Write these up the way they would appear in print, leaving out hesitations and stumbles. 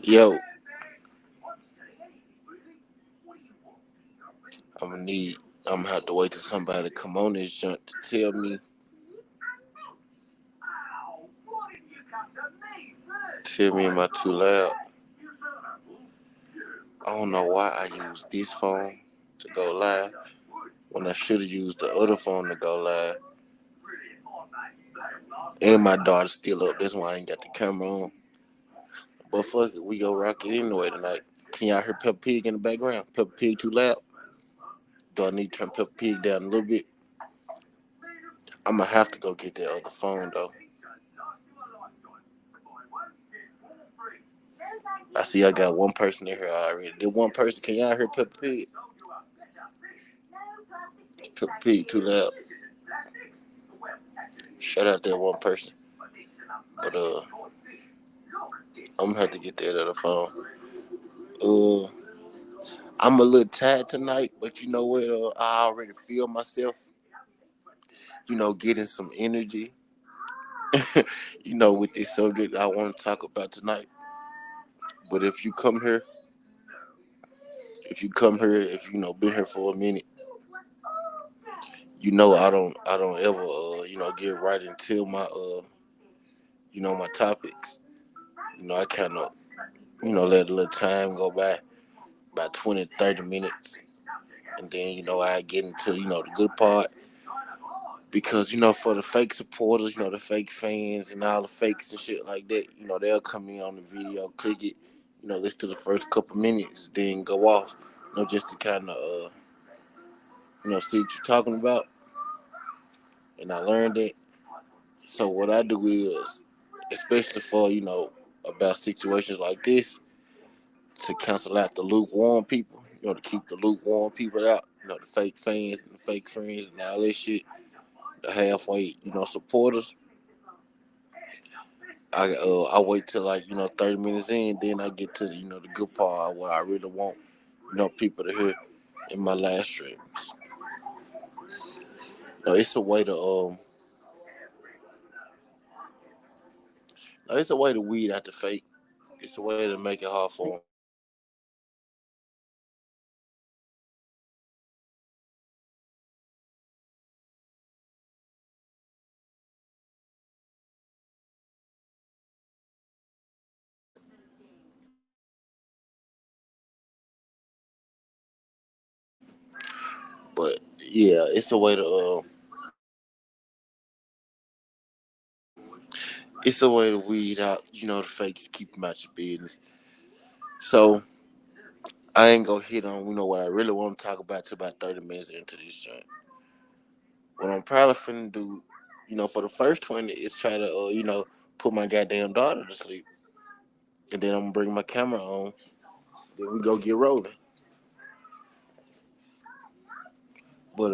Yo, I'm gonna need. I'm gonna have to wait till somebody come on this joint to tell me am I too loud. I don't know why I use this phone to go live when I should have used the other phone to go live. And my daughter's still up. That's why I ain't got the camera on. But fuck it, we go rock it anyway tonight. Can y'all hear Peppa Pig in the background? Peppa Pig too loud? Do I need to turn Peppa Pig down a little bit? I'm gonna have to go get that other phone though. I see I got one person in here already. Did one person, can y'all hear Peppa Pig? Peppa Pig too loud. Shout out that one person. But I'm gonna have to get that other phone. Uh I'm a little tired tonight, but you know what? I already feel myself, getting some energy, with this subject I want to talk about tonight. But if you know been here for a minute, I don't ever get right into my topics. I kind of let a little time go by, about 20, 30 minutes, and then I get into the good part. Because for the fake supporters, the fake fans and all the fakes and shit like that, they'll come in on the video, click it, listen to the first couple minutes, then go off, just to kind of see what you're talking about. And I learned that. So what I do is, especially for about situations like this, to cancel out the lukewarm people, to keep the lukewarm people out, the fake fans and the fake friends and all that shit, the halfway supporters. I wait till like 30 minutes in, then I get to the good part, what I really want people to hear in my live streams. It's a way to it's a way to weed out the fake. It's a way to make it hard for them. But yeah, it's a way to weed out the fakes, keep them out your business. So I ain't gonna hit on what I really want to talk about till about 30 minutes into this joint. What I'm probably finna do, for the first 20 is try to put my goddamn daughter to sleep, and then I'm gonna bring my camera on. Then we go get rolling. But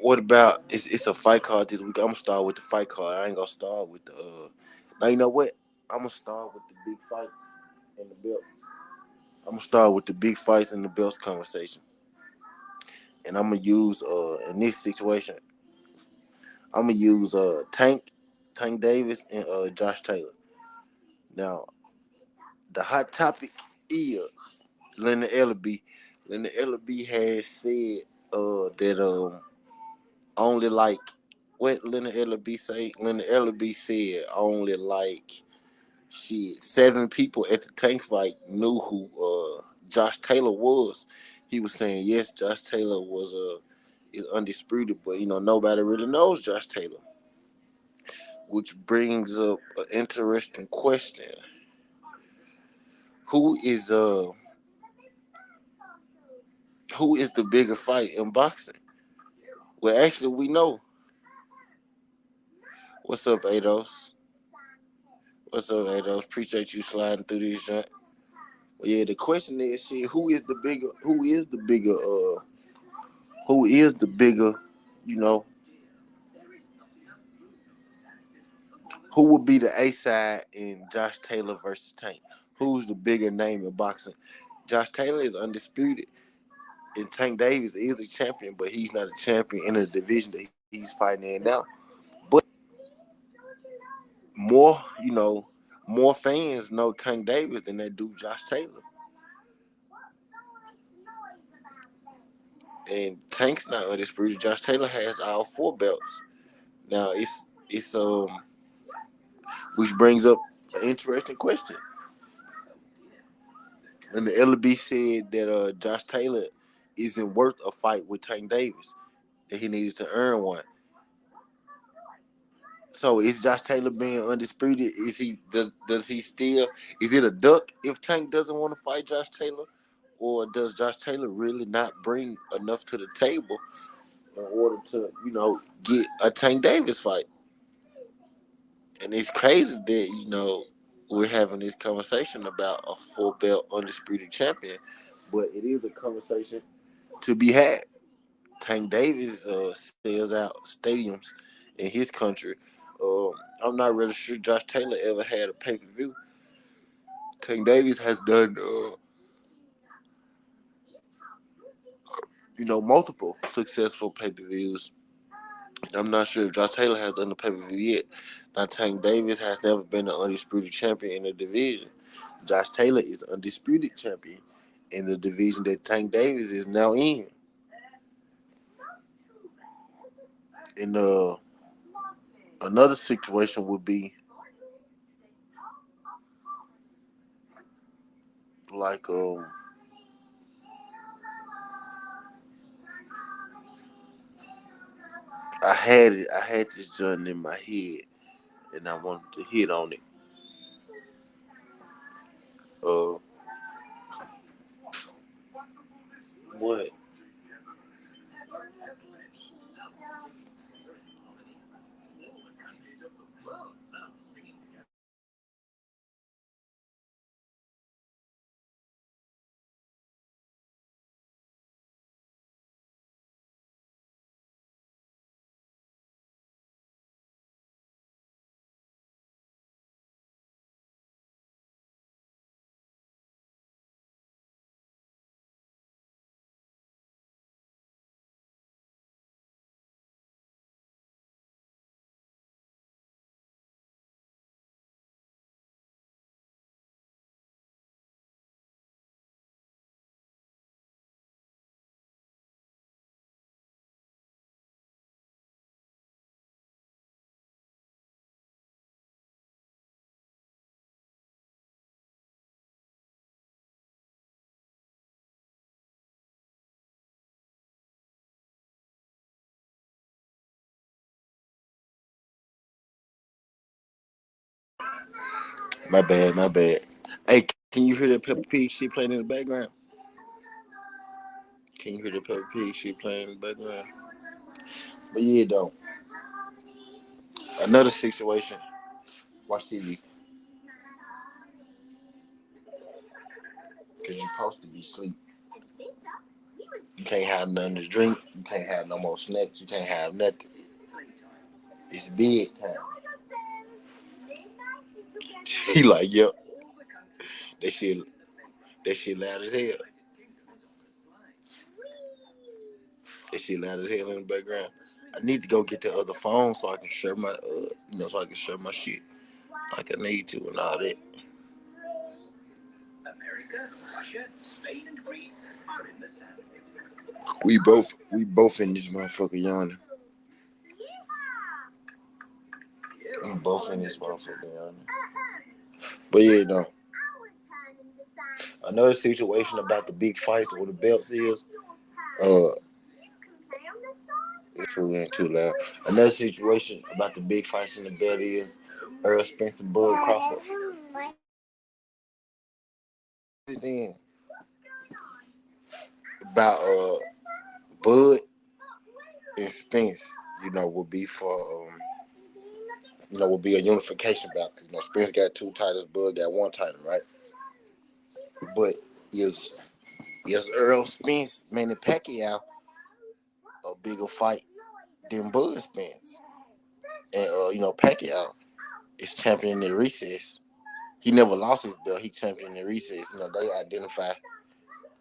what about it's a fight card this week? I'm gonna start with the fight card. I ain't gonna start with the. Now you know what? I'm gonna start with the big fights and the belts. I'm gonna start with the big fights and the belts conversation, and I'm gonna use in this situation, I'm gonna use Tank Davis and Josh Taylor. Now the hot topic is Leonard Ellaby. Leonard Ellaby has said that only like what Leonard Ellaby say. Leonard Ellaby said only like shit 7 people at the tank fight knew who Josh Taylor was. He was saying yes, Josh Taylor was is undisputed, but nobody really knows Josh Taylor, which brings up an interesting question: Who is who is the bigger fight in boxing? Well, actually, we know. What's up, Ados? What's up, Ados? Appreciate you sliding through this joint. Well, yeah, the question is, shit, who is the bigger? Who is the bigger? You know, who would be the A side in Josh Taylor versus Tank? Who's the bigger name in boxing? Josh Taylor is undisputed, and Tank Davis is a champion, but he's not a champion in the division that he's fighting in now. But more, more fans know Tank Davis than they do Josh Taylor. And Tank's not undisputed. Josh Taylor has all four belts. Now it's which brings up an interesting question. And the LB said that Josh Taylor isn't worth a fight with Tank Davis, that he needed to earn one. So is Josh Taylor being undisputed? Is he does he still is it a duck if Tank doesn't want to fight Josh Taylor? Or does Josh Taylor really not bring enough to the table in order to, get a Tank Davis fight? And it's crazy that, we're having this conversation about a full belt undisputed champion. But it is a conversation to be had. Tank Davis sells out stadiums in his country. Um, I'm not really sure Josh Taylor ever had a pay per view. Tank Davis has done, multiple successful pay per views. I'm not sure if Josh Taylor has done the pay per view yet. Now, Tank Davis has never been an undisputed champion in the division. Josh Taylor is the undisputed champion in the division that Tank Davis is now in. And another situation would be like I had this joint in my head and I wanted to hit on it. Uh what? My bad, my bad. Hey, can you hear the Peppa Pig shit playing in the background? Can you hear the Peppa Pig shit playing in the background? But yeah, though. Another situation. Watch TV. Cause you're supposed to be asleep. You can't have nothing to drink. You can't have no more snacks. You can't have nothing. It's bed time. He like, yep. That shit, that shit loud as hell. That shit loud as hell in the background. I need to go get the other phone so I can share my, so I can share my shit like I need to and all that. We both in this motherfucker yawning. We both in this motherfucker yawning. But yeah, no. Another situation about the big fights with the belts is, uh, it's too loud. Another situation about the big fights in the belt is Earl Spencer, Bud Crawford. Then about Bud and Spence, would be for would be a unification bout because Spence got two titles, Bud got one title, right? But is Earl Spence, Manny Pacquiao a bigger fight than Bud Spence? And Pacquiao is champion in recess. He never lost his belt. He champion in recess. They identify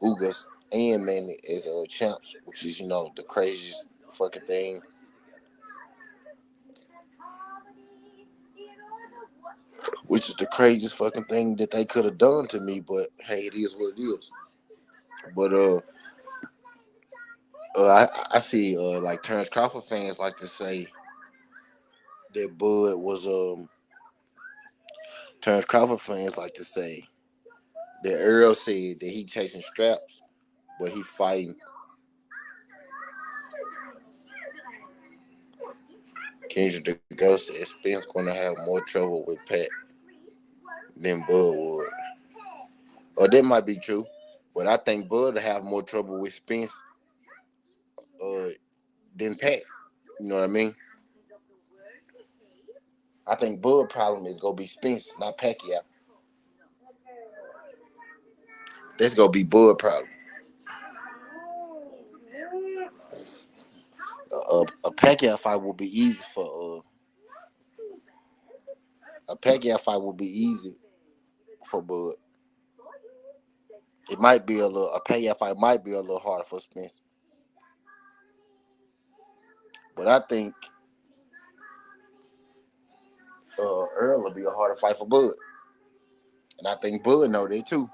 Ugas and Manny as champs, which is the craziest fucking thing. which is the craziest fucking thing that they could have done to me. But hey, it is what it is. But I see like Terrence Crawford fans like to say that Bud was Terrence Crawford fans like to say that Earl said that he chasing straps, but he fighting. Kendrick the Ghost said Spence gonna have more trouble with Pat than Bud would. Or that might be true, but I think Bud will have more trouble with Spence uh, than Pat. You know what I mean? I think Bud problem is gonna be Spence, not Pacquiao. That's gonna be Bud problem. A Pacquiao fight will be easy for a Pacquiao fight will be easy for Bud. It might be a Pacquiao fight might be a little harder for Spence, but I think Earl will be a harder fight for Bud, and I think Bud know that too.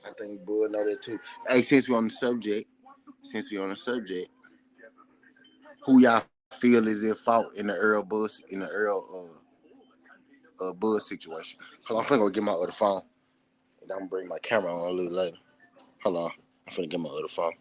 I think Bud know that too. Hey, since we on the subject, who y'all feel is at fault in the Earl Bud situation? Hold on, I'm finna go get my other phone, and I'm gonna bring my camera on a little later. Hold on, I'm finna get my other phone.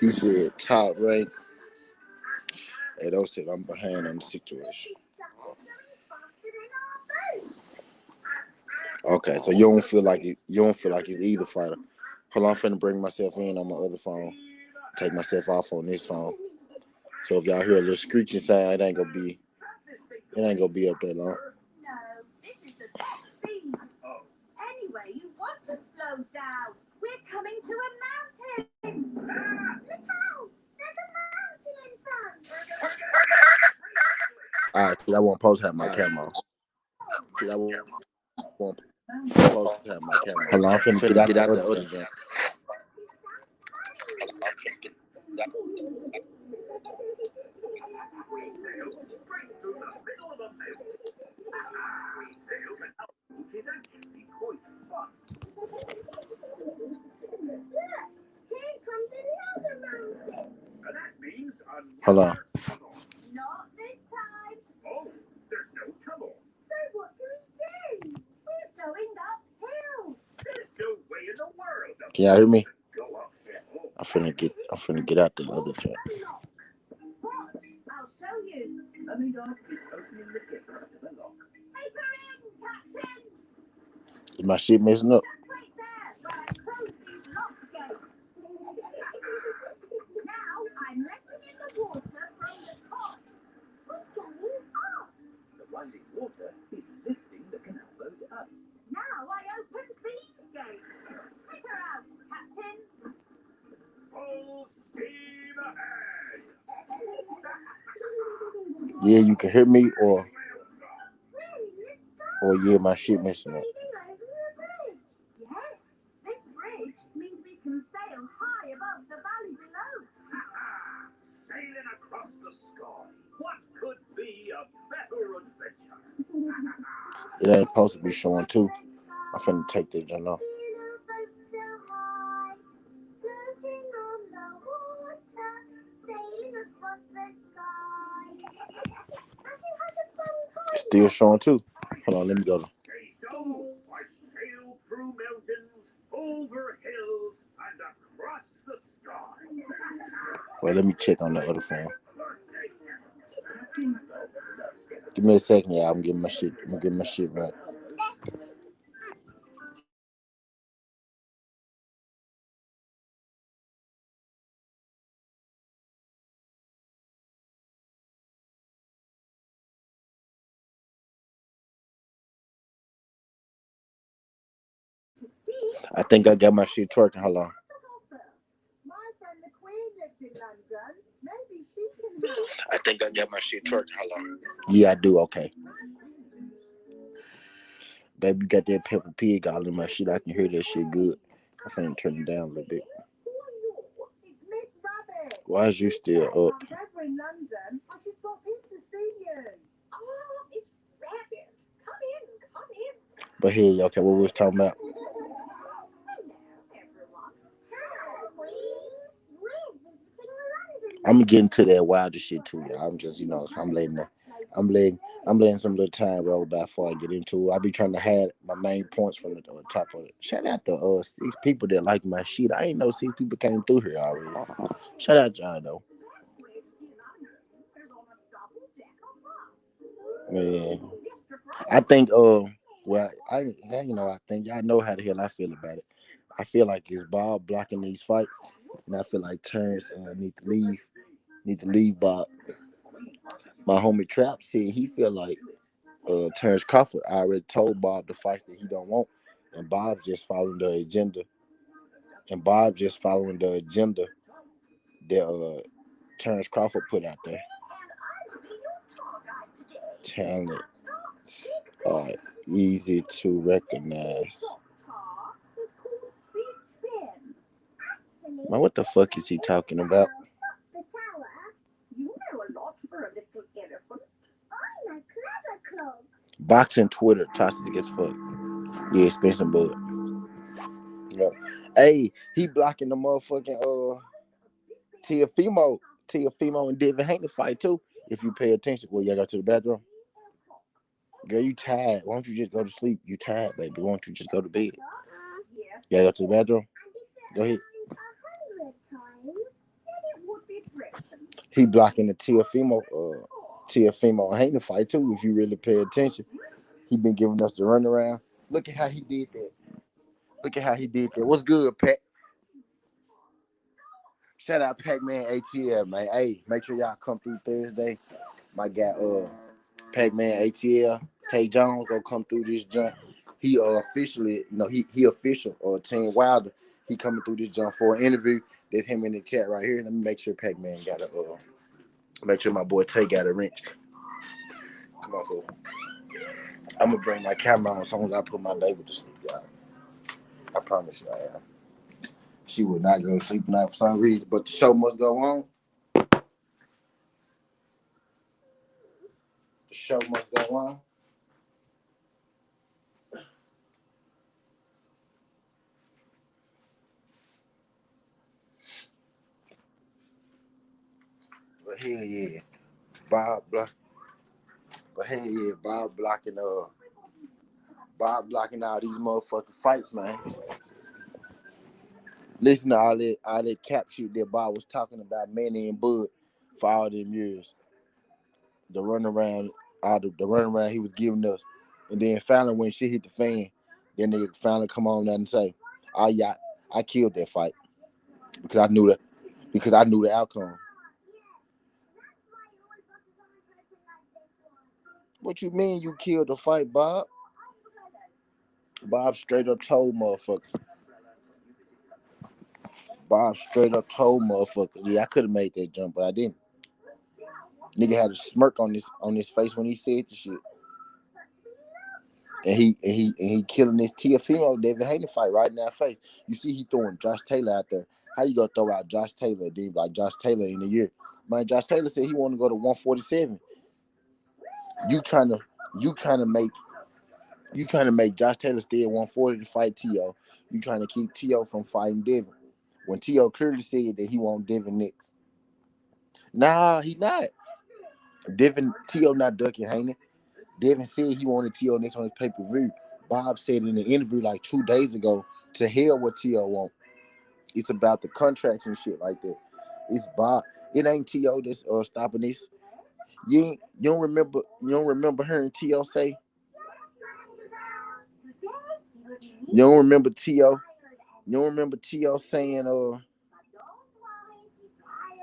He said top rank. Hey, those said I'm behind on the situation. Okay, so you don't feel like it. You don't feel like it's either fighter. Hold on, I'm finna bring myself in on my other phone. Take myself off on this phone. So if y'all hear a little screeching sound, it ain't gonna be. It ain't gonna be up that long. Anyway, you want to slow down. We're coming to a mountain. Look out! There's a mountain in front. All right, I won't post have my camera on. I won't post have my camera. Hold on, I'm finna get out the other jump. Hold on. Not this time. Oh, there's no trouble. So what do we do? We're going uphill. There's no way in the world. Can y'all hear me? I'm finna get out the other chat. What? I'll show you. Let me know who's opening the gate to the lock. Take her in, Captain. Is my shit messing up? Wait there, while I close these lock gates. Yeah, you can hear me, or yeah, my shit messing up. Yes, this bridge means we can sail high above the valley below. Sailing across the sky. What could be a better adventure? It ain't supposed to be showing too. I'm finna take this joint off. It's still showing too. Hold on, let me go. So I sailed through mountains, over hills, and across the sky. Wait, let me check on the other phone. Give me a second, y'all. I'm getting my shit. I'm getting my shit back. I think I got my shit twerking. Hold on. I think I got my shit twerking. Hold on. Yeah, I do. Okay. Baby, you got that Peppa Pig all in my shit. I can hear that shit good. I'm finna turn it down a little bit. Why is you still up? But hey, okay, what we was talking about? I'm gonna get into that wilder shit too, y'all. I'm just, I'm letting, I'm letting some little time roll by before I get into it. I be trying to have my main points from the top of it. Shout out to these people that like my shit. I ain't know 6 people came through here already. Shout out y'all though. Man, I think well, I think y'all know how the hell I feel about it. I feel like it's Bob blocking these fights, and I feel like Terrence need to leave Bob. My homie Trap said he feel like Terrence Crawford already told Bob the fights that he don't want, and Bob's just following the agenda. And Bob just following the agenda that Terrence Crawford put out there. Talent are easy to recognize. Man, what the fuck is he talking about? Boxing Twitter toxic as fuck. Yeah, Spencer Bud. Yep. Hey, he blocking the motherfucking Tiafimo and David Haney fight too. If you pay attention, well, y'all go to the bathroom. Girl, you tired. Why don't you just go to sleep? You tired, baby. Why don't you just go to bed? You gotta go to the bathroom? Go ahead. He blocking the Tiafimo and Haney fight too. If you really pay attention, he been giving us the runaround. Look at how he did that. Look at how he did that. What's good, Pat? Shout out Pac-Man ATL, man. Hey, make sure y'all come through Thursday. My guy, Pac-Man ATL, Tay Jones gonna come through this jump. He officially, he official Team Wilder. He coming through this jump for an interview. There's him in the chat right here. Let me make sure Pac-Man got make sure my boy Tay got a wrench. Come on, bro. I'm gonna bring my camera on as soon as I put my baby to sleep, y'all. I promise you I am. She would not go to sleep tonight for some reason, but the show must go on. The show must go on. But hell yeah, Bob block. But hell yeah, Bob blocking all these motherfucking fights, man. Listen to all that cap shit that Bob was talking about Manny and Bud for all them years. The runaround, the runaround he was giving us. And then finally when shit hit the fan, then they finally come on out and say, oh yeah, I killed that fight. Because I knew the outcome. What you mean you killed the fight, Bob? Bob straight up told motherfuckers. Bob straight up told motherfuckers, yeah, I could have made that jump, but I didn't. Nigga had a smirk on his face when he said the shit. And he killing this Tiafimo David Hayden fight right in that face. You see he throwing Josh Taylor out there. How you gonna throw out Josh Taylor? Then like Josh Taylor in a year. Man, Josh Taylor said he want to go to 147. You trying to you trying to make you trying to make Josh Taylor stay at 140 to fight T.O. You trying to keep T.O. from fighting Devin. When T.O. clearly said that he want Devin next. Nah, he not. Devin T.O. not ducking Hayden. Devin said he wanted T.O. next on his pay-per-view. Bob said in the interview like 2 days ago, to hell what T.O. want. It's about the contracts and shit like that. It's Bob. It ain't T.O. that's stopping this. You don't remember hearing T.O. say. You don't remember T.O. You don't remember T.O. saying you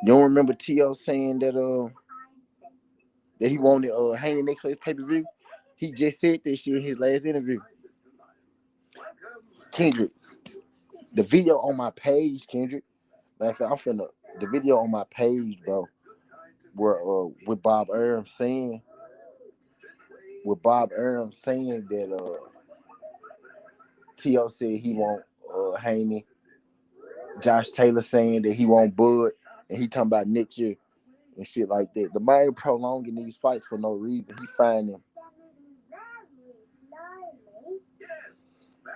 don't remember T.O. saying that he wanted hanging next to his pay-per-view. He just said this shit in his last interview. Kendrick, the video on my page, Kendrick. Matter of fact, the video on my page, bro, where with Bob Arum saying that T.O. said he want Haney. Josh Taylor saying that he want Bud, and he talking about next year and shit like that. The man prolonging these fights for no reason. He finding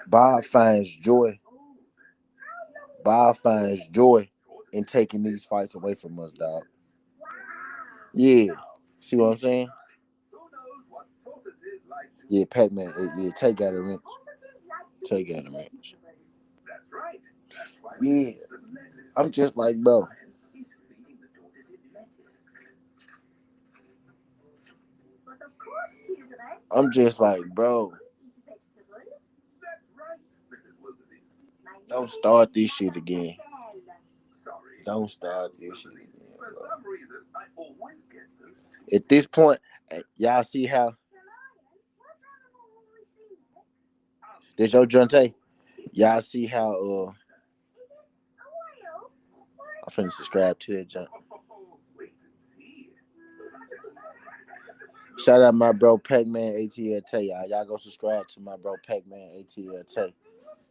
Bob finds joy. Bob finds joy in taking these fights away from us, dog. Yeah. See what I'm saying? Yeah, Pac-Man. Yeah, take out a wrench. Take out a wrench. Yeah. I'm just like, bro. I'm just like, bro. Don't start this shit again. Don't start this shit again, bro. At this point, y'all see how there's your Junte. Y'all see how I'm finna subscribe to that junk. Shout out my bro Pac-Man ATL Tay, y'all. Y'all go subscribe to my bro Pac-Man ATL Tay.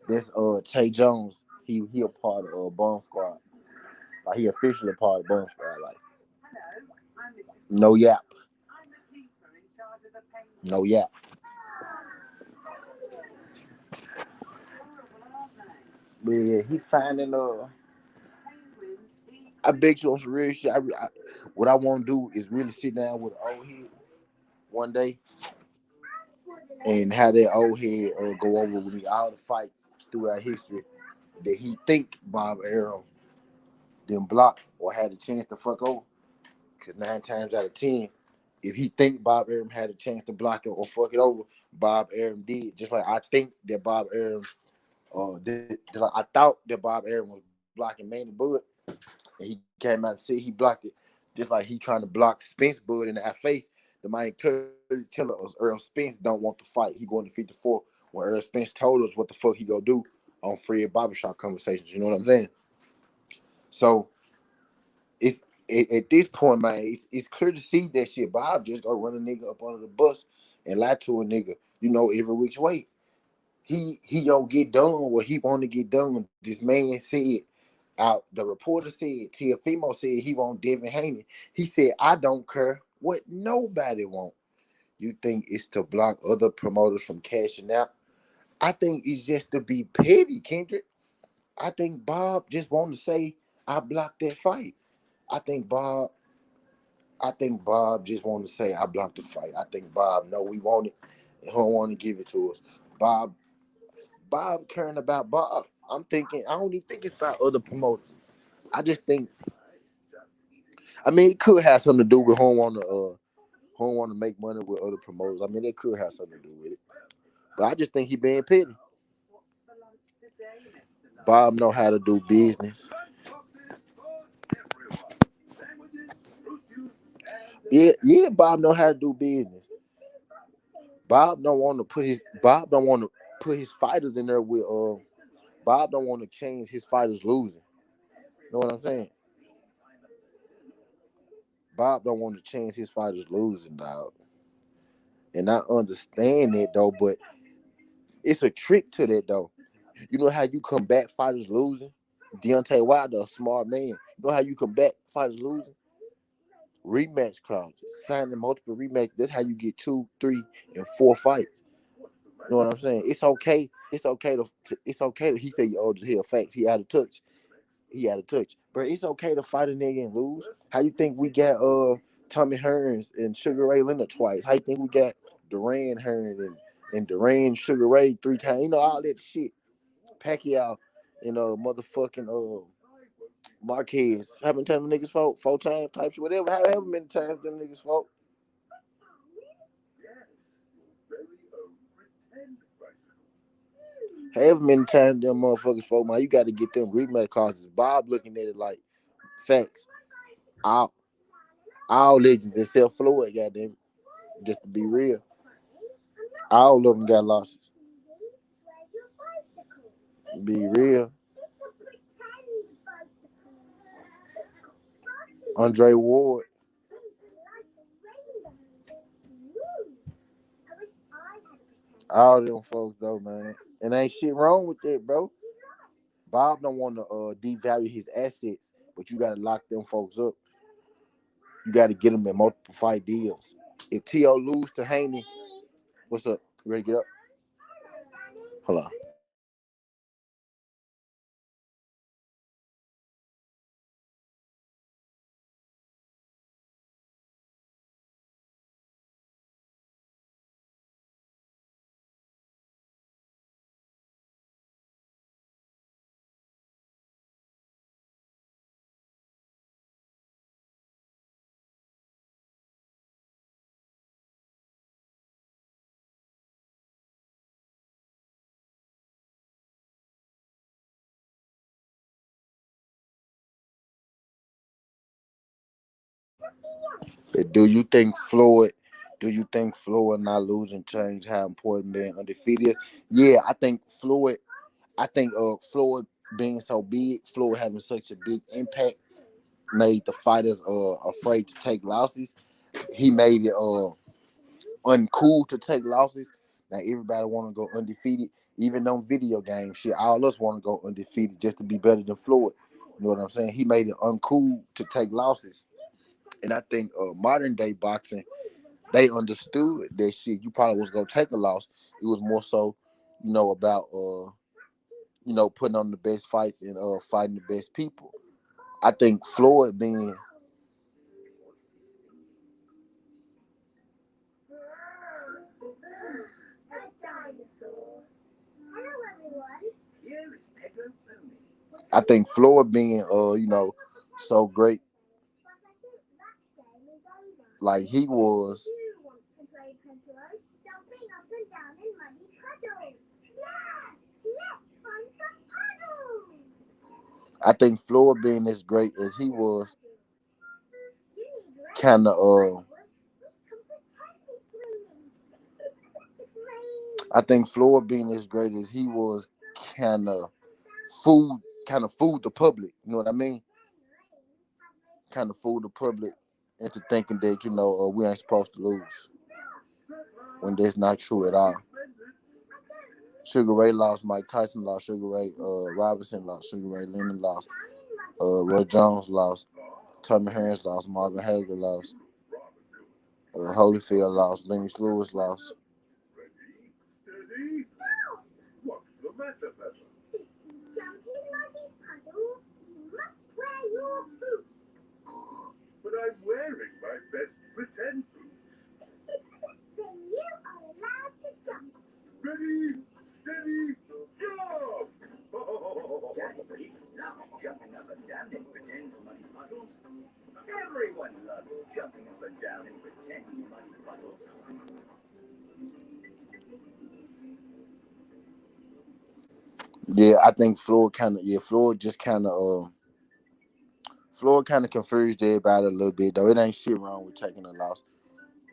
This Tay Jones, he a part of Bomb Squad. Like he officially a part of Bomb Squad. Like no yap. No yap. But yeah, he finding I bet you on some real shit. What I want to do is really sit down with an old head one day and have that old head go over with me all the fights throughout history that he think Bob Arum didn't block or had a chance to fuck over. Because 9 times out of 10, if he think Bob Arum had a chance to block it or fuck it over, Bob Arum did. Just like I think that Bob Arum, like I thought that Bob Arum was blocking Manny Bud, and he came out and said he blocked it. Just like he trying to block Spence Bud in our face. The man clearly tell us Earl Spence don't want the fight. He going to 54 when Earl Spence told us what the fuck he gonna do on Fred Barbershop Conversations. You know what I'm saying? So it's at this point, man, it's clear to see that shit. Bob just gonna run a nigga up under the bus and lie to a nigga, every which way. He don't get done what he want to get done. This man said out. The reporter said Tiafimo said he want Devin Haney. He said I don't care what nobody want. You think it's to block other promoters from cashing out? I think it's just to be petty, Kendrick. I think Bob just want to say I blocked that fight. I think Bob. I think Bob just want to say I blocked the fight. I think Bob know we want it and he don't want to give it to us. Bob caring about Bob. I'm thinking I don't even think it's about other promoters. I just think it could have something to do with who don't want to make money with other promoters. It could have something to do with it. But I just think he being petty. Bob know how to do business. Yeah, Bob know how to do business. Bob don't want to put his fighters in there with Bob don't want to change his fighters losing. You know what I'm saying? Bob don't want to chance his fighters losing, dog. And I understand that though, but it's a trick to that though. You know how you combat fighters losing? Deontay Wilder, a smart man. You know how you combat fighters losing? Rematch clauses, signing multiple rematches. That's how you get 2, 3, and 4 fights. You know what I'm saying? It's okay. It's okay It's okay to. He said, "Oh, just hear facts. He out of touch. He out of touch." But it's okay to fight a nigga and lose. How you think we got Tommy Hearns and Sugar Ray Leonard twice? How you think we got Duran Hearn and Duran Sugar Ray 3 times? You know all that shit. Pacquiao and motherfucking Marquez. How many times them niggas fought? 4 times, types, whatever. However many times them niggas fought. However many times them motherfuckers fought, man, you got to get them rematch causes. Bob looking at it like facts. All, all legends except Floyd, goddamn. Just to be real, all of them got losses. Be real. Andre Ward, all them folks though, man. And ain't shit wrong with that, bro. Bob don't want to devalue his assets, but you got to lock them folks up. You got to get them in multiple fight deals. If T.O. lose to Haney, what's up? You ready to get up? Hold on. Do you think Floyd? Do you think Floyd not losing changed how important being undefeated is? Yeah, I think Floyd. I think Floyd being so big, Floyd having such a big impact, made the fighters afraid to take losses. He made it uncool to take losses. Now everybody want to go undefeated, even on video games. Shit, all us want to go undefeated just to be better than Floyd. You know what I'm saying? He made it uncool to take losses, and I think modern day boxing, they understood that shit. You probably was gonna take a loss. It was more so, about putting on the best fights and fighting the best people. I think Floyd being I think Floyd being so great like he was. I think Floyd being as great as he was kind of I think Floyd being as great as he was kind of fooled the public. You know what I mean? Kind of fooled the public into thinking that we ain't supposed to lose when that's not true at all. Sugar Ray lost, Mike Tyson lost, Sugar Ray Robinson lost, Sugar Ray Leonard lost, Roy Jones lost, Tommy Hearns lost, Marvin Hagler lost, Holyfield lost, Lennox Lewis lost. What's the matter, Pepper? Jumping muddy puddles, you must wear your boots. But I'm wearing my best pretend boots. Then you are allowed to jump. Ready, steady, jump! Daddy loves jumping up and down in pretend muddy puddles. Everyone loves jumping up and down in pretend muddy puddles. Yeah, I think Floyd kind of confused everybody a little bit though. It ain't shit wrong with taking a loss.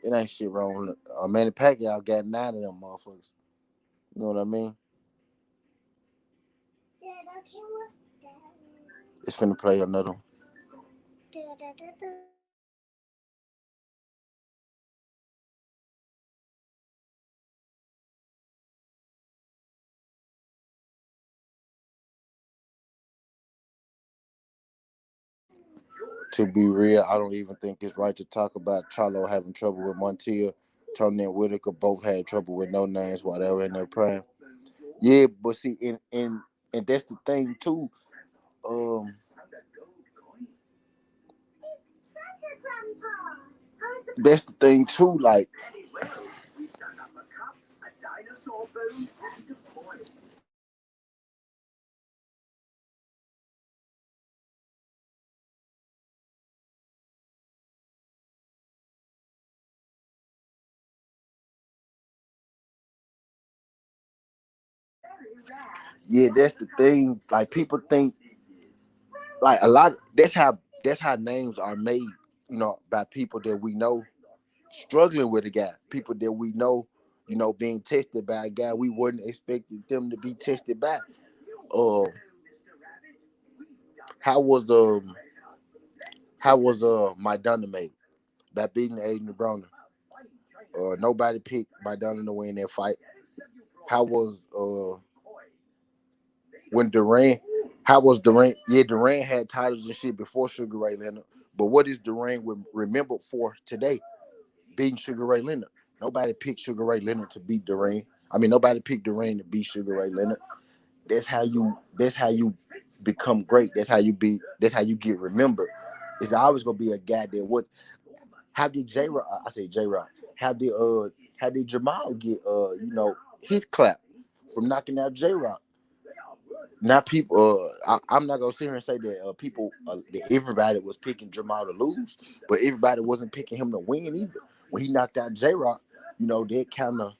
It ain't shit wrong. Manny Pacquiao got 9 of them motherfuckers. You know what I mean? It's finna play another one. To be real, I don't even think it's right to talk about Charlo having trouble with Montiel. Tony and Whitaker both had trouble with no names while they were in their prime. Yeah, but see, and that's the thing too. Um, Treasure, Grandpa. How's the that's the thing too. Like, Very well. We've dug up a cup, a dinosaur bone, and a coin. very rare? yeah, that's the thing. Like, people think like a lot. That's how names are made. By people that we know struggling with a guy, people that we know, being tested by a guy we wouldn't expected them to be tested by. Uh, how was my Donna made by beating Aiden Broner? Nobody picked my Donna to win that fight. How was when Durant? How was Durant? Yeah, Durant had titles and shit before Sugar Ray Leonard. But what is Durant remembered for today? Beating Sugar Ray Leonard. Nobody picked Sugar Ray Leonard to beat Durant. I mean, nobody picked Durant to beat Sugar Ray Leonard. That's how you become great. That's how you get remembered. It's always gonna be a guy that what how did J Rock I say J Rock, how did Jamal get his clap from knocking out J Rock? Not people I'm not gonna sit here and say that people that everybody was picking Jamal to lose, but everybody wasn't picking him to win either. When he knocked out J Rock, that kind of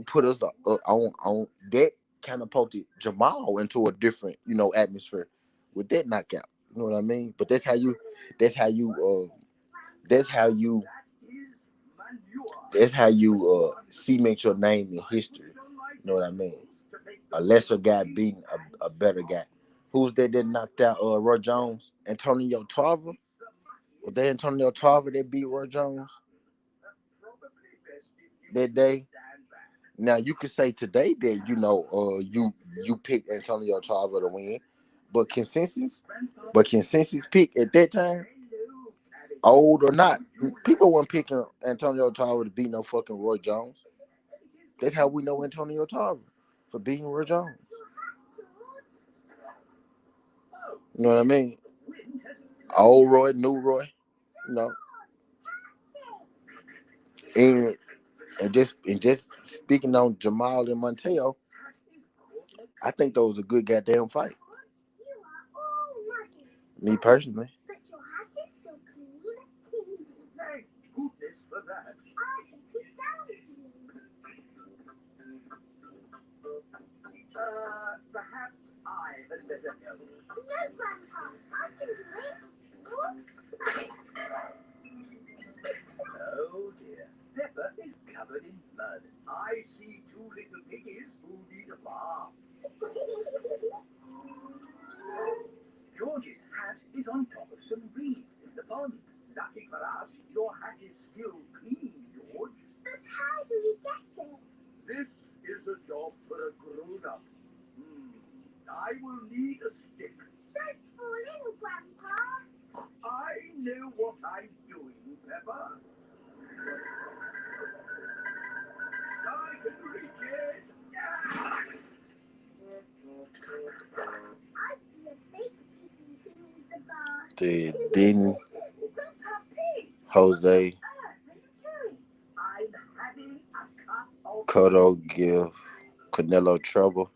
put us on that kind of put Jamal into a different atmosphere with that knockout. You know what I mean? But that's how you that's how you that's how you cement your name in history. You know what I mean? A lesser guy beating a better guy. Who's that knocked out Roy Jones? Antonio Tarver? Was that Antonio Tarver that beat Roy Jones that day? Now you could say today that you picked Antonio Tarver to win, but consensus pick at that time, old or not, people weren't picking Antonio Tarver to beat no fucking Roy Jones. That's how we know Antonio Tarver, for beating Roy Jones. You know what I mean? Old Roy, new Roy, you know. And and just speaking on Jamal and Monteo, I think that was a good goddamn fight. You are all muddy. Me personally. But your hat is still clean. Thank goodness for that. I can sit down with you. Perhaps I had better go. No, Grandpa. I can do it. Look. Oh dear. Pepper is covered in mud. I see two little piggies who need a bath. George's hat is on top of some reeds in the pond. Lucky for us, your hat is still clean, George. But how do we get it? This is a job for a grown-up. I will need a stick. Don't fall in, Grandpa. I know what I'm doing, Pepper. I can reach it. I see a big piggy who needs a bath. Didn't Grandpa Pig, Jose what are you doing? I'm having a cup of Cotto give Canelo trouble?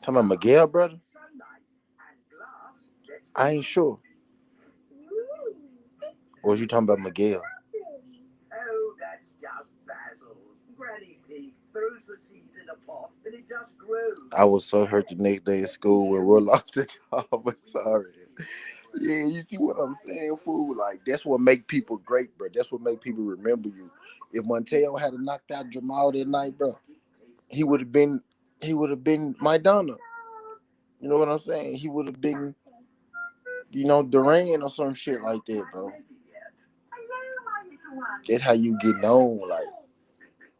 Talking about Miguel, brother? sunlight and glass. I ain't sure. Ooh, this Or was you talking about Miguel? lovely. Oh, that's just basil. Granny Pig throws the seeds in a pot and it just grows. I was so hurt the next day at school when we lost the job. I'm sorry. Yeah, you see what I'm saying, fool? Like, that's what make people great, bro. That's what make people remember you. If Monteo had knocked out Jamal that night, bro, he would have been Maidana. You know what I'm saying? He would have been, Duran or some shit like that, bro. Hello, my little one. That's how you get known. Like,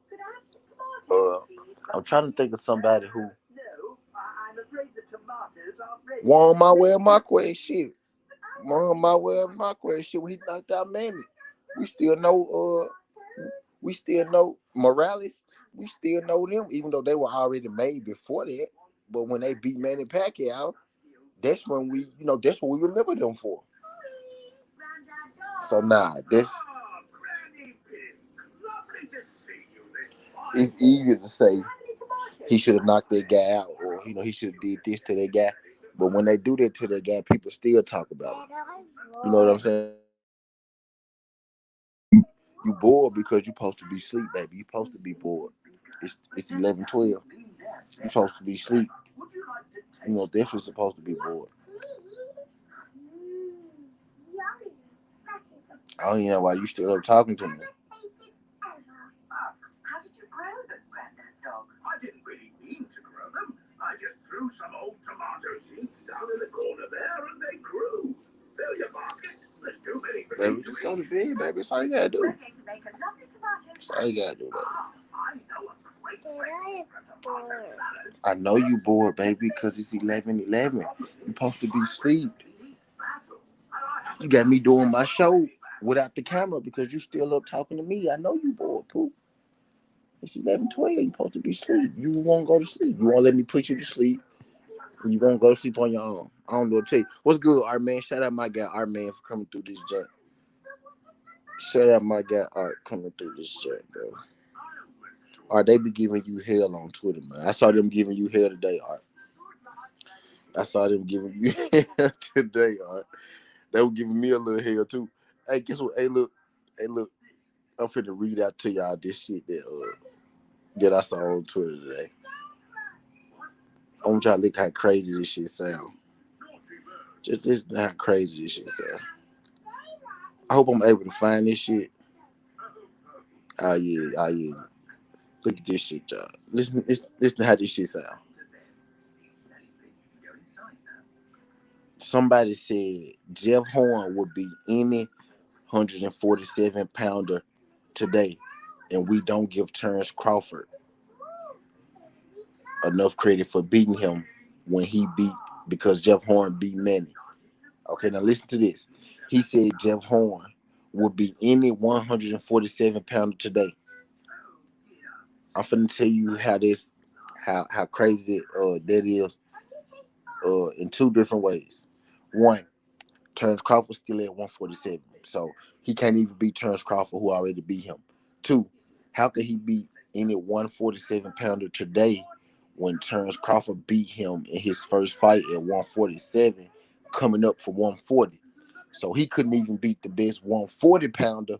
Could I have some tomatoes, I'm trying to think of somebody who No, I'm afraid the tomatoes are One my way of my quest shit. One my way of my quest shit. When he knocked out Manny, we still know. We still know Morales. We still know them, even though they were already made before that. But when they beat Manny Pacquiao, that's when that's what we remember them for. So nah, this it's easier to say he should have knocked that guy out, or he should have did this to that guy. But when they do that to that guy, people still talk about it. You know what I'm saying? You bored because you supposed to be asleep, baby. You supposed to be bored. It's 11:12. You supposed to be asleep. Definitely supposed to be bored. I don't even know why you still up talking to me. How did you grow them, Granddad Dog? I didn't really mean to grow them. I just threw some old tomato seeds down in the corner there and they grew. Fill your basket. There's too many for Baby, just go to bed, baby. That's all you gotta do. We're going to make a lovely tomato That's all you gotta do, baby. I know a great place for tomato salad. I know you bored, baby, because it's 11:11. You supposed to be asleep. You got me doing my show without the camera because you still up talking to me. I know you bored, poo. It's 11:12. You supposed to be asleep. You won't go to sleep. You won't let me put you to sleep. And you won't go to sleep on your own. I don't know what to tell you. What's good, Art Man? Shout out my guy, Art Man, for coming through this joint. Shout out my guy, Art, coming through this joint, bro. Art, they be giving you hell on Twitter, man. I saw them giving you hell today, Art. I saw them giving you hell today, Art. They were giving me a little hell too. Hey, guess what? Hey, look. I'm finna read out to y'all this shit that I saw on Twitter today. I want y'all to look how crazy this shit sound. Just this how crazy this shit sound. I hope I'm able to find this shit. Oh yeah, oh yeah. Look at this shit, y'all. Listen to how this shit sound. Somebody said Jeff Horn would be any 147-pounder today, and we don't give Terrence Crawford enough credit for beating him when he beat because Jeff Horn beat Manny. Okay, now listen to this. He said Jeff Horn would be any 147-pounder today. I'm finna tell you how crazy that is in two different ways. One, Terrence Crawford still at 147, so he can't even beat Terrence Crawford, who already beat him. Two, how could he beat any 147-pounder today when Terrence Crawford beat him in his first fight at 147, coming up for 140? So he couldn't even beat the best 140-pounder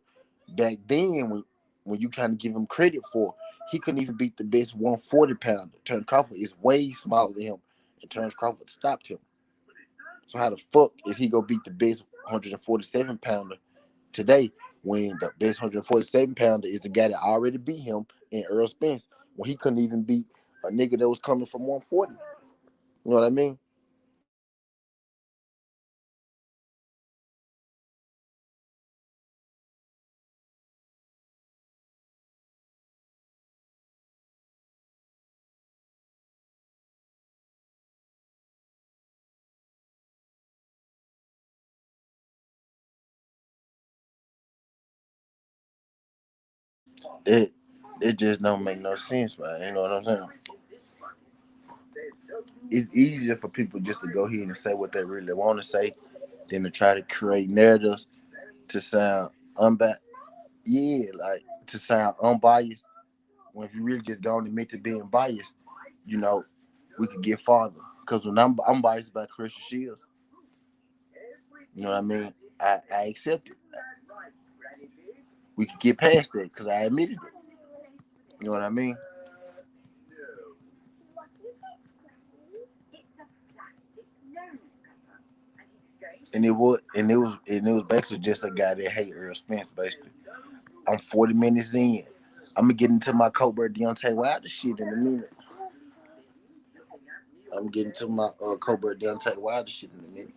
back then when you trying to give him credit for. He couldn't even beat the best 140-pounder. Terrence Crawford is way smaller than him, and Terrence Crawford stopped him. So how the fuck is he gonna beat the best 147-pounder today when the best 147-pounder is the guy that already beat him in Earl Spence when he couldn't even beat a nigga that was coming from 140? You know what I mean? It it just don't make no sense, man. You know what I'm saying? It's easier for people just to go ahead and say what they really want to say than to try to create narratives to sound unbiased. Yeah, like to sound unbiased. When if you really just go and admit to being biased, you know, we could get farther. Because when I'm biased about Christian Shields, you know what I mean? I accept it. We could get past that because I admitted it. You know what I mean? What is it, Granny? It's a plastic nose cover. And he's going to... And it was basically just a guy that hate Earl Spence, basically. I'm 40 minutes in. I'm gonna get into my Colbert Deontay Wilder shit in a minute. I'm getting to my Colbert Deontay Wilder shit in a minute.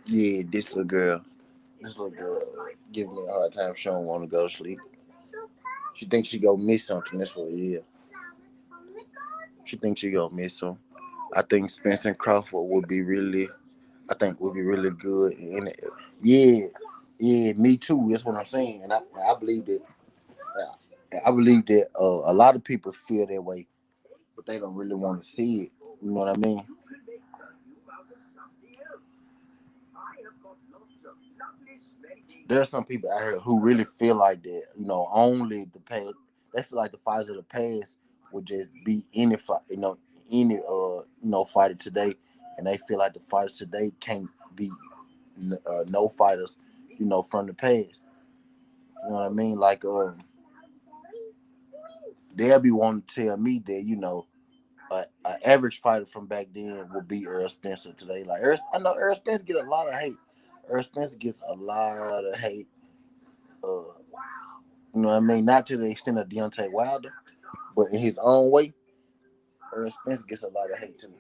Yeah, this little girl giving me a hard time. She don't want to go to sleep. She thinks she gonna miss something. That's what it is. She thinks she gonna miss some. I think Spencer Crawford would be really. I think would be really good. In it. Yeah, yeah, me too. That's what I'm saying, and I believe that. I believe that a lot of people feel that way, but they don't really want to see it. You know what I mean? There are some people out here who really feel like that. Only the past. They feel like the fights of the past would just be any fight. Any fighter today, and they feel like the fighters today can't be no fighters. From the past. You know what I mean? Like they'll be wanting to tell me that an average fighter from back then would be Earl Spencer today. Like I know Earl Spencer get a lot of hate. Earl Spencer gets a lot of hate. Uh, you know what I mean? Not to the extent of Deontay Wilder, but in his own way, Earl Spencer gets a lot of hate too.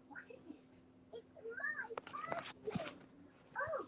What is it? It's my package. Oh,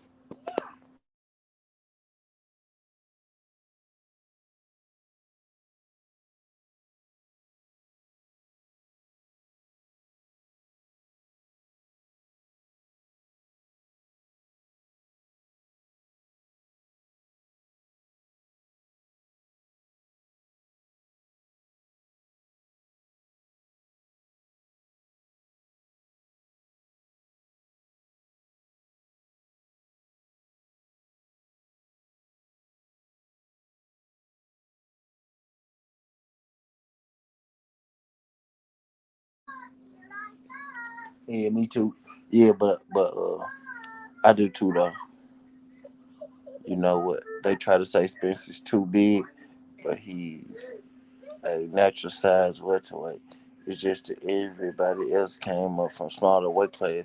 Yeah, me too. Yeah, but I do too though. You know what? They try to say Spencer's too big, but he's a natural size welterweight. It's just that everybody else came up from smaller weight class.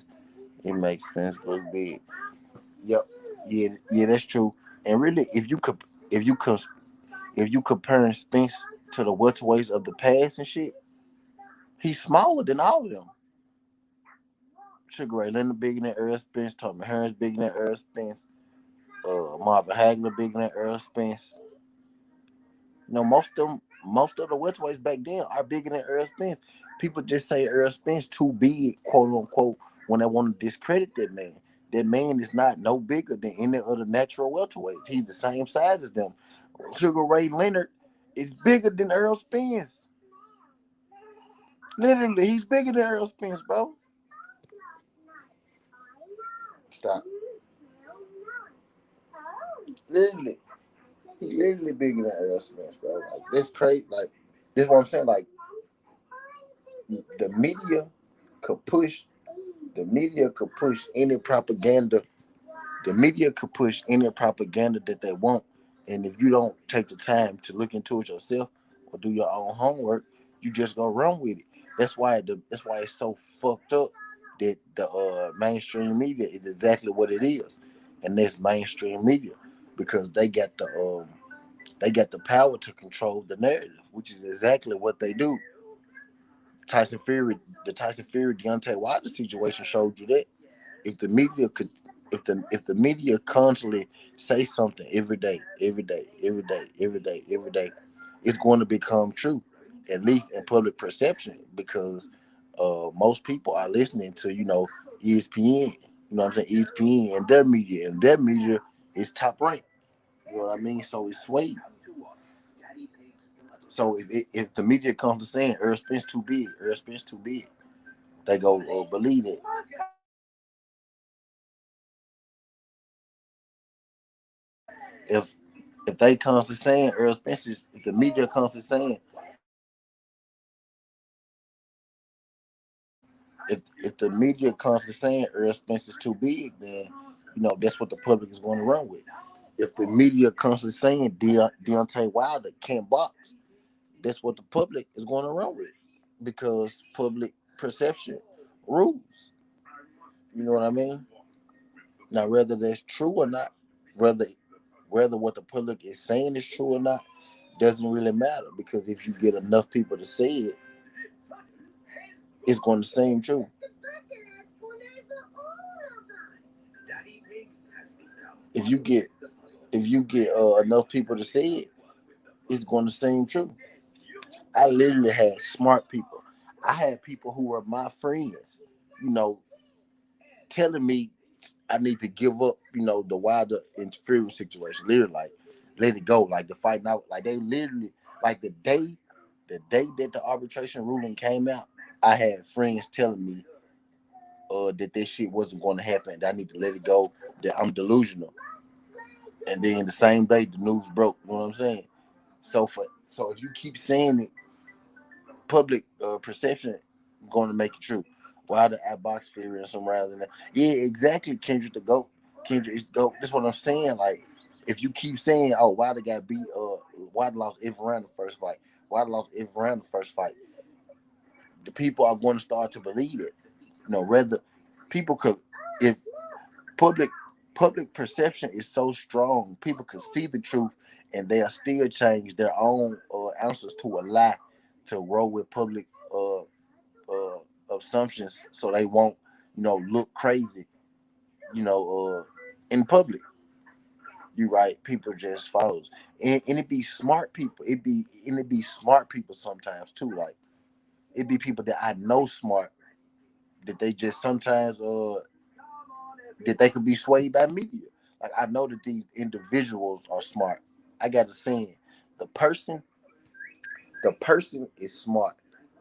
It makes Spence look big. Yep. Yeah, yeah, that's true. And really, if you could, if you comparing Spence to the welterweights of the past and shit, he's smaller than all of them. Sugar Ray Leonard bigger than Earl Spence. Tommy Hearns bigger than Earl Spence. Marvin Hagler bigger than Earl Spence. Most of the welterweights back then are bigger than Earl Spence. People just say Earl Spence too big, quote unquote, when they want to discredit that man. That man is not no bigger than any other natural welterweights. He's the same size as them. Sugar Ray Leonard is bigger than Earl Spence. Literally, he's bigger than Earl Spence, bro. Stop. Literally, he literally bigger than Earl Spence, bro. Like that's crazy. Like this is what I'm saying. Like the media could push the media could push any propaganda. The media could push any propaganda that they want. And if you don't take the time to look into it yourself or do your own homework, you just gonna run with it. That's why it's so fucked up that the mainstream media is exactly what it is. And that's mainstream media. Because they got the power to control the narrative, which is exactly what they do. Tyson Fury, the Tyson Fury Deontay Wilder situation showed you that if the media could, if the media constantly say something every day, every day, every day, every day, every day, it's going to become true, at least in public perception, because most people are listening to ESPN. You know what I'm saying? ESPN and their media is top ranked. You know what I mean? So it's swayed. So if the media comes to saying Earl Spence too big, Earl Spence too big, they go believe it. If they comes to saying Earl Spence if the media comes to saying if the media comes to saying Earl Spence is too big, then that's what the public is going to run with. If the media comes to saying Deontay Wilder can't box, that's what the public is going to run with because public perception rules. You know what I mean? Now, whether that's true or not, whether what the public is saying is true or not, doesn't really matter because if you get enough people to say it, it's going to seem true. Daddy Pig has become If you get enough people to say it, it's going to seem true. I literally had smart people. I had people who were my friends, you know, telling me I need to give up, the wilder interference situation. Literally, like, let it go, like the fighting out. Like they literally, like the day that the arbitration ruling came out, I had friends telling me that this shit wasn't going to happen. That I need to let it go. That I'm delusional. And then the same day, the news broke. You know what I'm saying? So if you keep saying it, public perception going to make it true. Why the at box theory and some rather than that? Yeah, exactly. Kendrick the goat. Kendrick is the goat. That's what I'm saying. Like, if you keep saying, "Oh, why they got beat," why they lost every round the first fight, why they lost every round the first fight, the people are going to start to believe it. Whether people could, if public public perception is so strong, people could see the truth and they'll still change their own answers to a lie to roll with public uh, assumptions so they won't, look crazy, you know, in public. You right, people just follows, and it be smart people. It be smart people sometimes too. Like it be people that I know smart that they just sometimes that they could be swayed by media. Like I know that these individuals are smart. I got a saying: the person, the person is smart,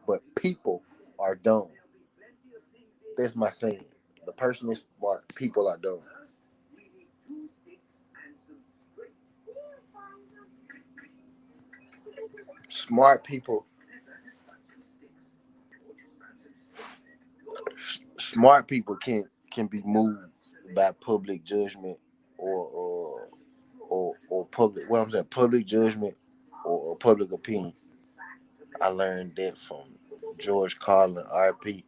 but people are dumb. That's my saying. The person is smart, people are dumb. Smart people, smart people can be moved by public judgment or public. What I'm saying, public judgment or public opinion. I learned that from George Carlin, RP.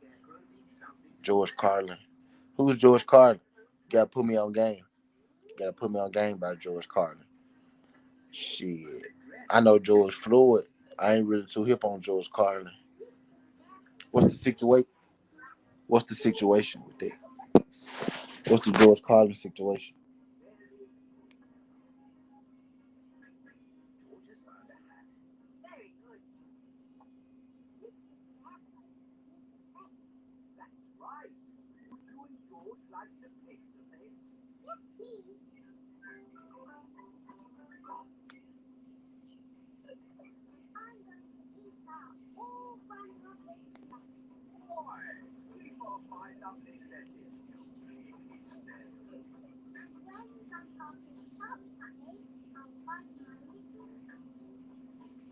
George Carlin. Who's George Carlin? Gotta put me on game. Gotta put me on game by George Carlin. Shit. I know George Floyd. I ain't really too hip on George Carlin. What's the situation? What's the situation with that? What's the George Carlin situation? Very good. This is happening. That's right. Would you and George like to pick the fence? Yes, please. I'm going to see that all my lovely Why? We've got my lovely lettuce. and when I'm talking about Mondays, I'll pass my business.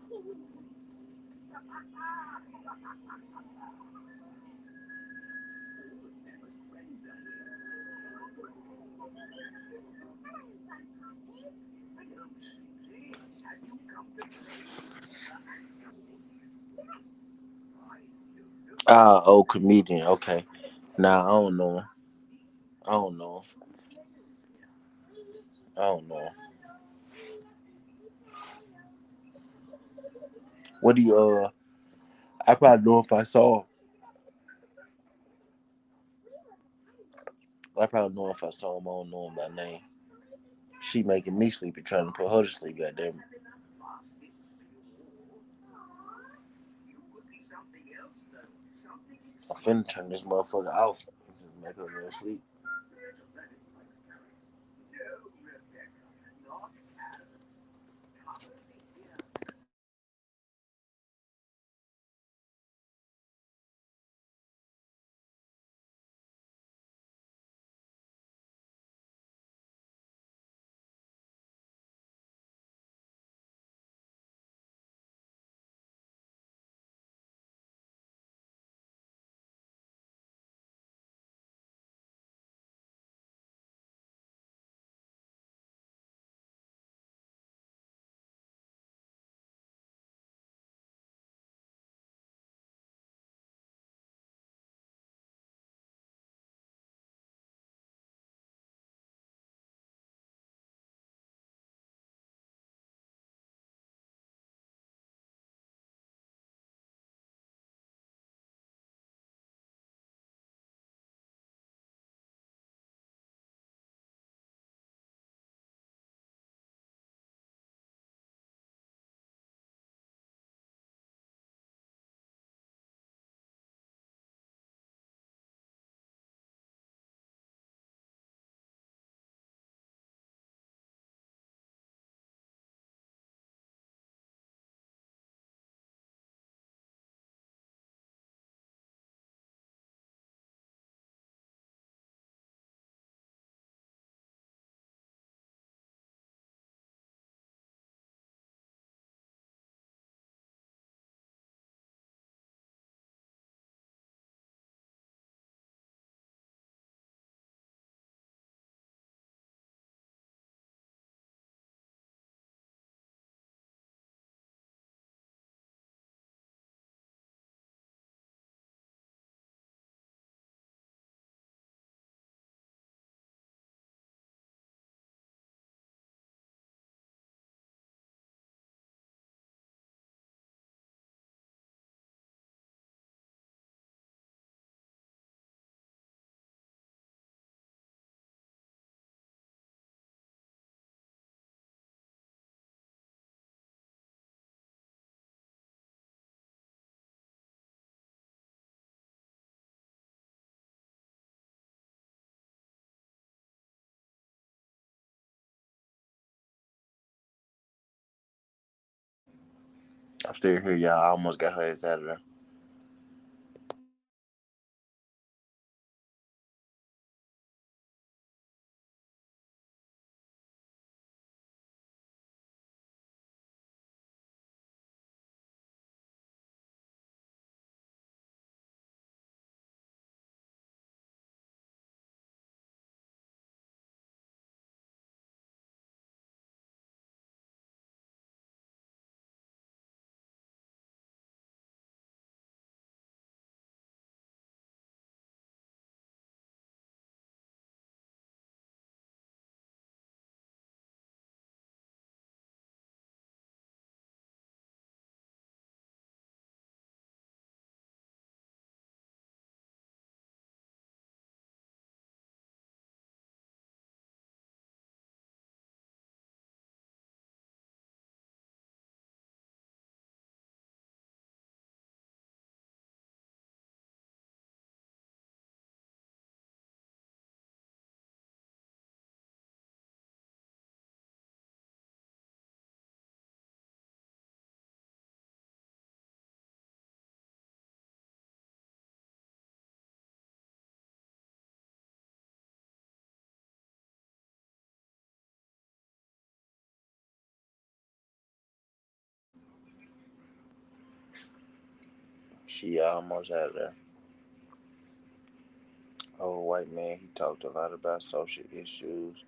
Please. Hello, Grandpappy. Hello, Susie. Have you come to play the activity? Right, you look Ah, old comedian. Okay. Nah, I don't know him. I don't know him. I don't know him. What do you I probably know if I saw him. I probably know if I saw him. I don't know him by name. She making me sleepy, trying to put her to sleep. Goddamn it! I'm finna turn this motherfucker off. And just make her go to sleep. I'm still here, y'all. I almost got her ass out of there. She almost out of there. Old white man, he talked a lot about social issues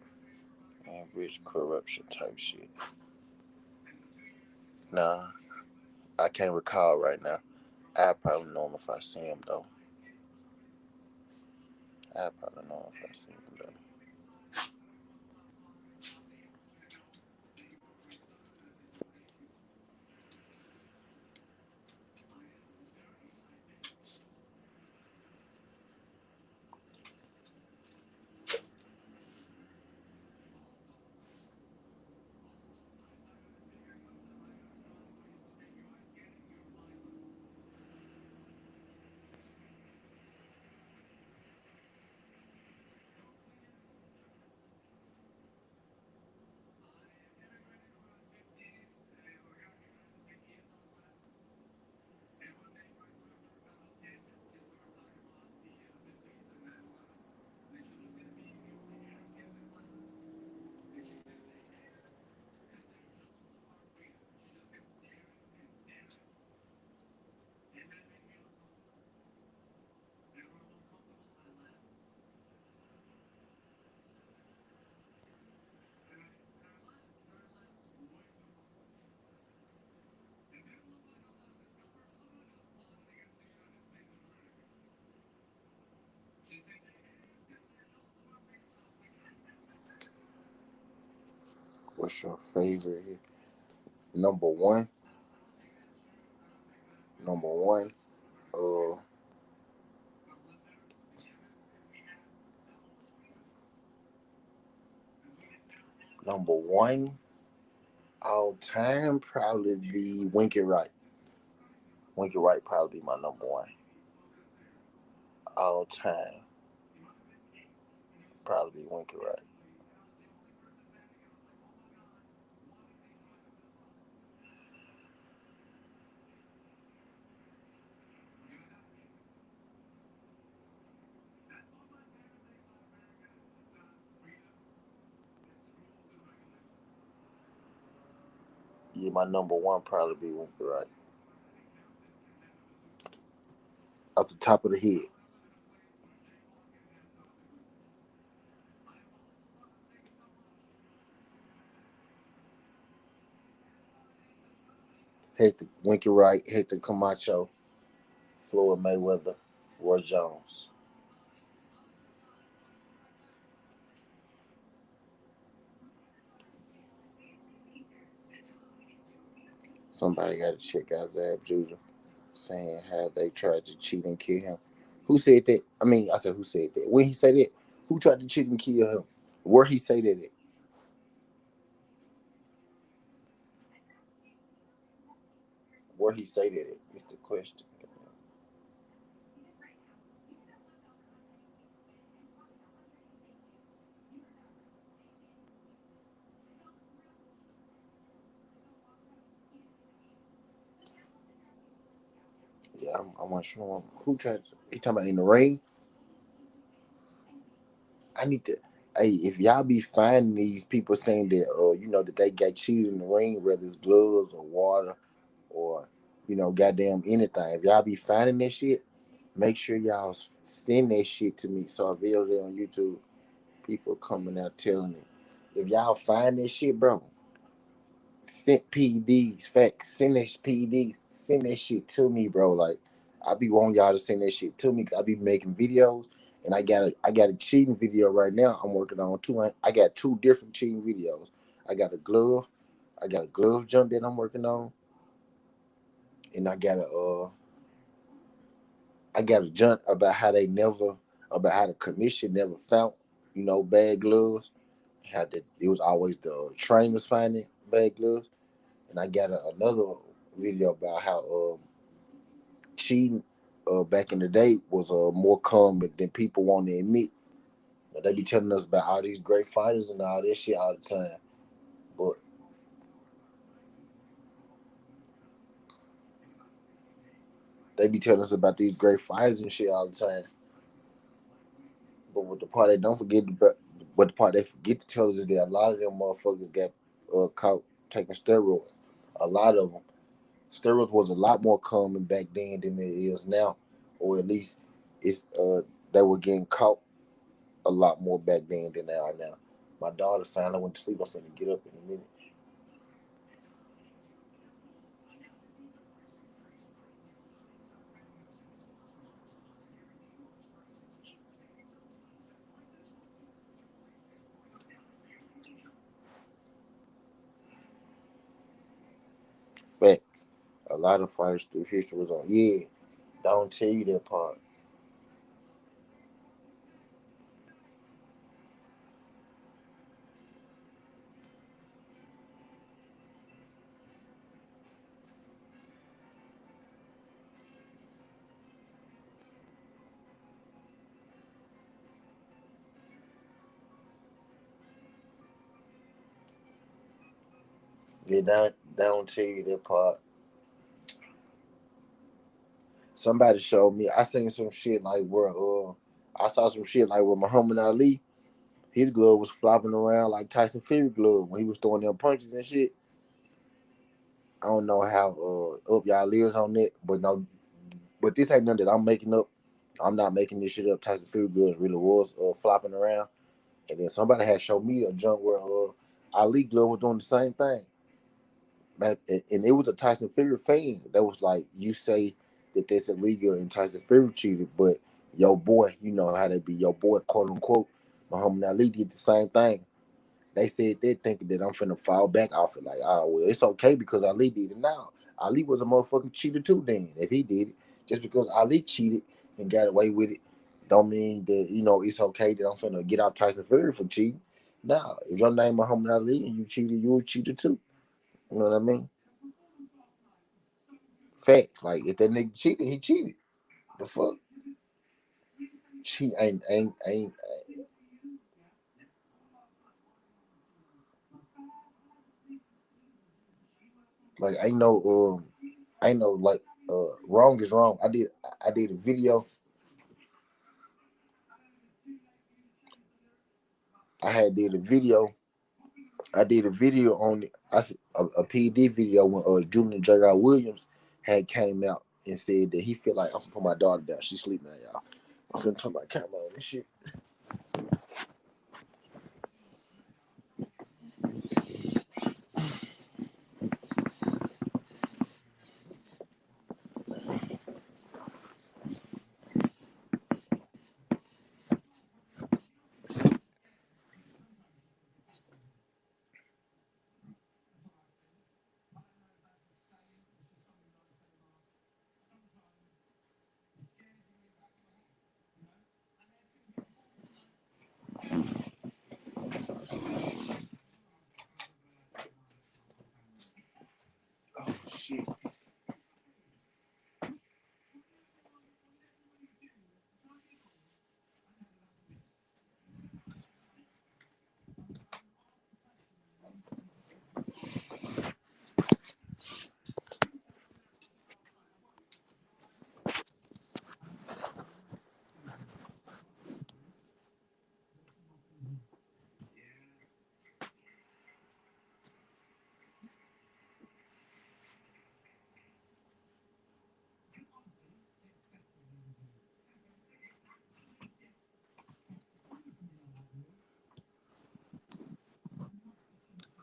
and rich corruption type shit. Nah, I can't recall right now. I probably know him if I see him though. I probably know him if I see him though. What's your favorite? Number one. Number one. Uh, Number one all time probably be Winky Wright. Winky Wright probably be my number one all time. Probably be Winky Wright. Yeah, my number one probably be Winky Wright. Off the top of the head. Hector Winky Wright, Hector Camacho, Floyd Mayweather, Roy Jones. Somebody got to check out Zab Judah saying how they tried to cheat and kill him. Who said that? I mean, I said who said that? When he said that, who tried to cheat and kill him? Where he say that at? Where he say that at? Is the question. I'm not sure who tried. He talking about in the ring. I need to. Hey, if y'all be finding these people saying that, that they got cheated in the ring, whether it's gloves or water or, goddamn anything. If y'all be finding that shit, make sure y'all send that shit to me so I video it on YouTube. People coming out telling it. If y'all find that shit, bro, send PDs, facts, send that PD, send that shit to me, bro. Like, I be wanting y'all to send that shit to me because I be making videos, and I got a cheating video right now. I'm working on two. I got two different cheating videos. I got a glove, I got a glove jump that I'm working on, and I got a jump about how the commission never found, bad gloves. How that it was always the trainers finding bad gloves, and I got another video about how cheating back in the day was more common than people want to admit. They be telling us about all these great fighters and all this shit all the time, but they be telling us about these great fighters and shit all the time. But what the part they don't forget about, what the part they forget to tell us is that a lot of them motherfuckers got caught taking steroids. A lot of them. Steroids was a lot more common back then than it is now, or at least it's they were getting caught a lot more back then than they are now. My daughter finally went to sleep. I'm finna get up in a minute. Facts. A lot of fighters through history was on. Yeah, don't tell you that part. Yeah, don't tell you that part. Somebody showed me. I seen some shit like where I saw some shit like where Muhammad Ali, his glove was flopping around like Tyson Fury glove when he was throwing them punches and shit. I don't know how up y'all is on that, but no, but this ain't nothing that I'm making up. I'm not making this shit up. Tyson Fury gloves really was flopping around, and then somebody had showed me a jump where Ali glove was doing the same thing. Man, and it was a Tyson Fury fan that was like, "You say that that's illegal and Tyson Fury cheated, but your boy, you know how they be, your boy, quote unquote, Muhammad Ali did the same thing." They said they're thinking that I'm finna fall back off it. Like, oh well, it's okay because Ali did it now. Ali was a motherfucking cheater too. Then if he did it, just because Ali cheated and got away with it, don't mean that it's okay that I'm finna get out Tyson Fury for cheating. Nah, if your name Muhammad Ali and you cheated, you a cheater too. You know what I mean? Facts. Like if that nigga cheated, he cheated. The fuck? Cheat ain't like ain't no like wrong is wrong. I did a video. I had did a video. I did a video on it. A PD video when Julian J. Williams had came out and said that he feel like I'm gonna put my daughter down. She sleep now, y'all. I'm finna turn my camera on this shit.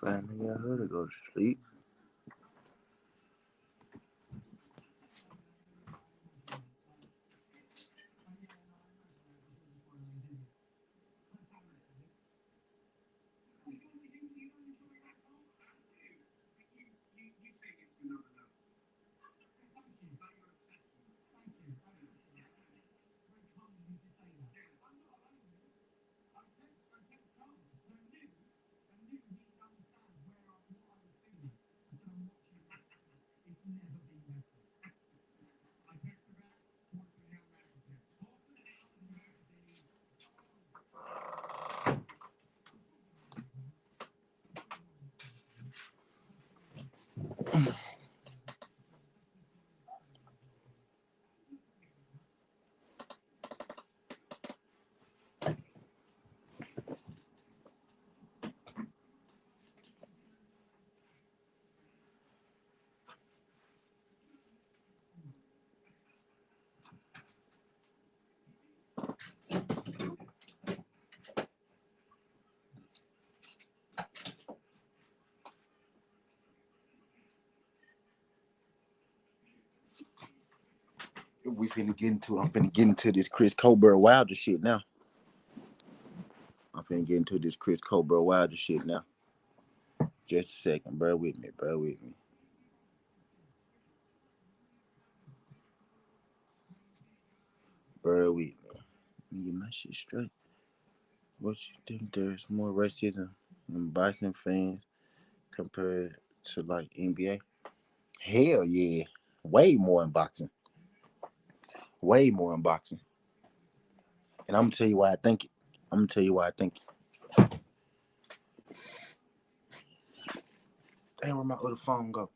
Finally got her to go to sleep. We finna get into it. I'm finna get into this Chris Colbert Wilder shit now. I'm finna get into this Chris Colbert Wilder shit now. Just a second. Bear with me. Bear with me. Bear with me. Let me get my shit straight. What you think there's more racism in boxing fans compared to like NBA? Hell yeah. Way more in boxing. Way more in boxing. And I'm gonna tell you why I think it. I'm gonna tell you why I think it. Damn, where my other phone go?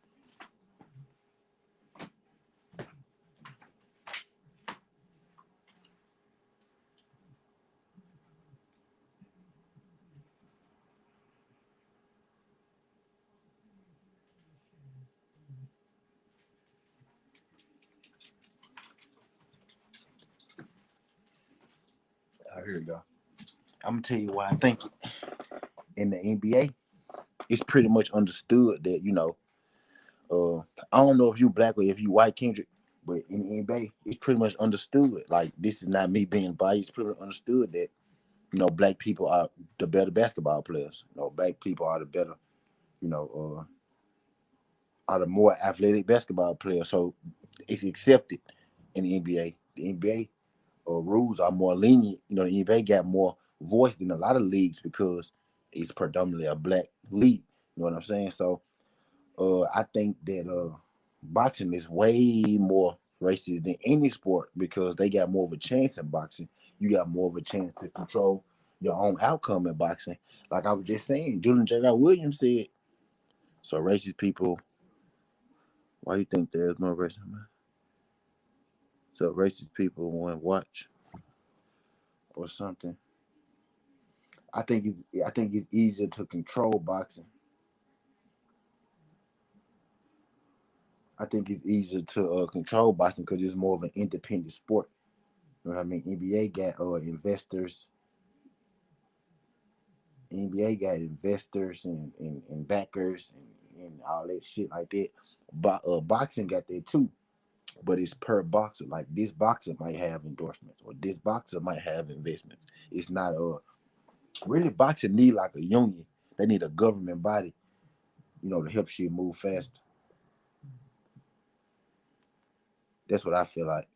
Oh, here we go. I'm gonna tell you why I think it. In the NBA, it's pretty much understood that I don't know if you black or if you white, Kendrick, but in the NBA, it's pretty much understood. Like this is not me being biased. It's pretty much understood that black people are the better basketball players. Black people are the better, you know, are the more athletic basketball players. So it's accepted in the NBA. The NBA rules are more lenient. The NBA got more voice than a lot of leagues because it's predominantly a black league. You know what I'm saying? So I think that boxing is way more racist than any sport because they got more of a chance in boxing. You got more of a chance to control your own outcome in boxing. Like I was just saying, Julian J. Williams said, so racist people, why you think there's more racism? So racist people want to watch or something. I think it's easier to control boxing. I think it's easier to control boxing because it's more of an independent sport. You know what I mean? NBA got investors. NBA got investors and backers and all that shit like that. But boxing got that too. But it's per boxer. Like this boxer might have endorsements or this boxer might have investments. It's not really boxing need like a union. They need a government body, to help shit move faster. That's what I feel like.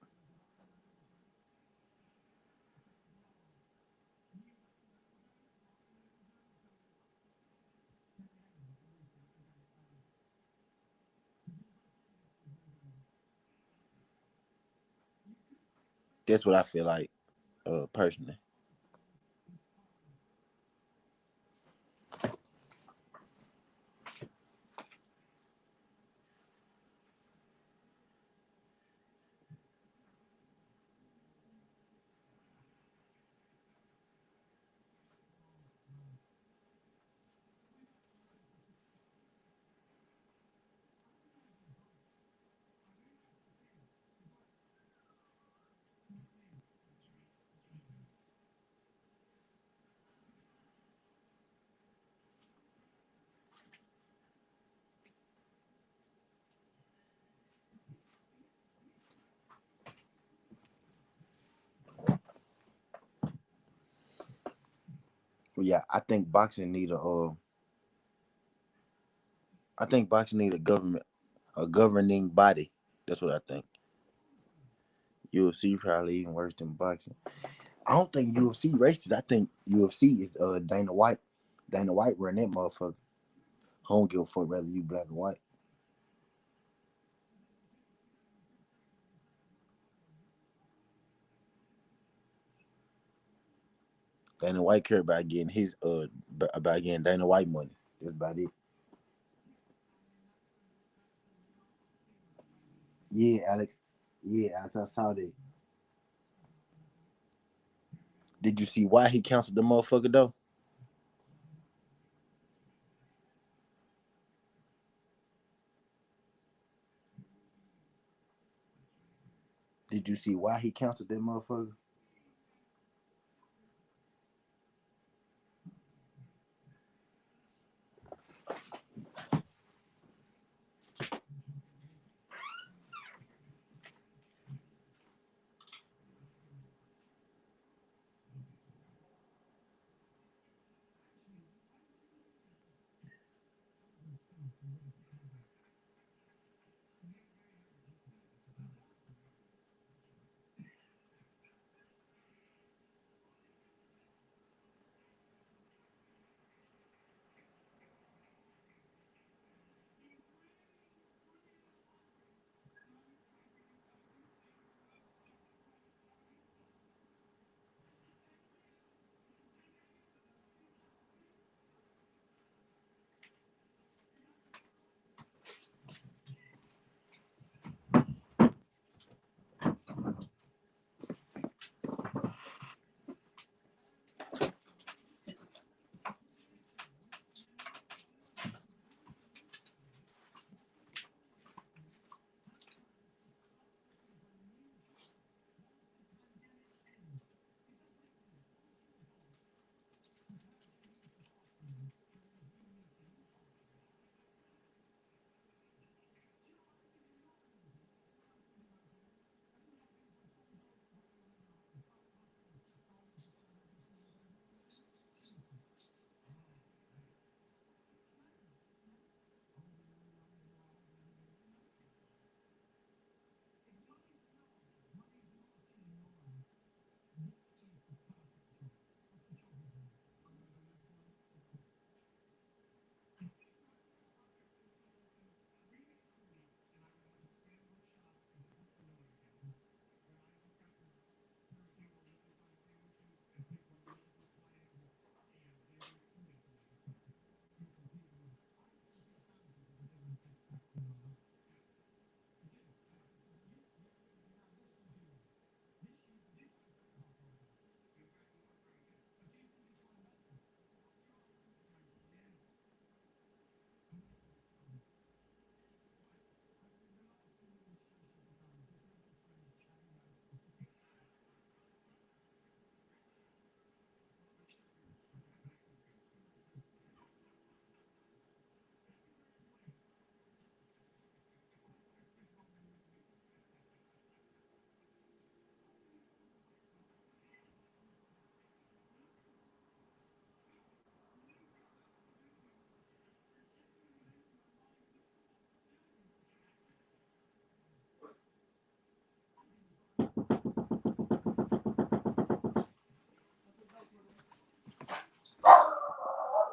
That's what I feel like, personally. yeah, I think boxing need a government, a governing body. That's what I think. UFC probably even worse than boxing. I don't think UFC racist. I think UFC is Dana White. Dana White run that motherfucker. I don't give a fuck whether you black or white. Dana White care about getting his about getting Dana White money. That's about it. Yeah, Alex. Yeah, Alex, I saw that. Did you see why he canceled the motherfucker though? Did you see why he canceled that motherfucker?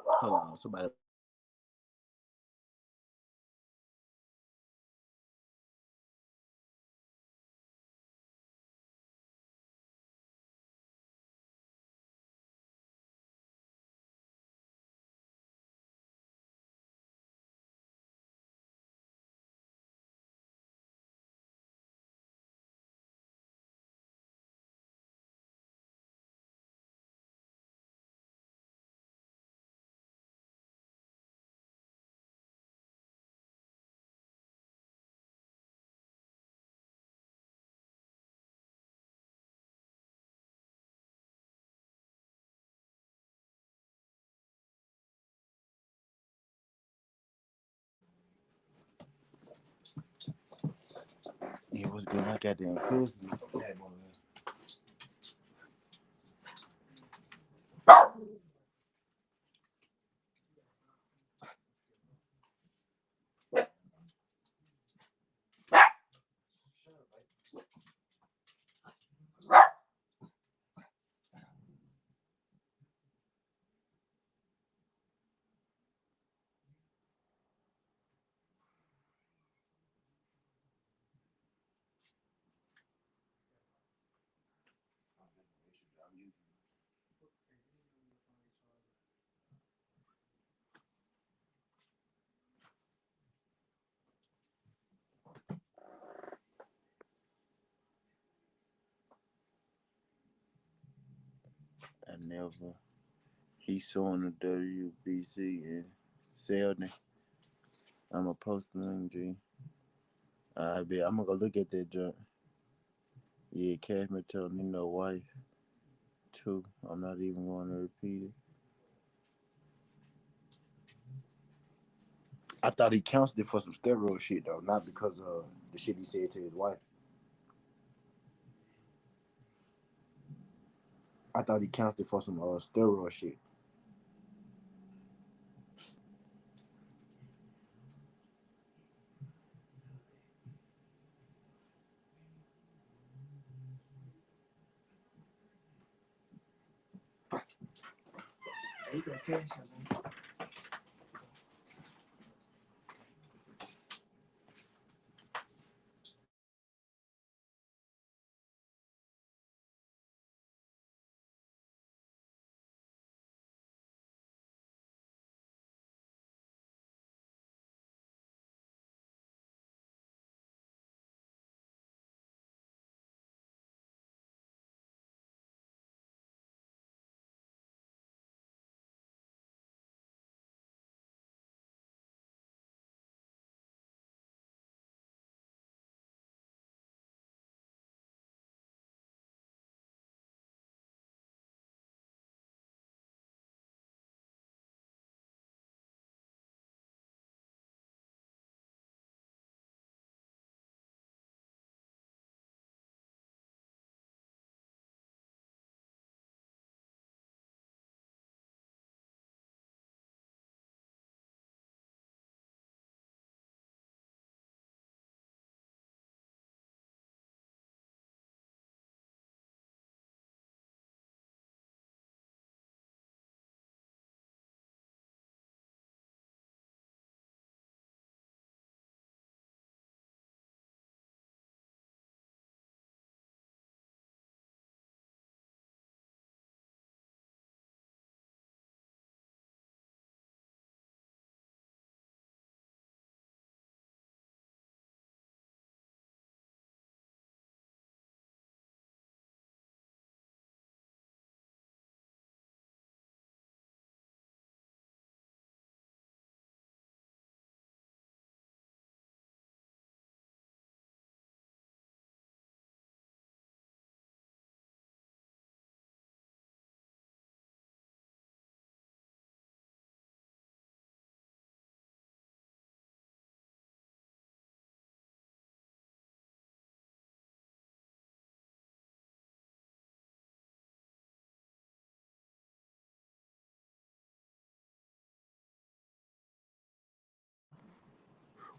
Hold on, somebody. Yeah, what's good? My goddamn cousin. I never. He's suing the WBC and Selden. I'm a post him, G. I bet I'm gonna go look at that junk. Yeah, Cashmere told me no wife too. I'm not even going to repeat it. I thought he counted it for some steroid shit though, not because of the shit he said to his wife. I thought he counted it for some steroid shit. You gonna catch something.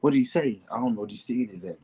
What did he say? I don't know what he said exactly.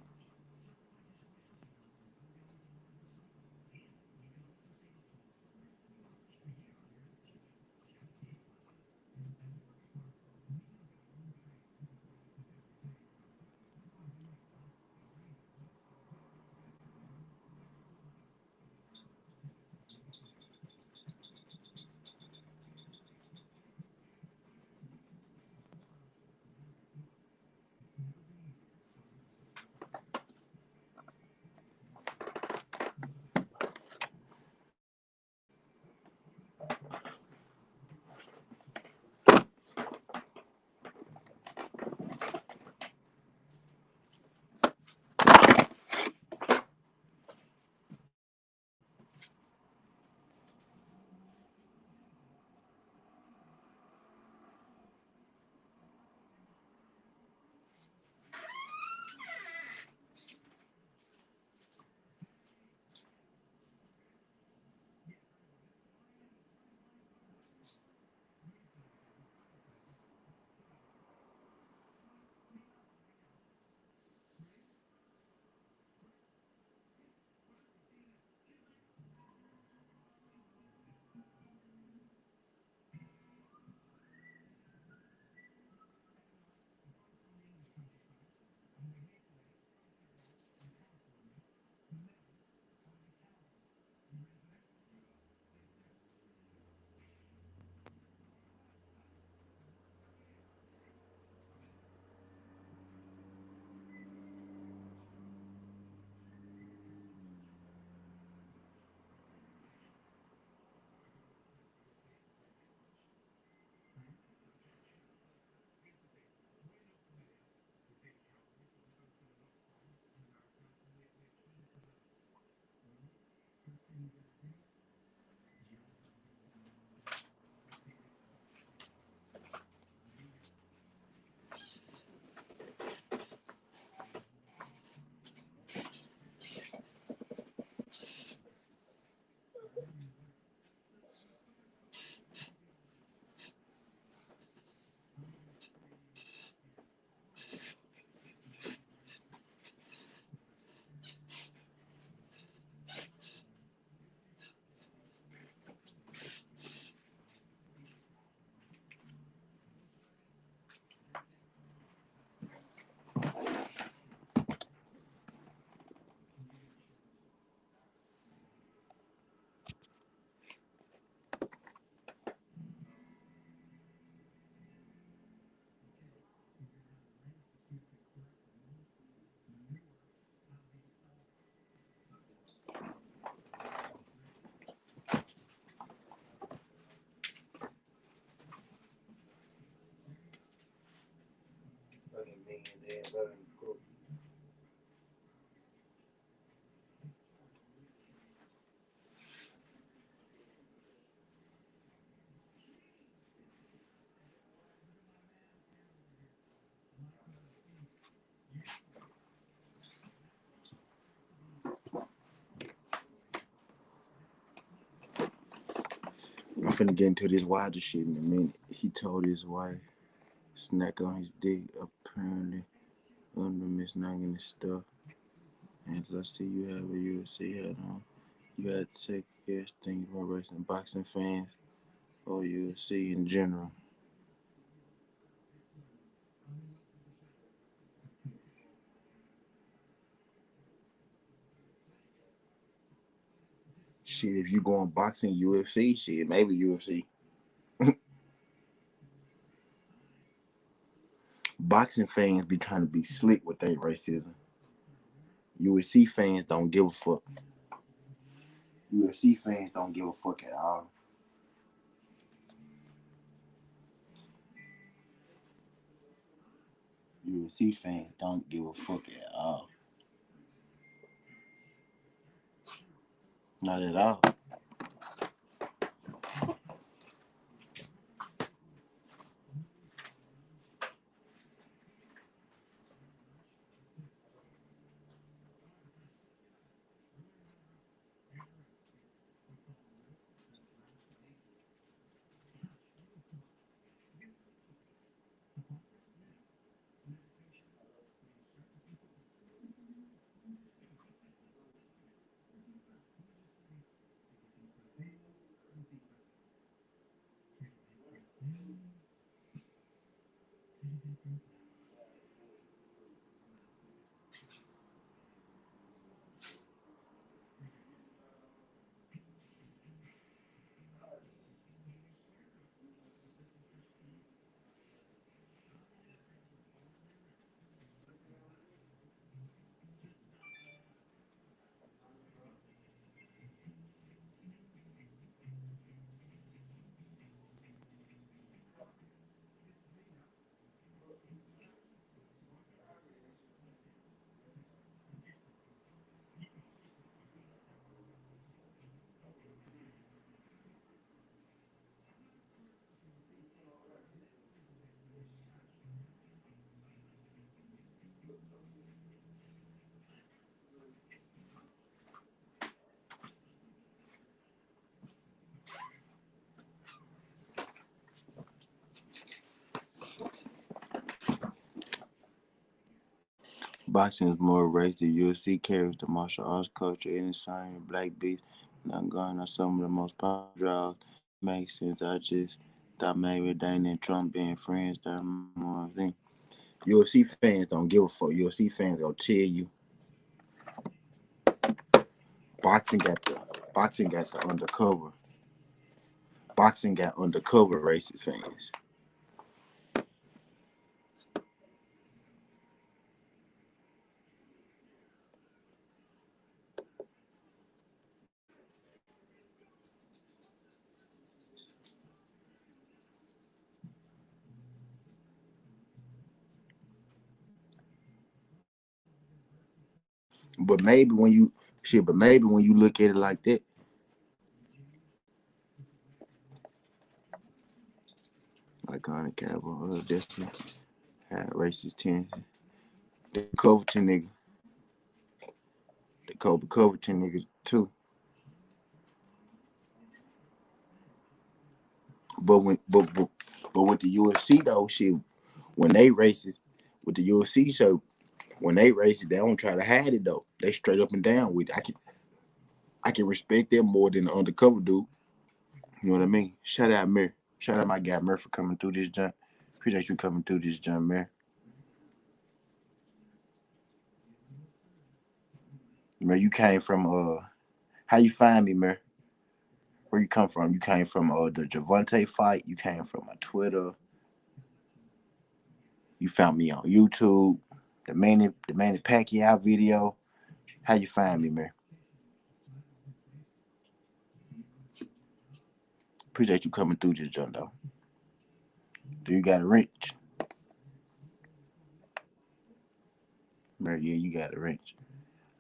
man. They ain't learning to cook. I'm finna get into this wilder shit in a minute. He told his wife, snack on his dick, apparently, under Miss Nagging and stuff. And let's see, you have a UFC hat on. You had to take yes things about racing boxing fans or UFC in general. Shit, if you going boxing UFC, shit, maybe UFC. Boxing fans be trying to be slick with their racism. UFC fans don't give a fuck. UFC fans don't give a fuck at all. UFC fans don't give a fuck at all. Not at all. Boxing is more race. The UFC carries the martial arts culture in insane black beasts. Not going are some of the most popular draws. Makes sense. I just thought maybe Dana and Trump being friends that more thing. UFC fans don't give a fuck. UFC fans gonna tell you boxing got the boxing got the undercover. Boxing got undercover racist fans. But maybe when you shit, but maybe when you look at it like that, like on the Cowboy, definitely had racist tendencies. The Covington nigga, the Kobe Covington niggas too. But but with the UFC though, shit, when they racist with the UFC show, when they racist, they don't try to hide it though. They straight up and down with it. I can respect them more than the undercover dude. You know what I mean? Shout out Mir. Shout out my guy Mir for coming through this jump. Appreciate you coming through this jump, Mir. Mir, you came from how you find me, Mir? Where you come from? You came from the Javante fight. You came from my Twitter. You found me on YouTube. The Manny Pacquiao video. How you find me, Mir? Appreciate you coming through this jump though. Do you got a wrench? Mary, yeah, you got a wrench.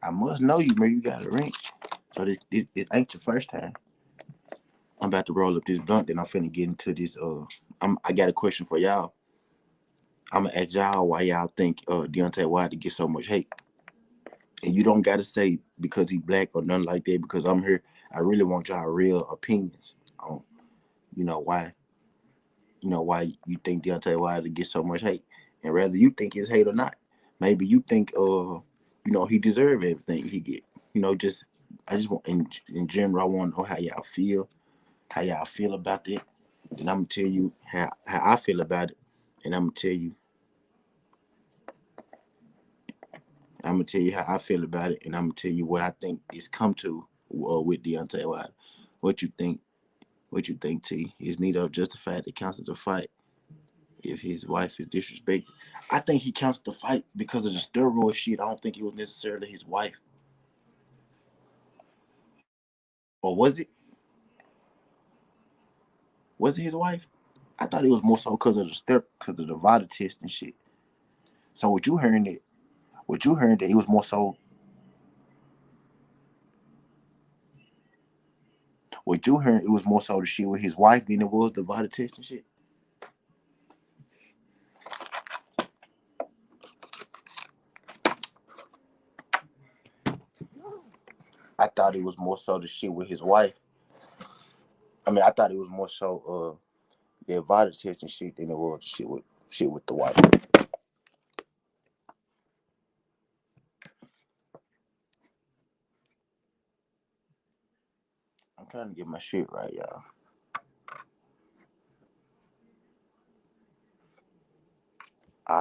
I must know you, Mary. You got a wrench. So this ain't your first time. I'm about to roll up this blunt, then I'm finna get into this. I got a question for y'all. I'm gonna ask y'all why y'all think Deontay Wilder get so much hate, and you don't gotta say because he black or nothing like that. Because I'm here, I really want y'all real opinions on you know why why you think Deontay Wilder gets so much hate, and whether you think it's hate or not. Maybe you think he deserve everything he get. Just I just want in general I want to know how y'all feel about that. Then I'm gonna tell you how I feel about it, and I'm gonna tell you how I feel about it, and I'm gonna tell you what I think it's come to with Deontay Wilder. What you think? What you think, T? Is Nito justified to cancel the fight if his wife is disrespected? I think he canceled the fight because of the steroid shit. I don't think it was necessarily his wife, or was it? Was it his wife? I thought it was more so because of the VADA test and shit. So what you hearing that it was more so what you hearing it was more so the shit with his wife than it was the VADA test and shit. I thought it was more so the shit with his wife. I mean, I thought it was more so the VADA test and shit than it was the shit with the wife. I'm trying to get my shit right, y'all.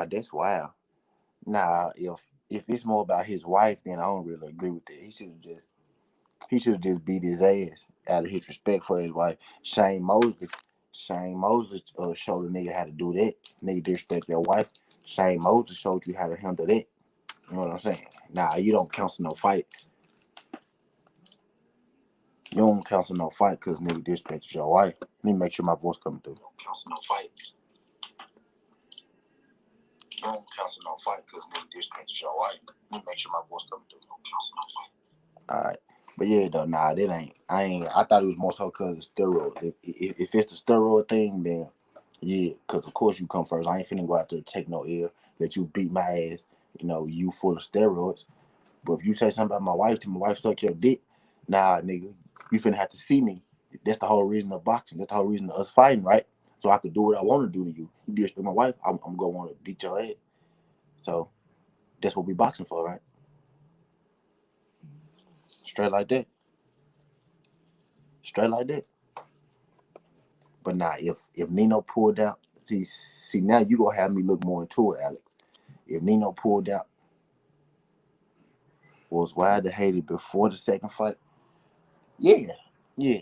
That's wild. Nah, if it's more about his wife, then I don't really agree with that. He should have just beat his ass out of his respect for his wife. Shane Moses showed a nigga how to do that. Nigga disrespect your wife. Shane Moses showed you how to handle that. You know what I'm saying? Nah, you don't counsel no fight. You don't counsel no fight because nigga disrespected your wife. Let me make sure my voice coming through. Don't counsel no fight. You don't counsel no fight because nigga disrespected your wife. Let me make sure my voice coming through. Don't counsel no fight. All right. But yeah, though, nah, that ain't. I ain't. I thought it was more so because of steroid. If it's the steroid thing, then yeah, because of course you come first. I ain't finna go out there and take no L. Let you beat my ass. You full of steroids. But if you say something about my wife, to my wife suck your dick, nah, nigga, you finna have to see me. That's the whole reason of boxing. That's the whole reason of us fighting, right? So I could do what I want to do to you. You disrespect my wife, I'm gonna want to beat your ass. So that's what we boxing for, right? Straight like that. Straight like that. But nah, if Nino pulled out, see now you gonna have me look more into it, Alex. If Nino pulled out, was Wilder hated before the second fight? Yeah, yeah.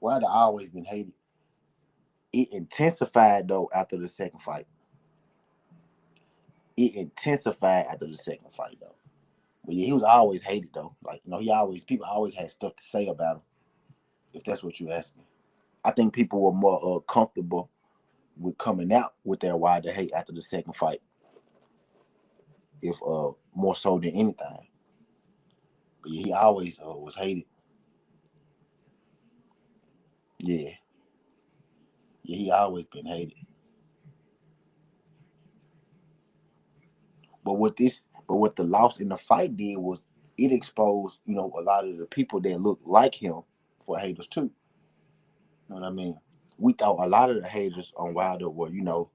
Wilder always been hated. It intensified though after the second fight. It intensified after the second fight though. But yeah, he was always hated though. Like people always had stuff to say about him. If that's what you're asking, I think people were more comfortable with coming out with their Wilder hate after the second fight, if more so than anything. But yeah, he always was hated. Yeah, yeah, he always been hated. But what the loss in the fight did was it exposed, a lot of the people that look like him for haters too. You know what I mean? We thought a lot of the haters on Wilder were, you know,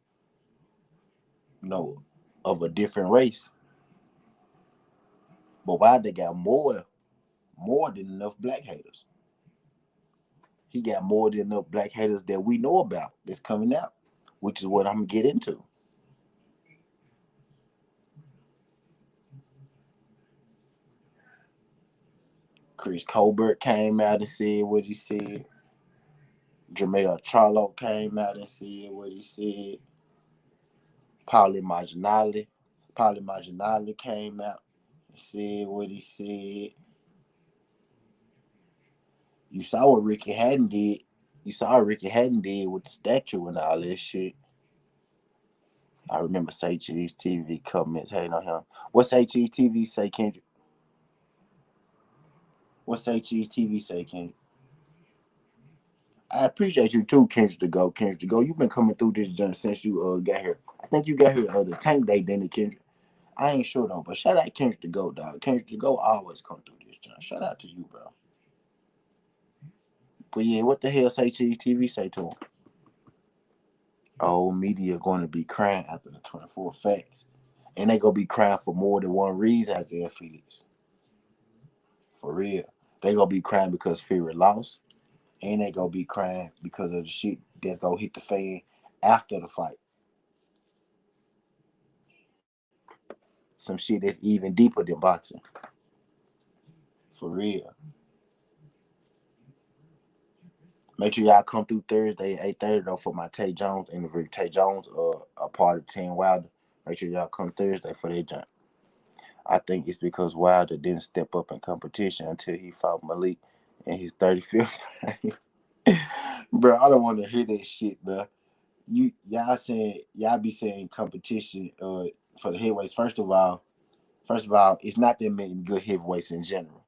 of a different race, but Wilder got more than enough black haters. He got more than enough black haters that we know about that's coming out, which is what I'm gonna get into. Chris Colbert came out and said what he said. Jermaine Charlo came out and said what he said. Paulie Marginale, Paulie Marginale came out and said what he said. You saw what Ricky Hatton did. You saw what Ricky Hatton did with the statue and all that shit. I remember Say Cheese TV comments hating on him. What Say Cheese TV say, Kendrick? What Say Cheese TV say, Kendrick? I appreciate you too, Kendrick to go. Kendrick to go. You've been coming through this junk since you got here. I think you got here the tank day, didn't it, Kendrick? I ain't sure though, but shout out Kendrick to go, dog. Kendrick to go always come through this junk. Shout out to you, bro. But yeah, what the hell Say Cheese TV say to him? Oh, media going to be crying after the 24 facts. And they going to be crying for more than one reason, Isaiah Felix. For real. They going to be crying because Fury lost. And they going to be crying because of the shit that's going to hit the fan after the fight. Some shit that's even deeper than boxing. For real. Make sure y'all come through Thursday at 8:30 though for my Tay Jones interview. Tay Jones, a part of 10 Wilder. Make sure y'all come Thursday for that jump. I think it's because Wilder didn't step up in competition until he fought Malik in his 35th fight. Bro, I don't want to hear that shit, bro. Y'all be saying competition for the heavyweights. First of all, it's not that many good heavyweights in general.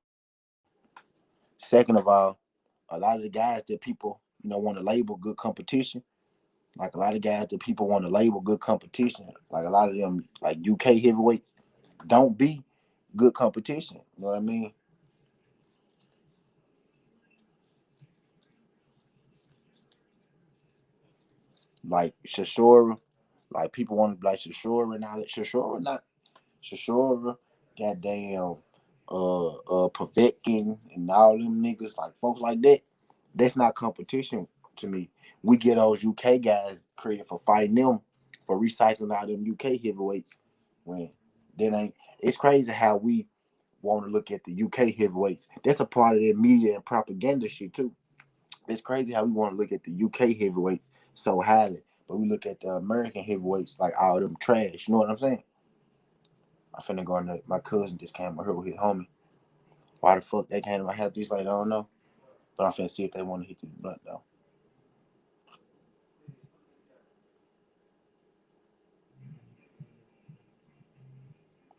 Second of all, a lot of the guys that people want to label good competition, like a lot of guys that people want to label good competition, like a lot of them like UK heavyweights don't be good competition. You know what I mean? Like Shashora, like people want to like Shashora and all that. Shashora, goddamn, Povetkin and all them niggas, like folks like that. That's not competition to me. We get those UK guys credit for fighting them, for recycling out them UK heavyweights. When then ain't it's crazy how we want to look at the UK heavyweights. That's a part of their media and propaganda shit too. It's crazy how we want to look at the UK heavyweights so highly, but we look at the American heavyweights like all them trash. You know what I'm saying? I finna go in there. My cousin just came over here with his homie. Why the fuck they came to my house just like I don't know. But I'm finna see if they want to hit this blunt though.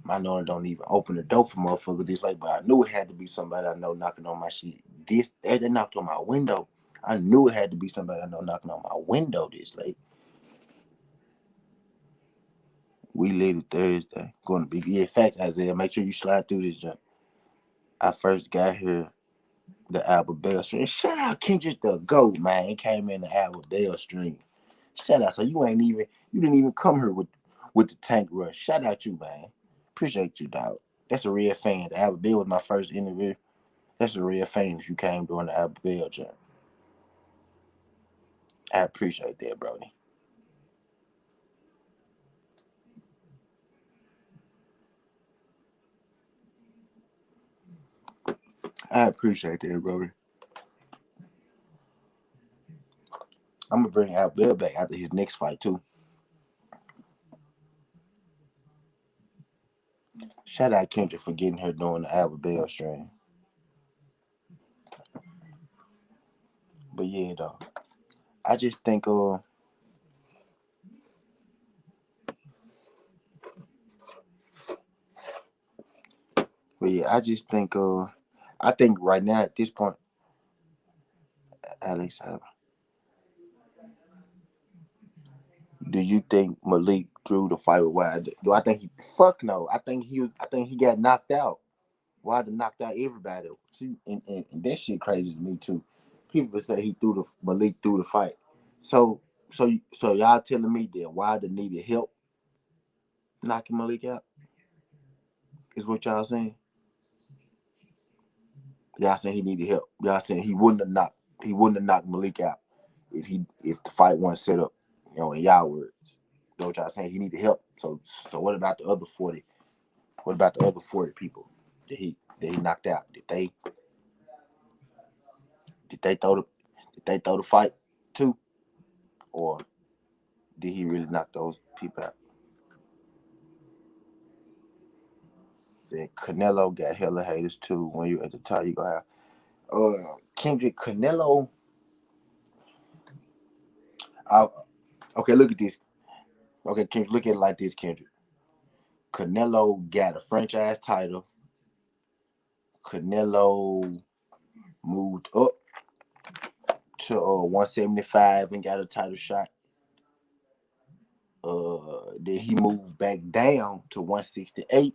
My knowing don't even open the door for motherfuckers this like, but I knew it had to be somebody I know knocking on my shit. They knocked on my window. I knew it had to be somebody I know knocking on my window this late. We lit it Thursday. Going to be facts, Isaiah. Make sure you slide through this jump. I first got here the Albert Bell stream. Shout out Kendrick the GOAT, man. He came in the Albert Bell stream. Shout out. So you didn't even come here with the tank rush. Shout out you, man. Appreciate you, dog. That's a real fan. The Albert Bell was my first interview. That's a real fan if you came during the Albert Bell jump. I appreciate that, Brody. I appreciate that, Brody. I'm gonna bring Albert Bell back after his next fight too. Shout out Kendrick for getting her during the Albert Bell stream. But yeah, though. I just think but yeah, I think right now at this point, Alex, do you think Malik drew the fight with Wilder? Do I think he fuck no. I think he got knocked out. Wilder knocked out everybody. See, and that shit crazy to me too. People say he threw the Malik threw the fight. So so y'all telling me that Wilder needed help knocking Malik out? Is what y'all saying? Y'all saying he needed help. Y'all saying he wouldn't have knocked Malik out if the fight wasn't set up, in y'all words. You know what y'all saying? He needed help. So what about the other 40? What about the other 40 people that he knocked out? Did they throw the did they throw the fight too? Or did he really knock those people out? Said Canelo got hella haters too. When you at the top, you gonna have Kendrick Canelo. I, okay, look at this. Okay, Kendrick, look at it like this, Kendrick. Canelo got a franchise title. Canelo moved up to 175 and got a title shot. Then he moved back down to 168,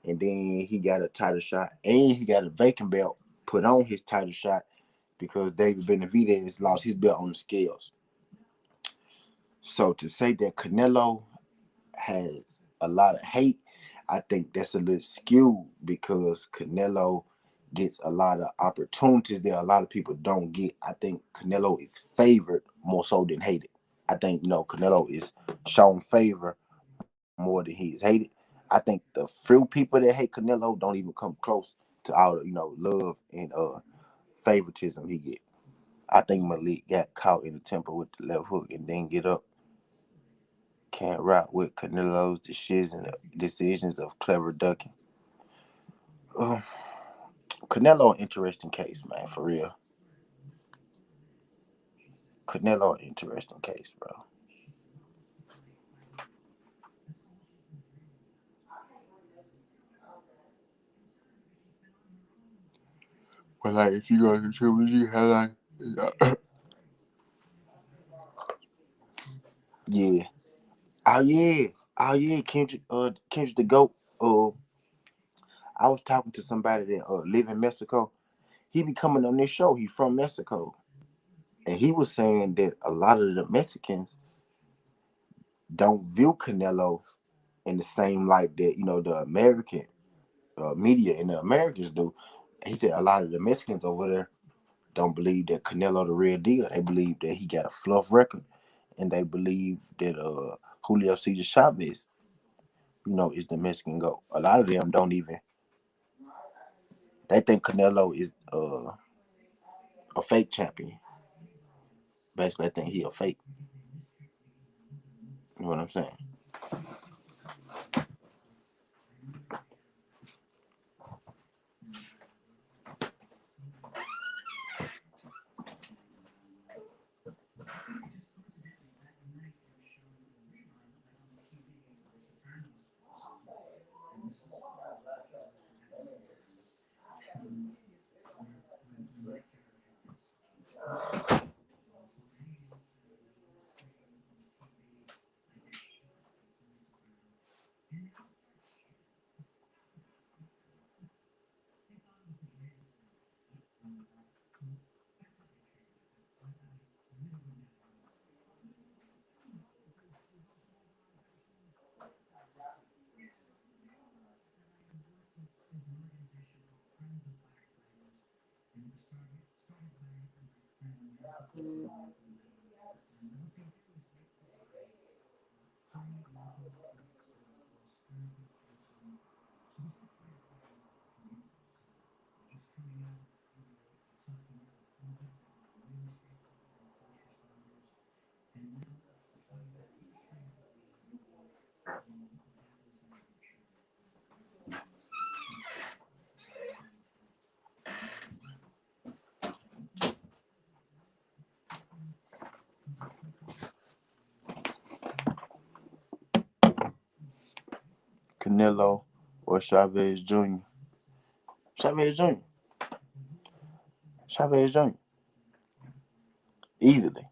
and then he got a title shot, and he got a vacant belt put on his title shot because David Benavidez lost his belt on the scales. So to say that Canelo has a lot of hate, I think that's a little skewed because Canelo gets a lot of opportunities that a lot of people don't get. I think Canelo is favored more so than hated. I think Canelo is shown favor more than he is hated. I think the few people that hate Canelo don't even come close to all the love and favoritism he get. I think Malik got caught in the temple with the left hook and didn't get up. Can't rock with Canelo's decisions of clever ducking. Uh, Canelo, interesting case, man, for real. Canelo, interesting case, bro. But like, if you go to Triple G highlight, yeah, yeah, Kendrick, Kendrick the Goat. I was talking to somebody that live in Mexico. He be coming on this show. He from Mexico, and he was saying that a lot of the Mexicans don't view Canelo in the same light that the American media and the Americans do. He said a lot of the Mexicans over there don't believe that Canelo the real deal. They believe that he got a fluff record, and they believe that Julio Cesar Chavez, is the Mexican GOAT. A lot of them don't even. They think Canelo is a fake champion. Basically, they think he a fake. You know what I'm saying? Canelo or Chavez Jr. Chavez Jr. Chavez Jr. Easily,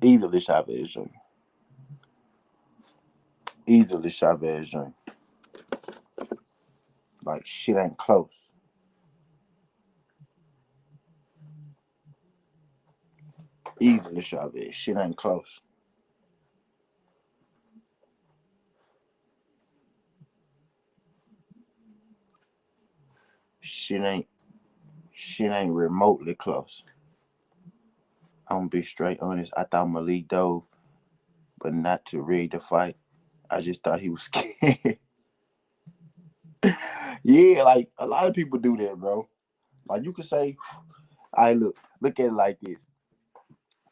easily Chavez Jr. Easily Chavez Jr. Like shit ain't close. Easily Chavez. Shit ain't close. Shit ain't shit ain't remotely close. I'm gonna be straight honest. I thought Malik dove, but not to rig the fight. I just thought he was scared. Yeah, like a lot of people do that, bro. Like you could say, I look at it like this.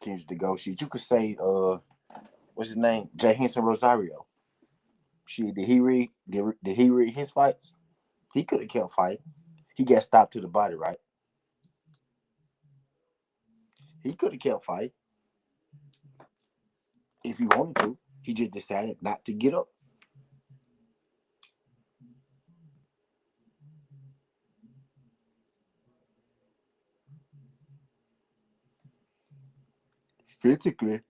Kendrick the Go shit. You could say, what's his name? Jay Henson Rosario. Shit, did he read his fights? He could have kept fighting. He got stopped to the body, right? He could have kept fighting if he wanted to. He just decided not to get up. Physically,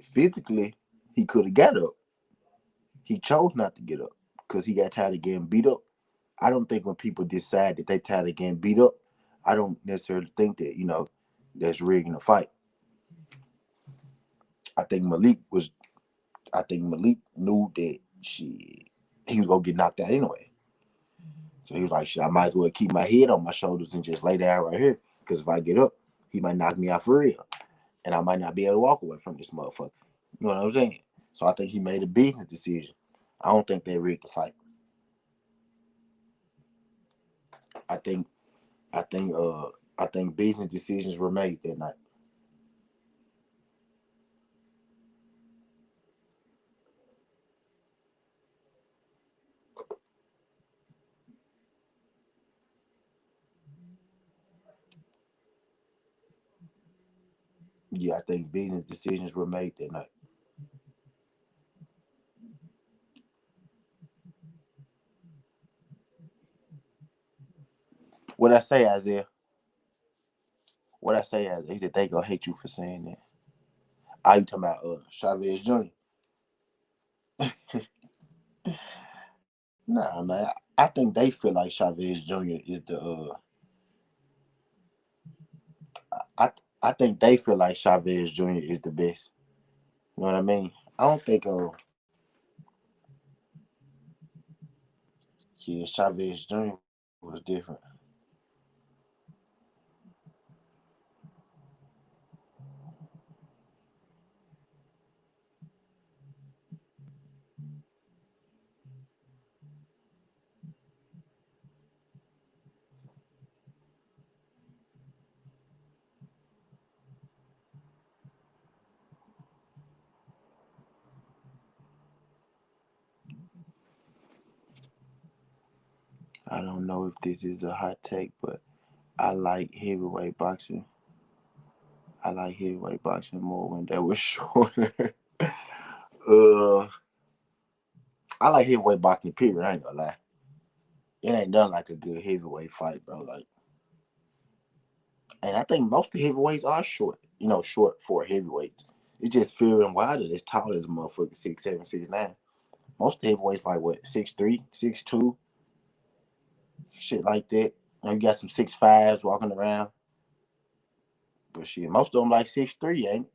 physically, he could have got up. He chose not to get up because he got tired of getting beat up. I don't think when people decide that they tired of getting beat up, I don't necessarily think that that's rigging a fight. I think Malik was. I think Malik knew that he was gonna get knocked out anyway. So he was like, "Shit, I might as well keep my head on my shoulders and just lay down right here. Because if I get up, he might knock me out for real, and I might not be able to walk away from this motherfucker." You know what I'm saying? So I think he made a business decision. I don't think they rigged the fight. I think I think I think business decisions were made that night. Yeah, I think business decisions were made that night. What I say, Isaiah? What I say, Isaiah? He said they gonna hate you for saying that. Are you talking about Chavez Jr.? Nah, man. I think they feel like Chavez Jr. is the I I think they feel like Chavez Jr. is the best. You know what I mean? I don't think yeah, Chavez Jr. was different. I don't know if this is a hot take, but I like heavyweight boxing. I like heavyweight boxing more when they were shorter. uh, I like heavyweight boxing. Period. I ain't gonna lie. It ain't done like a good heavyweight fight, bro. Like, and I think most of the heavyweights are short. Short for heavyweights. It's just Fury and Wilder that's tall as a motherfucker, 6'7", 6'9". Most of the heavyweights like what 6'3", 6'2", shit like that. And you got some 6'5" walking around, but shit, most of them like 6'3", ain't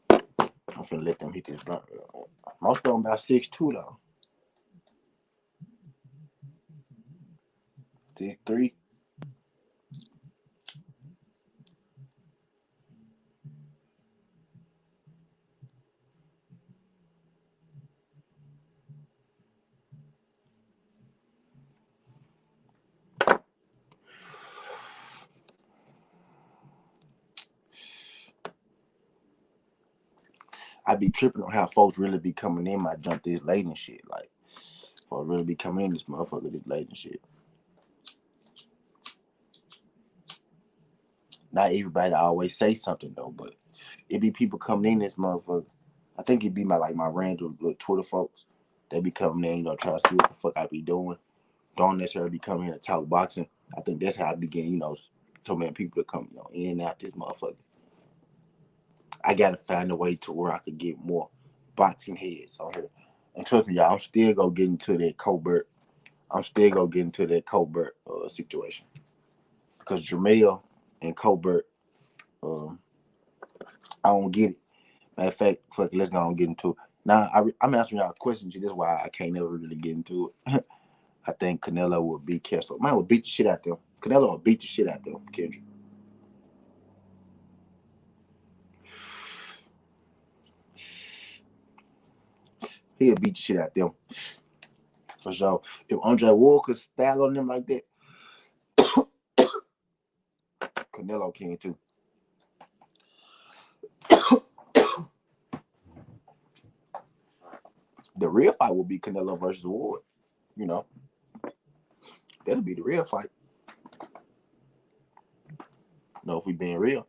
it? I'm finna let them hit this blunt. Most of them about 6'2" though. 6'3". I be tripping on how folks really be coming in my jump this late and shit. Like, folks really be coming in this motherfucker this late and shit. Not everybody always say something though, but it be people coming in this motherfucker. I think it be my random little Twitter folks. They be coming in, trying to see what the fuck I be doing. Don't necessarily be coming here to talk boxing. I think that's how I begin, so many people to come, in and out this motherfucker. I gotta find a way to where I could get more boxing heads on here. And trust me, y'all, I'm still gonna get into that Colbert. I'm still gonna get into that Colbert situation. Because Jamel and Colbert, um, I don't get it. Matter of fact, fuck, let's go and get into it. Now, I'm answering y'all questions. This is why I can't never really get into it. I think Canelo will beat Kessler. Man, will beat the shit out them. Canelo will beat the shit out them, Kendrick. He'll beat the shit out them. For sure. If Andre Walker style on them like that, Canelo can too. The real fight will be Canelo versus Ward. You know, That'll be the real fight. No, if we being real.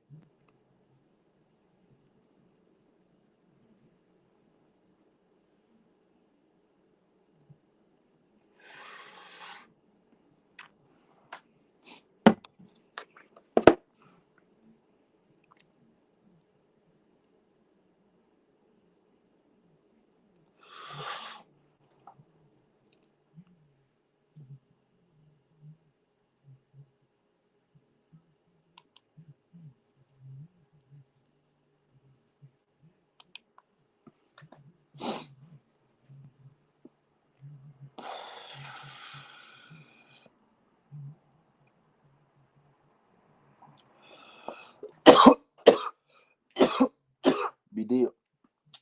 Be deal.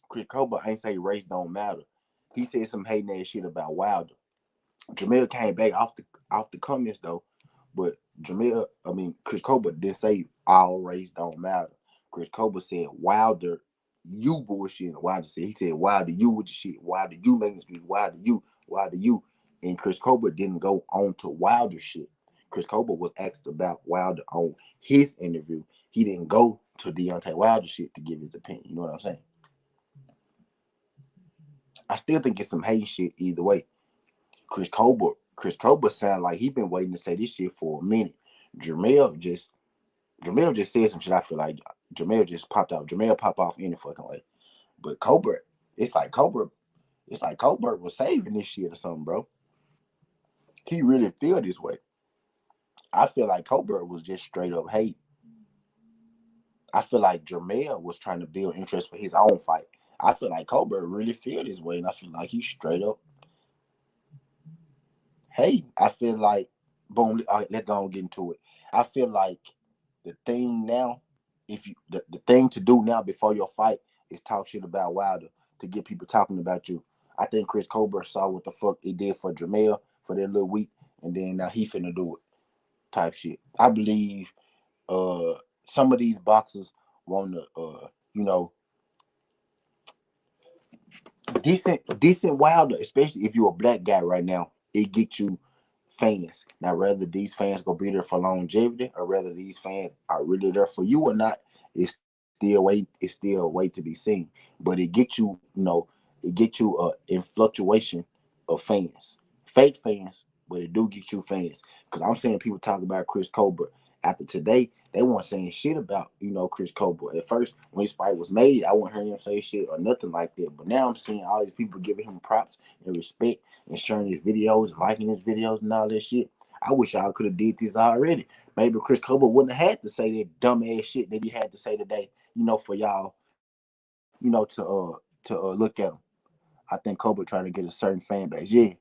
Chris Cobra ain't say race don't matter. He said some hating ass shit about Wilder. Jamel came back off the comments though, but Chris Cobra didn't say all race don't matter. Chris Cobra said Wilder, you bullshit. Wilder, you with the shit. Wilder, you making speech. Wilder, you. And Chris Cobra didn't go on to Wilder shit. Chris Cobra was asked about Wilder on his interview. He didn't go to Deontay Wilder shit to give his opinion. You know what I'm saying? I still think it's some hate shit either way. Chris Cobra sound like he been waiting to say this shit for a minute. Jamel just Jamel just said some shit. I feel like Jamel just popped out. Jamel pop off any fucking way. But Cobra, it's like Cobra, was saving this shit or something, bro. He really feel this way. I feel like Cobra was just straight up hate. I feel like Jamel was trying to build interest for his own fight. I feel like Cobra really feel this way, and I feel like he's straight up. Hey, I feel like boom. All right, let's go and get into it. I feel like the thing now, if you the thing to do now before your fight is talk shit about Wilder to get people talking about you. I think Chris Colbert saw what the fuck he did for Jamel for that little week, and then now he finna do it type shit. I believe uh some of these boxers want to you know decent Wilder, especially if you're a black guy right now, it get you fans. Now, whether these fans gonna be there for longevity or whether these fans are really there for you or not, it's still wait to be seen. But it get you, it get you in fluctuation of fans, fake fans, but it do get you fans. Because I'm seeing people talk about Chris Colbert after today. They weren't saying shit about Chris Colbert at first when his fight was made. I wasn't hearing him say shit or nothing like that. But now I'm seeing all these people giving him props and respect and sharing his videos, liking his videos and all that shit. I wish y'all could have did this already. Maybe Chris Colbert wouldn't have had to say that dumb ass shit that he had to say today. For y'all, to look at him. I think Colbert trying to get a certain fan base. Yeah,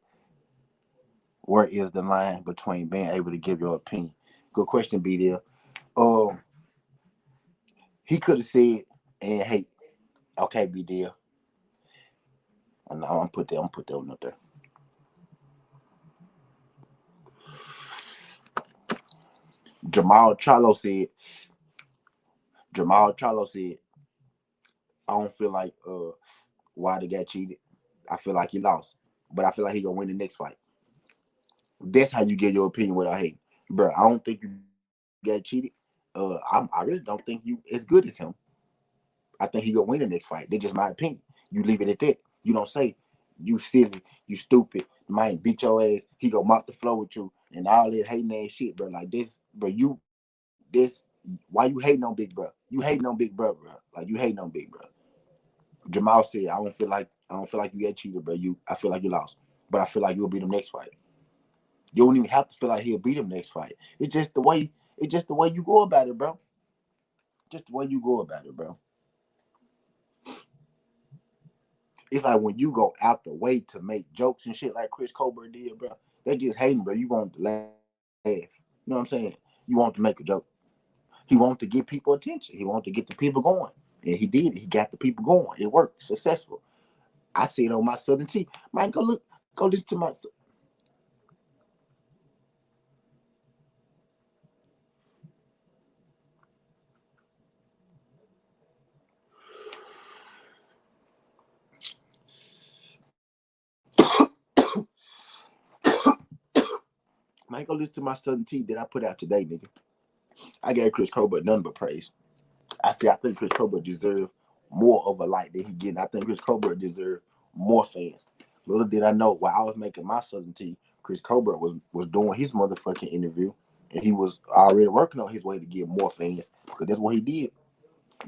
where is the line between being able to give your opinion? Good question, B. There. Um, he could have said, and hey, okay, B. Deal. And I'm gonna put that one up there. Jamal Charlo said, Jamal Charlo said, I don't feel like Wilder got cheated. I feel like he lost. But I feel like he gonna win the next fight. That's how you get your opinion without hating. Bro, I don't think you got cheated. I really don't think you as good as him. I think he gonna win the next fight. That's just my opinion. You leave it at that. You don't say you silly, you stupid, might beat your ass. He go mop the floor with you and all that hating ass shit, bro. Like this, bro. Why you hating on Big Bro? You hating on Big Bro, bro. Like you hating on Big Bro. Jamal said, I don't feel like you got cheated, bro. I feel like you lost, but I feel like you'll beat him next fight. You don't even have to feel like he'll beat him next fight. It's just the way. It's just the way you go about it, bro. Just the way you go about it, bro. It's like when you go out the way to make jokes and shit like Chris Colbert did, bro. They just hating, bro. You want to laugh. You know what I'm saying? You want to make a joke. He wanted to get people attention. He wanted to get the people going. And he did it. He got the people going. It worked. Successful. I see it on my SouthernTea. Man, go listen to my. Man, go listen to my SouthernTea that I put out today, nigga. I gave Chris Colbert none but praise. I think Chris Colbert deserves more of a light than he getting. I think Chris Colbert deserves more fans. Little did I know while I was making my SouthernTea, Chris Colbert was doing his motherfucking interview, and he was already working on his way to get more fans because that's what he did.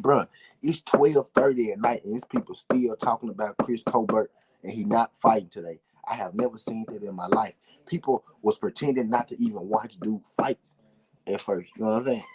Bruh, it's 12:30 at night and these people still talking about Chris Colbert and he not fighting today. I have never seen that in my life. People was pretending not to even watch dude fights at first. You know what I'm saying?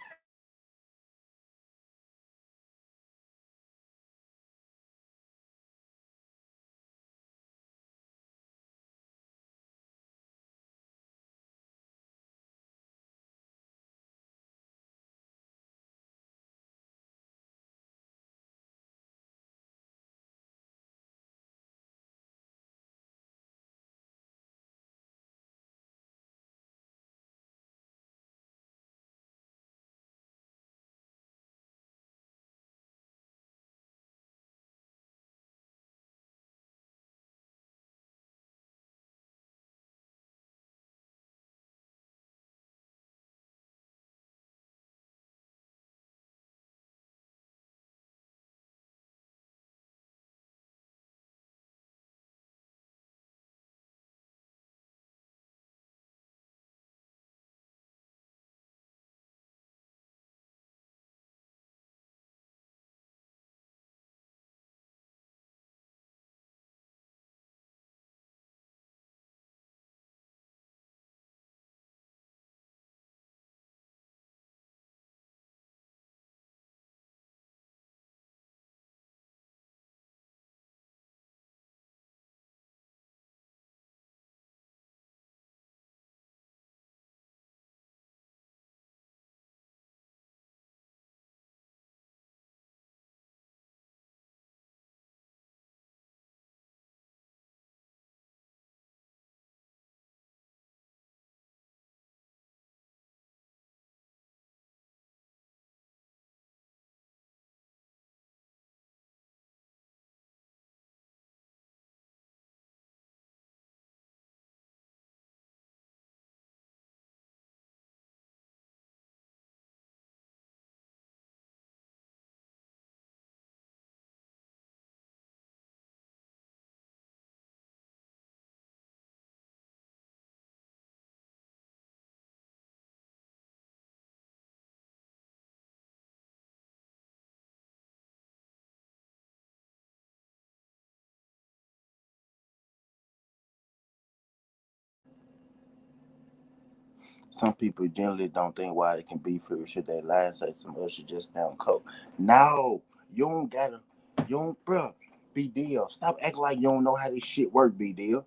Some people generally don't think why they can be free should they lie and say some other shit just down coke. No, you don't gotta, you don't, bro. Be deal. Stop acting like you don't know how this shit work. Be deal.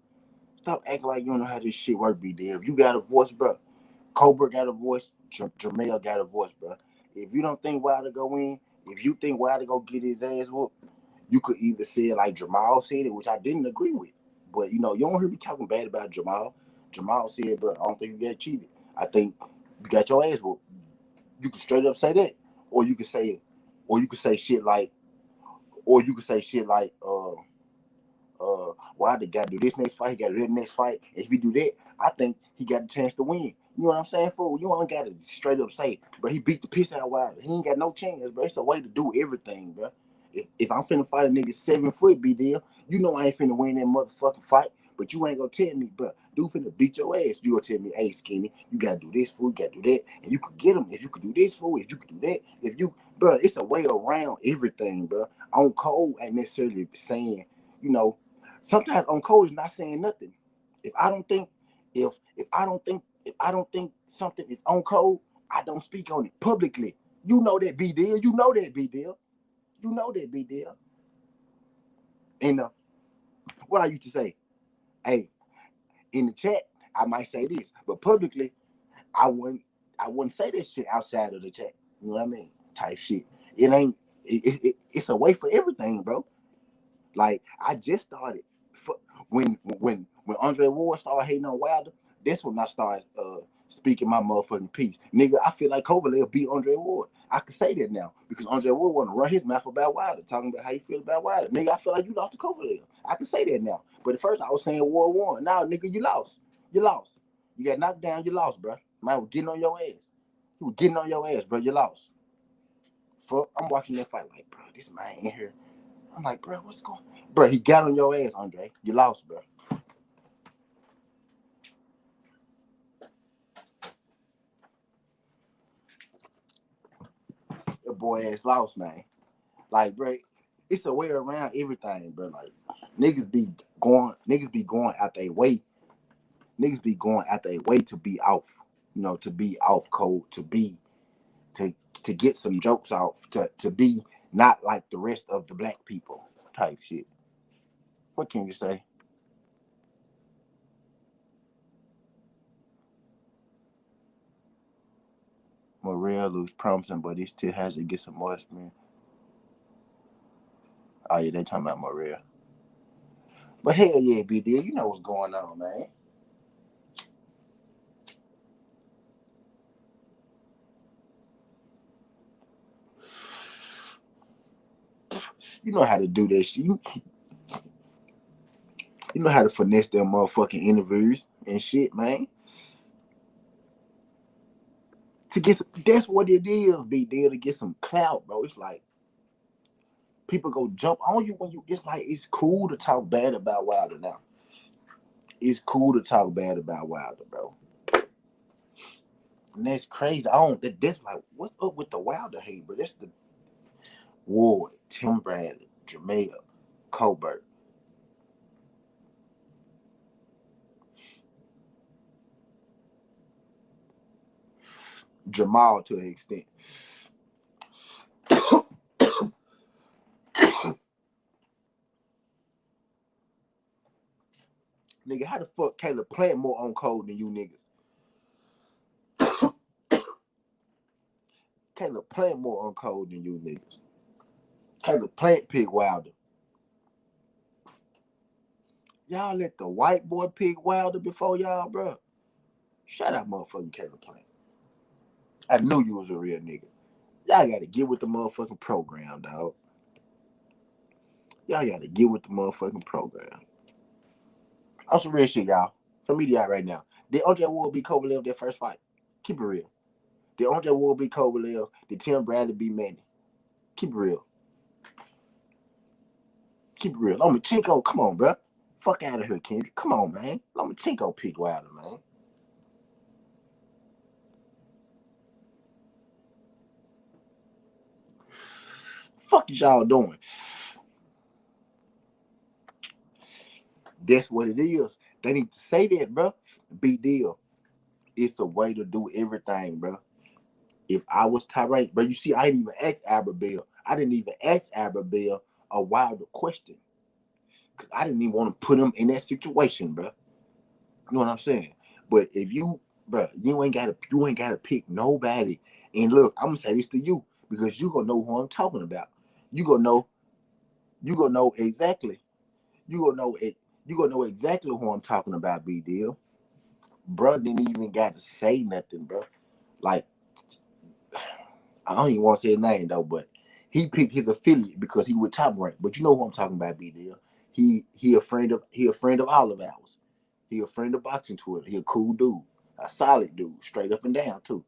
Stop acting like you don't know how this shit work. Be deal. If you got a voice, bro. Cobra got a voice. Jamel got a voice, bro. If you don't think Wilder go in, if you think Wilder go get his ass whooped, you could either say it like Jamal said it, which I didn't agree with. But you know, you don't hear me talking bad about Jamal. Jamal said, bro, I don't think you got cheated. I think you got your ass whooped. You can straight up say that, or you could say, or you could say shit like, or you could say shit like, why the guy do this next fight, he got to do that next fight. If he do that, I think he got a chance to win. You know what I'm saying, fool? You ain't got to straight up say, but he beat the piss out of Wilder. He ain't got no chance, bro. It's a way to do everything, bro. If I'm finna fight a nigga 7 foot, be deal, you know I ain't finna win that motherfucking fight. But you ain't gonna tell me, bro, dude finna beat your ass. You gonna tell me, hey, skinny, you gotta do this, fool, you gotta do that. And you could get him if you could do this, fool, if you could do that. If you, bro, it's a way around everything, bro. On code ain't necessarily saying, you know, sometimes on code is not saying nothing. If I don't think, if I don't think something is on code, I don't speak on it publicly. You know that B deal. You know that B deal. You know that B deal. And what I used to say, hey, in the chat, I might say this, but publicly, I wouldn't. I wouldn't say this shit outside of the chat. You know what I mean? Type shit. It ain't. It's a way for everything, bro. Like I just started when Andre Ward started hating on Wilder. That's when I started speaking my motherfucking piece, nigga. I feel like Kovalev beat Andre Ward. I can say that now because Andre Ward wanted to run his mouth about Wilder, talking about how you feel about Wilder. Nigga, I feel like you lost to Kovalev. I can say that now. But at first I was saying Ward won. Now, nigga, you lost. You lost. You got knocked down, you lost, bro. Man was getting on your ass. He was getting on your ass, bro. You lost. Fuck, I'm watching that fight like, bro, this man in here. I'm like, bro, what's going on? Bro, he got on your ass, Andre. You lost, bro. Your boy ass lost, man. Like, bro, it's a way around everything, bro. Like, niggas be going out their way. Niggas be going out their way to be off, to be off code, to to get some jokes off, to be not like the rest of the black people type shit. What can you say? Morel looks promising, but he still has to get some more experience. Oh yeah, they talking about Morel. But hell yeah, B D, you know what's going on, man. You know how to do that shit. You know how to finesse them motherfucking interviews and shit, man. That's what it is, B D, to get some clout, bro. It's like people go jump on you when you. It's like it's cool to talk bad about Wilder now. It's cool to talk bad about Wilder, bro. And that's crazy. I don't. That's like, what's up with the Wilder hate, bro? That's the Ward, Tim Bradley, Jamel, Colbert. Jamal to an extent. Nigga, how the fuck Caleb Plant more on code than you niggas? Caleb Plant more on code than you niggas. Caleb Plant pick Wilder. Y'all let the white boy pick Wilder before y'all, bro. Shut up, motherfucking Caleb Plant. I knew you was a real nigga. Y'all gotta get with the motherfucking program, dog. Y'all gotta get with the motherfucking program. On some real shit, y'all. Some media out right now. Did OJ Ward beat Kovalev their first fight? Keep it real. Did OJ Ward beat Kovalev? Did Tim Bradley beat Manny? Keep it real. Keep it real. Lomachenko, come on, bro. Fuck out of here, Kendrick. Come on, man. Lomachenko picked Wilder, man. Fuck is y'all doing? That's what it is. They need to say that, bro. Big deal. It's a way to do everything, bro. If I was Tyrant, bro, you see, I didn't even ask Aberbill. I didn't even ask Aberbill a Wilder question. Because I didn't even want to put him in that situation, bro. You know what I'm saying? But if you, bro, you ain't gotta pick nobody. And look, I'm gonna say this to you because you gonna know who I'm talking about. You gonna know exactly. You gonna know it. You gonna know exactly who I'm talking about, B deal. Bro didn't even got to say nothing, bro. Like, I don't even want to say his name though, but he picked his affiliate because he was top ranked. But you know who I'm talking about, B deal. He a friend of all of ours. He a friend of boxing Twitter. He a cool dude, a solid dude, straight up and down too.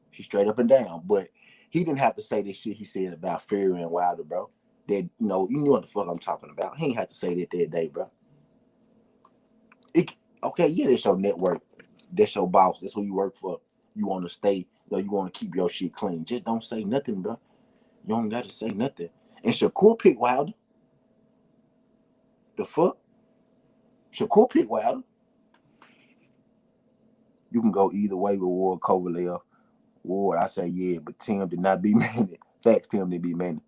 He's straight up and down. But he didn't have to say this shit he said about Fury and Wilder, bro. That you knew what the fuck I'm talking about. He ain't have to say that day, bro. Okay, yeah, that's your network. That's your boss. That's who you work for. You want to stay, you want to keep your shit clean. Just don't say nothing, bro. You don't got to say nothing. And Shakur picked Wilder. The fuck? Shakur picked Wilder. You can go either way with Ward Kovalev. Ward, I say yeah, but Tim did not beat Manny. Facts, Tim did beat Manny.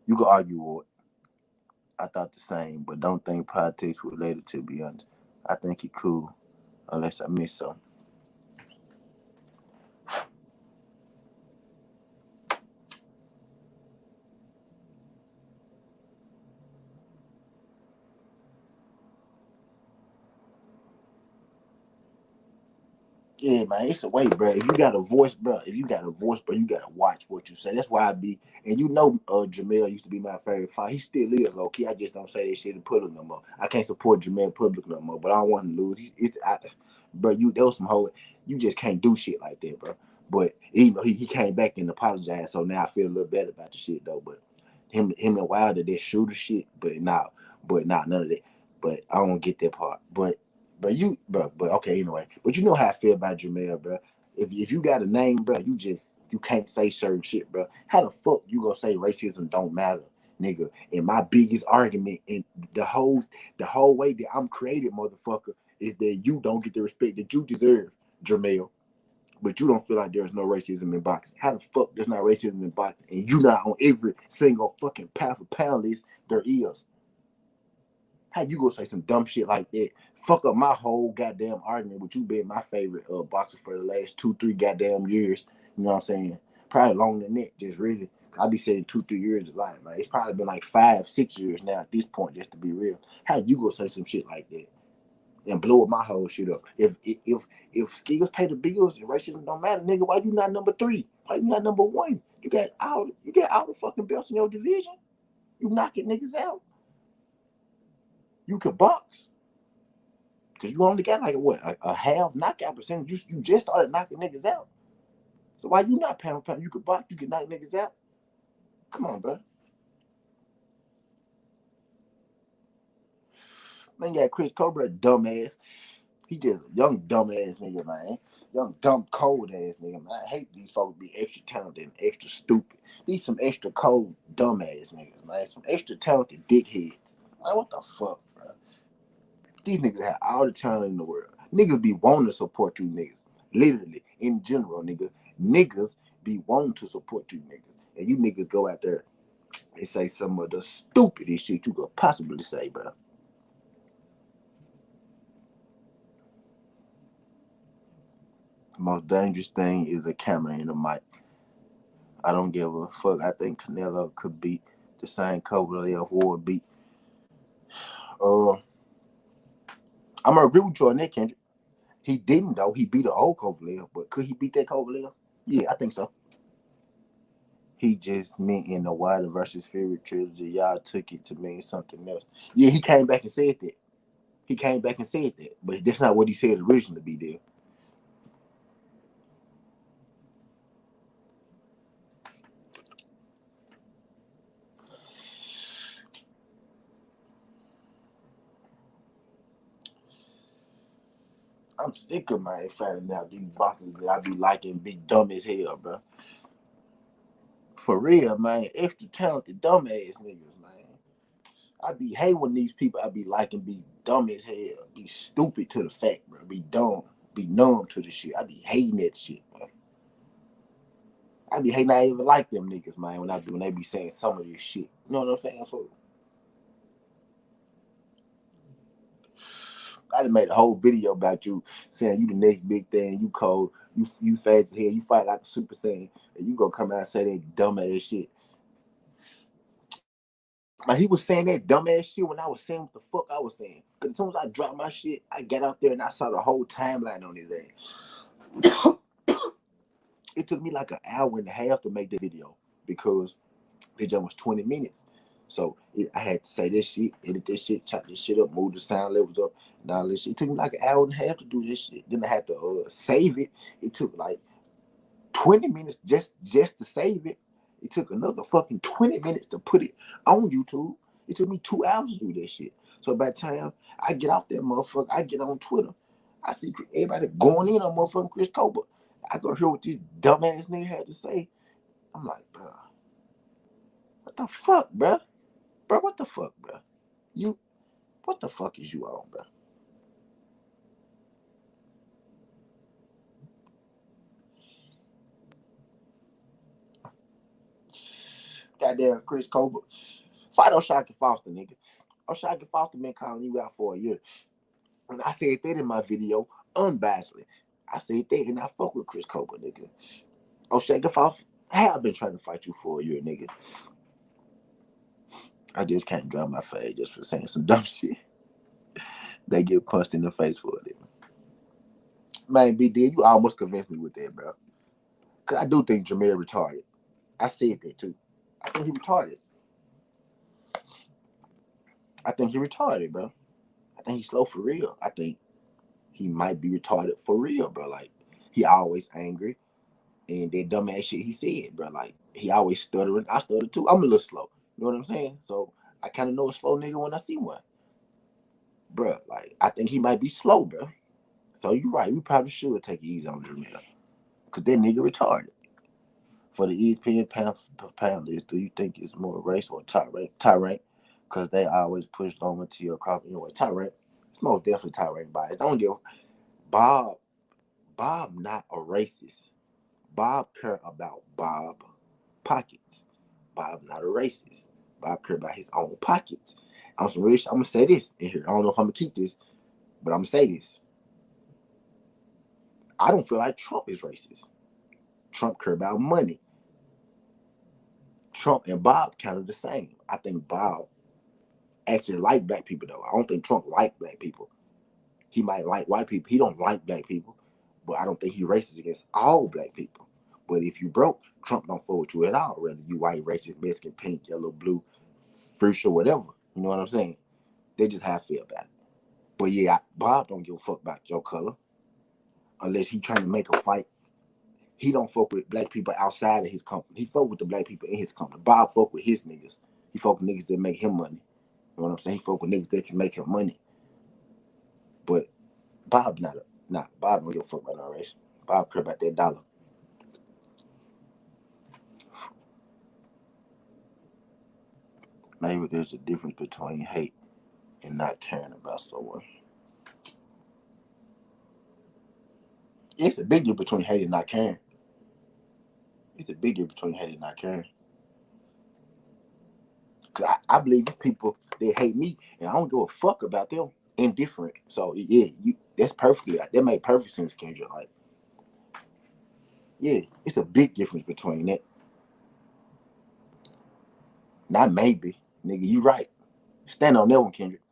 You can argue, Ward. I thought the same, but don't think politics related, to be honest. I think he cool, unless I miss something. Yeah, man, it's a way, bro. If you got a voice, bro, you gotta watch what you say. That's why I be, and Jamel used to be my favorite fight. He still is, low key. I just don't say that shit in public no more. I can't support Jamel public no more, but I don't want him to lose. Bro, there was some whole, you just can't do shit like that, bro. But even though he came back and apologized, so now I feel a little better about the shit though. But him and Wilder, that shooter shit, but not none of that. But I don't get that part. But okay, anyway. But you know how I feel about Jamel, bro. If you got a name, bro, you can't say certain shit, bro. How the fuck you gonna say racism don't matter, nigga? And my biggest argument in the whole way that I'm created, motherfucker, is that you don't get the respect that you deserve, Jamel. But you don't feel like there's no racism in boxing. How the fuck there's not racism in boxing, and you not on every single fucking pound for pound list there is? How you gonna say some dumb shit like that? Fuck up my whole goddamn argument with you being my favorite boxer for the last 2, 3 goddamn years. You know what I'm saying? Probably longer than that. Just really, I be saying 2, 3 years of life. Like it's probably been like 5, 6 years now at this point, just to be real. How you gonna say some shit like that and blow up my whole shit up? If skills pay the bills and racism don't matter, nigga, why you not number 3? Why you not number 1? You got all the fucking belts in your division. You knocking niggas out. You could box. Because you only got like a half knockout percentage. You just started knocking niggas out. So why you not pound for pound? You could box, you could knock niggas out. Come on, bro. Man, you got Chris Cobra, dumbass. He just a young dumbass nigga, man. Young dumb cold ass nigga, man. I hate these folks be extra talented and extra stupid. These some extra cold dumbass niggas, man. Some extra talented dickheads. Man, what the fuck, bro? These niggas have all the talent in the world. Niggas be wanting to support you niggas. Literally, in general, nigga. Niggas be wanting to support you niggas. And you niggas go out there and say some of the stupidest shit you could possibly say, bro. The most dangerous thing is a camera and a mic. I don't give a fuck. I think Canelo could beat the same Kovalev or beat. I'm gonna agree with you on that, Kendrick. He didn't though. He beat an old Kovalev, but could he beat that Kovalev? Yeah, I think so. He just meant in the Wilder versus Fury trilogy, y'all took it to mean something else. Yeah, he came back and said that. He came back and said that, but that's not what he said originally. Be there. I'm sick of my finding out these boxers that I be liking be dumb as hell, bro. For real, man. Extra talented dumbass niggas, man. I be hating when these people I be liking be dumb as hell, be stupid to the fact, bro. Be dumb, be numb to the shit. I be hating that shit, man. I be hating I even like them niggas, man. When they be saying some of this shit, you know what I'm saying? For I done made a whole video about you saying you the next big thing. You cold, you fast as hell. You fight like a Super Saiyan, and you gonna come out and say that dumbass shit. Like he was saying that dumbass shit when I was saying what the fuck I was saying. Cause as soon as I dropped my shit, I got out there and I saw the whole timeline on his ass. It took me like an hour and a half to make the video because it just was 20 minutes. So I had to say this shit, edit this shit, chop this shit up, move the sound levels up, and all this shit. It took me like an hour and a half to do this shit. Then I had to save it. It took like 20 minutes just to save it. It took another fucking 20 minutes to put it on YouTube. It took me 2 hours to do that shit. So by the time I get off that motherfucker, I get on Twitter. I see everybody going in on motherfucking Chris Cobra. I go hear what this dumbass nigga had to say. I'm like, bro, what the fuck, bro? Bro, what the fuck, bro? You, what the fuck is you on, bro? Goddamn Chris Cobra. Fight O'Shaquie Foster, nigga. O'Shaquie Foster been calling you out for a year. And I said that in my video, unbiasedly. I said that and I fuck with Chris Cobra, nigga. O'Shaquie Foster, I have been trying to fight you for a year, nigga. I just can't drop my face just for saying some dumb shit. They get punched in the face for it. Man, BD, you almost convinced me with that, bro. Cause I do think Jameer retarded. I said that too. I think he retarded. I think he retarded, bro. I think he's slow for real. I think he might be retarded for real, bro. Like he always angry and that dumbass shit he said, bro. Like he always stuttering. I stutter too. I'm a little slow. You know what I'm saying? So I kind of know a slow nigga when I see one, bro. Like I think he might be slow, bro. So you're right. We probably should take it easy on Jamil, cause that nigga retarded. For the ESPN panelists, do you think it's more race or tyrant? Tyrant, because they always push Loma to your crop. Anyway, tyrant. It's most definitely tyrant bias. Don't give Bob. Bob not a racist. Bob care about Bob pockets. Bob not a racist. Bob care about his own pockets. On some real shit, I'm gonna say this in here. I don't know if I'm gonna keep this, but I'm gonna say this. I don't feel like Trump is racist. Trump care about money. Trump and Bob kind of the same. I think Bob actually like black people though. I don't think Trump like black people. He might like white people. He don't like black people, but I don't think he racist against all black people. But if you broke, Trump don't fool with you at all. Whether you white, racist, Mexican, pink, yellow, blue, fish, or whatever. You know what I'm saying? They just how I feel about it. But yeah, Bob don't give a fuck about your color unless he trying to make a fight. He don't fuck with black people outside of his company. He fuck with the black people in his company. Bob fuck with his niggas. He fuck with niggas that make him money. You know what I'm saying? He fuck with niggas that can make him money. But Bob Bob don't give a fuck about no race. Bob care about that dollar. Maybe there's a difference between hate and not caring about someone. It's a big difference between hate and not caring. It's a big difference between hate and not caring. Cause I believe these people that hate me and I don't give a fuck about them. Indifferent. So yeah, that's perfectly that made perfect sense, Kendra. Like, yeah, it's a big difference between that. Not maybe, nigga. You right. Stand on that one, Kendrick.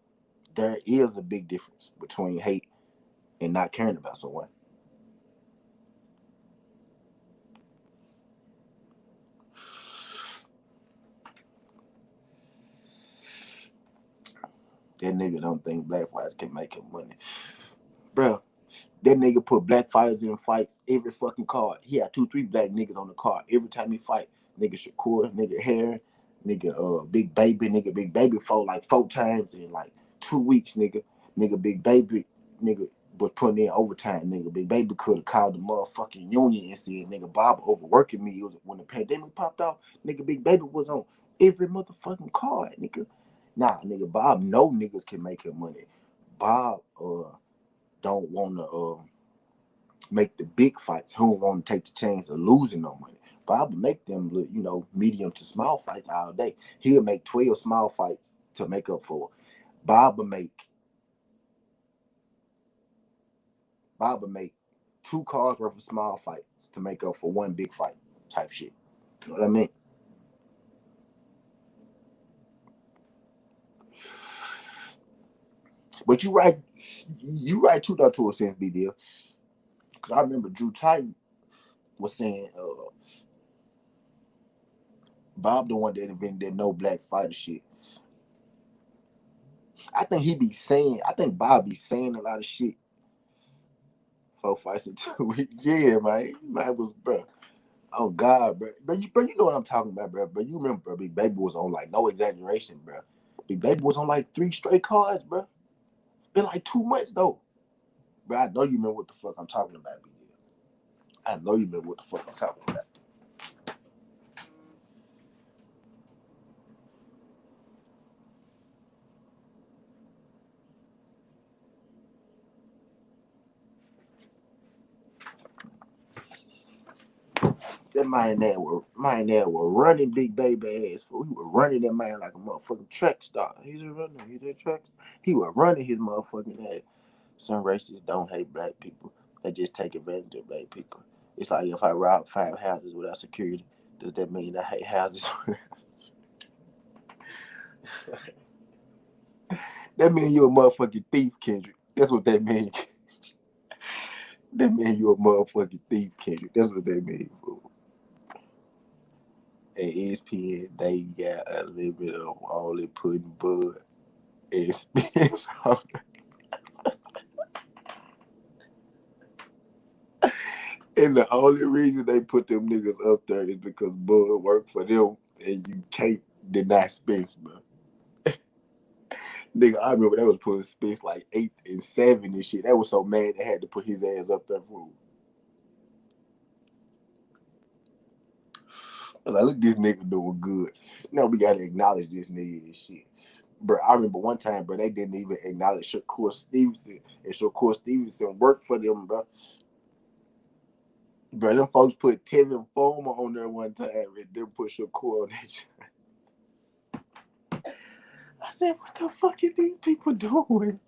There is a big difference between hate and not caring about someone. That nigga don't think black fighters can make him money. Bro, that nigga put black fighters in fights every fucking card. He had 2, 3 black niggas on the card every time he fight. Nigga Shakur, nigga Harry, nigga Big Baby, nigga Big Baby fought like 4 times in like 2 weeks, nigga. Nigga Big Baby, nigga was putting in overtime, nigga. Big Baby could have called the motherfucking union and said, nigga, Bob overworking me. It was when the pandemic popped off, nigga Big Baby was on every motherfucking card, nigga. Nah, nigga, Bob know niggas can make him money. Bob don't wanna make the big fights. He don't want to take the chance of losing no money. Bob will make them look, medium to small fights all day. He'll make 12 small fights to make up for it. Bob will make 2 cars worth of small fights to make up for 1 big fight type shit. You know what I mean? But you right too, though, to a sense, B deal. Because I remember Drew Titan was saying Bob the one that invented that no black fighter shit. I think Bob be saying a lot of shit 4 fights in 2 weeks. Yeah, man. Man was, bro. Oh, God, bro. Bro, you know what I'm talking about, bro. But you remember, bro, Big Baby was on, like, no exaggeration, bro. Big Baby was on, like, 3 straight cards, bro. In, like, 2 months, though. Bro, I know you remember what the fuck I'm talking about, B. I know you remember what the fuck I'm talking about. That man there were running Big Baby ass fool. He was running that man like a motherfucking track star. He's a track star. He was running his motherfucking ass. Some racists don't hate black people. They just take advantage of black people. It's like if I rob 5 houses without security, does that mean I hate houses? That means you're a motherfucking thief, Kendrick. That's what that means. That means you're a motherfucking thief, Kendrick. That's what that means, fool. At ESPN, they got a little bit of all they putting bud and spins on. And the only reason they put them niggas up there is because Bud worked for them, and you can't deny Spence, bro. Nigga, I remember they was putting Spence like 8 and 7 and shit. They was so mad they had to put his ass up there for. I was like, look, this nigga doing good. Now we gotta acknowledge this nigga and shit. Bro, I remember one time, bro, they didn't even acknowledge Shakur Stevenson. And Shakur Stevenson worked for them, bro. Bro, them folks put Tevin Fomer on there one time and then put Shakur on that shit. I said, what the fuck is these people doing?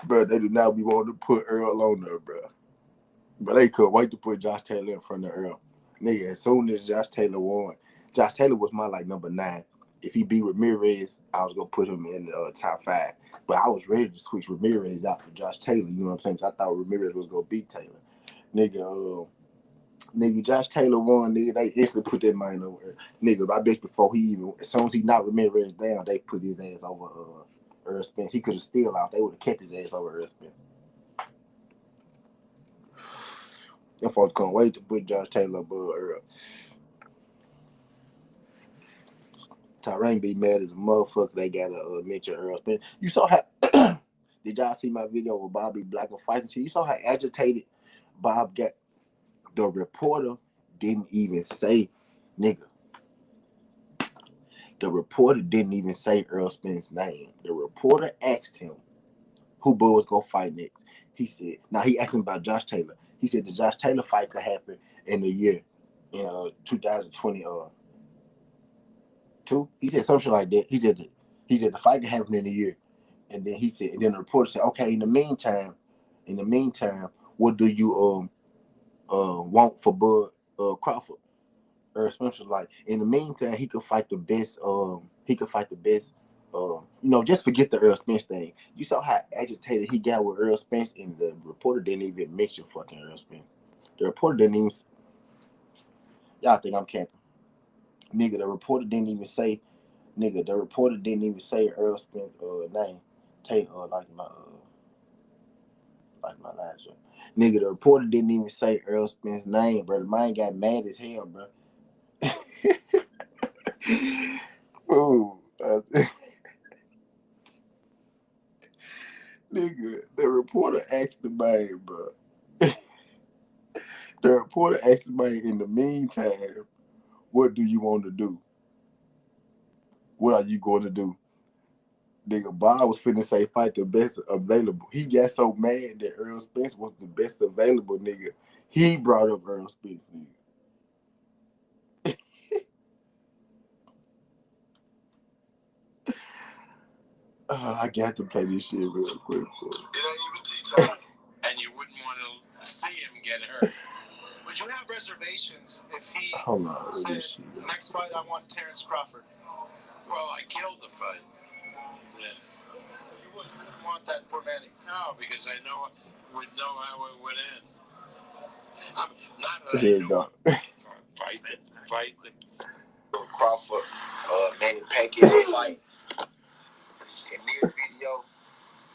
Bro, they do not be wanting to put Earl on there, bro. But they couldn't wait to put Josh Taylor in front of Earl. Nigga, as soon as Josh Taylor won, Josh Taylor was my like number 9. If he beat Ramirez, I was gonna put him in the top 5. But I was ready to switch Ramirez out for Josh Taylor. You know what I'm saying? I thought Ramirez was gonna beat Taylor. Nigga, Josh Taylor won. Nigga, they instantly put that man over. Nigga, I bet before he even, as soon as he knocked Ramirez down, they put his ass over Earl Spence. He could have still out. They would have kept his ass over Earl Spence. Them folks can't wait to put Josh Taylor above Earl. Tyrann be mad as a motherfucker. They gotta mention Earl Spence. You saw how? Did y'all see my video with Bobby Black and fighting? You saw how agitated Bob got. The reporter didn't even say, nigga. The reporter didn't even say Earl Spence's name. The reporter asked him who Bud was gonna fight next. He said, now he asked him about Josh Taylor. He said the Josh Taylor fight could happen in the year in 2022. He said something like that. He said the fight could happen in a year. And then the reporter said, okay, in the meantime, what do you want for Bud Crawford? Earl Spence was like, in the meantime, he could fight the best. Just forget the Earl Spence thing. You saw how agitated he got with Earl Spence, and the reporter didn't even mention fucking Earl Spence. The reporter didn't even. Y'all think I'm camping? Nigga, the reporter didn't even say. Nigga, the reporter didn't even say Earl Spence name. Take like my last one. Nigga, the reporter didn't even say Earl Spence's name, bro. The man got mad as hell, bro. Ooh, nigga, the reporter asked the man, bro. The reporter asked the man, in the meantime, what do you want to do? What are you going to do? Nigga, Bob was finna say fight the best available. He got so mad that Earl Spence was the best available, nigga. He brought up Earl Spence, nigga. I got to play this shit real quick. It ain't even tea time. And you wouldn't want to see him get hurt. Would you have reservations if he said, next fight I want Terrence Crawford? Well, I killed the fight. Yeah. So you wouldn't want that formatting? No, because I would know how it would end. I'm not that Here I you go. Fight the Crawford, Manny Pacquiao fight. In this video,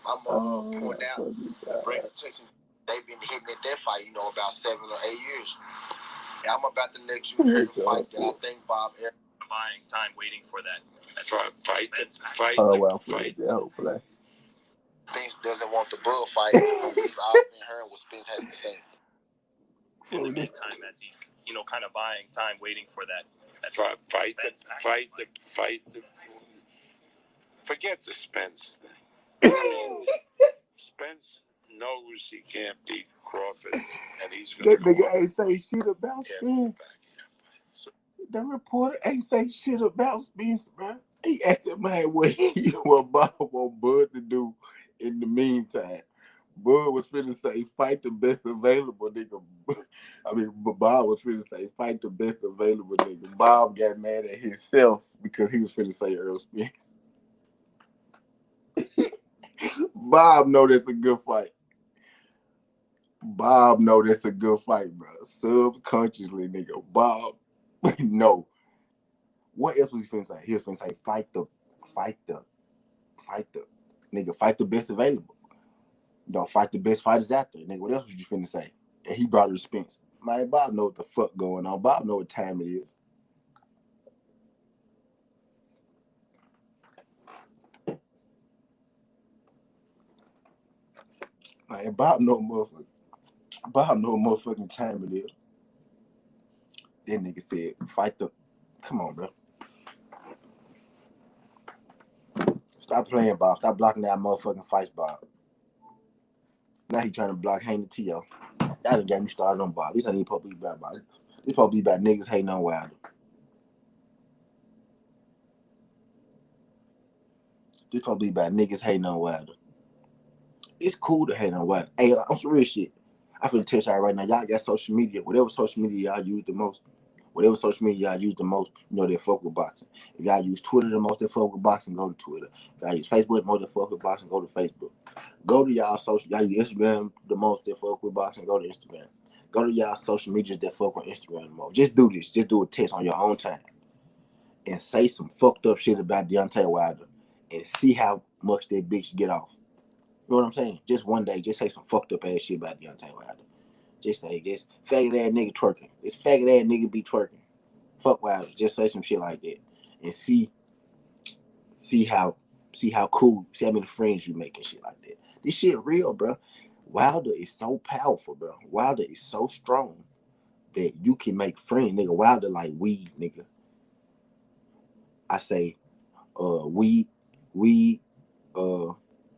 I'm pouring out the reputation. They've been hitting at that fight, about 7 or 8 years. And I'm about to let you hear the fight that I think Bob buying time waiting for that. Fight. Play. Spence doesn't want the bullfight. We've all been hearing what Spence has been saying. In the meantime, as he's kind of buying time waiting for that. Fight. Forget the Spence thing. I mean, Spence knows he can't beat Crawford, and he's going to That nigga ain't say shit about Spence. The reporter ain't say shit about Spence, bro. He asked him, man, what Bob want Bud to do in the meantime. Bud was finna say, fight the best available, nigga. Bob was finna say, fight the best available, nigga. Bob got mad at himself because he was finna say Earl Spence. Bob know that's a good fight. Bob know that's a good fight, bro. Subconsciously, nigga. Bob, no. What else was he finna say? He was finna say, fight the best available. Don't fight the best fighters out there. Nigga, what else was you finna say? And he brought the Spence. Man, Bob know what the fuck going on. Bob know what time it is. Man, Bob know motherfucker. Bob know what motherfucking time it is. That nigga said, fight the. Come on, bro. Stop playing, Bob. Stop blocking that motherfucking fights, Bob. Now he trying to block Haney T.O. That done got me started on Bob. This ain't even supposed to be about Bob. This supposed to be about niggas hating on Wilder. This supposed to be about niggas hating on Wilder. It's cool to hate on Wilder. Hey, I'm some real shit. I finna tell y'all right now, y'all got social media. Whatever social media y'all use the most, you know, they fuck with boxing. If y'all use Twitter the most, they fuck with boxing, go to Twitter. If y'all use Facebook the most, they fuck with boxing, go to Facebook. Go to y'all social, y'all use Instagram the most, they fuck with boxing, go to Instagram. Go to y'all social medias that fuck with Instagram the most. Just do this. Just do a test on your own time. And say some fucked up shit about Deontay Wilder. And see how much that bitch get off. You know what I'm saying? Just one day, just say some fucked up ass shit about Deontay Wilder. Just say this faggot ass nigga twerking. This faggot ass nigga be twerking. Fuck Wilder. Just say some shit like that. And see how cool, see how many friends you make and shit like that. This shit real, bro. Wilder is so powerful, bro. Wilder is so strong that you can make friends, nigga. Wilder like weed, nigga. I say, weed,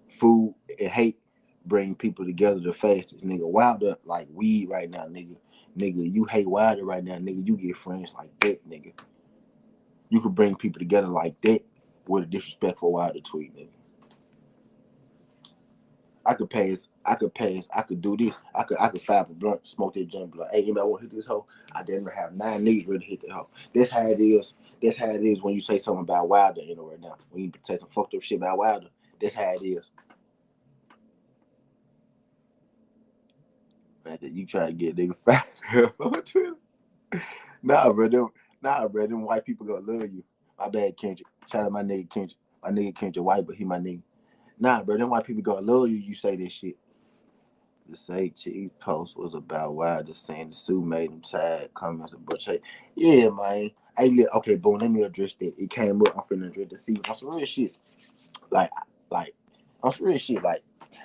food, and hate bring people together the fastest, nigga. Wilder like weed right now, nigga. Nigga, you hate Wilder right now, nigga. You get friends like that, nigga. You could bring people together like that with a disrespectful Wilder tweet, nigga. I could pass. I could do this. I could fire up a blunt, smoke that junk, like, hey, anybody want to hit this hoe? I didn't have 9 niggas ready to hit that hoe. That's how it is. That's how it is when you say something about Wilder, you know, right now. When you say some fucked up shit about Wilder, that's how it is. Man, you try to get nigga fired on Twitter. Nah, bro. Them white people gonna love you. My bad, Kendrick. Shout out my nigga Kendrick. My nigga Kendrick white, but he my nigga. Nah, bro. Them white people gonna love you. You say this shit. The Say Cheese post was about Wilder saying the suit made him tired. Comments a bunch of yeah, man. Hey, okay, boom. Let me address that. It came up. I'm finna address the see on some real shit. Like, on some real shit. Like,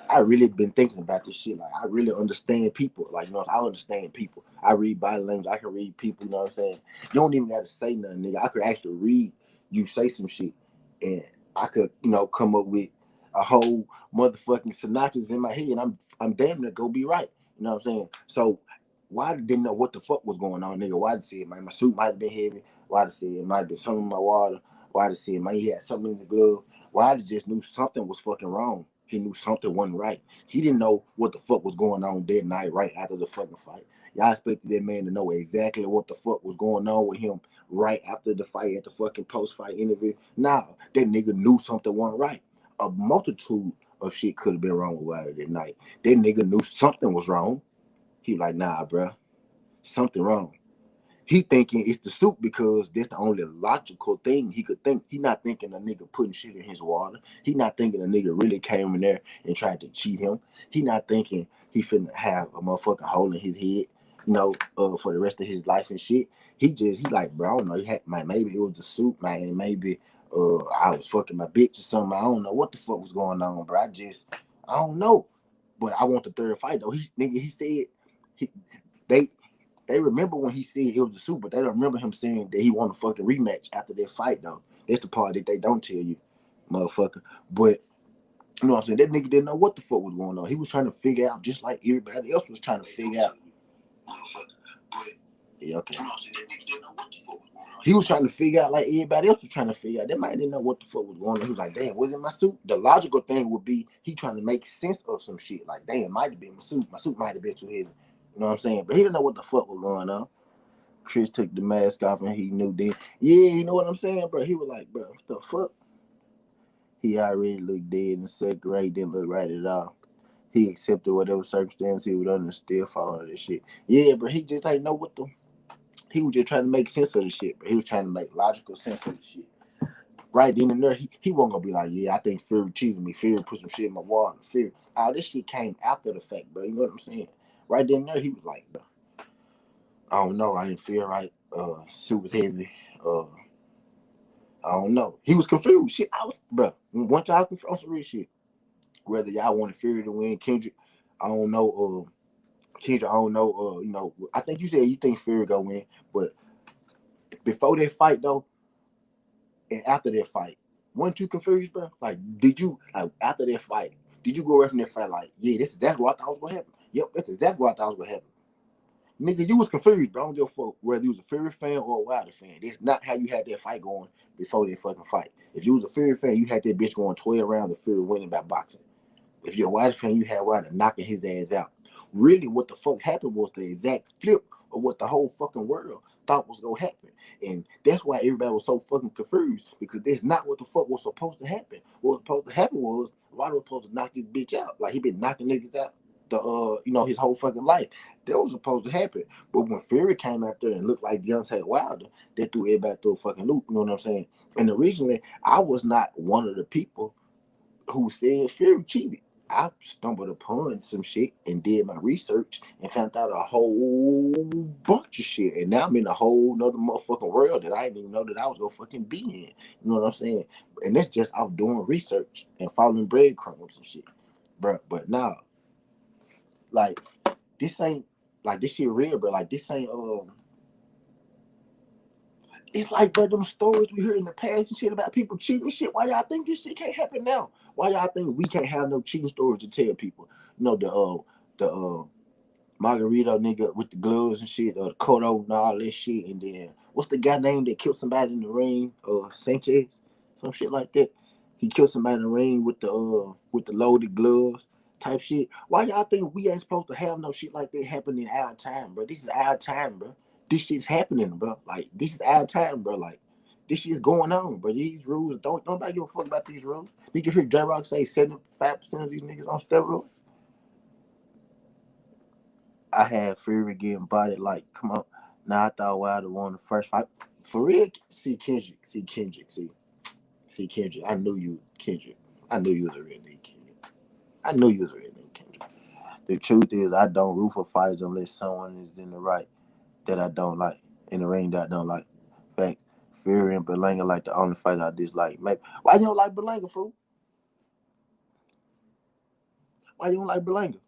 I really been thinking about this shit. Like, I really understand people. Like, you know, I understand people. I read body language. I can read people. You know what I'm saying? You don't even got to say nothing, nigga. I could actually read you say some shit, and I could, you know, come up with a whole motherfucking synopsis in my head, and I'm damn near go be right. You know what I'm saying? So why didn't know what the fuck was going on, nigga? Why did say, man, my suit might have been heavy. Why did say it might have been something in my water. Why did say, man, he had something in the glove. Wilder just knew something was fucking wrong. He knew something wasn't right. He didn't know what the fuck was going on that night right after the fucking fight. Y'all expected that man to know exactly what the fuck was going on with him right after the fight at the fucking post-fight interview. Nah, that nigga knew something wasn't right. A multitude of shit could have been wrong with Wilder that night. That nigga knew something was wrong. He like, nah, bruh, something wrong. He thinking it's the suit because that's the only logical thing he could think. He not thinking a nigga putting shit in his water. He not thinking a nigga really came in there and tried to cheat him. He not thinking he finna have a motherfucking hole in his head, you know, for the rest of his life and shit. He like, bro, I don't know. Maybe it was the suit, man. Maybe I was fucking my bitch or something. I don't know what the fuck was going on, bro. I don't know. But I want the third fight though. He said they they remember when he said it was a suit, but they don't remember him saying that he want a fucking rematch after that fight, though. That's the part that they don't tell you, motherfucker. But, you know what I'm saying? That nigga didn't know what the fuck was going on. He was trying to figure out just like everybody else was trying to figure out. Yeah, okay. He was trying to figure out like everybody else was trying to figure out. That man didn't know what the fuck was going on. He was like, damn, was it my suit? The logical thing would be he trying to make sense of some shit. Like, damn, it might have been my suit. My suit might have been too heavy. You know what I'm saying? But he didn't know what the fuck was going on. Chris took the mask off and he knew then. Yeah, you know what I'm saying, bro? He was like, bro, what the fuck? He already looked dead in the second grade, didn't look right at all. He accepted whatever circumstance he was under and still following this shit. Yeah, bro, he just ain't know he was just trying to make sense of the shit, bro. He was trying to make logical sense of the shit. right then and there, he wasn't gonna be like, yeah, I think Fury cheated me. Fury put some shit in my water. Fury, all this shit came after the fact, bro. You know what I'm saying? Right then and there, he was like, bro, I don't know, I didn't feel right. Suit was heavy. Uh, I don't know. He was confused. Shit, I was, bro. Once y'all confused on some real shit, whether y'all wanted Fury to win, Kendrick, I don't know. Kendrick, I don't know. I think you said you think Fury gonna win, but before that fight though, and after that fight, weren't you confused, bro? Like, did you like after that fight? Did you go away from that fight like, yeah, this is exactly what I thought was gonna happen? Yep, that's exactly what I thought was gonna happen. Nigga, you was confused, bro. I don't give a fuck whether you was a Fury fan or a Wilder fan. That's not how you had that fight going before that fucking fight. If you was a Fury fan, you had that bitch going 12 rounds and Fury winning by boxing. If you're a Wilder fan, you had Wilder knocking his ass out. Really, what the fuck happened was the exact flip of what the whole fucking world thought was gonna happen. And that's why everybody was so fucking confused, because that's not what the fuck was supposed to happen. What was supposed to happen was Wilder was supposed to knock this bitch out. Like, he been knocking niggas out his whole fucking life. That was supposed to happen. But when Fury came out there and looked like Deontay Wilder, that threw everybody through a fucking loop. You know what I'm saying? And originally, I was not one of the people who said Fury cheated. I stumbled upon some shit and did my research and found out a whole bunch of shit. And now I'm in a whole nother motherfucking world that I didn't even know that I was gonna fucking be in. You know what I'm saying? And that's just off doing research and following breadcrumbs and shit. Bruh, but nah, like, this ain't, like, this shit real, bro. Like, this ain't, it's like, bro, them stories we heard in the past and shit about people cheating and shit. Why y'all think this shit can't happen now? Why y'all think we can't have no cheating stories to tell people? You know, the Margarito nigga with the gloves and shit, the Cotto and all that shit, and then what's the guy name that killed somebody in the ring? Sanchez, some shit like that. He killed somebody in the ring with the loaded gloves type shit. Why y'all think we ain't supposed to have no shit like that happening in our time, bro? This is our time, bro. This shit's happening, bro. Like, this is our time, bro. Like, this shit's going on, bro. These rules don't nobody give a fuck about these rules. Did you hear J Rock say 75% of these niggas on steroids? I had Fury getting bodied. Like, come on. Now I thought Wilder won the first fight. For real, see Kendrick. I knew you, Kendrick. I knew you was a real nigga, Kendrick. I knew you was a real nigga, Kendrick. The truth is, I don't root for fights unless someone is in the right that I don't like, in the ring that I don't like. In fact, Fury and Berlanga like the only fights I dislike. Maybe. Why you don't like Berlanga, fool? Why you don't like Berlanga?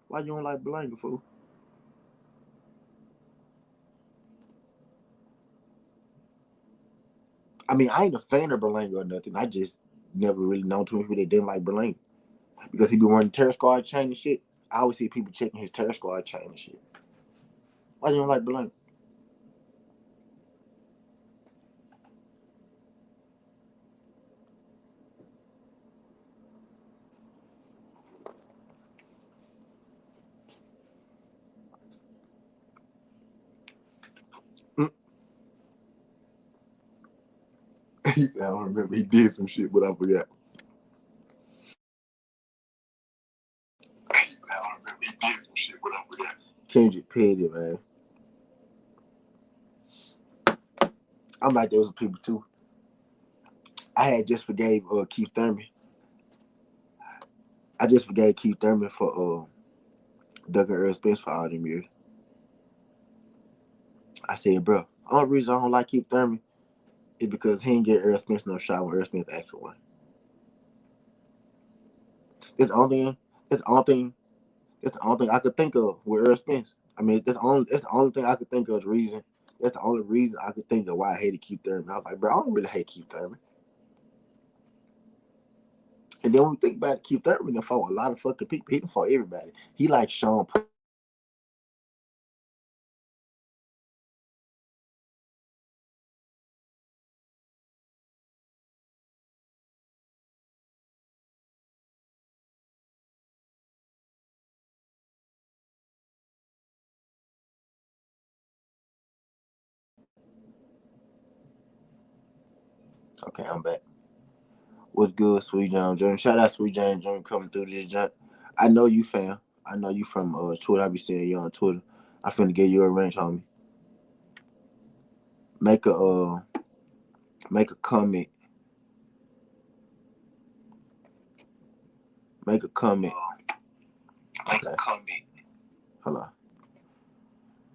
Why you don't like Berlanga, fool? I mean, I ain't a fan of Berlanga or nothing. I just never really known too many people that didn't like Berlanga because he been running Terror Squad chain and shit. I always see people checking his Terror Squad chain and shit. Why you don't like Berlanga? Mm. He said, I don't remember. He did some shit, but I forgot. He said, I don't remember. He did some shit, but I forgot. Kendrick Petty, man. I'm like those people too. I had just forgave Keith Thurman. I just forgave Keith Thurman for Doug and Earl Spence for all them years. I said, bro, the only reason I don't like Keith Thurman is because he didn't get Earl Spence no shot when Earl Spence actually won. That's the only thing. That's the only thing. That's the only thing I could think of with Earl Spence. I mean, that's the only thing I could think of. The reason. That's the only reason I could think of why I hated Keith Thurman. I was like, bro, I don't really hate Keith Thurman. And then when we think about it, Keith Thurman, he fought a lot of fucking people. He didn't fight everybody. He like Sean. Okay, I'm back. What's good, Sweet John Jordan? Shout out Sweet John Jordan coming through this junk. I know you, fam. I know you from Twitter. I be seeing you on Twitter. I finna get you a wrench, homie. make a make a comment. Make a comment. Make a comment. Hold on.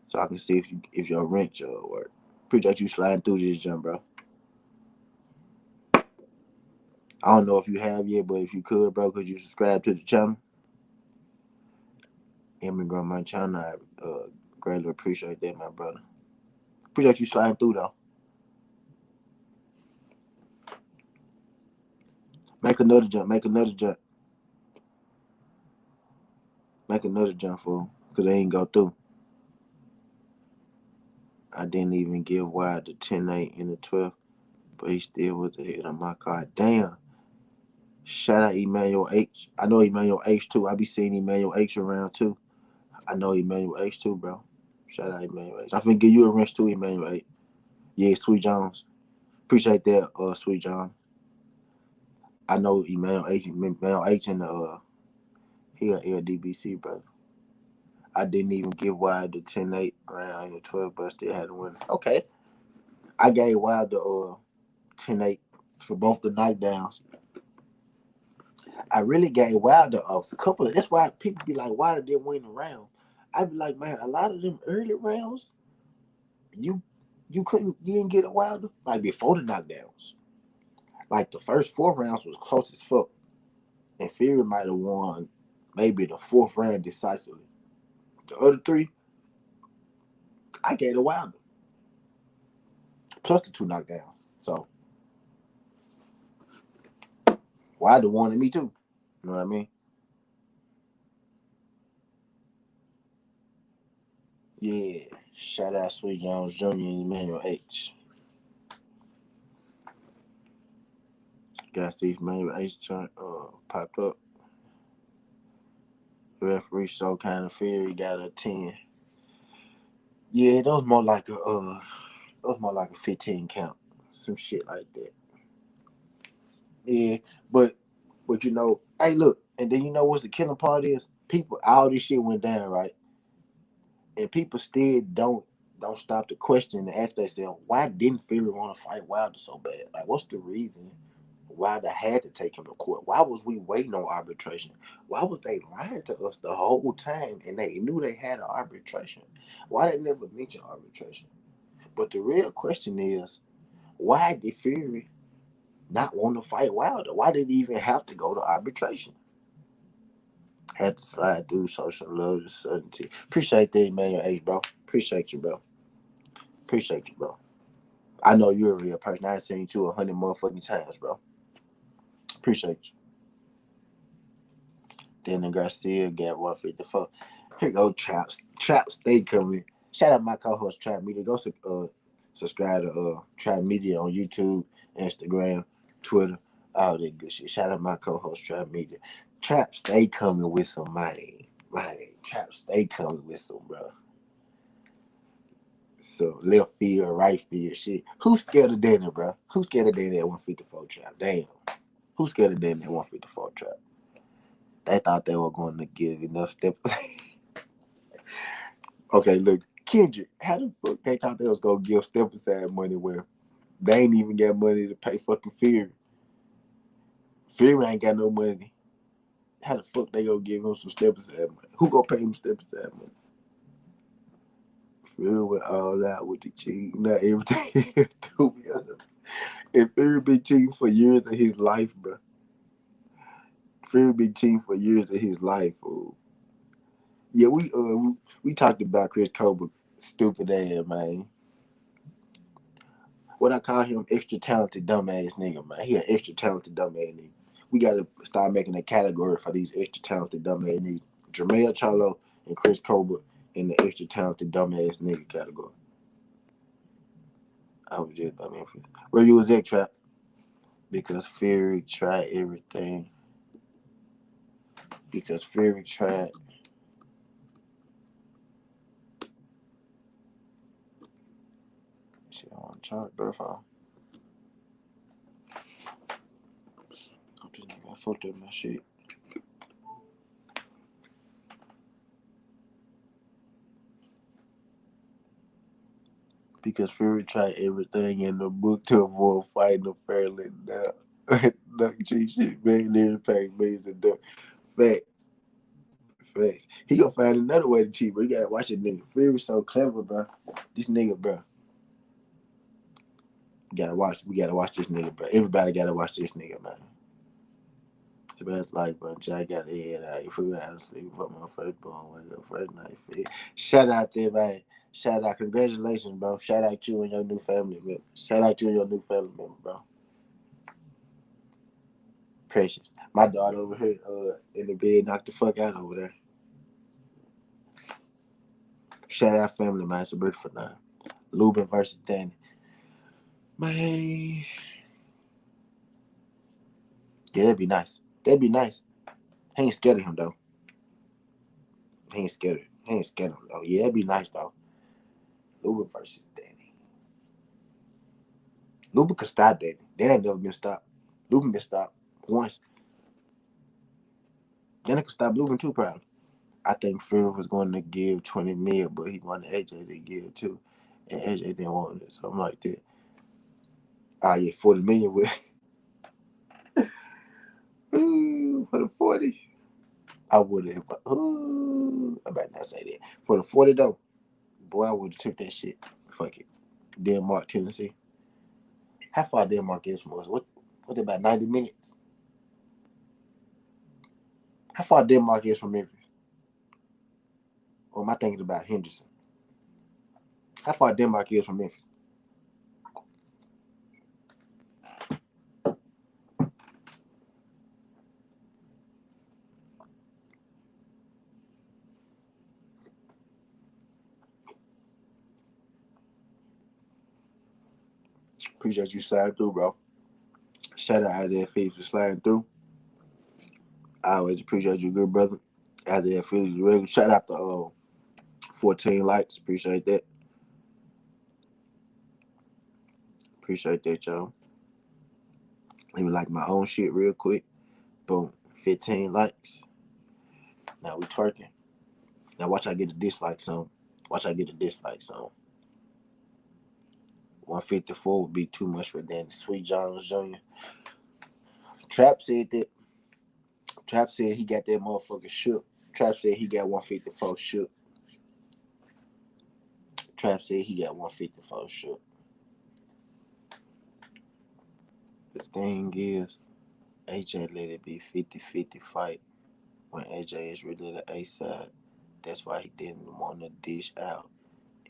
So I can see if your wrench work. Appreciate you sliding through this jump, bro. I don't know if you have yet, but if you could, bro, could you subscribe to the channel? Immigrant my channel. I greatly appreciate that, my brother. Appreciate you sliding through though. Make another jump. Make another jump. Make another jump, fool. Cause they ain't go through. I didn't even give wide the 10-8 in the 12, but he still was ahead of my car. Damn. Shout out Emmanuel H. I know Emmanuel H too. I be seeing Emmanuel H around too. I know Emmanuel H too, bro. Shout out Emmanuel H. I'm finna give you a wrench too, Emmanuel H. Yeah, Sweet Jones. Appreciate that, Sweet John. I know Emmanuel H. Emmanuel H in the he a LDBC, brother. I didn't even give wide the 10-8 round in the 12, but I still had to win. Okay. I gave wide the 10-8 for both the knockdowns. I really gave Wilder a couple of. That's why people be like, Wilder didn't win the round. I'd be like, man, a lot of them early rounds, you didn't get a Wilder like before the knockdowns. Like the first 4 rounds was close as fuck, and Fury might have won maybe the 4th round decisively. The other 3, I gave a Wilder plus the 2 knockdowns. So Wilder wanted me too. You know what I mean? Yeah. Shout out Sweet Jones Jr. and Emmanuel H. Got Steve Emmanuel H. Popped up. The referee so kind of fair. He got a 10. Yeah, that was more like a 15 count, some shit like that. Yeah, but you know, hey, look, and then you know what's the killing part is? People, all this shit went down, right? And people still don't stop the question and ask themselves, why didn't Fury want to fight Wilder so bad? Like, what's the reason why they had to take him to court? Why was we waiting on arbitration? Why was they lying to us the whole time and they knew they had an arbitration? Why they never mention arbitration? But the real question is, why did Fury not want to fight Wilder? Why did he even have to go to arbitration? Had to slide through social love to SouthernTea. Appreciate that, Emmanuel H, bro. Appreciate you, bro. Appreciate you, bro. I know you're a real person. I've seen you 100 motherfucking times, bro. Appreciate you. Then Garcia got 154. Here go Traps. Traps, stay coming. Shout out my co-host Trap Media. Go subscribe to Trap Media on YouTube, Instagram, Twitter, all that good shit. Shout out my co-host Trap Media. Trap, stay coming with some money. Trap, stay coming with some, bro. So left field, right field, shit. Who's scared of Danny, bro? Who's scared of Danny at 154 Trap? Damn. Who's scared of Danny at 154 Trap? They thought they were going to give enough steps. Okay, look, Kendrick, how the fuck they thought they was going to give step aside money where they ain't even got money to pay fucking Fury? Fury ain't got no money. How the fuck they gonna give him some step aside money? Who gonna pay him step aside money? Fury went all out with the cheat, not everything. To be honest, and Fury been cheating for years of his life, bro. Fury been cheating for years of his life, fool. Yeah, we talked about Chris Cobra, stupid ass man. What I call him, extra talented dumbass nigga, man. He an extra talented dumbass nigga. We gotta start making a category for these extra talented dumbass niggas. Jermaine Charlo and Chris Cobra in the extra talented dumbass nigga category. I was just, where you was at, Trap? Because Fury tried everything. Because Fury tried. Shit, I want to try it, bro. I'm just gonna fuck up my shit. Because Fury tried everything in the book to avoid fighting a fairly now. Duck cheap shit, man. Lyric pack millions of duck. Fact. Facts. He gonna find another way to cheat, bro. You gotta watch it, nigga. Fury so clever, bro. This nigga, bro. You gotta watch. We gotta watch this nigga, bro. Everybody gotta watch this nigga, man. The best life, bro. I got the head out. If we out sleep, put my first bone, wake up first night. Fit. Shout out there, man. Shout out, congratulations, bro. Shout out you and your new family member. Shout out you and your new family member, bro. Precious. My daughter over here, in the bed, knocked the fuck out over there. Shout out family, man. It's a beautiful night. Lubin versus Danny. Man. Yeah, that'd be nice. That'd be nice. He ain't scared of him, though. He ain't scared of him. He ain't scared of him, though. Yeah, that'd be nice, though. Lubin versus Danny. Lubin could stop Danny. Danny ain't never been stopped. Lubin been stopped once. Danny could stop Lubin too, probably. I think Fury was going to give 20 mil, but he wanted AJ to give too. And AJ didn't want it, something like that. Yeah, 40 million with for the 40. I would have. I better not say that. For the 40 though, boy, I would have took that shit. Fuck it. Denmark, Tennessee. How far Denmark is from us? What about 90 minutes? How far Denmark is from Memphis? Or am I thinking about Henderson? How far Denmark is from Memphis? Appreciate you sliding through, bro. Shout out Isaiah Phillips for sliding through. I always appreciate you, good brother. Isaiah Phillips, regular. Shout out to 14 likes. Appreciate that. Appreciate that, y'all. Let me like my own shit real quick. Boom. 15 likes. Now we twerking. Now watch I get a dislike song. Watch I get a dislike song. 154 would be too much for Danny. Sweet Jones Jr. Trap said that. Trap said he got that motherfucker shook. Trap said he got 154 shook. Trap said he got 154 shook. The thing is, AJ let it be 50-50 fight when AJ is really the A side. That's why he didn't want to dish out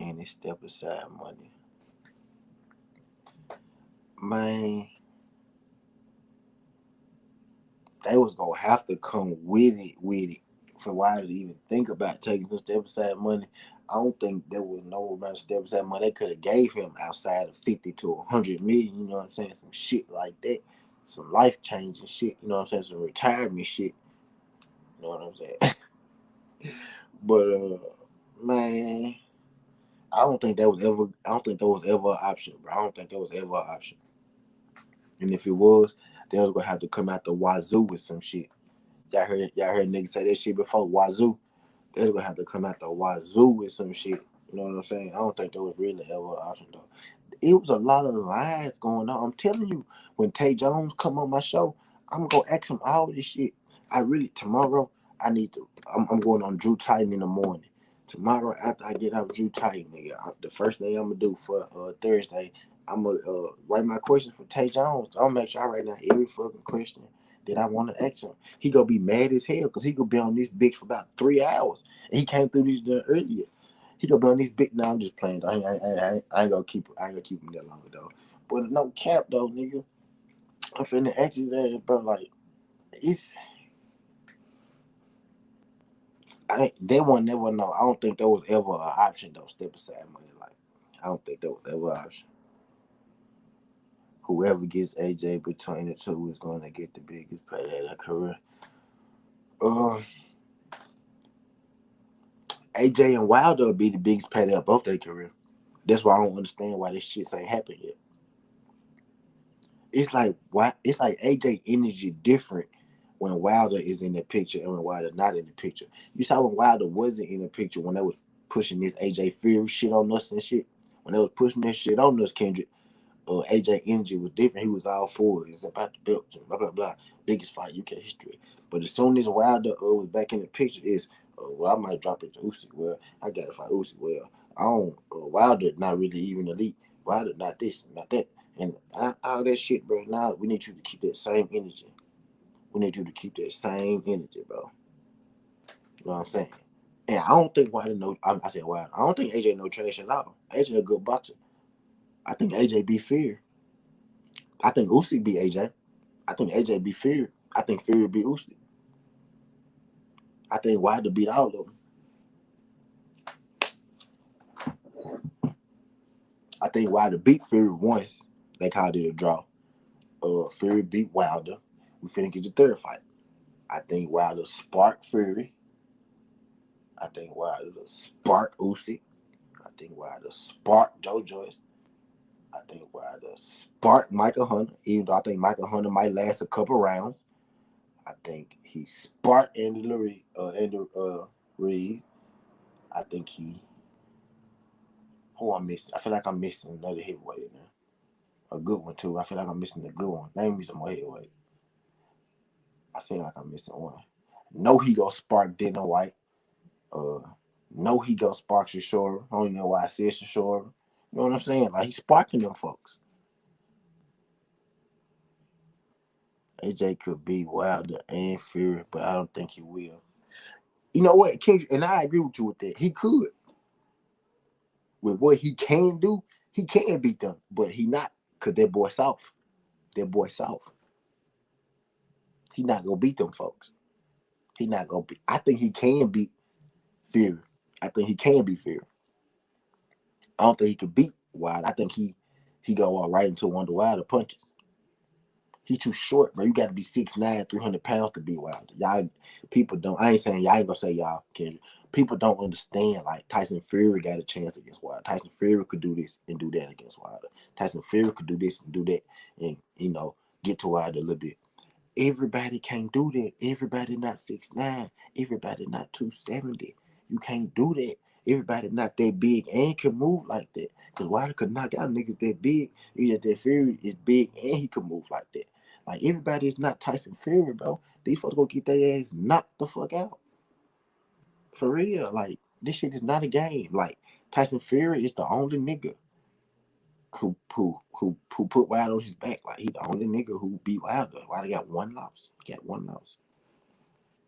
any step aside money. Man, they was gonna have to come with it for why to even think about taking the step aside money. I don't think there was no amount of step aside money they could have gave him outside of 50 to 100 million. You know what I'm saying? Some shit like that, some life changing shit. You know what I'm saying? Some retirement shit. You know what I'm saying? But man, I don't think that was ever. I don't think that was ever an option, bro. I don't think that was ever an option. And if it was, they was gonna have to come out the wazoo with some shit. Y'all heard niggas say that shit before. Wazoo. They was gonna have to come out the wazoo with some shit. You know what I'm saying? I don't think that was really ever an option though. It was a lot of lies going on. I'm telling you, when Tay Jones come on my show, I'm gonna ask him all this shit. I really tomorrow I need to. I'm going on Drew Titan in the morning. Tomorrow after I get out Drew Titan, nigga, the first thing I'm gonna do for Thursday, I'm gonna write my questions for Tay Jones. I'll make sure I write down every fucking question that I want to ask him. He gonna be mad as hell because he gonna be on this bitch for about 3 hours, and he came through these earlier. He gonna be on these big. Now I'm just playing. I ain't gonna keep. I ain't gonna keep him that long though. But no cap though, nigga. I'm finna ask his ass, bro. Like it's. They won't never know. I don't think there was ever an option though. Step aside money. Like I don't think there was ever an option. Whoever gets AJ between the two is gonna get the biggest pay of their career. AJ and Wilder will be the biggest pay of both their career. That's why I don't understand why this shit ain't happened yet. It's like why it's like AJ energy different when Wilder is in the picture and when Wilder not in the picture. You saw when Wilder wasn't in the picture when they was pushing this AJ Fury shit on us and shit. when they was pushing that shit on us, Kendrick, AJ energy was different. He was all for it. It's about the belt, blah blah blah. Biggest fight UK history. But as soon as Wilder was back in the picture, is well, I might drop it to Usyk. Well, I got to fight Usyk. Well, I don't. Wilder not really even elite. Wilder not this, not that, and all that shit, bro. Now we need you to keep that same energy. We need you to keep that same energy, bro. You know what I'm saying? And I don't think Wilder no. I said Wilder. I don't think AJ no trash at all. AJ a good boxer. I think AJ be feared. I think Usyk be AJ. I think AJ be feared. I think Fury beat Usyk. I think Wilder beat all of them. I think Wilder beat Fury once. They called it a draw. Fury beat Wilder. We finna get the third fight. I think Wilder sparked Fury. I think Wilder sparked Usyk. I think Wilder sparked Joe Joyce. I think Wilder sparked Michael Hunter, even though I think Michael Hunter might last a couple rounds. I think he sparked Andy Reeves. I think he. Who I'm missing? I feel like I'm missing another heavyweight now. A good one too. I feel like I'm missing a good one. Name me some more heavyweight. I feel like I'm missing one. No, he go spark Dana White. Uh, no, he go spark Shishora. I don't even know why I said Shishora. You know what I'm saying? Like he's sparking them folks. AJ could be Wilder and Fury, but I don't think he will. You know what, Kendrick, and I agree with you with that. He could. With what he can do, he can beat them, but he not, cause that boy South. That boy South. He not gonna beat them folks. He not gonna be. I think he can beat Fury. I think he can beat Fury. I don't think he could beat Wilder. I think he go walk right into one of the Wilder punches. He too short, bro. You got to be 6'9", 300 pounds to beat Wilder. Y'all, people don't. I ain't saying y'all ain't gonna say y'all, Kendrick. People don't understand. Like Tyson Fury got a chance against Wilder. Tyson Fury could do this and do that against Wilder. Tyson Fury could do this and do that, and get to Wilder a little bit. Everybody can't do that. Everybody not 6'9". Everybody not 270. You can't do that. Everybody not that big and can move like that. Cause Wilder could knock out niggas that big. It's just that Fury is big and he can move like that. Like everybody is not Tyson Fury, bro. These folks gonna get their ass knocked the fuck out. For real. Like this shit is not a game. Like Tyson Fury is the only nigga who put Wilder on his back. Like he the only nigga who beat Wilder. Wilder got one loss. He got one loss.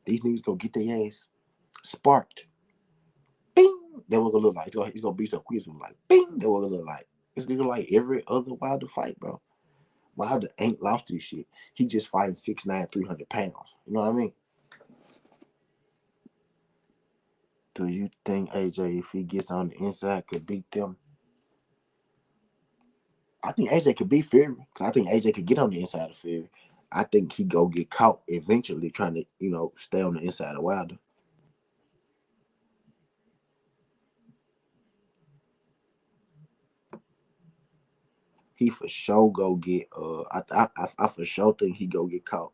These niggas gonna get their ass sparked. Bing. That what it look like. It's gonna be so quick. It's gonna be like bing. That what it look like. It's gonna look like every other Wilder fight, bro. Wilder ain't lost this shit. He just fighting 6'9", 300 pounds. You know what I mean? Do you think AJ, if he gets on the inside, could beat them? I think AJ could beat Fury. Cause I think AJ could get on the inside of Fury. I think he go get caught eventually trying to, stay on the inside of Wilder. He for sure go get I for sure think he go get caught.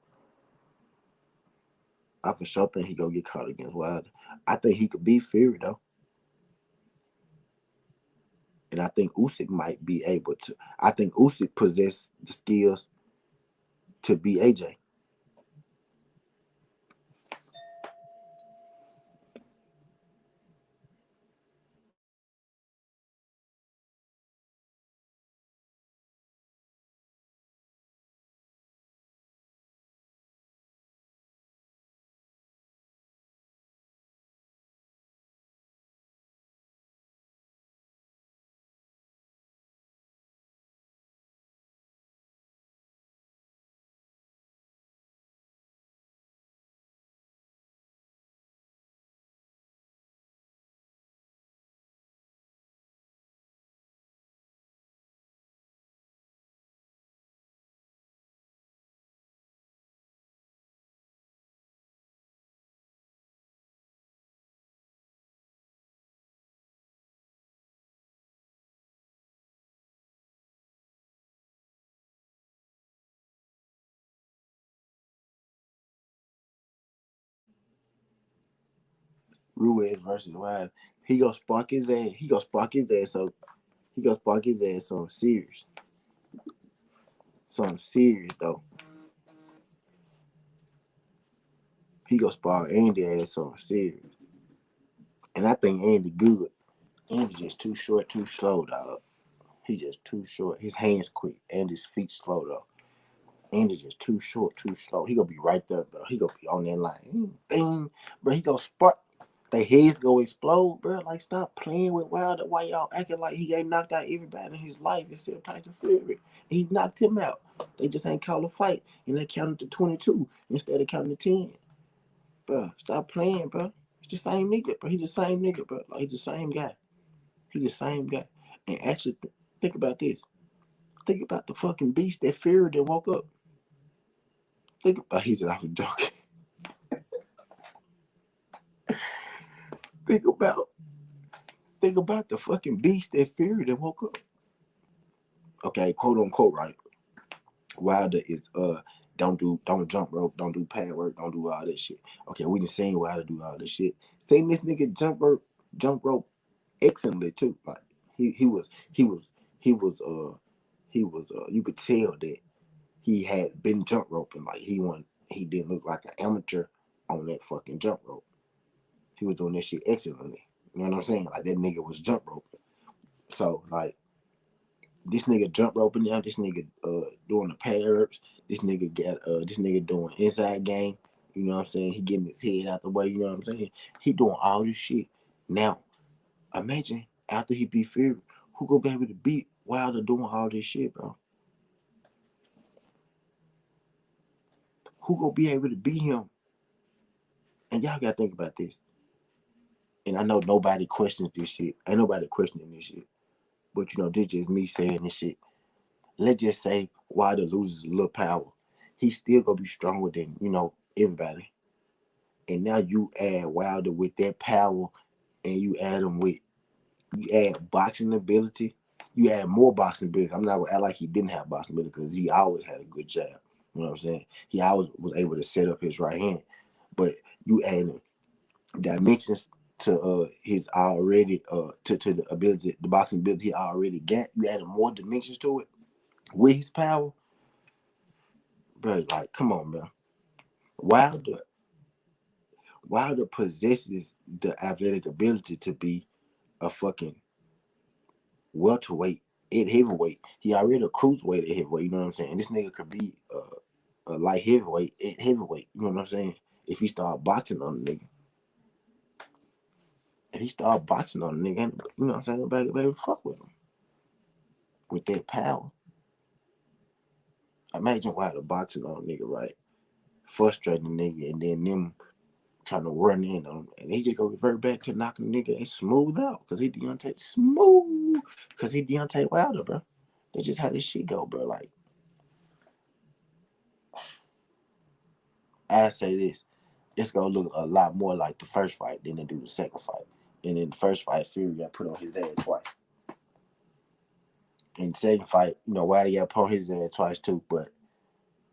I for sure think he go get caught against Wilder. I think he could beat Fury though. And I think Usyk might be able to. I think Usyk possess the skills to beat AJ. Ruiz versus Wilder. He gonna spark his ass. He gonna spark his ass. So He gonna spark his ass something serious. Something serious though. He gonna spark Andy ass something serious. And I think Andy good. Andy just too short, too slow, dog. He just too short. His hands quick and his feet slow though. Andy just too short, too slow. He gonna be right there, bro. He gonna be on that line. Bing, bro. He gonna spark. Their heads go explode, bro. Like, stop playing with Wilder. Why y'all acting like he ain't knocked out everybody in his life except Tyson Fury? He knocked him out. They just ain't call a fight, and they counted to 22 instead of counting to 10. Bro, stop playing, bro. He's the same nigga, bro. He the same nigga, bro. Like, he's the same guy. He the same guy. And actually, think about this. Think about the fucking beast that Fury that woke up. Think about. He said I was joking. Think about. Think about the fucking beast that Fury that woke up. Okay, quote unquote, right? Wilder is don't jump rope, don't do pad work, don't do all that shit. Okay, we done seen Wilder do all this shit. Seen this nigga jump rope excellently too. Like he was you could tell that he had been jump roping. Like he didn't look like an amateur on that fucking jump rope. He was doing that shit excellently. You know what I'm saying? Like that nigga was jump roping. So like this nigga jump roping now. This nigga doing the pad-ups. This nigga doing inside game. You know what I'm saying? He getting his head out the way. You know what I'm saying? He doing all this shit. Now, imagine after he beat Fury, who gonna be able to beat Wilder doing all this shit, bro? Who gonna be able to beat him? And y'all gotta think about this. And I know nobody questions this shit. Ain't nobody questioning this shit. But you know, this just me saying this shit. Let's just say Wilder loses a little power. He's still gonna be stronger than, everybody. And now you add Wilder with that power and you add boxing ability, you add more boxing ability. I'm not gonna act like he didn't have boxing ability because he always had a good jab. You know what I'm saying? He always was able to set up his right hand. But you add dimensions to his already to the ability, the boxing ability he already got. You add more dimensions to it with his power, bro. Like, come on, man. Wilder Wilder possesses the athletic ability to be a fucking welterweight at heavyweight. He already a cruiserweight at heavyweight. You know what I'm saying? This nigga could be a light heavyweight at heavyweight. You know what I'm saying? If he start boxing on the nigga, you know what I'm saying? Nobody fuck with him with that power. Imagine Wilder boxing on a nigga, right? Frustrating the nigga, and then them trying to run in on him, and he just go revert back to knocking the nigga and smooth out because he Deontay Wilder, bro. That's just how this shit go, bro. Like, I say this, it's gonna look a lot more like the first fight than they do the second fight. And in the first fight, Fury got put on his ass twice. In the second fight, Wilder got put on his ass twice too, but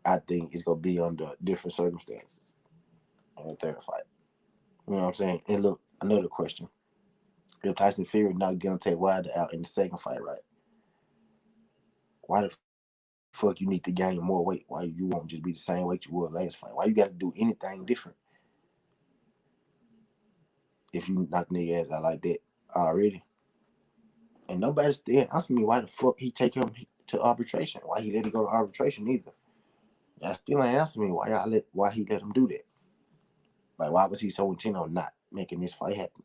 I think it's gonna be under different circumstances in the third fight. You know what I'm saying? And look, another question. If Tyson Fury knocked Deontay Wilder out in the second fight, right? Why the fuck you need to gain more weight? Why you won't just be the same weight you were last fight? Why you got to do anything different if you knock nigga ass out like that already? And nobody's still asking me why the fuck he take him to arbitration. Why he let it go to arbitration either? Y'all still ain't asking me why he let him do that. Like, why was he so intent on not making this fight happen?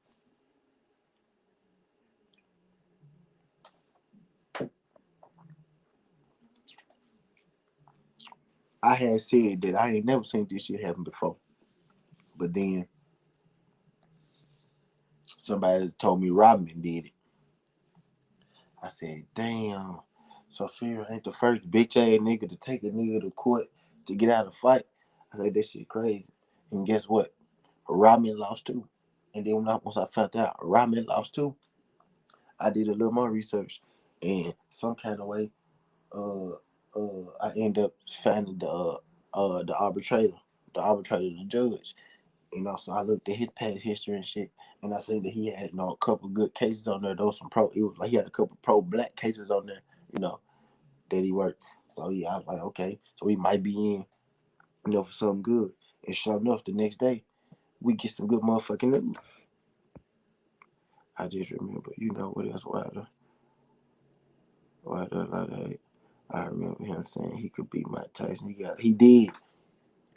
I had said that I ain't never seen this shit happen before. But then somebody told me Rodman did it. I said, damn. So Fury ain't the first bitch ass nigga to take a nigga to court to get out of the fight. I said, that shit crazy. And guess what? Rodman lost too. And then once I found out Rodman lost too, I did a little more research. And some kind of way, I ended up finding the arbitrator, the judge. You know, so I looked at his past history and shit, and I seen that he had, a couple good cases on there. Those some pro. It was like he had a couple pro black cases on there. You know, that he worked. So yeah, I was like, okay, so we might be in, for something good. And sure enough, the next day we get some good motherfucking news. I just remember, what else? Like, I remember him saying he could beat Mike Tyson. He did,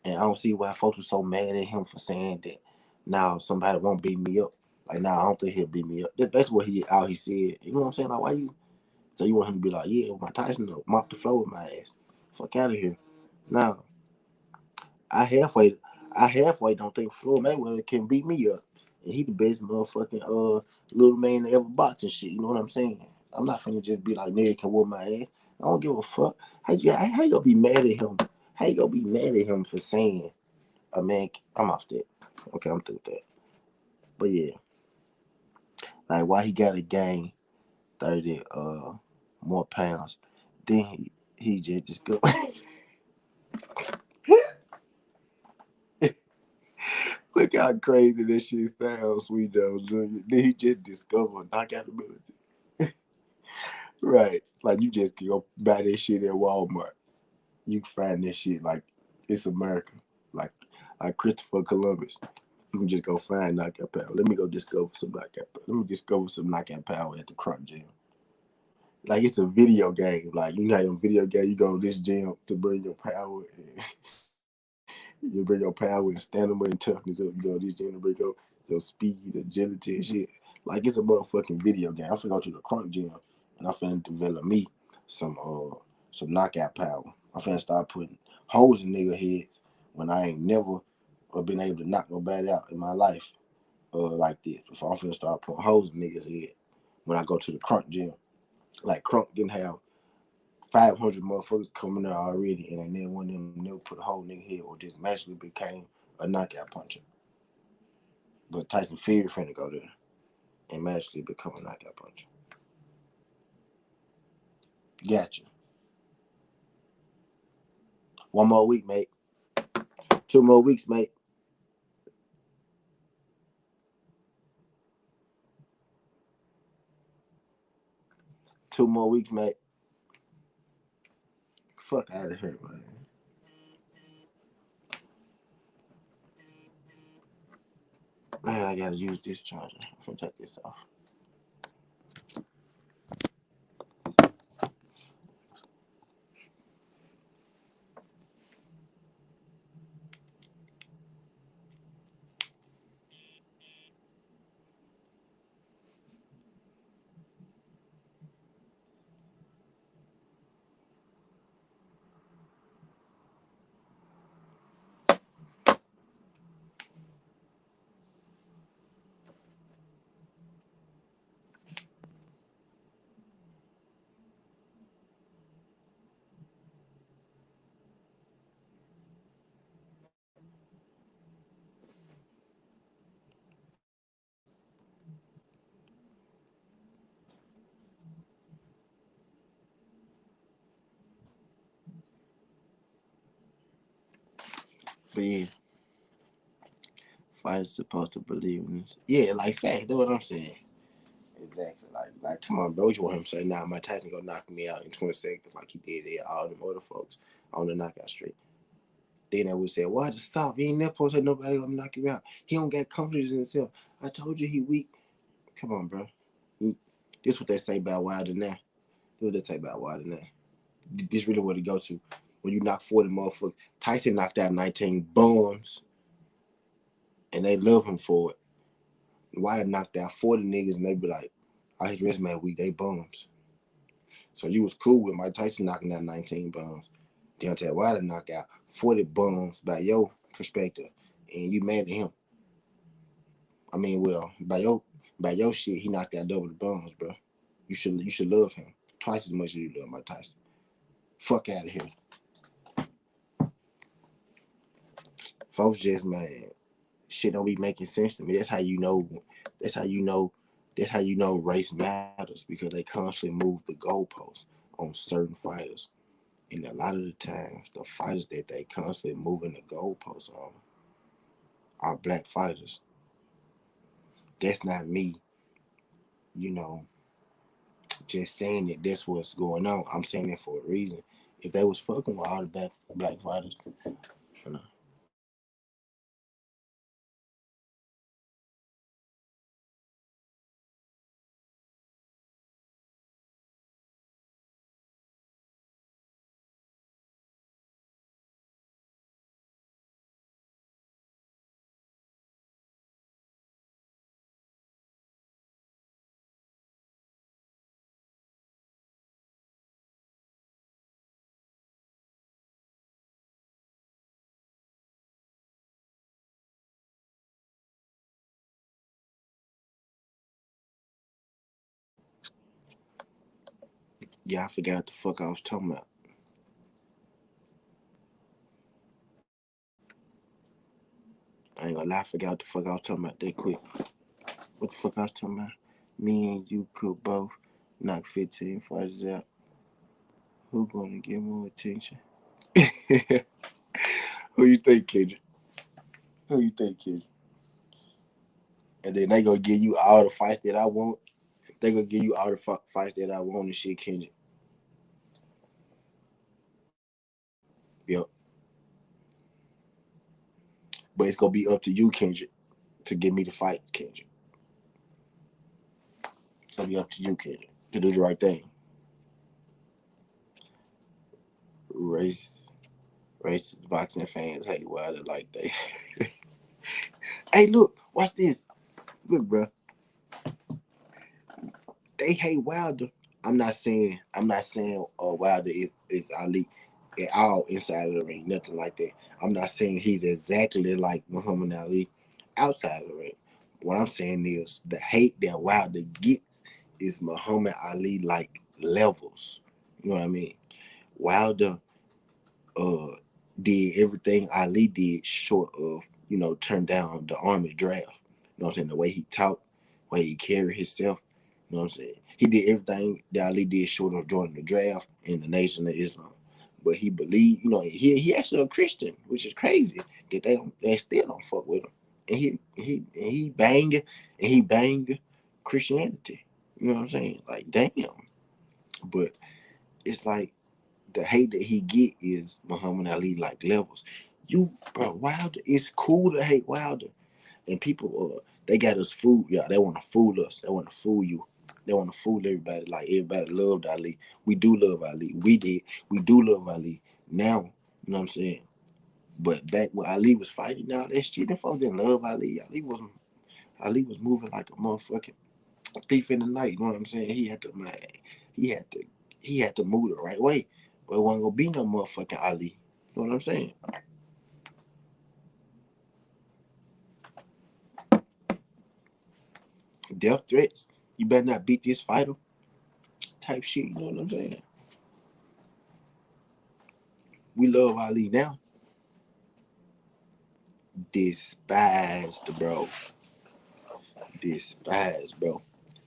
and I don't see why folks were so mad at him for saying that. Now somebody won't beat me up. Like now, I don't think he'll beat me up. That's what he said. You know what I'm saying? Like why you? So you want him to be like, yeah, Mike Tyson will mop the floor with my ass. Fuck out of here. Now I halfway, I halfway don't think Floyd Mayweather can beat me up, and he the best motherfucking little man to ever box and shit. You know what I'm saying? I'm not finna just be like nigga can whoop my ass. I don't give a fuck. How you gonna be mad at him? How you gonna be mad at him for saying a man? I'm off that. Okay, I'm through with that. But yeah, like why he got to gain 30 more pounds? Then he just go. Look how crazy this shit sounds, Sweet Jones Jr. Then he just discovered knockout ability. Right. Like you just go buy that shit at Walmart. You find that shit like it's America. Like Christopher Columbus. You can just go find knockout power. Let me go discover some knockout power. Let me discover some knockout power at the Crunk Gym. Like it's a video game. Like you know in video game you go to this gym to bring your power and you bring your power and stamina and toughness up. You go to this gym to bring your speed, agility and shit. Like it's a motherfucking video game. I'm finna go to the Crunk Gym and I'm finna develop me some knockout power. I'm finna start putting holes in nigga heads when I ain't never been able to knock nobody out in my life like this. Before I'm finna start putting holes in niggas head when I go to the Crunk Gym. Like Crunk didn't have 500 motherfuckers coming there already, and ain't never one of them never put a hole in their head or just magically became a knockout puncher. But Tyson Fury finna go there and magically become a knockout puncher. Gotcha. One more week, mate. 2 more weeks, mate. 2 more weeks, mate. Fuck out of here, man. Man, I gotta use this charger. I'm finna take this off. But yeah, fighters supposed to believe in this. Yeah, like fact. That's what I'm saying. Exactly. Like, come on, bro. What you want him to say? Nah, Mike Tyson gonna knock me out in 20 seconds, like he did all them other folks on the knockout streak. Then they would say, "Why to stop? He ain't never supposed to say nobody gonna knock him out. He don't got confidence in himself. I told you he weak. Come on, bro. This what they say about Wilder now. This what they say about Wilder now. This really what it go to. When you knock 40 motherfuckers. Tyson knocked out 19 bums, and they love him for it. Wilder knocked out 40 niggas, and they be like, "Oh, his resume weak. They bums." So you was cool with Mike Tyson knocking out 19 bums. Deontay Wilder knocked out 40 bums by your perspective, and you mad at him. I mean, well, by your shit, he knocked out double the bums, bro. You should love him twice as much as you love Mike Tyson. Fuck out of here, folks. Just man, shit don't be making sense to me. That's how you know. That's how you know. That's how you know race matters because they constantly move the goalposts on certain fighters. And a lot of the times, the fighters that they constantly moving the goalposts on are black fighters. That's not me, you know, just saying that that's what's going on. I'm saying that for a reason. If they was fucking with all the black fighters, you know. Yeah, I forgot what the fuck I was talking about. I ain't gonna lie, I forgot what the fuck I was talking about that quick. What the fuck I was talking about? Me and you could both knock 15 fighters out. Who gonna get more attention? Who you think, Kendrick? Who you think, Kendrick? And then they gonna give you all the fights that I want. They gonna give you all the fights that I want and shit, Kendrick. Yep. But it's gonna be up to you, Kendrick, to give me the fight, Kendrick. It's gonna be up to you, Kendrick, to do the right thing. Race, racist boxing fans hate Wilder like they. Hey, look, watch this. Look, bro, they hate Wilder. I'm not saying Wilder is Ali at all inside of the ring, nothing like that. I'm not saying he's exactly like Muhammad Ali outside of the ring. What I'm saying is the hate that Wilder gets is Muhammad Ali like levels. You know what I mean? Wilder uh did everything Ali did short of, turn down the army draft. You know what I'm saying? The way he talked, the way he carried himself, you know what I'm saying? He did everything that Ali did short of joining the draft in the Nation of Islam. But he believed, he actually a Christian, which is crazy that they still don't fuck with him. And he banged Christianity. You know what I'm saying? Like damn. But it's like the hate that he get is Muhammad Ali like levels. Bro, Wilder, it's cool to hate Wilder. And people, they got us fooled, y'all. They want to fool us. They want to fool you. They want to fool everybody. Like everybody loved Ali. We do love Ali. We did. We do love Ali. Now, you know what I'm saying? But back when Ali was fighting all that shit, them folks didn't love Ali. Ali was moving like a motherfucking thief in the night. You know what I'm saying? He had to, he had to move the right way. But it wasn't gonna be no motherfucking Ali. You know what I'm saying? Death threats. You better not beat this fighter. Type shit. You know what I'm saying? We love Ali now. Despised, bro. Despised, bro.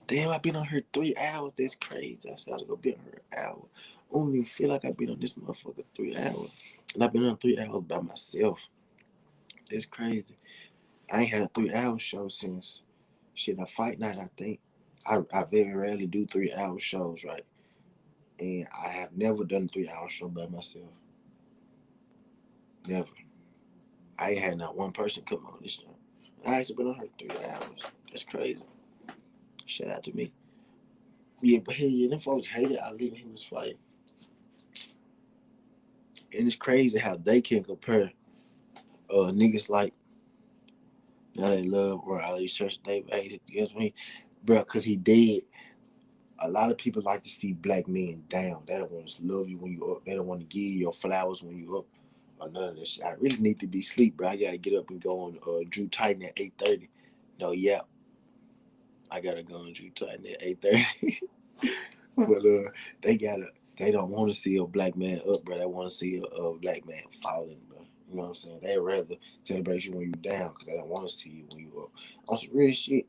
Damn, I've been on here 3 hours. That's crazy. I said I was gonna be on here an hour. I don't even feel like I've been on this motherfucker 3 hours. And I've been on 3 hours by myself. That's crazy. I ain't had a 3 hour show since shit a fight night, I think. I very rarely do 3 hour shows, right? And I have never done a 3 hour show by myself. Never. I ain't had not one person come on this show. I actually been on her 3 hours. That's crazy. Shout out to me. Yeah, but hey, yeah, them folks hated Ali when he was fighting. And it's crazy how they can compare niggas like now they love or Ali Church they hated. You know what I mean? Bro, cause he dead. A lot of people like to see black men down. They don't want to love you when you up. They don't want to give you your flowers when you up. Or none of that shit. I really need to be asleep, bro. I gotta get up and go on Drew Titan at 8:30. No, yeah. I gotta go on Drew Titan at 8:30. But they gotta they don't want to see a black man up, bro. They want to see a black man falling, bro. You know what I'm saying? They rather celebrate you when you down because they don't want to see you when you up. On some real shit,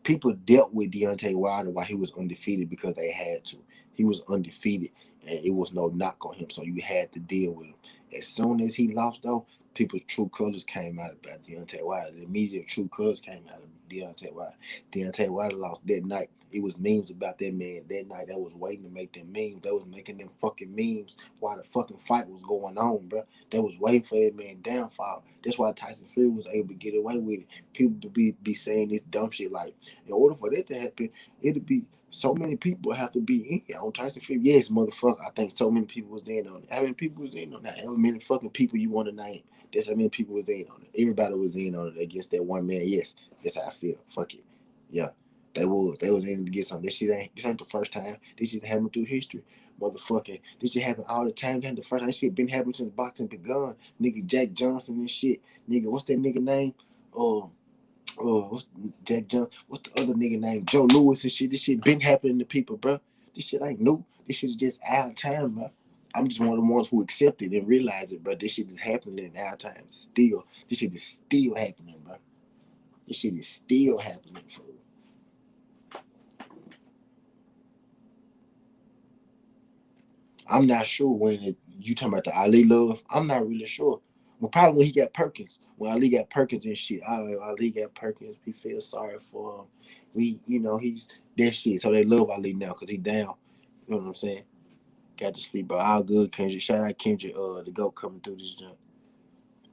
people dealt with Deontay Wilder while he was undefeated because they had to. He was undefeated and it was no knock on him, so you had to deal with him. As soon as he lost, though, people's true colors came out about Deontay Wilder. The immediate true colors came out of Deontay Wilder. Deontay Wilder lost that night. It was memes about that man that night. That was waiting to make them memes. That was making them fucking memes while the fucking fight was going on, bro. That was waiting for that man downfall. That's why Tyson Fury was able to get away with it. People to be saying this dumb shit like, in order for that to happen, it'd be so many people have to be in here on Tyson Fury. Yes, motherfucker. I think so many people was in on it. How many people was in on that? How many fucking people you want to name? That's how many people was in on it. Everybody was in on it against that one man. Yes, that's how I feel. Fuck it. Yeah. They was. They was in to get something. This ain't the first time. This shit happened through history. Motherfucking. This shit happen all the time. This ain't the first time. This shit been happening since boxing begun. Nigga Jack Johnson and shit. Nigga, what's that nigga name? What's Jack Johnson? What's the other nigga name? Joe Lewis and shit. This shit been happening to people, bro. This shit ain't new. This shit is just our time, bro. I'm just one of the ones who accept it and realize it, bro. This shit is happening in our time still. This shit is still happening, bro. This shit is still happening, fool. I'm not sure you talking about the Ali love. I'm not really sure. Well, probably when he got Perkins. When Ali got Perkins and shit. Ali got Perkins. We feel sorry for him. He's that shit. So they love Ali now because he down. You know what I'm saying? Got to sleep, but all good, Kendrick. Shout out Kendrick, the GOAT coming through this jump.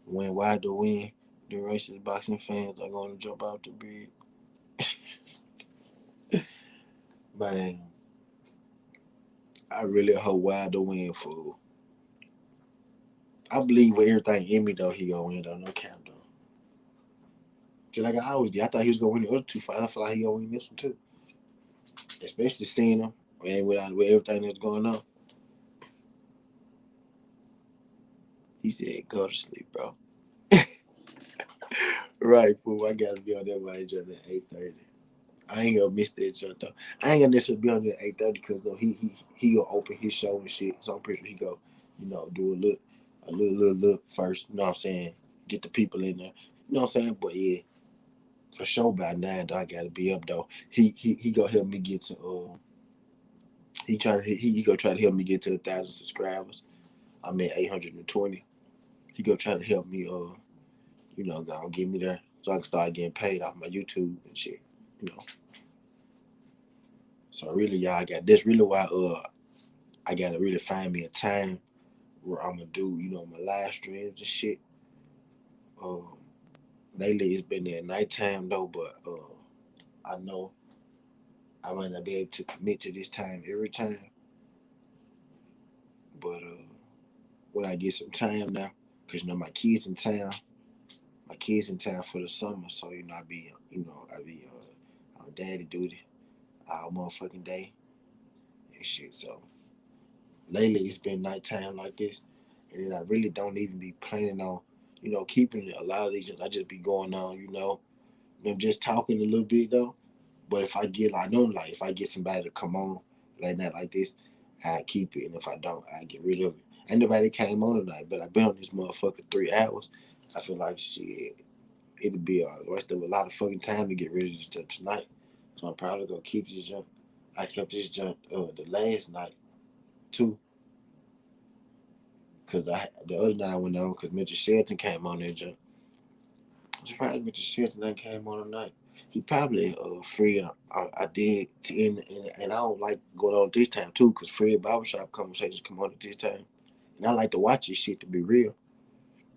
Win wide to win. The racist boxing fans are going to jump out the bed. Man, I really hope wide to win, fool. I believe with everything in me, though, he going to win, though. No cap, though. Just like I always did. I thought he was going to win the other two fights. I feel like he going to win this one, too. Especially seeing him and with everything that's going on. He said, go to sleep, bro. Right, fool. I got to be on that by each other at 8:30. I ain't gonna miss that jump though. I ain't gonna necessarily be on there at 8:30 because though he gonna open his show and shit. So I'm pretty sure he go, do a look first. You know what I'm saying? Get the people in there. You know what I'm saying? But yeah, for sure by 9 though, I gotta be up though. He gonna help me get to he gonna try to help me get to 1,000 subscribers. I'm at 820. He gonna try to help me go get me there so I can start getting paid off my YouTube and shit. You know. So really, y'all, that's really why I gotta really find me a time where I'm gonna do my live streams and shit. Um, lately it's been at nighttime though, but I know I might not be able to commit to this time every time. But when I get some time now, cause my kids in town, for the summer, so I be on daddy duty all motherfucking day and shit. So lately it's been nighttime like this, and then I really don't even be planning on, keeping a lot of these. I just be going on, just talking a little bit though. But if I get, I know, like if I get somebody to come on late night like this, I keep it, and if I don't, I get rid of it. Ain't nobody came on tonight, but I've been on this motherfucker 3 hours. I feel like shit, it'll be a rest of a lot of fucking time to get rid of this tonight. So I'm probably gonna keep this junk. I kept this junk the last night too. Cause the other night I went on because Mr. Shelton came on there. I'm surprised Mr. Shelton came on tonight. He probably Fred. I did, and I don't like going on this time too, cause Fred barbershop conversations come on at this time, and I like to watch his shit to be real.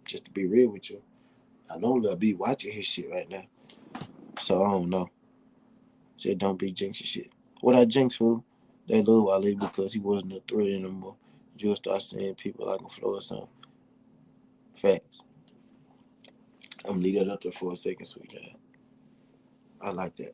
Just to be real with you, I know they'll be watching his shit right now, so I don't know. Say don't be jinxing shit. What I jinx for? They love Ali because he wasn't a threat anymore. You'll start seeing people like a flow or something. Facts. I'm gonna leave that up there for a second, sweet guy. I like that.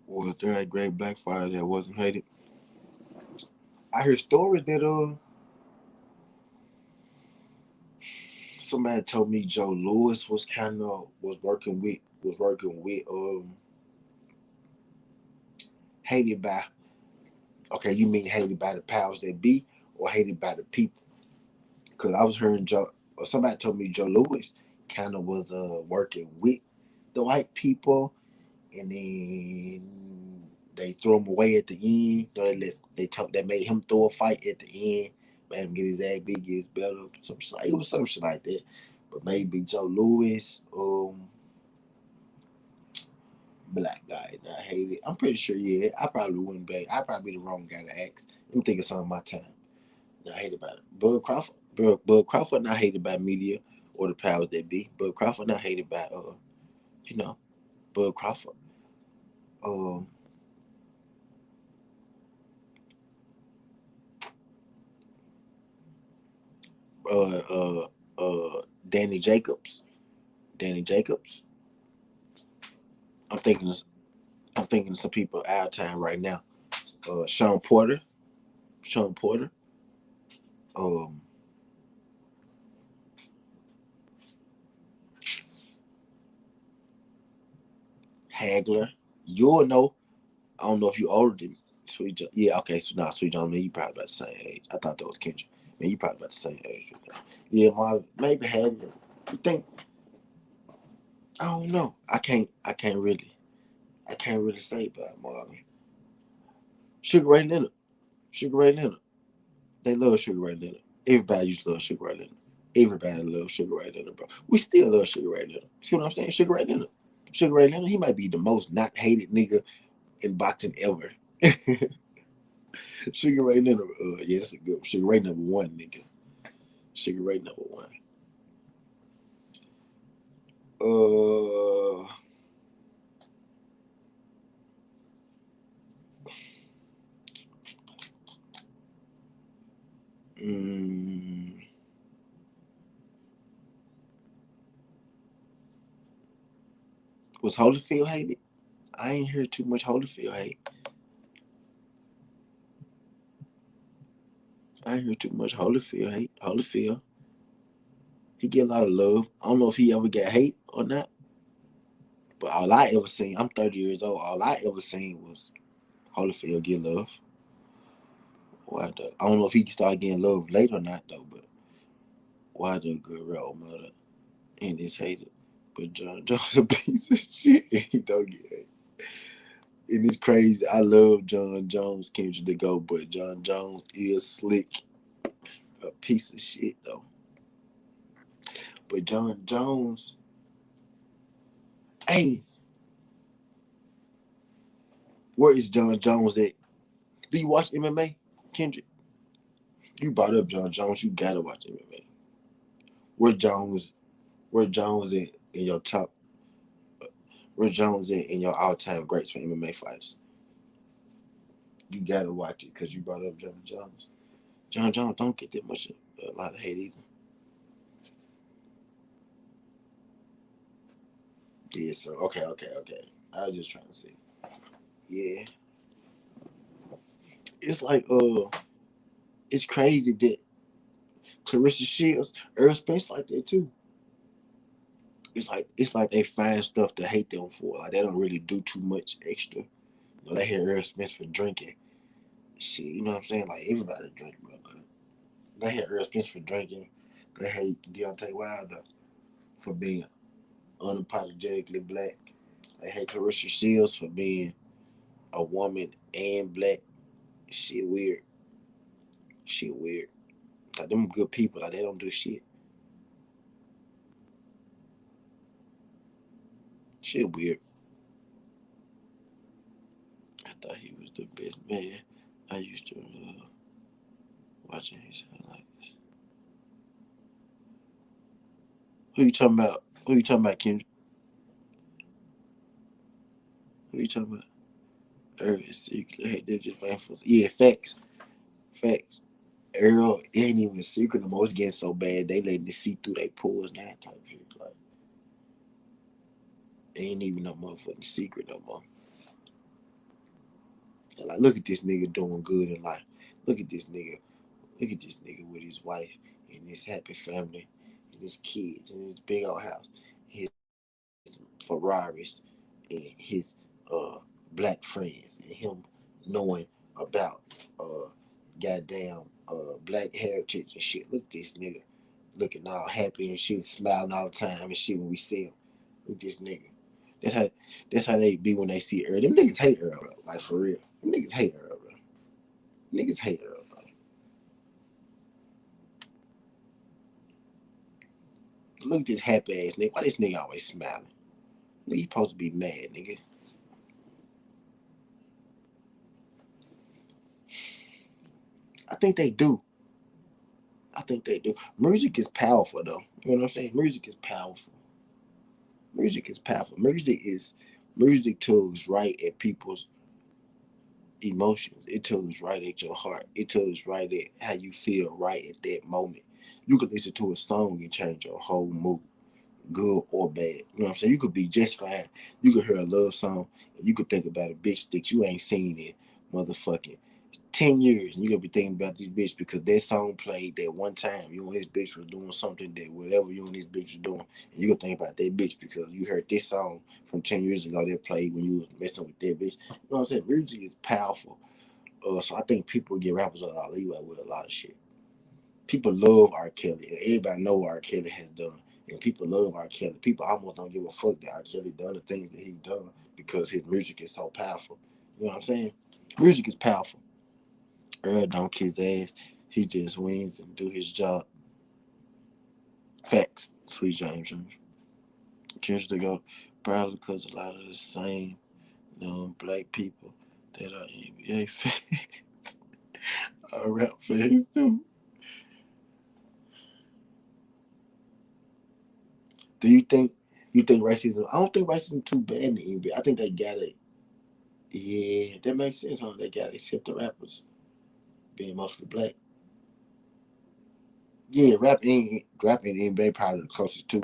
Was there a great black fire that wasn't hated? I heard stories that somebody told me Joe Lewis was working with hated by, okay, you mean hated by the powers that be or hated by the people? Because I was hearing Joe, or somebody told me Joe Lewis kind of was working with the white people, and then they threw him away at the end. You know, they made him throw a fight at the end, made him get his ass beat, get his belt up, some shit. It was some shit like that. But maybe Joe Louis, black guy that I hated. I'm pretty sure, yeah. I probably wouldn't be. I probably be the wrong guy to ask. Let me think of some of my time. Not hated about it. Bud Crawford. Bud Crawford not hated by media or the powers that be. Bud Crawford not hated by you know, Bud Crawford. Um uh uh Danny Jacobs. Danny Jacobs. I'm thinking of, I'm thinking of some people out of time right now. Sean Porter. Sean Porter. Um Hagler. You'll know. I don't know if you older than Sweet John. Yeah, okay, so now Sweet John, man, you probably about the same age. I thought that was Kendrick. Man, you probably about the same age with that. Yeah, maybe Hagler. You think I don't know. I can't really say about Marvin. Sugar Ray Leonard. Sugar Ray Leonard. They love Sugar Ray Leonard. Everybody used to love Sugar Ray Leonard. Everybody loves Sugar Ray Leonard, bro. We still love Sugar Ray Leonard. See what I'm saying? Sugar Ray Leonard. Sugar Ray Leonard, he might be the most not hated nigga in boxing ever. Sugar Ray Leonard, yeah, that's a good one. Sugar Ray #1, nigga. Sugar Ray #1. Uh, mm, was Holyfield hated? I ain't heard too much Holyfield hate. I ain't heard too much Holyfield hate. Holyfield, he get a lot of love. I don't know if he ever get hate or not, but all I ever seen, I'm 30 years old. All I ever seen was Holyfield get love. I don't know if he started getting love later or not though, but why the good role mother and is hated. But John Jones a piece of shit. He don't get hate. And it's crazy. I love John Jones, Kendrick to go, but John Jones is slick. A piece of shit though. But John Jones, hey, where is John Jones at? Do you watch MMA, Kendrick? You brought up John Jones. You gotta watch MMA. Where Jones? Where Jones in your top? Where Jones in your all-time greats for MMA fighters? You gotta watch it because you brought up John Jones. John Jones don't get that much a lot of hate either. Yeah, so okay. I was just trying to see. Yeah, it's like it's crazy that Clarissa Shields, Earl Spence like that too. It's like they find stuff to hate them for. Like they don't really do too much extra. You know, they hate Earl Spence for drinking. Shit, you know what I'm saying? Like everybody drink, bro. They hate Earl Spence for drinking. They hate Deontay Wilder for being unapologetically black. They hate Clarissa Shields for being a woman and black. Shit weird. Shit weird. Like them good people. Like they don't do shit. Shit weird. I thought he was the best man. I used to love watching his highlights. Who you talking about? Who you talking about, Kendrick? Who you talking about? Earl is secret. Hey, they're just playing for. Yeah, facts. Facts. Earl, it ain't even a secret no more. It's getting so bad they letting it see through their pores now type shit. Like it ain't even no motherfucking secret no more. And like, look at this nigga doing good in life. Look at this nigga. Look at this nigga with his wife and his happy family and his kids and his big old house, his Ferraris and his black friends and him knowing about goddamn black heritage and shit. Look at this nigga. looking all happy and shit, smiling all the time and shit when we see him. Look this nigga. That's how that's how they be when they see Earl. Them niggas hate Earl, bro. Like for real. Them niggas hate Earl, bro. Niggas hate Earl, bro. Look at this happy ass nigga. Why this nigga always smiling? Nigga, you supposed to be mad, nigga. I think they do. I think they do. Music is powerful though. You know what I'm saying? Music is powerful. Music is powerful. Music tugs right at people's emotions. It tugs right at your heart. It tugs right at how you feel right at that moment. You could listen to a song and change your whole mood, good or bad. You know what I'm saying? You could be just fine. You could hear a love song and you could think about a bitch that you ain't seen in motherfucking 10 years, and you gonna be thinking about this bitch because that song played that one time. You and this bitch was doing something that whatever you and this bitch was doing, and you gonna think about that bitch because you heard this song from 10 years ago that played when you was messing with that bitch. You know what I'm saying? Music is powerful. So I think people get rappers a lot of leeway with a lot of shit. People love R. Kelly, and everybody know what R. Kelly has done. And people love R. Kelly. People almost don't give a fuck that R. Kelly done the things that he done because his music is so powerful. You know what I'm saying? Music is powerful. Earl don't kiss ass. He just wins and do his job. Facts. Sweet James Jr. Kendrick go probably because a lot of the same black people that are NBA fans are rap fans too. Do you think racism? I don't think racism too bad in the NBA. I think they got it. Yeah, that makes sense. Huh? They got to accept the rappers being mostly black. Yeah, rap and NBA probably the closest too.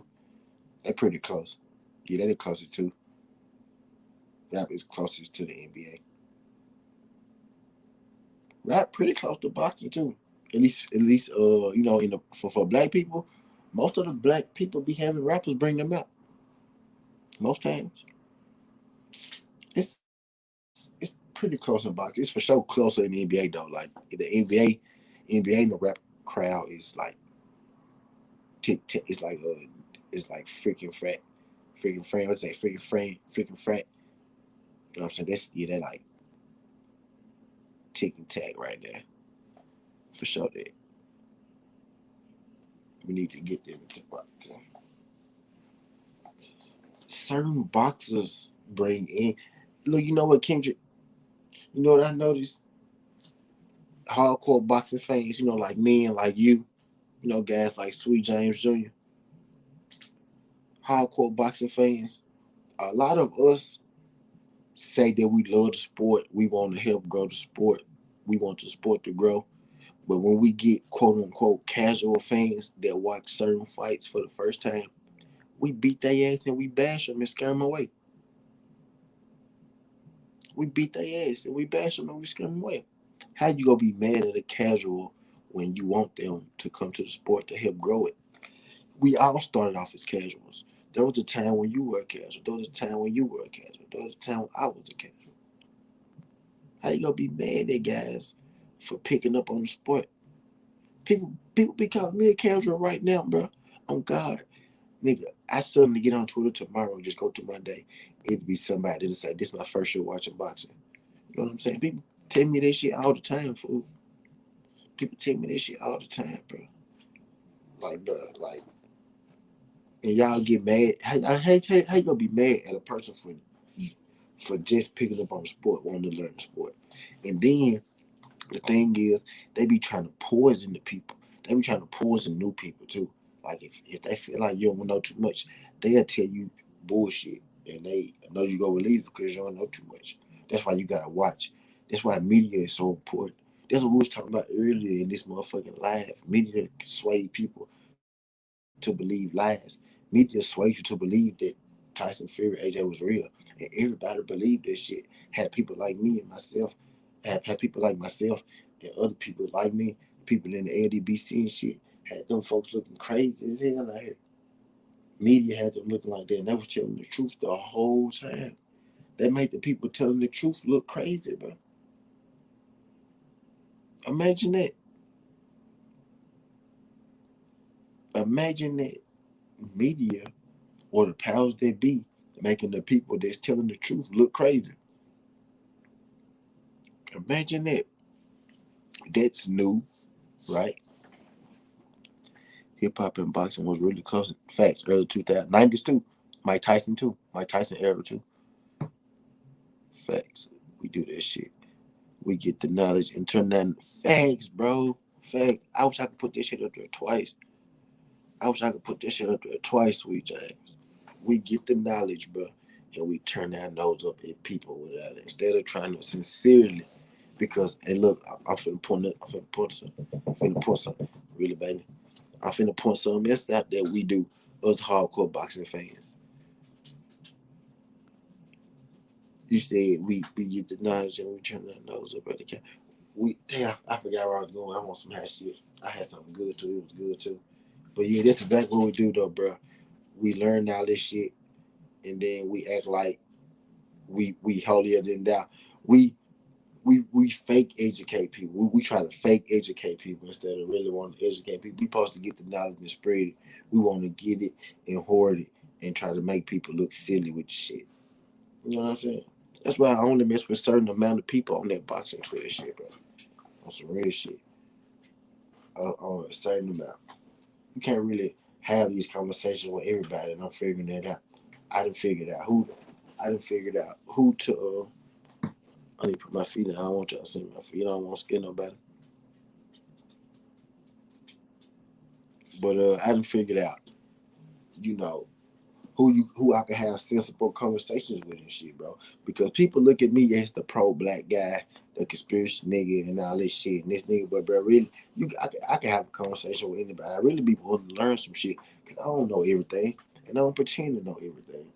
They're pretty close. Yeah, they're the closest too. Rap is closest to the NBA. Rap pretty close to boxing too. At least in the for black people, most of the black people be having rappers bring them out. Most times. It's pretty close in boxing. It's for sure closer in the NBA though. Like NBA and the rap crowd is like it's like freaking frat, freaking friend. What's that? Freaking friend, freaking frat. You know what I'm saying? They like tick and tack right there for sure. That we need to get them to boxing. Certain boxers bring in. Look, you know what, Kendrick? You know what I noticed? Hardcore boxing fans, like me and like you, guys like Sweet James Jr., hardcore boxing fans. A lot of us say that we love the sport. We want to help grow the sport. We want the sport to grow. But when we get quote unquote casual fans that watch certain fights for the first time, we beat their ass and we bash them and scare them away. We beat their ass and we bash them and we scare them away. How you gonna be mad at a casual when you want them to come to the sport to help grow it? We all started off as casuals. There was a time when you were a casual. There was a time when you were a casual. There was a time when I was a casual. How you gonna be mad at guys for picking up on the sport? People be calling me a casual right now, bro. On God, nigga, I suddenly get on Twitter tomorrow and just go through my day. It'd be somebody that'll say, "This is my first year watching boxing." You know what I'm saying? People tell me that shit all the time, fool. People tell me that shit all the time, bro. Like, bro, like, and y'all get mad. How you gonna be mad at a person for just picking up on the sport, wanting to learn the sport, and then the thing is, they be trying to poison the people. They be trying to poison new people too. Like if they feel like you don't know too much, they'll tell you bullshit, and they know you go believe it because you don't know too much. That's why you gotta watch. That's why media is so important. That's what we was talking about earlier in this motherfucking live. Media can sway people to believe lies. Media sways you to believe that Tyson Fury AJ was real, and everybody believed that shit. Had people like me and myself had people like myself and other people like me, people in the LDBC and shit, had them folks looking crazy as hell out here. Media had them looking like that, and they was telling the truth the whole time. That made the people telling the truth look crazy, bro. Imagine that. Imagine that media or the powers that be making the people that's telling the truth look crazy. Imagine that. That's new, right? Hip hop and boxing was really close. Facts, early 2090s too. Mike Tyson too. Mike Tyson era too. Facts. We do that shit. We get the knowledge and turn that facts, bro. Fact. I wish I could put this shit up there twice. I wish I could put this shit up there twice, sweet James. We get the knowledge, bro, and we turn our nose up at people without it. Instead of trying to sincerely, because and look, I'm finna point it, I'm finna point something. I'm finna point something. Really, baby. I'm finna point something else out that we do, us hardcore boxing fans. You said we get the knowledge and we turn our nose up at the cat. We damn, I forgot where I was going. I want some hash shit. I had something good too. It was good too. But yeah, that's exactly what we do though, bro. We learn all this shit and then we act like we holier than thou. We we fake educate people. We try to fake educate people instead of really wanting to educate people. We supposed to get the knowledge and spread it. We want to get it and hoard it and try to make people look silly with the shit. You know what I'm saying? That's why I only mess with a certain amount of people on that boxing Twitter shit, bro. On some real shit. On a certain amount. You can't really have these conversations with everybody, and I'm figuring that out. I done figured out who. I done figured out who to. I need to put my feet in. I don't want y'all to see my feet. I don't want to scare nobody. But I done figured out, you know, who I can have sensible conversations with and shit, bro. Because people look at me as the pro black guy, the conspiracy nigga, and all this shit. And this nigga, but bro, really, I can have a conversation with anybody. I really be wanting to learn some shit because I don't know everything, and I don't pretend to know everything.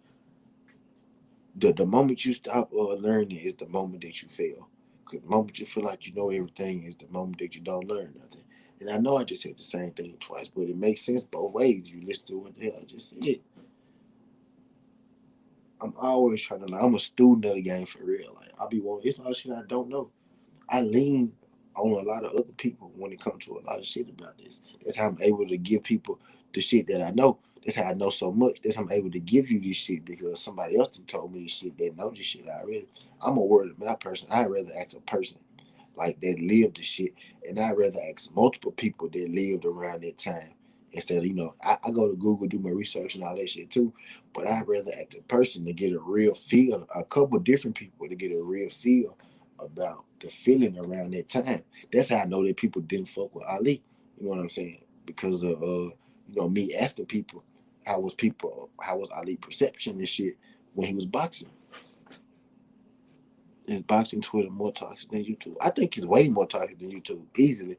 The moment you stop learning is the moment that you fail. Because the moment you feel like you know everything is the moment that you don't learn nothing. And I know I just said the same thing twice, but it makes sense both ways. You listen to what the hell I just said. I'm always trying to learn. I'm a student of the game for real. Like I be wanting. It's a lot of shit I don't know. I lean on a lot of other people when it comes to a lot of shit about this. That's how I'm able to give people the shit that I know. That's how I know so much. That's how I'm able to give you this shit because somebody else done told me this shit. They know this shit already. I'm a word of mouth person. I'd rather ask a person like that lived the shit, and I'd rather ask multiple people that lived around that time instead of I go to Google do my research and all that shit too, but I'd rather ask a person to get a real feel, a couple different people to get a real feel about the feeling around that time. That's how I know that people didn't fuck with Ali. You know what I'm saying? Because of me asking people how was Ali perception and shit when he was boxing. Is boxing Twitter more toxic than YouTube? I think it's way more toxic than YouTube. Easily.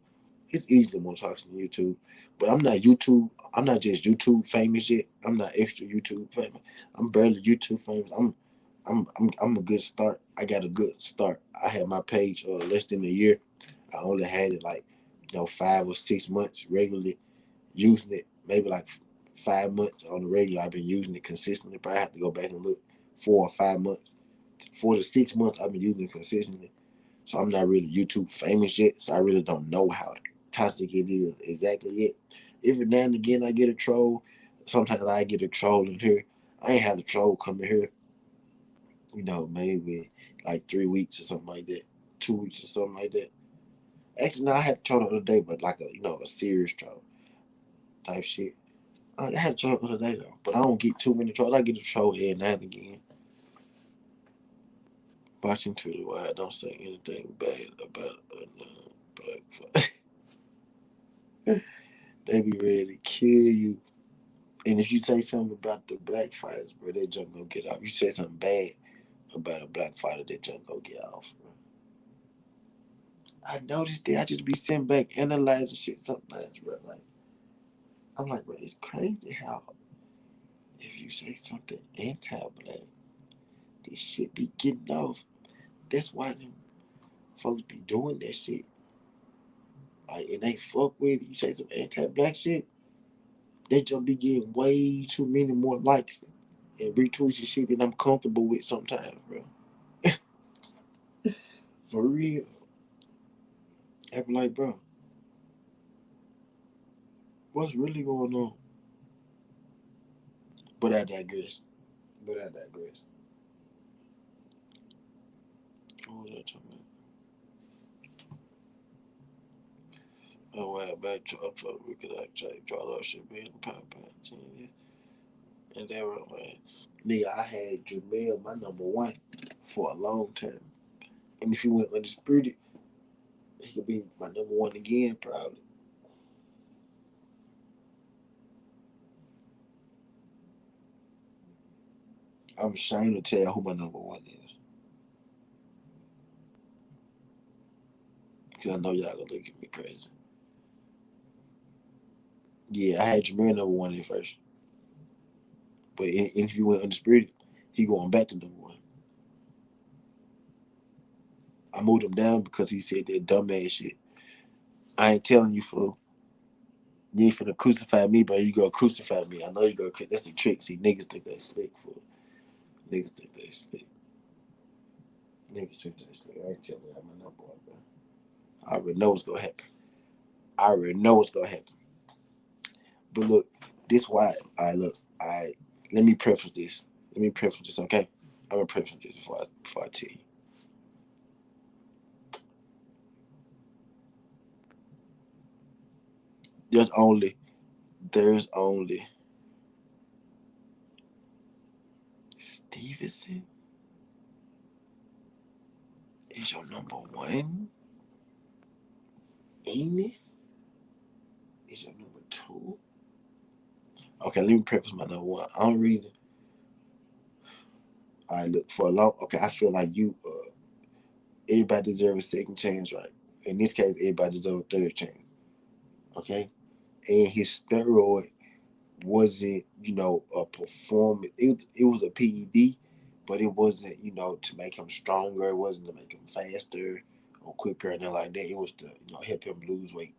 It's easily more toxic than YouTube. But I'm not YouTube. I'm not just YouTube famous yet. I'm not extra YouTube famous. I'm barely YouTube famous. I'm a good start. I got a good start. I had my page less than a year. I only had it like 5 or 6 months regularly using it. Maybe like 5 months on the regular. I've been using it consistently. But I have to go back and look 4 or 5 months. 4 to 6 months I've been using it consistently. So I'm not really YouTube famous yet. So I really don't know how toxic it is exactly yet. Every now and again I get a troll. Sometimes I get a troll in here. I ain't had a troll come in here, maybe like 3 weeks or something like that. 2 weeks or something like that. Actually, no, I had a troll the other day, but like a serious troll type shit. I had a troll the other day though, but I don't get too many trolls. I get a troll every now and again. Watching Twitter why I don't say anything bad about another black fight. They be ready to kill you. And if you say something about the black fighters, bro, they jump gonna get off. You say something bad about a black fighter, they jump gonna get off, bro. I noticed that I just be sitting back analyzing shit sometimes, bro. Like I'm like, bro, it's crazy how if you say something anti-black, this shit be getting off. That's why them folks be doing that shit. Like, and they fuck with you say some anti-black shit, they just be getting way too many more likes and retweets and shit than I'm comfortable with sometimes, bro. For real. I be like, bro, What's really going on? But I digress. What was I talking about? Oh, wow, back to because I tried to draw up shit being power pound 10 years. And that was man. Nigga, I had Jamel my number one for a long time. And if he went undisputed, he could be my number one again, probably. I'm ashamed to tell who my number one is. Because I know y'all gonna look at me crazy. Yeah, I had Jamel number one in first. But if he went undisputed, he going back to number one. I moved him down because he said that dumbass shit. I ain't telling you, fool. You ain't finna crucify me, but you gonna crucify me. I know you gonna. That's a trick. See, niggas think they slick, fool. Niggas think they slick. Niggas think they slick. I ain't telling you I'm my number one, bro. I already know what's gonna happen. I already know what's gonna happen. But look, this why I look. I let me preface this. Okay? I'm gonna preface this before I tell you. There's only Stevenson is your number one. Enos is your number two. Okay, let me preface my number one. Only reason I look for a long. Okay, I feel like you. Everybody deserves a second chance, right? In this case, everybody deserves a third chance. Okay, and his steroid wasn't, a performance. It was a PED, but it wasn't, to make him stronger. It wasn't to make him faster or quicker, and like that. It was to, help him lose weight.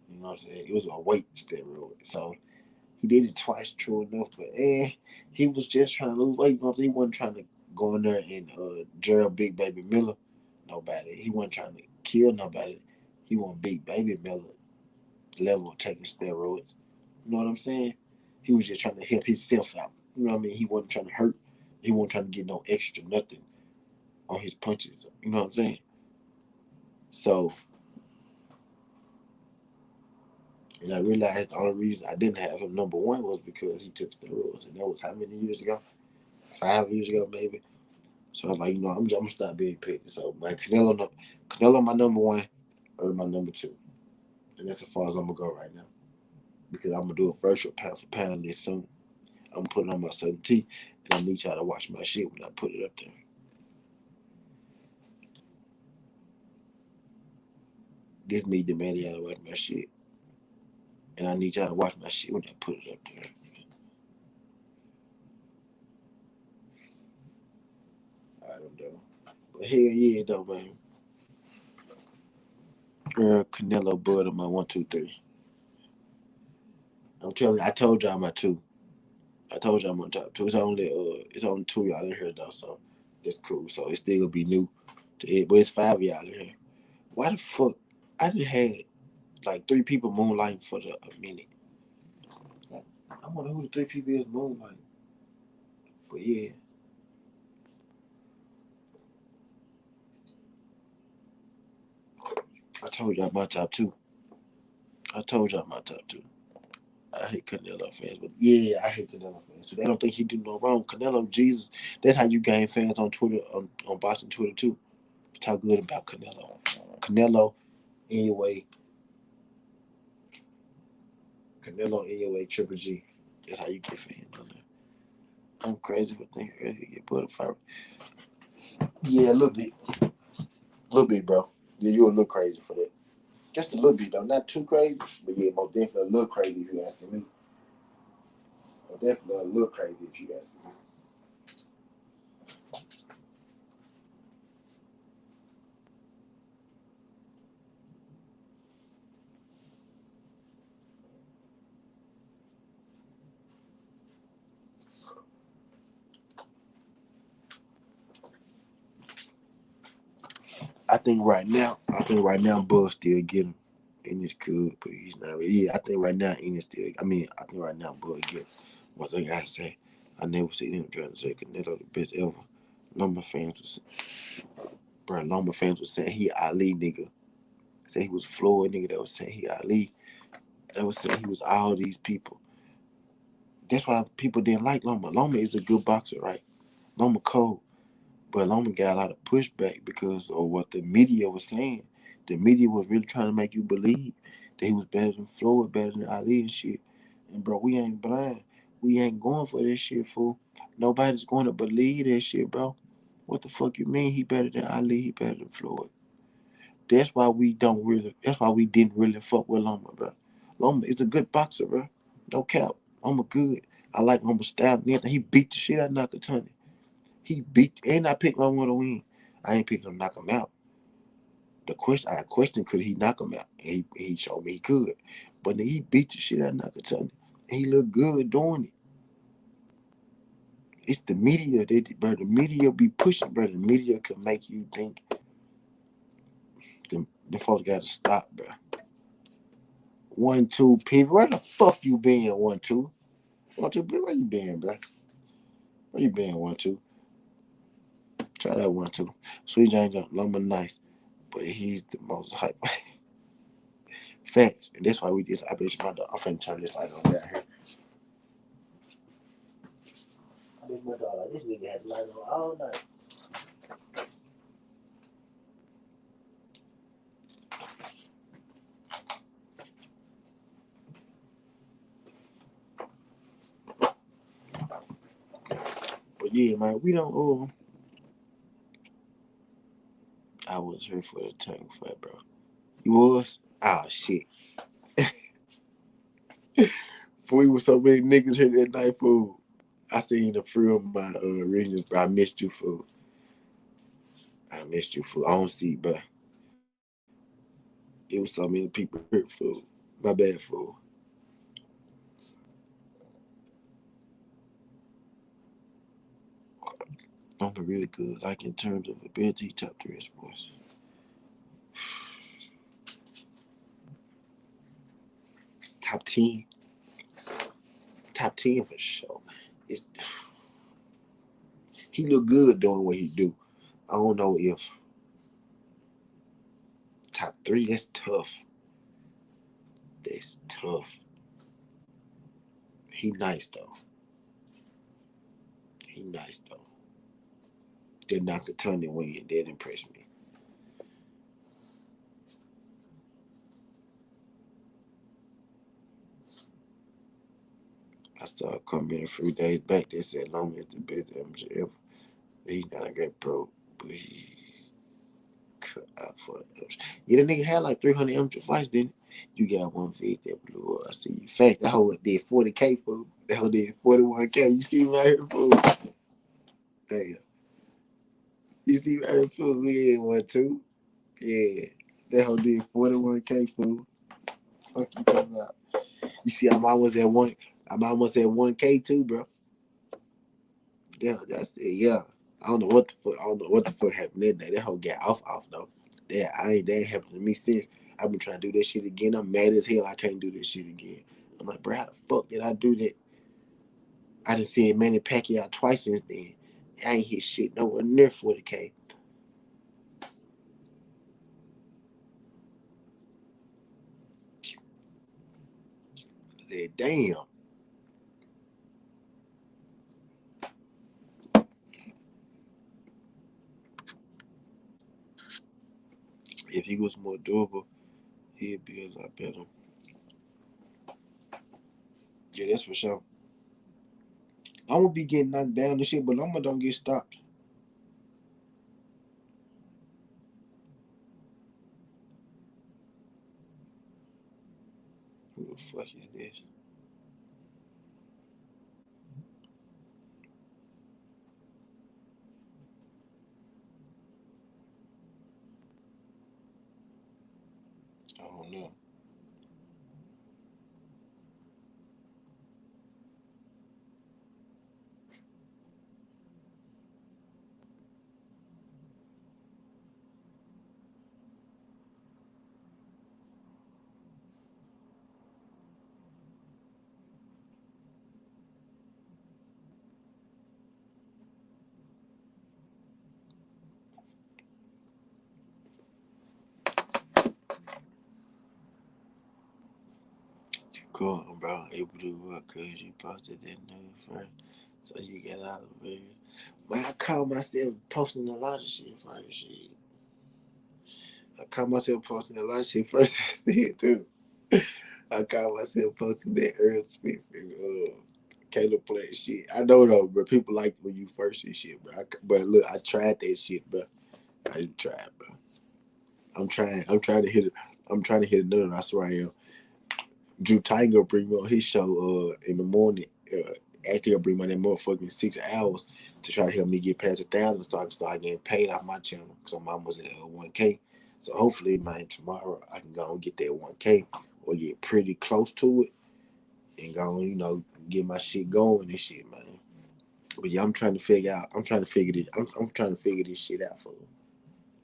You know what I'm saying? It was a weight steroid. So he did it twice, true enough, but he was just trying to lose weight. You know what I'm saying? He wasn't trying to go in there and Gerald Big Baby Miller nobody. He wasn't trying to kill nobody. He wasn't Big Baby Miller level of taking steroids. You know what I'm saying? He was just trying to help himself out. You know what I mean? He wasn't trying to hurt. He wasn't trying to get no extra nothing on his punches. You know what I'm saying? So, and I realized the only reason I didn't have him number one was because he took steroids. And that was how many years ago? 5 years ago, maybe. So I was like, I'm gonna stop being petty. So my Canelo, my number one, or my number two, and that's as far as I'm gonna go right now because I'm gonna do a virtual pound for pound this soon. I'm putting on my SouthernTea, and I need y'all to watch my shit when I put it up there. This me demanding y'all to watch my shit, and I need y'all to watch my shit when I put it up there. I don't know, but hell yeah, though, man. Girl, Canelo, Bud, on my 1, 2, 3. I'm telling you, I told y'all my two. I told you I'm on top two. It's only two y'all in here though, so that's cool. So it's still gonna be new to it, but it's five of y'all in here. Why the fuck? I done had like three people moonlighting for a minute. Like, I wonder who the three people is moonlighting. But yeah, I told y'all my top two. I told y'all my top two. I hate Canelo fans, but yeah, I hate Canelo fans. So they don't think he do no wrong. Canelo, Jesus, that's how you gain fans on Twitter, on Boston Twitter too. Talk good about Canelo. Canelo, anyway, Canelo, anyway, Triple G. That's how you get fans on there. I'm crazy for thinking he get put a fight. Yeah, a little bit, bro. Yeah, you a little crazy for that. Just a little bit though, not too crazy, but yeah, most definitely a little crazy if you asking me. Definitely a little crazy if you ask me. I think right now, Buzz still get him. Ennis could, but he's not really. Yeah, I think right now Ennis still. I mean, I think right now Bud get one thing I say. I never see them trying to say Canelo the best ever. Loma fans was, bro. Loma fans was saying he Ali nigga. Say he was Floyd nigga. That was saying he Ali. That was saying he was all these people. That's why people didn't like Loma. Loma is a good boxer, right? Loma cold. But Loma got a lot of pushback because of what the media was saying. The media was really trying to make you believe that he was better than Floyd, better than Ali and shit. And bro, we ain't blind. We ain't going for this shit, fool. Nobody's going to believe that shit, bro. What the fuck you mean he better than Ali, he better than Floyd? That's why we don't really, that's why we didn't really fuck with Loma, bro. Loma is a good boxer, bro. No cap. Loma good. I like Loma's style. He beat the shit out of Nakatani. He beat, and I picked Loma to win. I ain't picked him to knock him out. I questioned could he knock him out. And he showed me he could. But then he beat the shit out of Nakatani. And he looked good doing it. It's the media, bro. The media be pushing, bro. The media can make you think the folks gotta stop, bro. 1-2 people. Where the fuck you been, 1-2? 1-2, where you been, bro? Where you been, 1-2? Try that 1-2. Sweet James Loma nice, but he's the most hype. Facts. And that's why we did. I bet my dog. I'm finna turn this light on down here. I bet my dog like this nigga had the light on all night. But yeah, man, we don't. I was here for the tank fight, bro. You was? Oh shit. Fool, was so many niggas here that night, fool. I seen the free of my regions, bro. I missed you, fool. I missed you, fool. I don't see, bro. It was so many people here, fool. My bad, fool. I'm really good, like in terms of ability, top three sports. Top 10. Top 10 for sure. It's, he look good doing what he do. I don't know if top three, that's tough. That's tough. He nice though. He nice though. Did knock a ton and win. That impressed me. I started coming a few days back. They said Loma is the best amateur ever. He's not a great pro, but he's cut out for the amateur. Yeah, the nigga had like 300 amateur fights, didn't he? You got one vid that blew up. I see you. Fact, that whole did 40K, fool. That whole did 41K. You see me right here, fool? Damn. You see me right here, fool? Yeah, 1-2. Yeah. That whole did 41K, fool. Fuck you talking about? You see, I'm almost at one. I'm almost at 1K too, bro. Yeah, that's it. Yeah, I don't know what the fuck. I don't know what the fuck happened that day. That whole got off though. That ain't happened to me since. I've been trying to do that shit again. I'm mad as hell. I can't do this shit again. I'm like, bro, how the fuck did I do that? I done seen Manny Pacquiao twice since then. I ain't hit shit nowhere near 40K. I said, damn. If he was more durable, he'd be a lot better. Yeah, that's for sure. I'm gonna be getting knocked down and shit, but Loma don't get stopped. Who the fuck is this? I don't know. Go on, bro. Able to work because you posted that news first. So you get out of it. Man, I caught myself posting a lot of shit first. Shit. I caught myself posting a lot of shit first instead, too. I caught myself posting that Earl Spence and Caleb play shit. I know though, bro. People like when you first and shit, bro. But look, I tried that shit, bro. I didn't try it, bro. I'm trying. I'm trying to hit it. I'm trying to hit another. I swear I am. Drew Tiger bring me on his show in the morning. Actually, he'll bring me on that motherfucking 6 hours to try to help me get past 1,000 so I can start getting paid off my channel. Because I'm almost at 1K. So hopefully, man, tomorrow I can go and get that 1K or get pretty close to it and go and, get my shit going and shit, man. But yeah, I'm trying to figure out. I'm trying to figure this. I'm trying to figure this shit out, fool.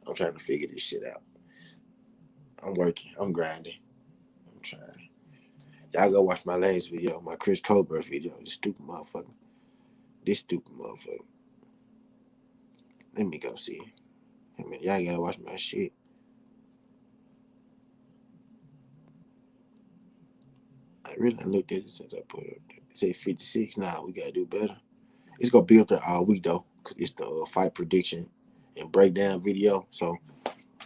I'm trying to figure this shit out. I'm working. I'm grinding. I'm trying. Y'all go watch my last video, my Chris Colbert video. This stupid motherfucker. This stupid motherfucker. Let me go see. I mean, y'all gotta watch my shit. I really looked at it since I put it up there. It said 56. Nah, we gotta do better. It's gonna be up there all week though, cause it's the fight prediction and breakdown video. So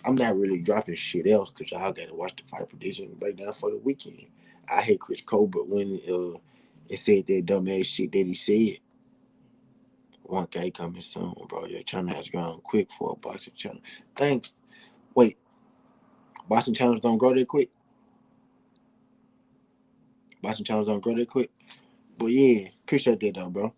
I'm not really dropping shit else, cause y'all gotta watch the fight prediction and breakdown for the weekend. I hate Chris Colbert when it said that dumbass shit that he said. 1K coming soon, bro. Your channel has grown quick for a boxing channel. Thanks. Wait, boxing channels don't grow that quick? Boxing channels don't grow that quick? But yeah, appreciate that though, bro.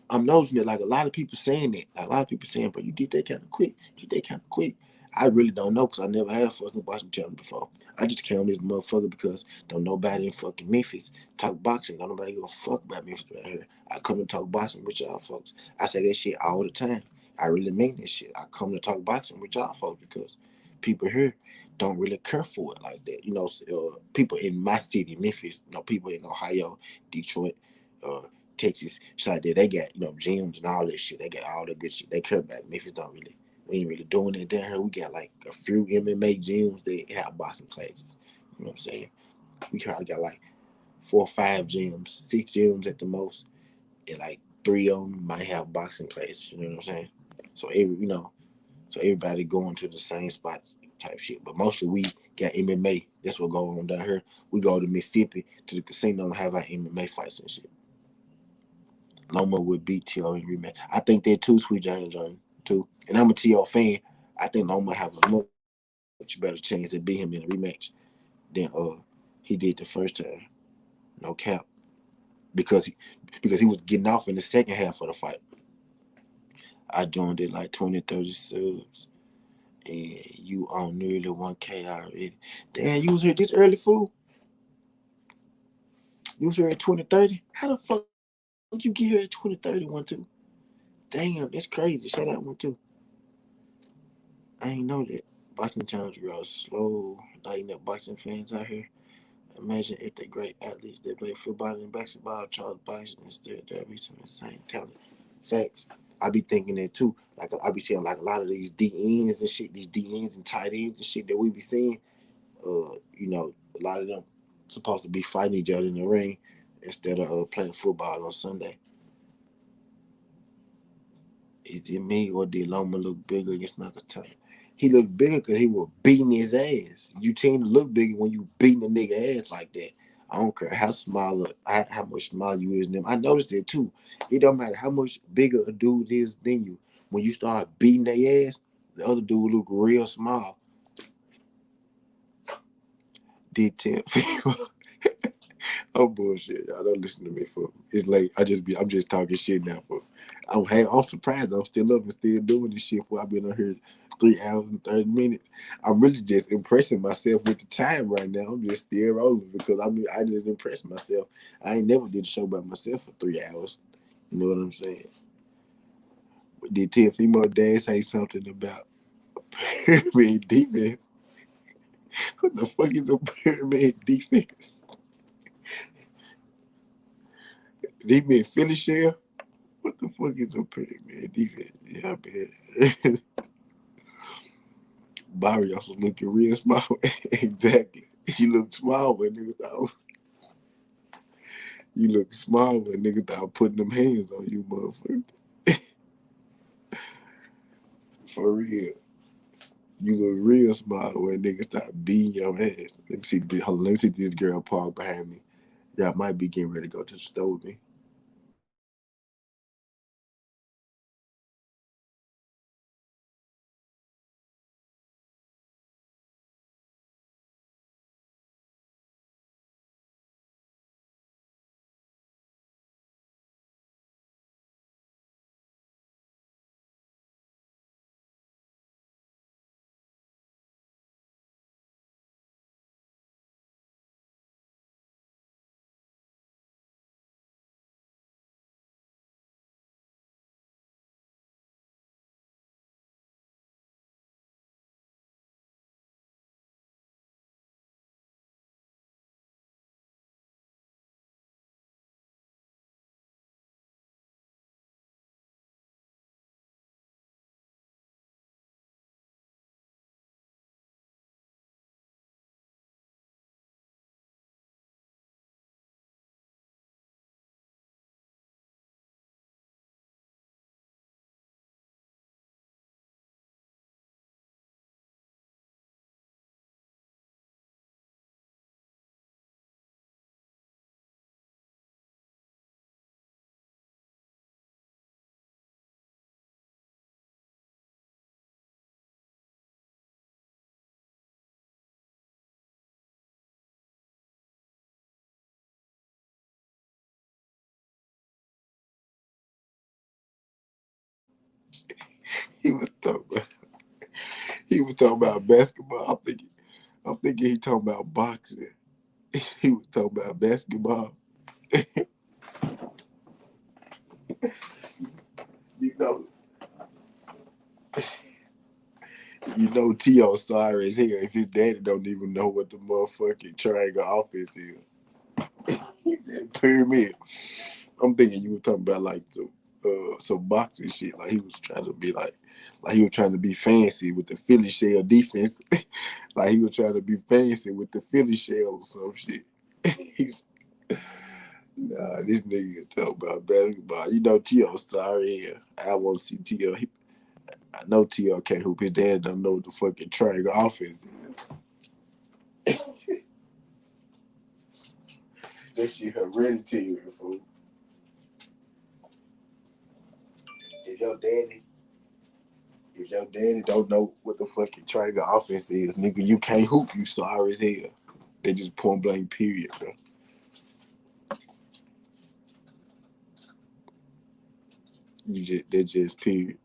I'm noticing that like a lot of people saying that. A lot of people saying, but you did that kind of quick. You did that kind of quick. I really don't know because I never had a fucking boxing channel before. I just came on this motherfucker because don't nobody in fucking Memphis talk boxing. Don't nobody give a fuck about Memphis right here. I come to talk boxing with y'all folks. I say that shit all the time. I really mean this shit. I come to talk boxing with y'all folks because people here don't really care for it like that. People in my city, Memphis, people in Ohio, Detroit, uh, Texas, shit like that, they got, gyms and all that shit. They got all the good shit. They care about it. Memphis don't really. We ain't really doing it down here. We got like a few MMA gyms that have boxing classes. You know what I'm saying? We probably got like 4 or 5 gyms, 6 gyms at the most, and like 3 of them might have boxing classes. You know what I'm saying? So so everybody going to the same spots type shit. But mostly we got MMA. That's what go on down here. We go to Mississippi to the casino and have our MMA fights and shit. Loma would beat T.O. in rematch. I think they're too, Sweet James on too. And I'm a T.O. fan. I think Loma have a much better chance to beat him in a rematch than he did the first time. No cap. Because he was getting off in the second half of the fight. I joined it like 20, 30 subs. And you on nearly 1K already. Damn, you was here this early, fool? You was here at 2030? How the fuck you get here at 2030, 1-2? Damn, that's crazy. Shout out 1-2. I ain't know that. Boxing channels real slow. Lighting up boxing fans out here. Imagine if they great athletes that play football and basketball charge boxing instead. That'd be some insane talent. Facts. I be thinking that too. Like I be seeing like a lot of these DNs and shit, these DNs and tight ends and shit that we be seeing. A lot of them supposed to be fighting each other in the ring instead of playing football on Sunday. Is it me or did Loma look bigger against Nakatani? He looked bigger because he was beating his ass. You tend to look bigger when you beating a nigga ass like that. I don't care how small, how much smaller you is than them. I noticed it too. It don't matter how much bigger a dude is than you. When you start beating their ass, the other dude look real small. Did 10 people. Oh bullshit, y'all don't listen to me, for it's late. I'm just talking shit now, for I'm surprised I'm still up and still doing this shit. For I've been on here 3 hours and 30 minutes. I'm really just impressing myself with the time right now. I'm just still rolling because I didn't impress myself. I ain't never did a show by myself for 3 hours. You know what I'm saying? But did 10 female dads say something about pyramid defense? What the fuck is a pyramid defense? They meant finish here? What the fuck is a pyramid defense? Yeah, man. Barry also looking real small. Exactly. He looked small when niggas out. You look small when nigga thought putting them hands on you, motherfucker. For real. You look real small when niggas start beating your ass. Hold on, let me see this girl park behind me. Y'all might be getting ready to go to the store with me. He was talking about, he was talking about basketball. I'm thinking he talking about boxing. He was talking about basketball. You know, T.O. sorry as hell if his daddy don't even know what the motherfucking triangle offense is. He said pyramid. I'm thinking you were talking about like some boxing shit. Like he was trying to be like he was trying to be fancy with the Philly shell defense. Like he was trying to be fancy with the Philly shell or some shit. He's, nah, this nigga talk about basketball. T.O. sorry. Yeah. I want to see T.O. I know T.O. can't hoop. His dad don't know what the fucking triangle offense is. That shit hereditary, fool. If your daddy If your daddy don't know what the fucking triangle offense is, nigga, you can't hoop. You sorry as hell. They just point blank period, bro. They just period.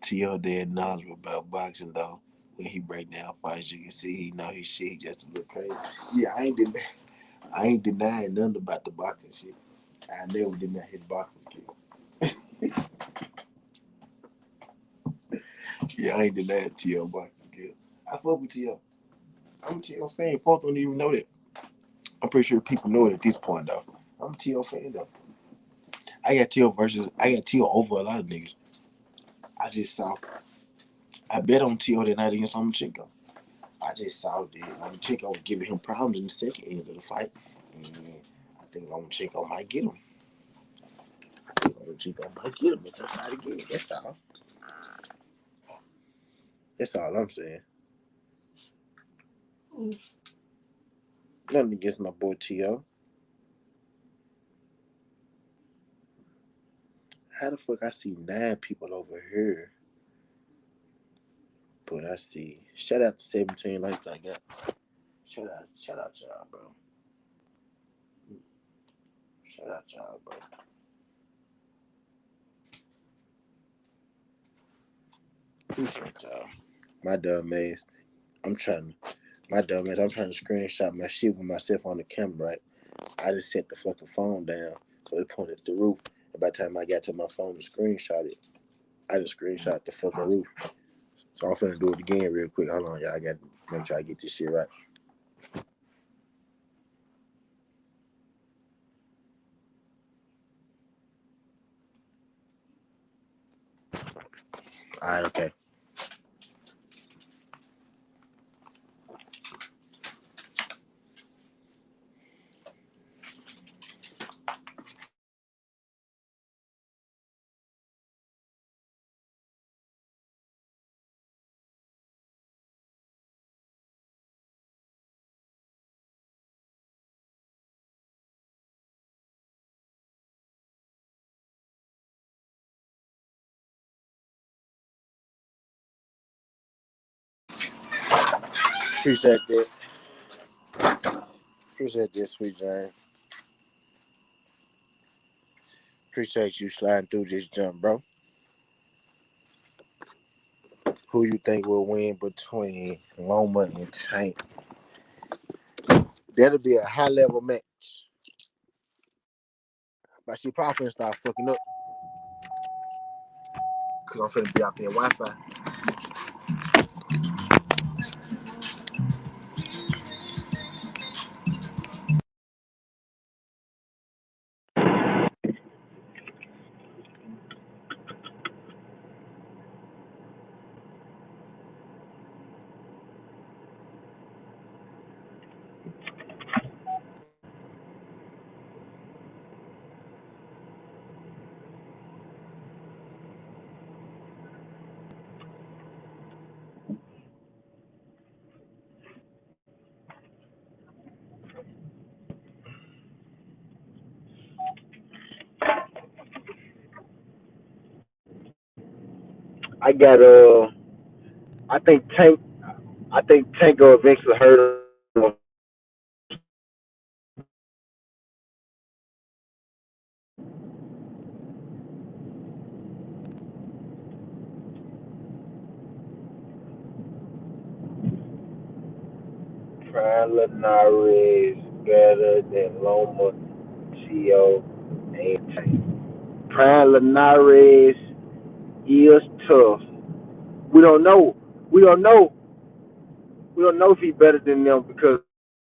T.O. dad knowledgeable about boxing though. When he break down fights, you can see he know his shit. He just a little crazy. Yeah, I ain't denying nothing about the boxing shit. I never denied his boxing skills. Yeah, I ain't denying T.O. boxing skills. I fuck with T.O. I'm a T.O. fan. Folks don't even know that. I'm pretty sure people know it at this point though. I'm a T.O. fan though. I got T.O. over a lot of niggas. I just saw. I bet on T.O. that night against Lomachenko. I just saw that Lomachenko was giving him problems in the second end of the fight, and I think Lomachenko might get him. I think Lomachenko might get him if they fight again. That's all. That's all I'm saying. Nothing against my boy T.O. How the fuck I see 9 people over here? But I see. Shout out to 17 likes I got. Shout out y'all, bro. Shout out y'all, bro. Appreciate y'all. My dumb ass. I'm trying My dumb ass, I'm trying to screenshot my shit with myself on the camera, right? I just set the fucking phone down, so it pointed at the roof. And by the time I got to my phone to screenshot it, I just screenshot the fucking roof. So I'm finna do it again real quick. Hold on, y'all. I got to make sure I get this shit right. All right, okay. Appreciate that. Appreciate that, sweet Jane. Appreciate you sliding through this jump, bro. Who you think will win between Loma and Tank? That'll be a high level match. But she probably finna start fucking up. Cause I'm finna be out there Wi-Fi. I got I think Tank will eventually hurt him. Prime Linares better than Loma, Gio, and Tank. Prime Linares is tough. We don't know. We don't know. We don't know if he's better than them because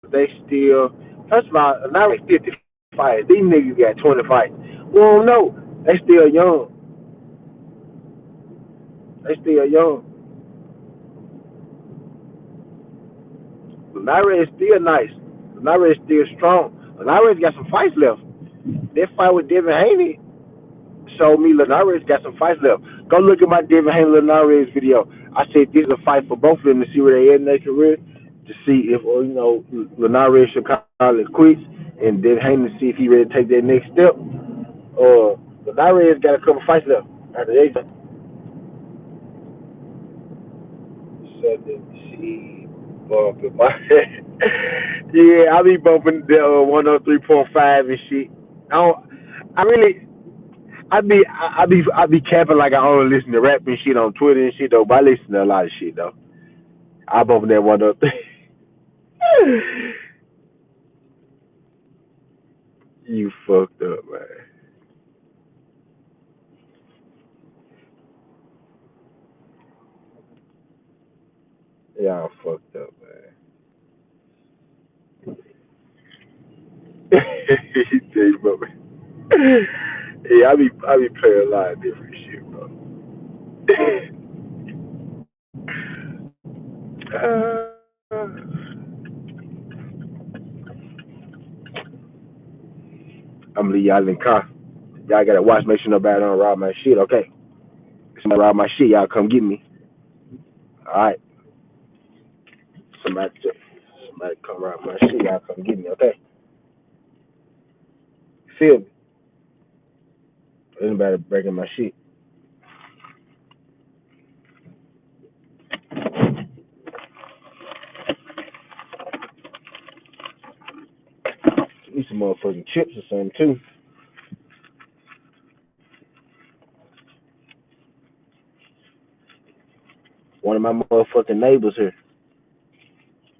they still. First of all, Linares 50 fights. These niggas got 20 fights. We don't know. They still young. They still young. Linares is still nice. Linares is still strong. Linares got some fights left. That fight with Devin Haney showed me Linares got some fights left. Go look at my Devin Haney Linares video. I said this is a fight for both of them to see where they at in their career, to see if Linares should call it quits, and then Haney to see if he ready to take that next step. Linares got a couple fights left after they SouthernTea bumping my head. Yeah, I be bumping the 103.5 and shit. I don't. I really. I be capping like I only listen to rap and shit on Twitter and shit though, but I listen to a lot of shit though. I bump that 103. You fucked up, man. Y'all fucked up, man. He tell you, bro. Yeah, I be playing a lot of different shit, bro. I'm gonna leave y'all in the car. Y'all gotta watch, make sure nobody don't rob my shit, okay? If somebody rob my shit, y'all come get me. Alright. Somebody somebody come rob my shit, y'all come get me, okay? Feel me? Anybody breaking my shit. Need some motherfucking chips or something too. One of my motherfucking neighbors here.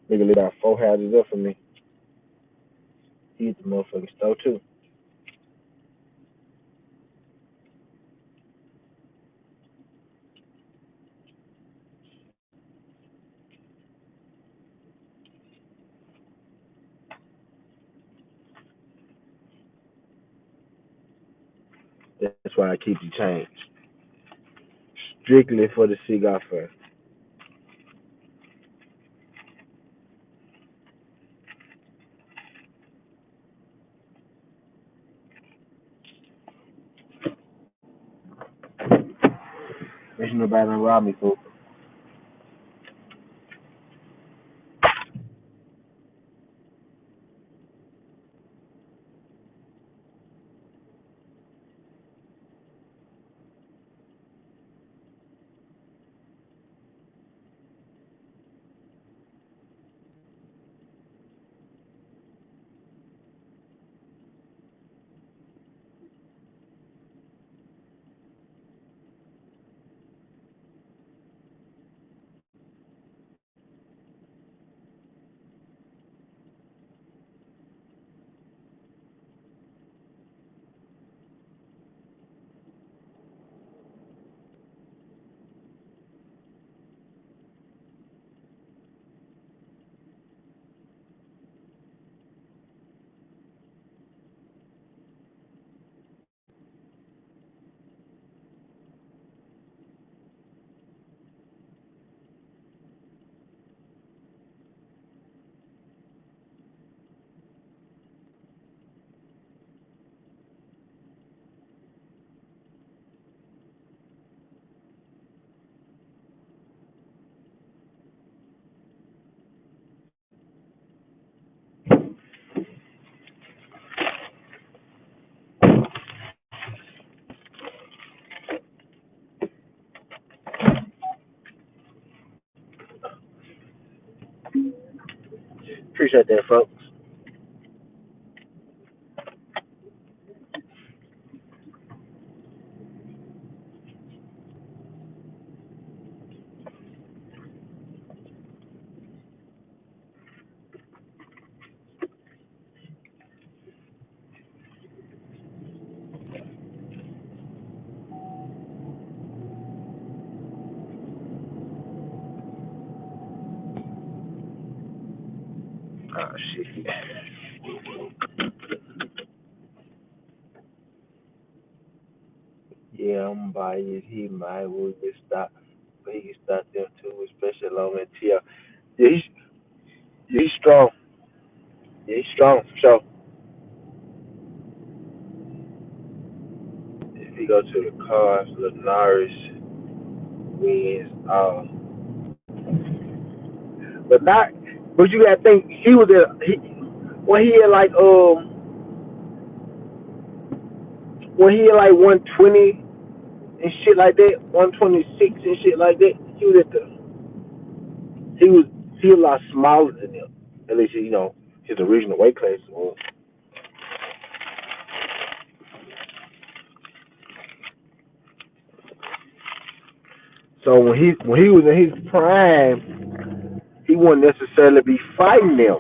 Nigga live about 4 houses up from me. He at the motherfucking store too. That's why I keep the change. Strictly for the cigar fair. Ain't nobody done rob me, fool. Appreciate that, folks. Oh shit. Yeah, I'm biased. He might will get stopped, but he can stop them too, especially along that TL. Yeah, he's strong. Yeah, he's strong for sure. If he go to the cars, Linares wins. But not. But you gotta think he was at when he had like when he had like 120 and shit like that, 126 and shit like that. He was at the he was he was a lot smaller than him. At least his original weight class was. So when he was in his prime, he wouldn't necessarily be fighting them.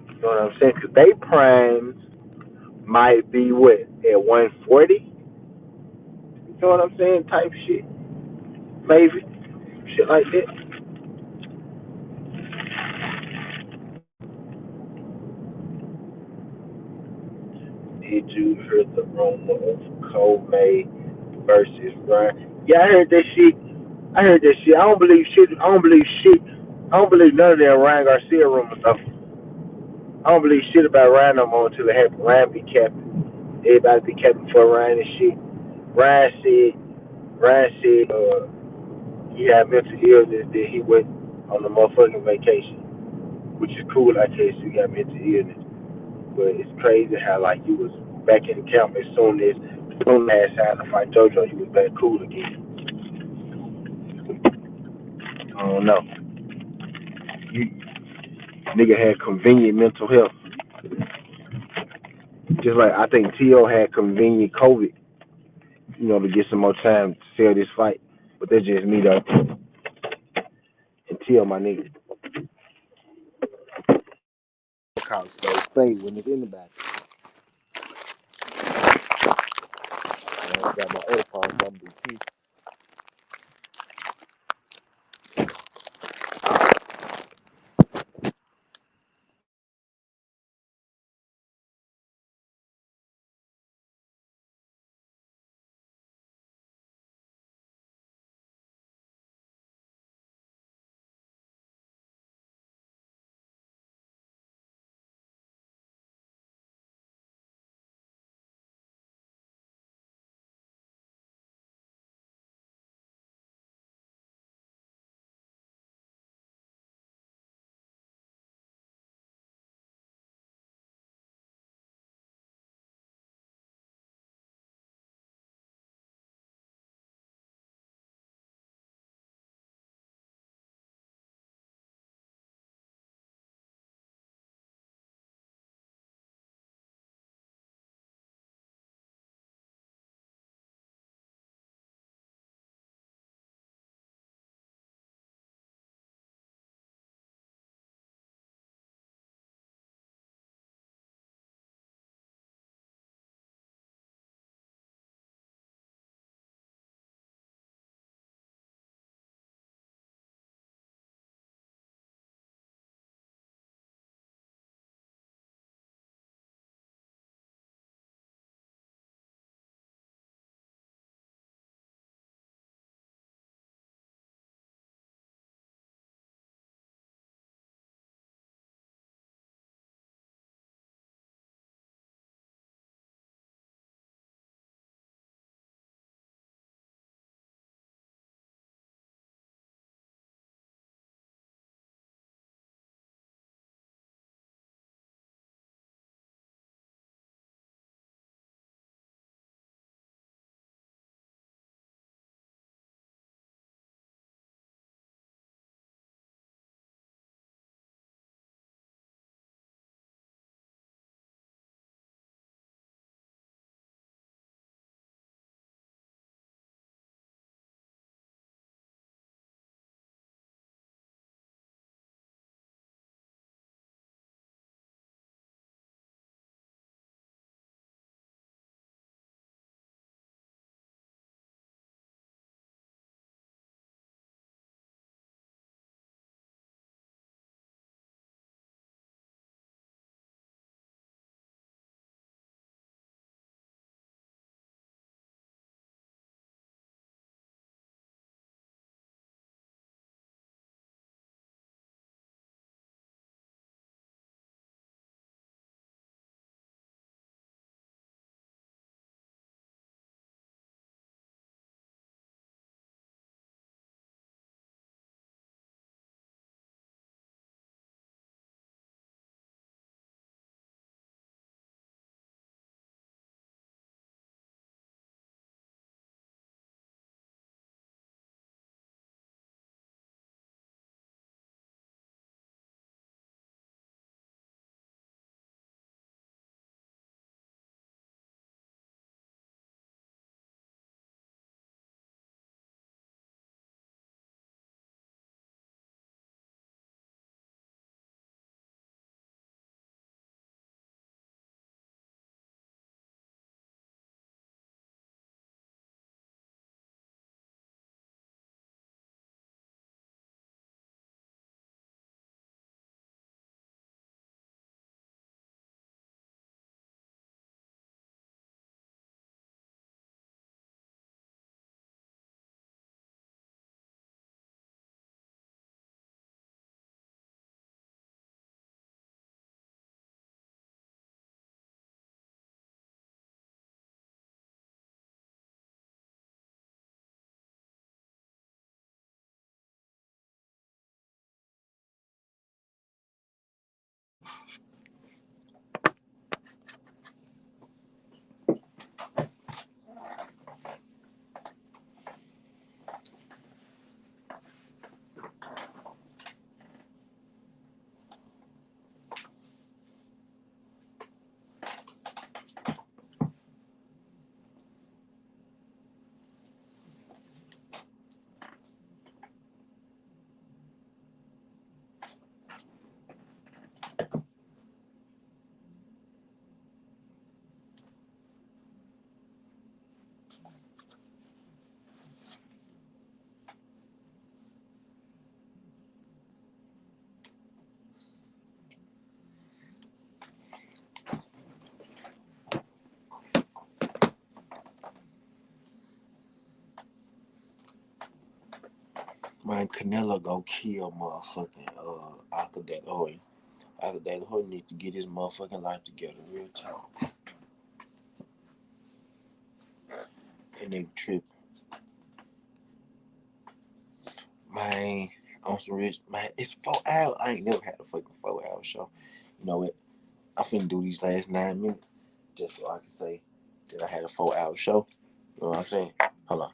You know what I'm saying? Because they primes might be what at 140. You know what I'm saying? Type shit, maybe shit like that. Did you hear the rumor of Kobe versus Ryan? Yeah, I heard that shit. I heard that shit. I don't believe shit. I don't believe shit. I don't believe none of that Ryan Garcia rumors stuff. I don't believe shit about Ryan no more until it happens. Ryan be capping. Everybody be capping for Ryan and shit. Ryan said. Ryan said he had mental illness that he went on the motherfucking vacation, which is cool. I guess he got mental illness, but it's crazy how like you was back in the camp as soon as had to fight JoJo, you was back cool again. I don't know. You nigga had convenient mental health, just like I think T.O. had convenient COVID. To get some more time to sell this fight. But that's just me though. And T.O. my nigga. call a spade when it's anybody. I got my other phone, so I'm gonna be pissed. Man, Canelo go kill motherfucking Akadalahoy. Akadalahoy need to get his motherfucking life together real talk. And they trip. Man, on some rich man, it's 4 hours. I ain't never had a fucking 4 hour show. You know what? I finna do these last 9 minutes just so I can say that I had a 4 hour show. You know what I'm saying? Hold on.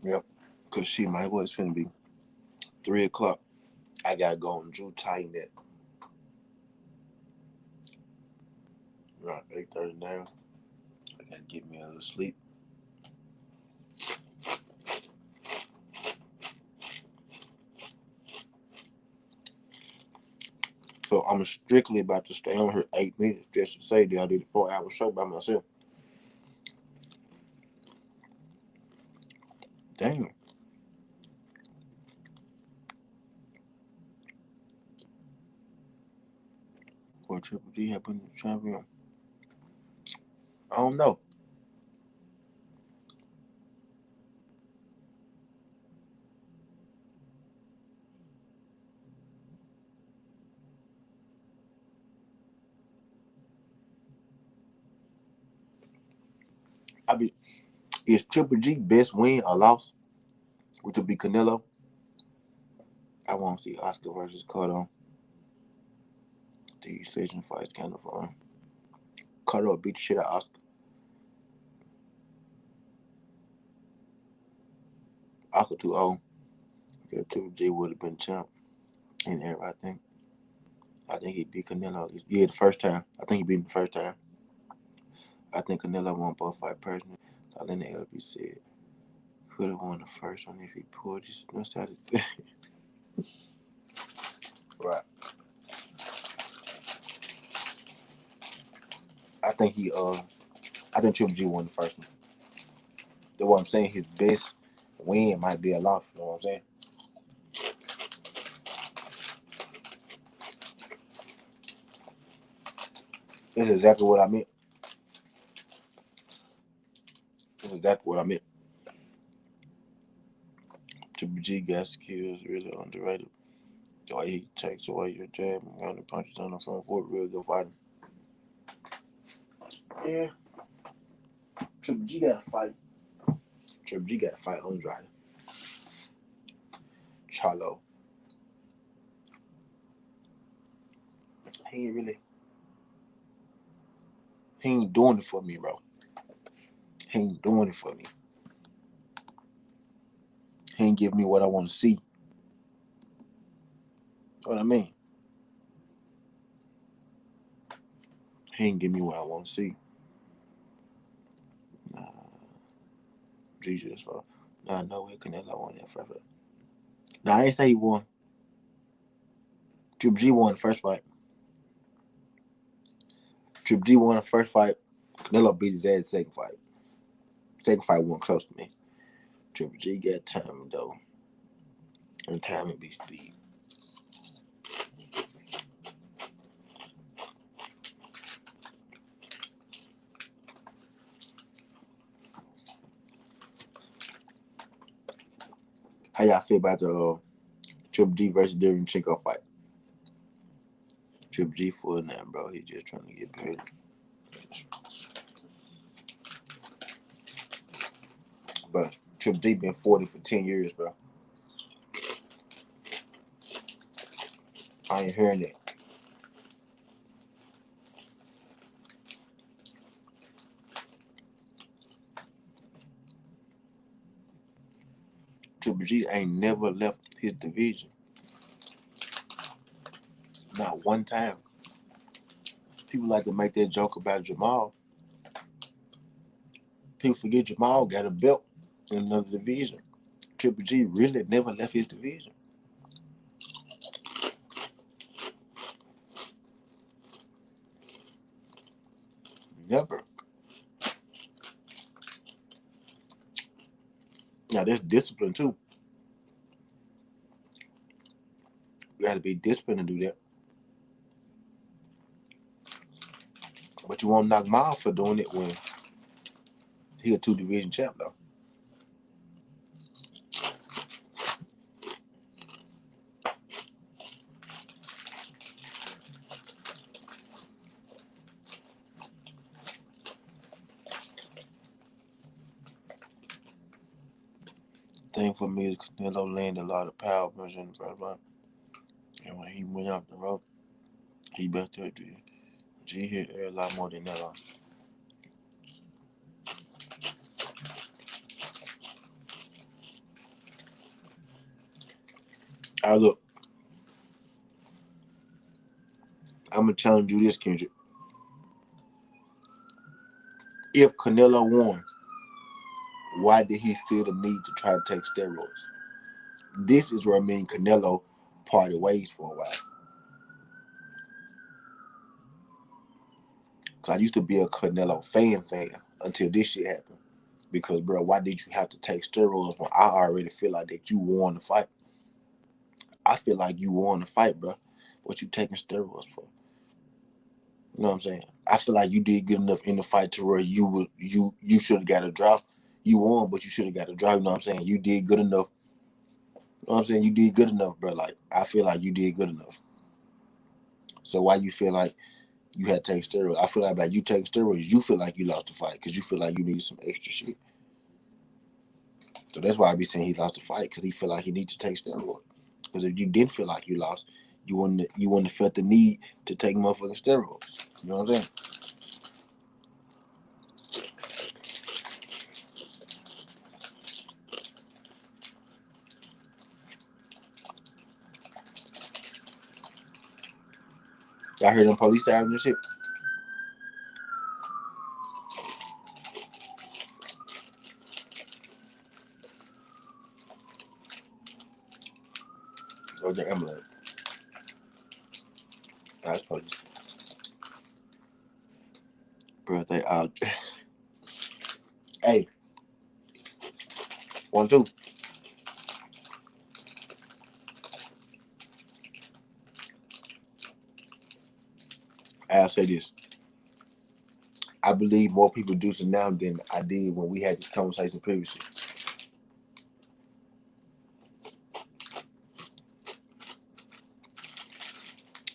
Yep. Cause she might was finna be 3 o'clock. I gotta go on Drew Titan at around 8:30 now. I gotta get me a little sleep. So I'm strictly about to stay on here 8 minutes just to say that I did a 4 hour show by myself. Damn. For Triple G happened to champion. I don't know. I be is Triple G best win or loss, which would be Canelo. I want to see Oscar versus Cotto. The decision fights kind of fun. Cotto beat the shit out of Oscar. Oscar 2-0. Yeah, Triple G would have been champ in there, I think. I think he beat Canelo. Yeah, the first time. I think he beat him the first time. I think Canelo won both fight personally. So then the LB said could have won the first one if he pulled his must out. Right. I think I think Triple G won the first one. That's what I'm saying. His best win might be a loss. You know what I'm saying? That's exactly what I meant. That's exactly what I meant. Triple G got skills really underrated. The way he takes away your jab and counter punches on the front foot, real good fighting. Yeah, Triple G got to fight. Triple G got to fight Andrade. Charlo. He ain't really. He ain't doing it for me, bro. He ain't doing it for me. He ain't giving me what I want to see. You know what I mean? He ain't giving me what I want to see. Nah, Jesus, bro. Nah, no way Canelo won that first fight. Nah, I ain't say he won. Triple G won the first fight. Triple G won the first fight. Canelo beat his ass the second fight. Second fight wasn't close to me. Triple G got time though. And time and be speed. How y'all feel about the Triple G versus Derek Chinko fight? Triple G full now, bro. He just trying to get paid. But Triple G been 40 for 10 years, bro. I ain't hearing that. Triple G ain't never left his division. Not one time. People like to make that joke about Jamal. People forget Jamal got a belt in another division. Triple G really never left his division. Never. Now that's discipline too. You got to be disciplined to do that. But you won't knock Miles for doing it when he a 2 division champ though. Thing for me is Canelo landed a lot of power punches in the first round. And when he went up the road, he back there. G hit air a lot more than that. Look, I'm gonna challenge you this, Kendrick. If Canelo won, why did he feel the need to try to take steroids? This is where me and Canelo parted ways for a while. Cause I used to be a Canelo fan until this shit happened. Because, bro, why did you have to take steroids when I already feel like that you won the fight? I feel like you won the fight, bro. What you taking steroids for? You know what I'm saying? I feel like you did good enough in the fight to where you should have got a draw. You won, but you should have got a draw. You know what I'm saying? You did good enough. You know what I'm saying? You did good enough, bro. Like, I feel like you did good enough. So why you feel like you had to take steroids? I feel like by you taking steroids, you feel like you lost the fight because you feel like you needed some extra shit. So that's why I be saying he lost the fight, because he feel like he needs to take steroids. Because if you didn't feel like you lost, you wouldn't have felt the need to take motherfucking steroids. You know what I'm saying? Y'all heard them police sirens and shit? Or the ambulance? That's police. Bro, they out. Hey, 1, 2. I'll say this. I believe more people juicing now than I did when we had this conversation previously.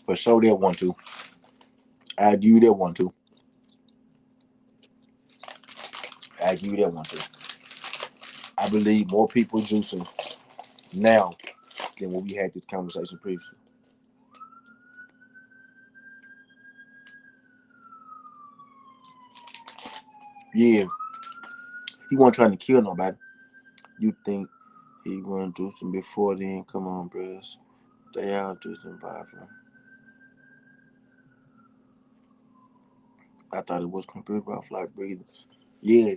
For sure, that 1, 2. I'll give you that 1, 2. I'll give you that 1, 2. I believe more people juicing now than when we had this conversation previously. Yeah, he wasn't trying to kill nobody. You think he wasn't juicing before then? Come on, bros. They out juicing by from. I thought it was computer off like breathing. Yeah,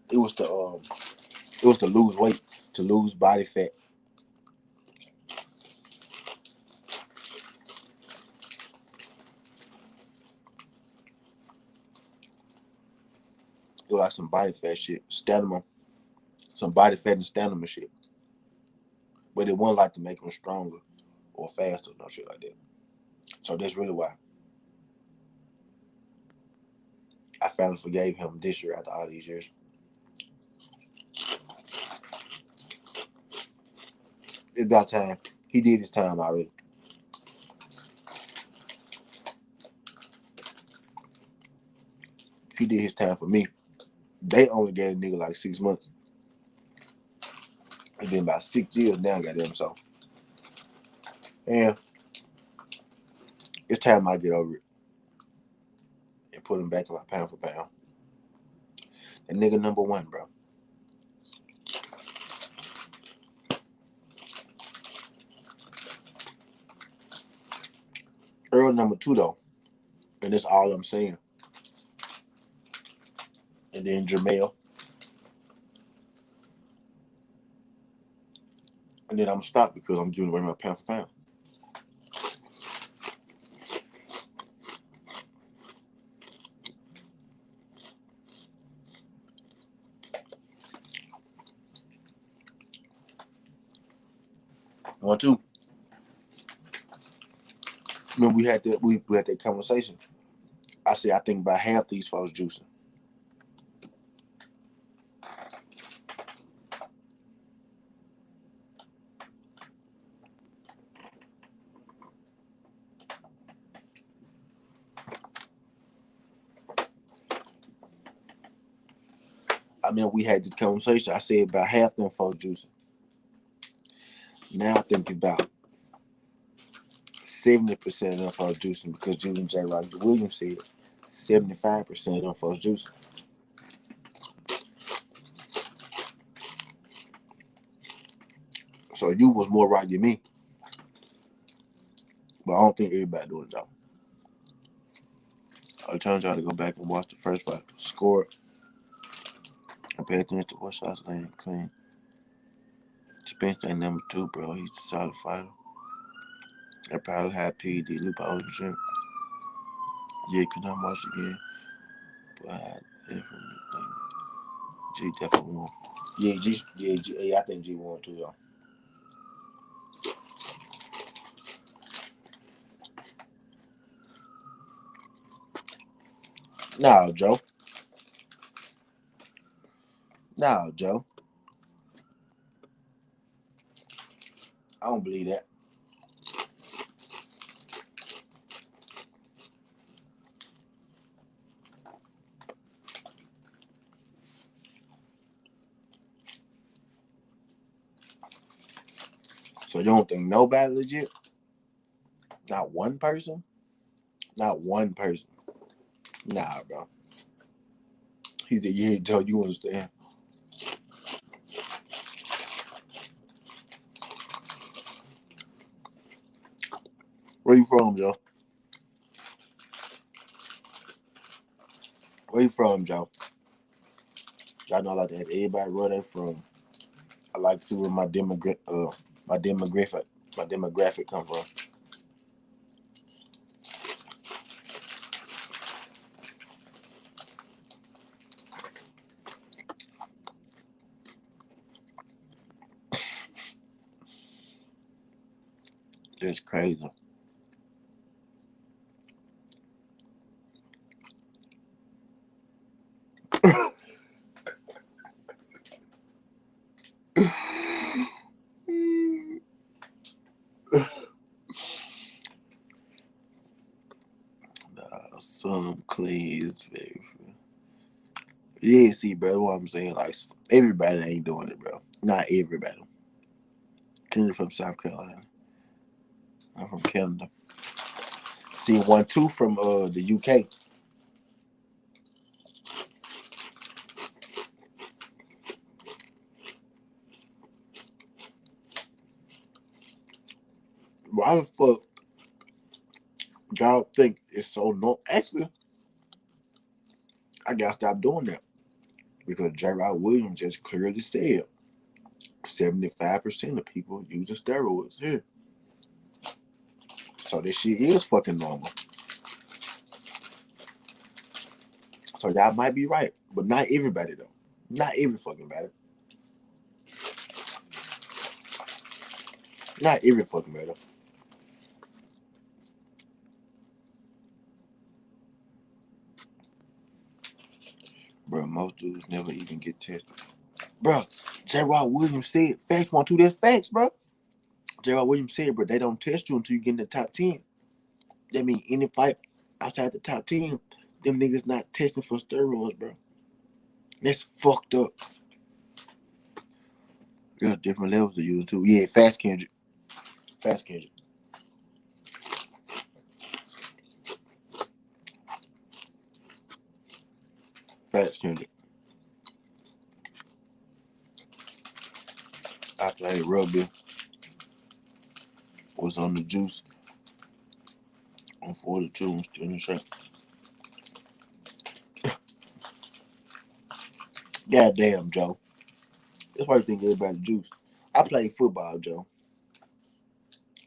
it was to lose weight, to lose body fat. It was like some body fat shit, stamina, some body fat and stamina shit. But it wasn't like to make them stronger or faster, no shit like that. So that's really why I finally forgave him this year after all these years. It's about time. He did his time already. He did his time for me. They only gave a nigga like 6 months. It's been about 6 years now, goddamn. So, and it's time I get over it and put him back in my pound for pound. And nigga number 1, bro. Earl number 2 though, and that's all I'm saying. And then Jermell. And then I'm gonna stop because I'm giving away my pound for pound. One, two. Remember we had that conversation. I said I think about half these folks juicing. I mean, we had this conversation. I said about half them folks juicing. Now I think it's about 70% of them folks juicing because Julian J. Roger Williams said 75% of them folks juicing. So you was more right than me. But I don't think everybody doing it though. I challenge y'all to go back and watch the first fight. Score and pay attention to what shots land clean. Spence ain't number 2, bro. He's a solid fighter. I probably had PED loop out of the gym. Yeah, could not watch again. But I had different thing. G definitely won. Yeah, I think G won too, y'all. No, Joe. No, Joe. I don't believe that. So you don't think nobody legit? Not one person? Not one person. Nah, bro. He said, yeah, Joe, you understand. Where you from, Joe? Where you from, Joe? Y'all know I like to have everybody where they from. I like to see where my demographic come from. It's crazy. Some clean is very free. Yeah, see, bro, what I'm saying, like, everybody ain't doing it, bro. Not everybody. Kenny from South Carolina. I'm from Canada. See, 1-2 from the UK. Why the fuck y'all think it's so no? Actually, I gotta stop doing that because J. Rod Williams just clearly said 75% of people using steroids here. So this shit is fucking normal. So y'all might be right, but not everybody though. Not every fucking body. Not every fucking body. Bro, most dudes never even get tested. Bro, J. Rod Williams said facts 1-2. That's facts, bro. J. Rod Williams said, bro, they don't test you until you get in the top 10. That means any fight outside the top 10, them niggas not testing for steroids, bro. That's fucked up. There's different levels to use too. Yeah, fast Kendrick. Fast Kendrick. Fast Kendrick. I played rugby. Was on the juice. On 42. I'm still in the shape. Goddamn, Joe. That's why you think everybody juice. I played football, Joe.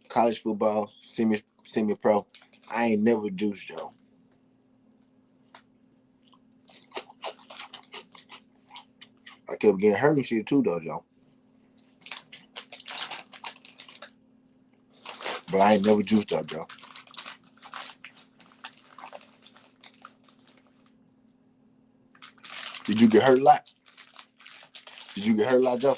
College football, semi pro. I ain't never juiced, Joe. I kept getting hurt and shit too, though, Joe. But I ain't never juiced up, Joe. Did you get hurt a lot? Did you get hurt a lot, Joe?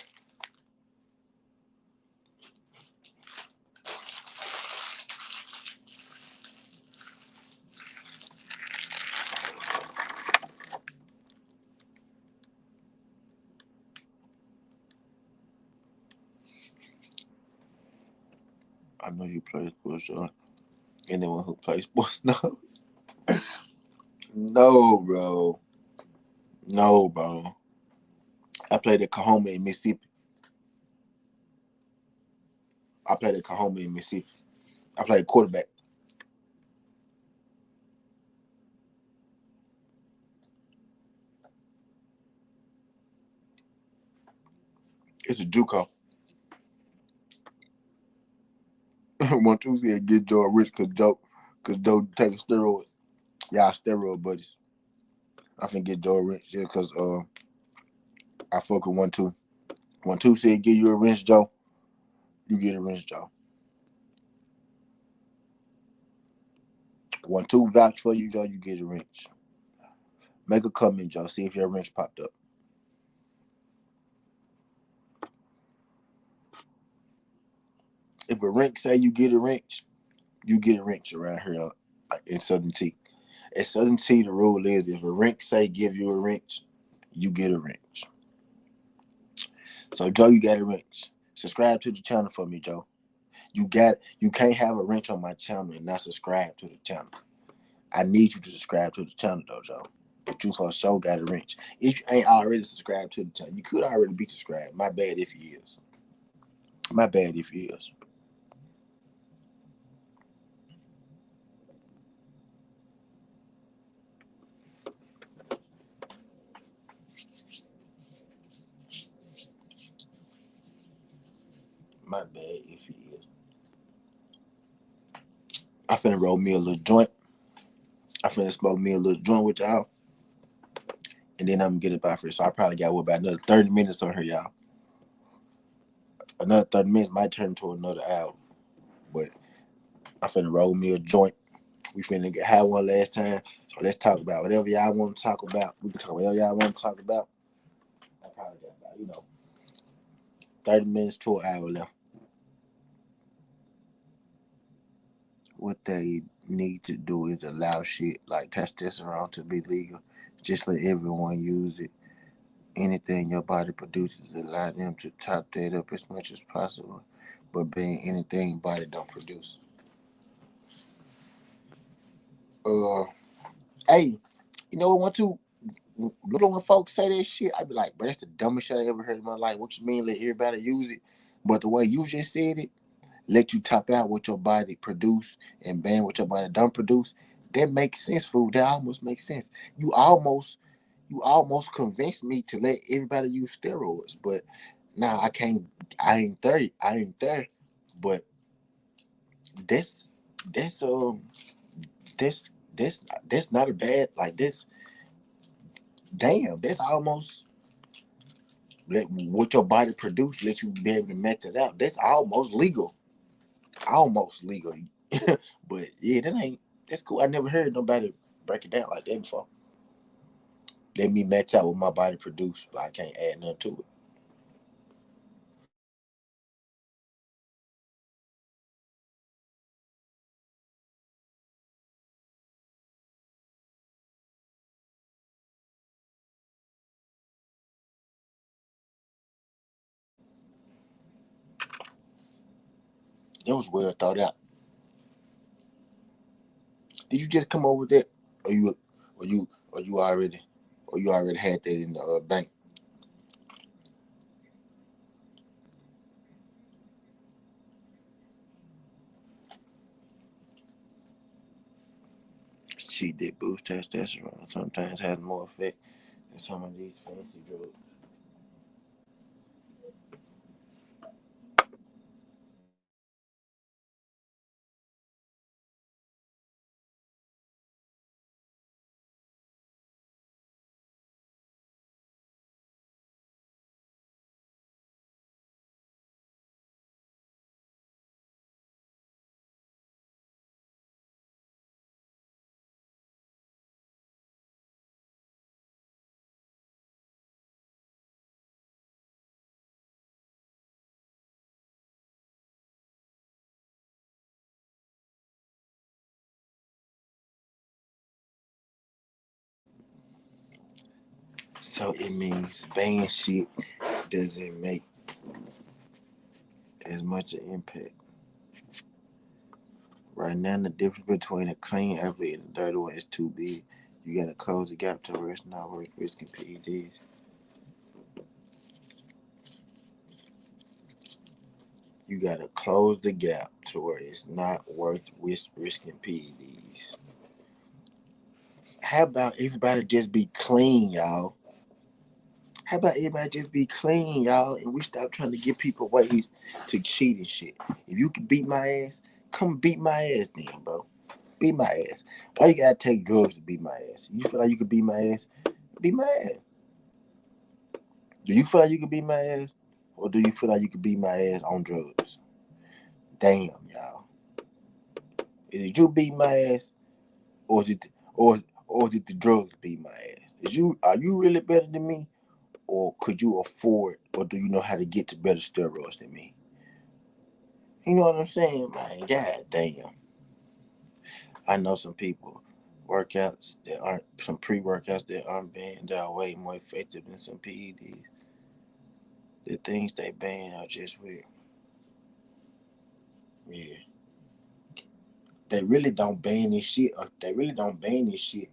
I know you play sports, Joe. Anyone who plays sports knows. No, bro. No, bro. I played at Kahoma in Mississippi. I played at Kahoma in Mississippi. I played quarterback. It's a JUCO. One Tuesday, get Joe rich cause Joe taking steroids. Y'all steroid buddies. I finna get Joe rich just cause I fuck with 1-2. 1-2 said give you a wrench, Joe. You get a wrench, Joe. 1-2 vouch for you, Joe. You get a wrench. Make a comment, Joe. See if your wrench popped up. If a wrench say you get a wrench, you get a wrench around here in SouthernTea. At SouthernTea, the rule is if a wrench say give you a wrench, you get a wrench. So Joe, you got a wrench. Subscribe to the channel for me, Joe. You can't have a wrench on my channel and not subscribe to the channel. I need you to subscribe to the channel though, Joe. But you for sure got a wrench. If you ain't already subscribed to the channel, you could already be subscribed. My bad if he is. My bad if he is. My bad if he is. I finna roll me a little joint. I finna smoke me a little joint with y'all. And then I'm gonna get it by first. So I probably got about another 30 minutes on here, y'all. Another 30 minutes might turn into another hour. But I finna roll me a joint. We finna have one last time. So let's talk about whatever y'all want to talk about. We can talk whatever y'all want to talk about. I probably got about, 30 minutes to an hour left. What they need to do is allow shit like testosterone to be legal. Just let everyone use it. Anything your body produces, allow them to top that up as much as possible. But being anything body don't produce. Hey, you know what? When folks say that shit, I be like, but that's the dumbest shit I ever heard in my life. What you mean, let everybody use it? But the way you just said it, let you top out what your body produce and ban what your body don't produce. That makes sense, fool. That almost makes sense. You almost convinced me to let everybody use steroids, but now I can't. I ain't there. I ain't there. But that's that's that's not a bad like this. Damn, that's almost let what your body produce. Let you be able to match it out. That's almost legal. Almost legal. But yeah, that ain't. That's cool. I never heard nobody break it down like that before. Let me match out what my body produce, but I can't add nothing to it. It was well thought out. Did you just come up with that, or you, or you already had that in the bank? She did boost testosterone. Sometimes has more effect than some of these fancy drugs. So it means ban shit doesn't make as much an impact. Right now, the difference between a clean athlete and a dirty one is too big. You gotta close the gap to where it's not worth risking PEDs. You gotta close the gap to where it's not worth risking PEDs. How about everybody just be clean, y'all? How about everybody just be clean, y'all, and we stop trying to give people ways to cheat and shit? If you can beat my ass, come beat my ass then, bro. Beat my ass. Why you gotta take drugs to beat my ass? You feel like you could beat my ass? Beat my ass. Do you feel like you could beat my ass? Or do you feel like you could beat my ass on drugs? Damn, y'all. Is it you beat my ass? Or is it or is it the drugs beat my ass? Are you really better than me? Or could you afford or do you know how to get to better steroids than me? You know what I'm saying, man? God damn. I know some people workouts that aren't some pre-workouts that aren't banned that are way more effective than some PEDs. The things they ban are just weird. Yeah. They really don't ban this shit. They really don't ban this shit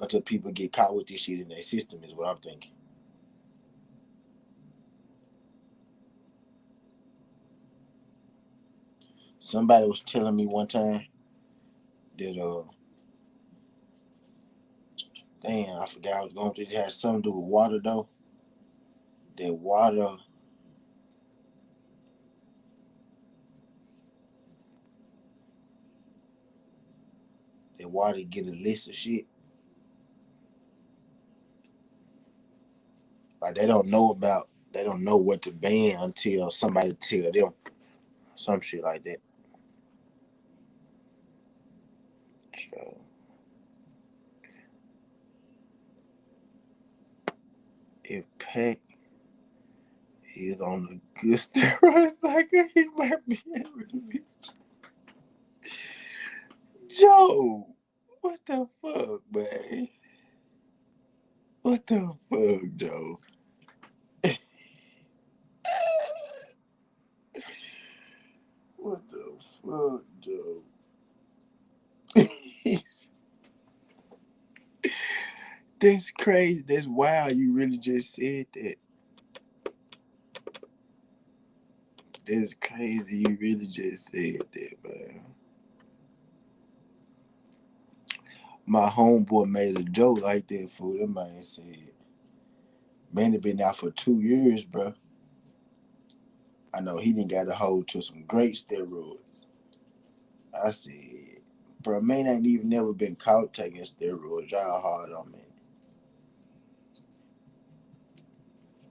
until people get caught with this shit in their system, is what I'm thinking. Somebody was telling me one time that damn, I forgot I was going through. It had something to do with water though. That water get a list of shit. Like they don't know what to ban until somebody tell them some shit like that. So if Peck is on a good steroid cycle, he might be able to be. Joe, what the fuck, man? What the fuck, Joe? What the fuck, Joe? That's crazy. That's wild. You really just said that. That's crazy. You really just said that, man. My homeboy made a joke like that, fool. That man said, man, it been out for 2 years, bro. I know he didn't got a hold to some great steroids. I said, bro, man ain't even never been caught taking steroids. Y'all hard on me.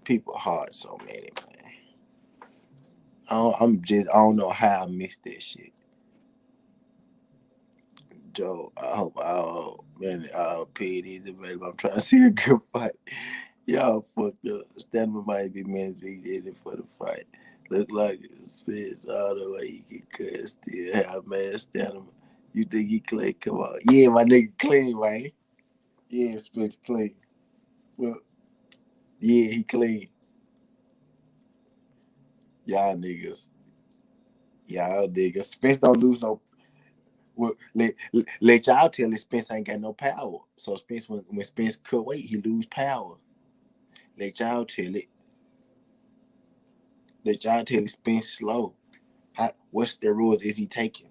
People hard so many, man. I don't know how I missed that shit. Joe, I hope man, PD's available. I'm trying to see a good fight. Y'all fucked up. Stamina might be minutes in it for the fight. Look like it spits all the way he can cut. Still have man stamina. You think he clean? Come on. Yeah, my nigga clean, man. Yeah, Spence clean. Well, yeah, he clean. Y'all niggas. Y'all niggas. Spence don't lose no. Well, let y'all tell it Spence ain't got no power. So Spence, when Spence cut weight, he lose power. Let y'all tell it. Let y'all tell it Spence slow. What steroids is he taking?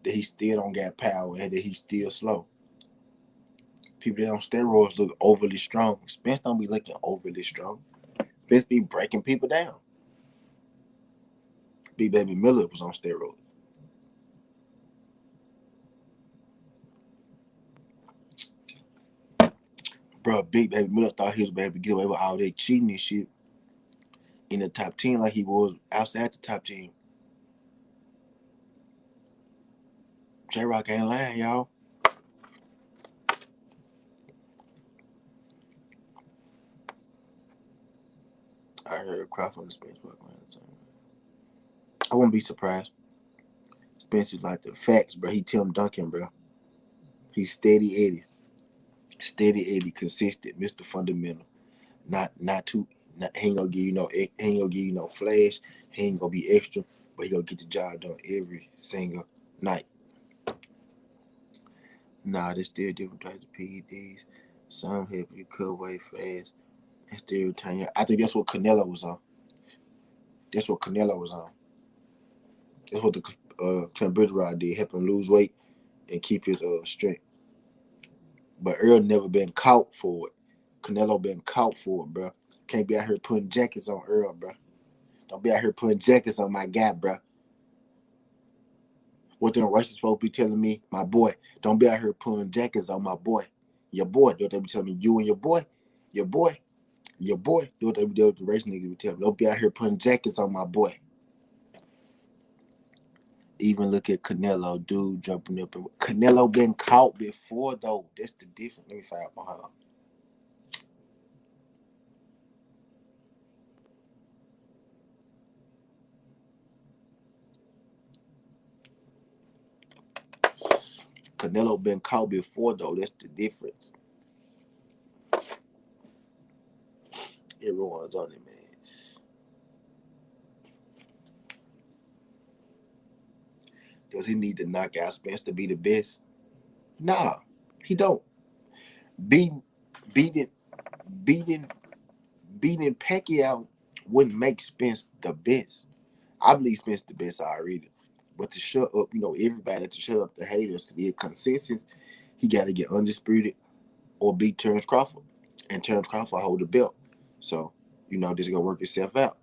That he still don't got power and that he's still slow. People that on steroids look overly strong. Spence don't be looking overly strong. Spence be breaking people down. Big Baby Miller was on steroids. Bro, Big Baby Miller thought he was able to get away with all that cheating and shit in the top 10 like he was outside the top 10. J-Rock ain't lying, y'all. I heard a cry from the Spence work around the time. I wouldn't be surprised. Spence is like the facts, bro. He Tim Duncan, bro. He's steady Eddie. Steady Eddie, consistent, Mr. Fundamental. Not too. He ain't gonna give you no. He ain't gonna give you no flash. He ain't gonna be extra, but he gonna get the job done every single night. Nah, there's still different types of PEDs. Some help you cut weight fast and still retain your. I think that's what Canelo was on. That's what Canelo was on. That's what the clenbuterol did, help him lose weight and keep his strength. But Earl never been caught for it. Canelo been caught for it, bro. Can't be out here putting jackets on Earl, bro. Don't be out here putting jackets on my guy, bro. What them racist folks be telling me, my boy, don't be out here putting jackets on my boy. Your boy. What they be telling me, you and your boy. Your boy. Your boy. Do what they be doing. The race niggas be telling me. Don't be out here putting jackets on my boy. Even look at Canelo, dude, jumping up. Canelo been caught before, though. That's the difference. Let me find out. Hold on. Canelo been caught before, though. That's the difference. Everyone's on it, man. Does he need to knock out Spence to be the best? Nah, he don't. Beating, beating, beating, beating Pacquiao wouldn't make Spence the best. I believe Spence the best already. But to shut up, everybody to shut up the haters to be consistent, he got to get undisputed or beat Terrence Crawford. And Terrence Crawford hold the belt. So, this is going to work itself out.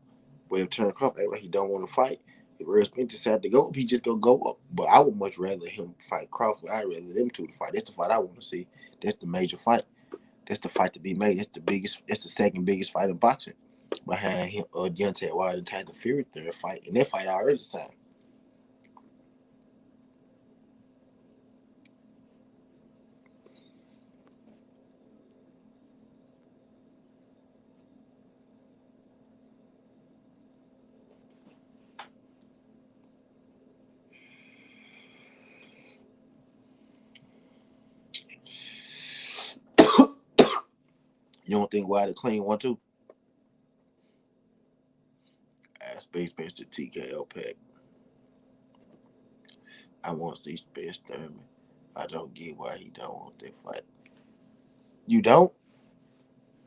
But if Terrence Crawford act like he don't want to fight, if Errol Spence decide to go up, he just going to go up. But I would much rather him fight Crawford. I'd rather them two to fight. That's the fight I want to see. That's the major fight. That's the fight to be made. That's the biggest. That's the second biggest fight in boxing, behind him, Deontay Wilder and Tyson Fury third fight, and that fight already signed. You don't think Wilder clean 1-2? Space Bench to TKO pack. I want to see Spence Thurman. I don't get why he don't want that fight. You don't?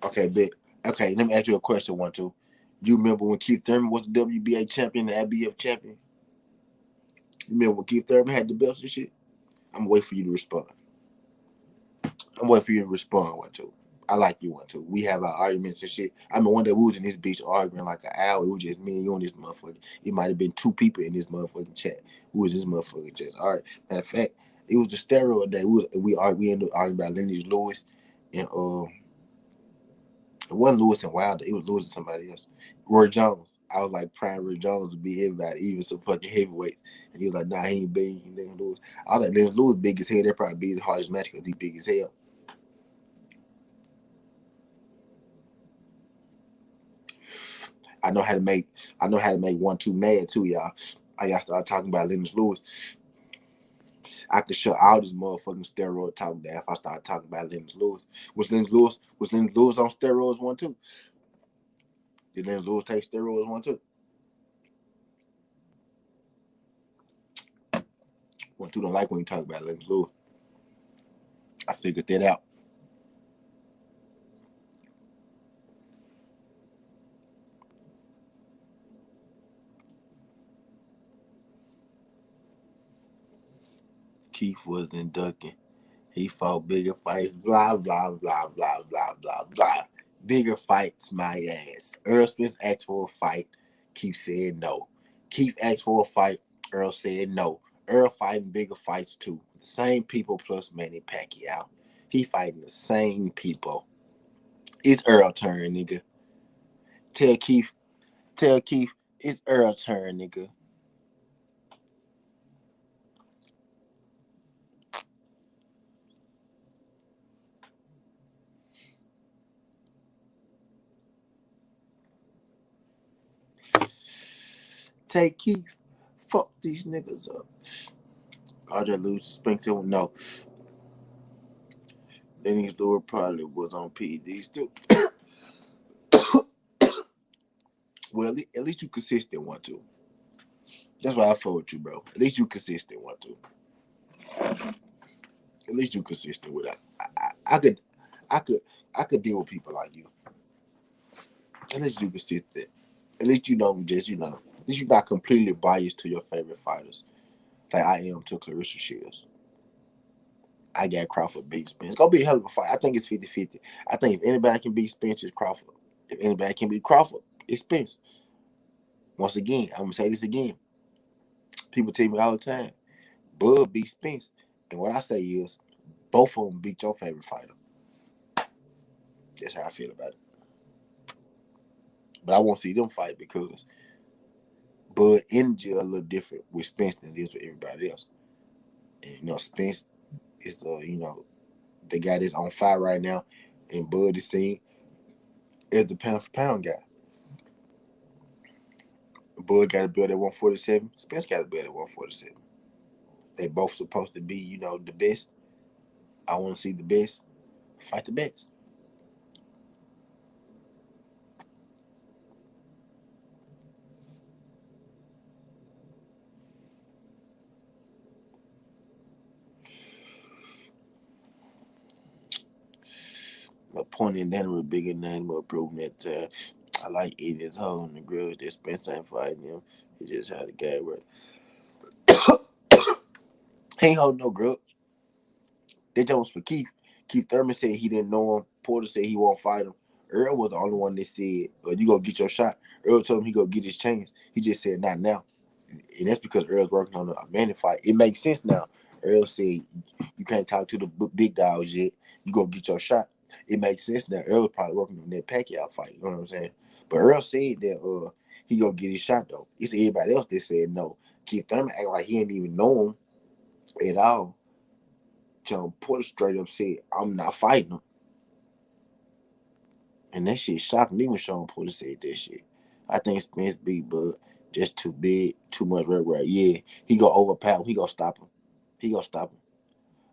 Okay, bet. Okay, let me ask you a question. 1-2. You remember when Keith Thurman was the WBA champion and the IBF champion? You remember when Keith Thurman had the belts and shit? I'm waiting for you to respond. I'm waiting for you to respond. 1-2. I like you 1-2. We have our arguments and shit. I mean, one day we was in this bitch arguing like an hour. It was just me and you on this motherfucker. It might have been 2 people in this motherfucking chat. We was this motherfucker just all right. Matter of fact, it was the steroid day. We ended up arguing about Lennox Lewis and it wasn't Lewis and Wilder. It was Lewis and somebody else. Roy Jones. I was like prime Roy Jones would be everybody, even some fucking heavyweight. And he was like, nah, he ain't big. He Lennox Lewis. I was like, Lennox Lewis big as hell. That probably be his hardest match because he big as hell. I know how to make 1-2 mad too, y'all. I gotta start talking about Lennox Lewis. I could shut all this motherfucking steroid talk down if I start talking about Lennox Lewis. Was Lennox Lewis on steroids 1-2? Did Lennox Lewis take steroids 1-2? 1-2 don't like when you talk about Lennox Lewis. I figured that out. Keith wasn't ducking. He fought bigger fights. Blah blah blah blah blah blah blah. Bigger fights, my ass. Earl Spence asked for a fight. Keith said no. Keith asked for a fight. Earl said no. Earl fighting bigger fights too. The same people plus Manny Pacquiao. He fighting the same people. It's Earl turn, nigga. Tell Keith, it's Earl turn, nigga. Tell Keith, fuck these niggas up. I'll just lose to Springfield. No. That nigga store probably was on PEDs too. Well, at least you consistent one too. That's why I fought with you, bro. At least you consistent one too. At least you consistent with that. I could, I could, I could deal with people like you. At least you consistent. At least you don't just At least you're not completely biased to your favorite fighters, like I am to Clarissa Shields. I got Crawford beat Spence. It's gonna be a hell of a fight. I think it's 50-50. I think if anybody can beat Spence, it's Crawford. If anybody can beat Crawford, it's Spence. Once again, I'm gonna say this again. People tell me all the time, Bud beat Spence. And what I say is, both of them beat your favorite fighter. That's how I feel about it. But I won't see them fight because Bud energy a little different with Spence than it is with everybody else. And Spence is the guy that's on fire right now, and Bud is seen as the pound for pound guy. Bud got a belt at 147. Spence got a belt at 147. They both supposed to be, the best. I want to see the best fight the best. My point in that was bigger than more proven that I like eating his hole in the grill. That Spence ain't fighting him. He just had a game where he ain't holding no grudge. That Jones for Keith. Keith Thurman said he didn't know him. Porter said he won't fight him. Earl was the only one that said, you go get your shot. Earl told him he go get his chance. He just said, not now. And that's because Earl's working on a man fight. It makes sense now. Earl said, you can't talk to the big dogs yet. You go get your shot. It makes sense now. Earl's probably working on that Pacquiao fight. You know what I'm saying? But Earl said that he go get his shot, though. It's everybody else that said no. Keith Thurman act like he didn't even know him at all. John Porter straight up said, I'm not fighting him. And that shit shocked me when Sean Porter said that shit. I think Spence beat Bud just too big, too much red right. Yeah, he gonna overpower him. He gonna stop him. He gonna stop him.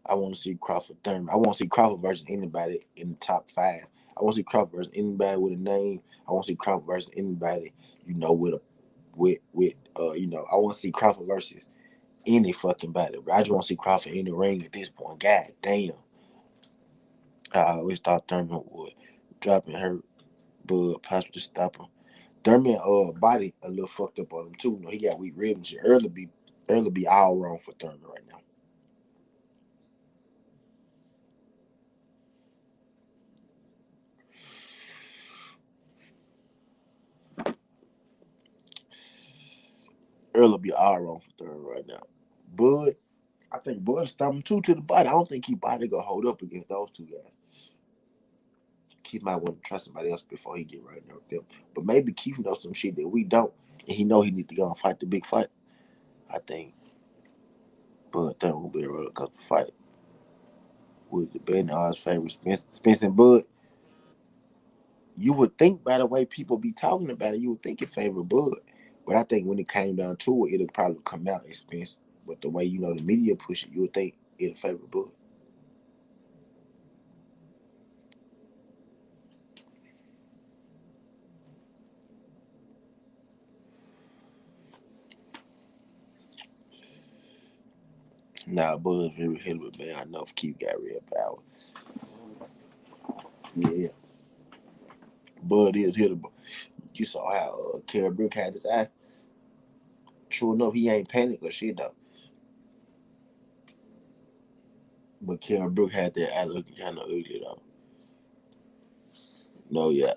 I want to see Crawford Thurman. I want to see Crawford versus anybody in the top 5. I want to see Crawford versus anybody with a name. I want to see Crawford versus anybody, with a I want to see Crawford versus any fucking body. I just want to see Crawford in the ring at this point. God damn. I always thought Thurman would drop and hurt, but possibly stop him. Thurman body a little fucked up on him too. He got weak ribs and shit. Early be all wrong for Thurman right now. Early be all wrong for Thurman right now. Bud, I think Bud stop him too to the body. I don't think he body gonna hold up against those two guys. Keith might want to try somebody else before he get right there with them. But maybe Keith knows some shit that we don't, and he know he need to go and fight the big fight. I think Bud Thurman will be a roller coaster fight with the betting odds favorite Spence and Bud. You would think by the way people be talking about it, you would think it favored Bud. But I think when it came down to it, it'll probably come out expensive. But the way the media push it, you would think it'll favor Bud. Nah, Bud's very hittable, man. I know if Keith got real power. Yeah, Bud is hittable. You saw how Kerr Brook had his eye. True enough, he ain't panic or shit though. But Kerr Brook had that eye looking kind of ugly though. No, yeah.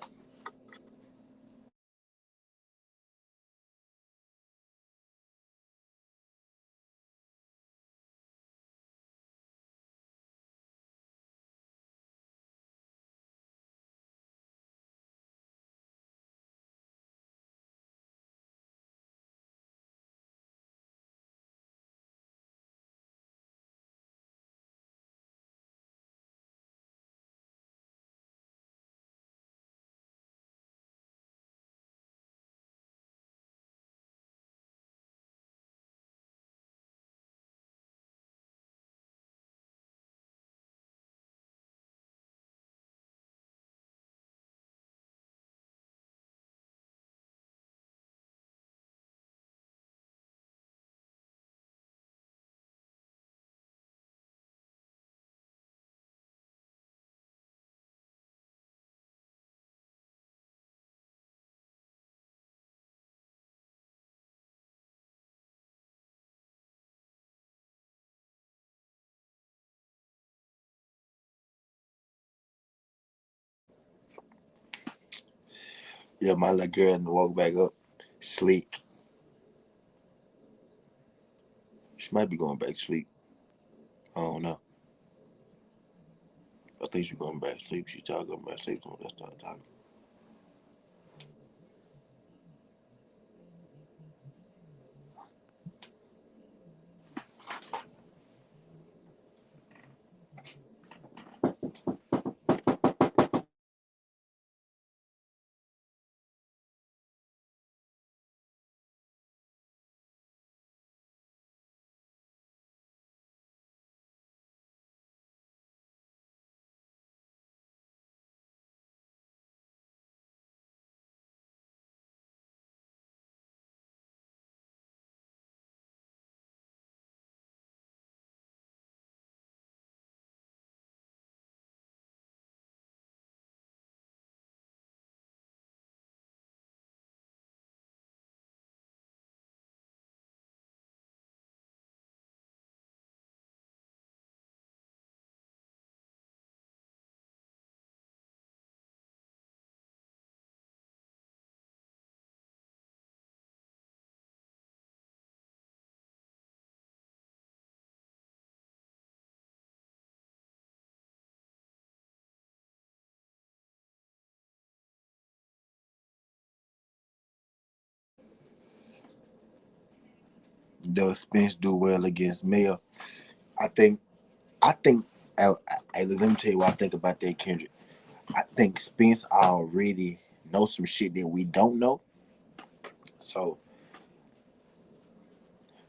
Yeah, my little girl and walk back up. Sleep. She might be going back to sleep. I don't know. I think she's going back to sleep. She talking about sleep. So let's start talking. Does Spence do well against Mel? I think. I think. Let me tell you what I think about that, Kendrick. I think Spence already knows some shit that we don't know. So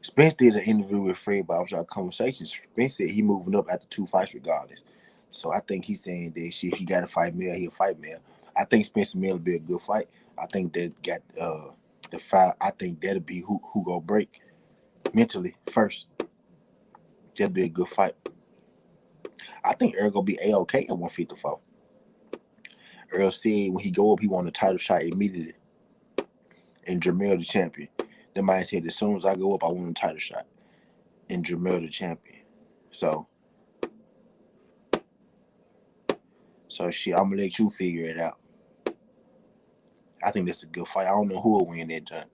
Spence did an interview with Fred Barbershop Conversations. Spence said he moving up after 2 fights regardless. So I think he's saying that shit, if he got to fight Mel, he'll fight Mel. I think Spence and Mel will be a good fight. I think that got the fight. I think that'll be who go break mentally first. That'll be a good fight. I think Earl gonna be A-OK at 154. Earl said when he go up, he want a title shot immediately. And Jamel the champion. The man said as soon as I go up, I want a title shot. And Jamel the champion. So shit, I'm gonna let you figure it out. I think that's a good fight. I don't know who will win that joint.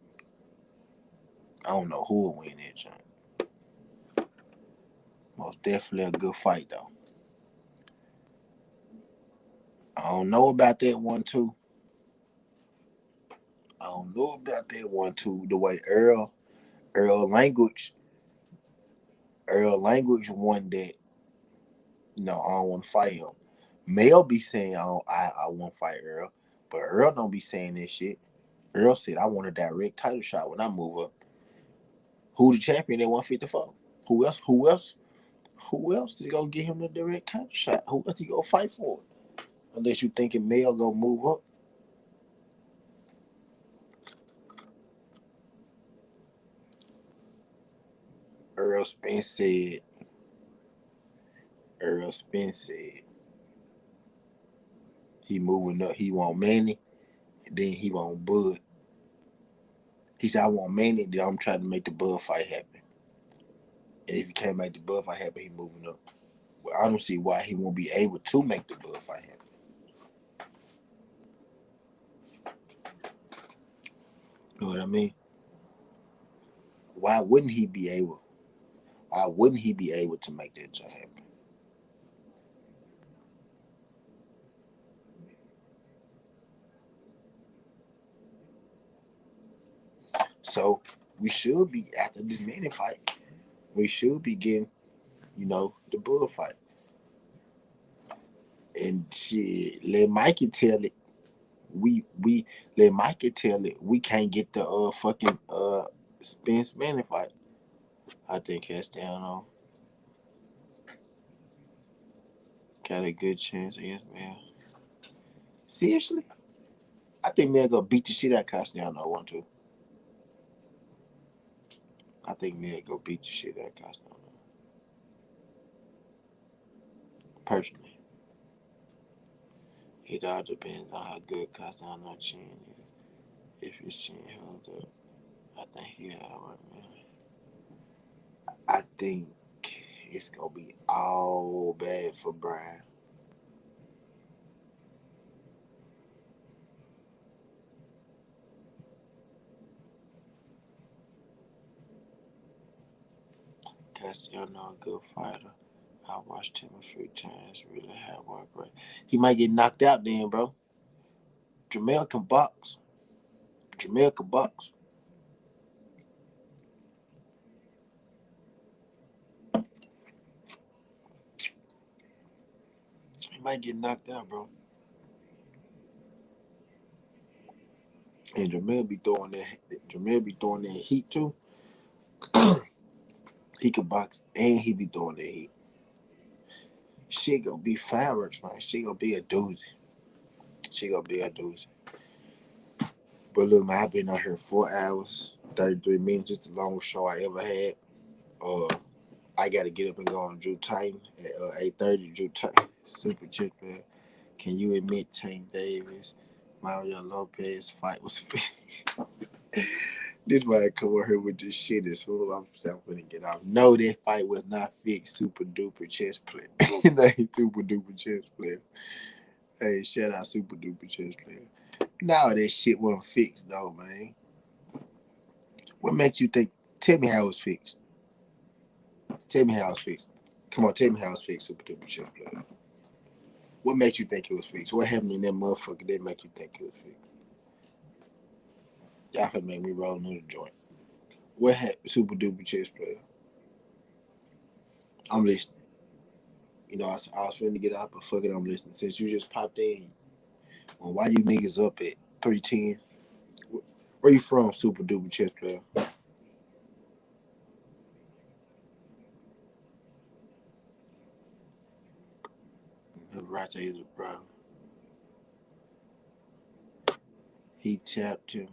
I don't know who will win that joint. Most definitely a good fight though. I don't know about that one too. I don't know about that one too. The way Earl language one that I don't want to fight him. Mel be saying I won't fight Earl, but Earl don't be saying that shit. Earl said I want a direct title shot when I move up. Who the champion at 154? Who else? Who else? Who else is gonna get him the direct title shot? Who else he gonna fight for? Unless you thinking Mel gonna move up. Earl Spence said. Earl Spence said he moving up. He want Manny, and then he want Bud. He said I want Manny, then I'm trying to make the Bud fight happen. And if he can't make the Bud fight happen, he moving up. Well, I don't see why he won't be able to make the Bud fight happen. You know what I mean? Why wouldn't he be able? Why wouldn't he be able to make that job happen? So we should be after this Manny fight. We should be getting, the Bud fight. And shit, let Mikey tell it. We let Mikey tell it. We can't get the fucking Spence Manny fight. I think Castellano got a good chance against Mel. Seriously? I think Mel gonna beat the shit out of Castellano one too. I think Mel gonna beat the shit out of Castellano. Personally. It all depends on how good Castellano chin is. If his chin holds up, I think he'll have it, man. I think it's gonna be all bad for Brian. Castellano, a good fighter. I watched him a few times. Really had one great. He might get knocked out then, bro. Jamel can box. Jamel can box. He might get knocked out, bro. And Jamel be throwing that. Jamel be throwing that heat too. He can box and he be throwing that heat. She gonna be fireworks, man. She gonna be a doozy. She gonna be a doozy. But look, man, I've been out here 4 hours, 33 minutes. It's the longest show I ever had. Uh, I gotta get up and go on Drew Titan at 8:30. Drew Titan, super chick, man. Can you admit Tank Davis, Mario Lopez fight was this why I come over here with this shit as soon as I'm gonna get off. No, that fight was not fixed. Super duper chess player. That ain't super duper chess player. Hey, shout out super duper chess player. No, that shit wasn't fixed though, man. What makes you think? Tell me how it was fixed. Tell me how it's fixed. Come on, tell me how it's fixed, super duper chess player. What makes you think it was fixed? What happened in that motherfucker that make you think it was fixed? Y'all can make me roll another joint. What happened, super duper chess player? I'm listening. You know, I was trying to get out, but fuck it, I'm listening. Since you just popped in, well, why you niggas up at 310? Where you from, super duper chess player? Right there is a problem. He tapped him,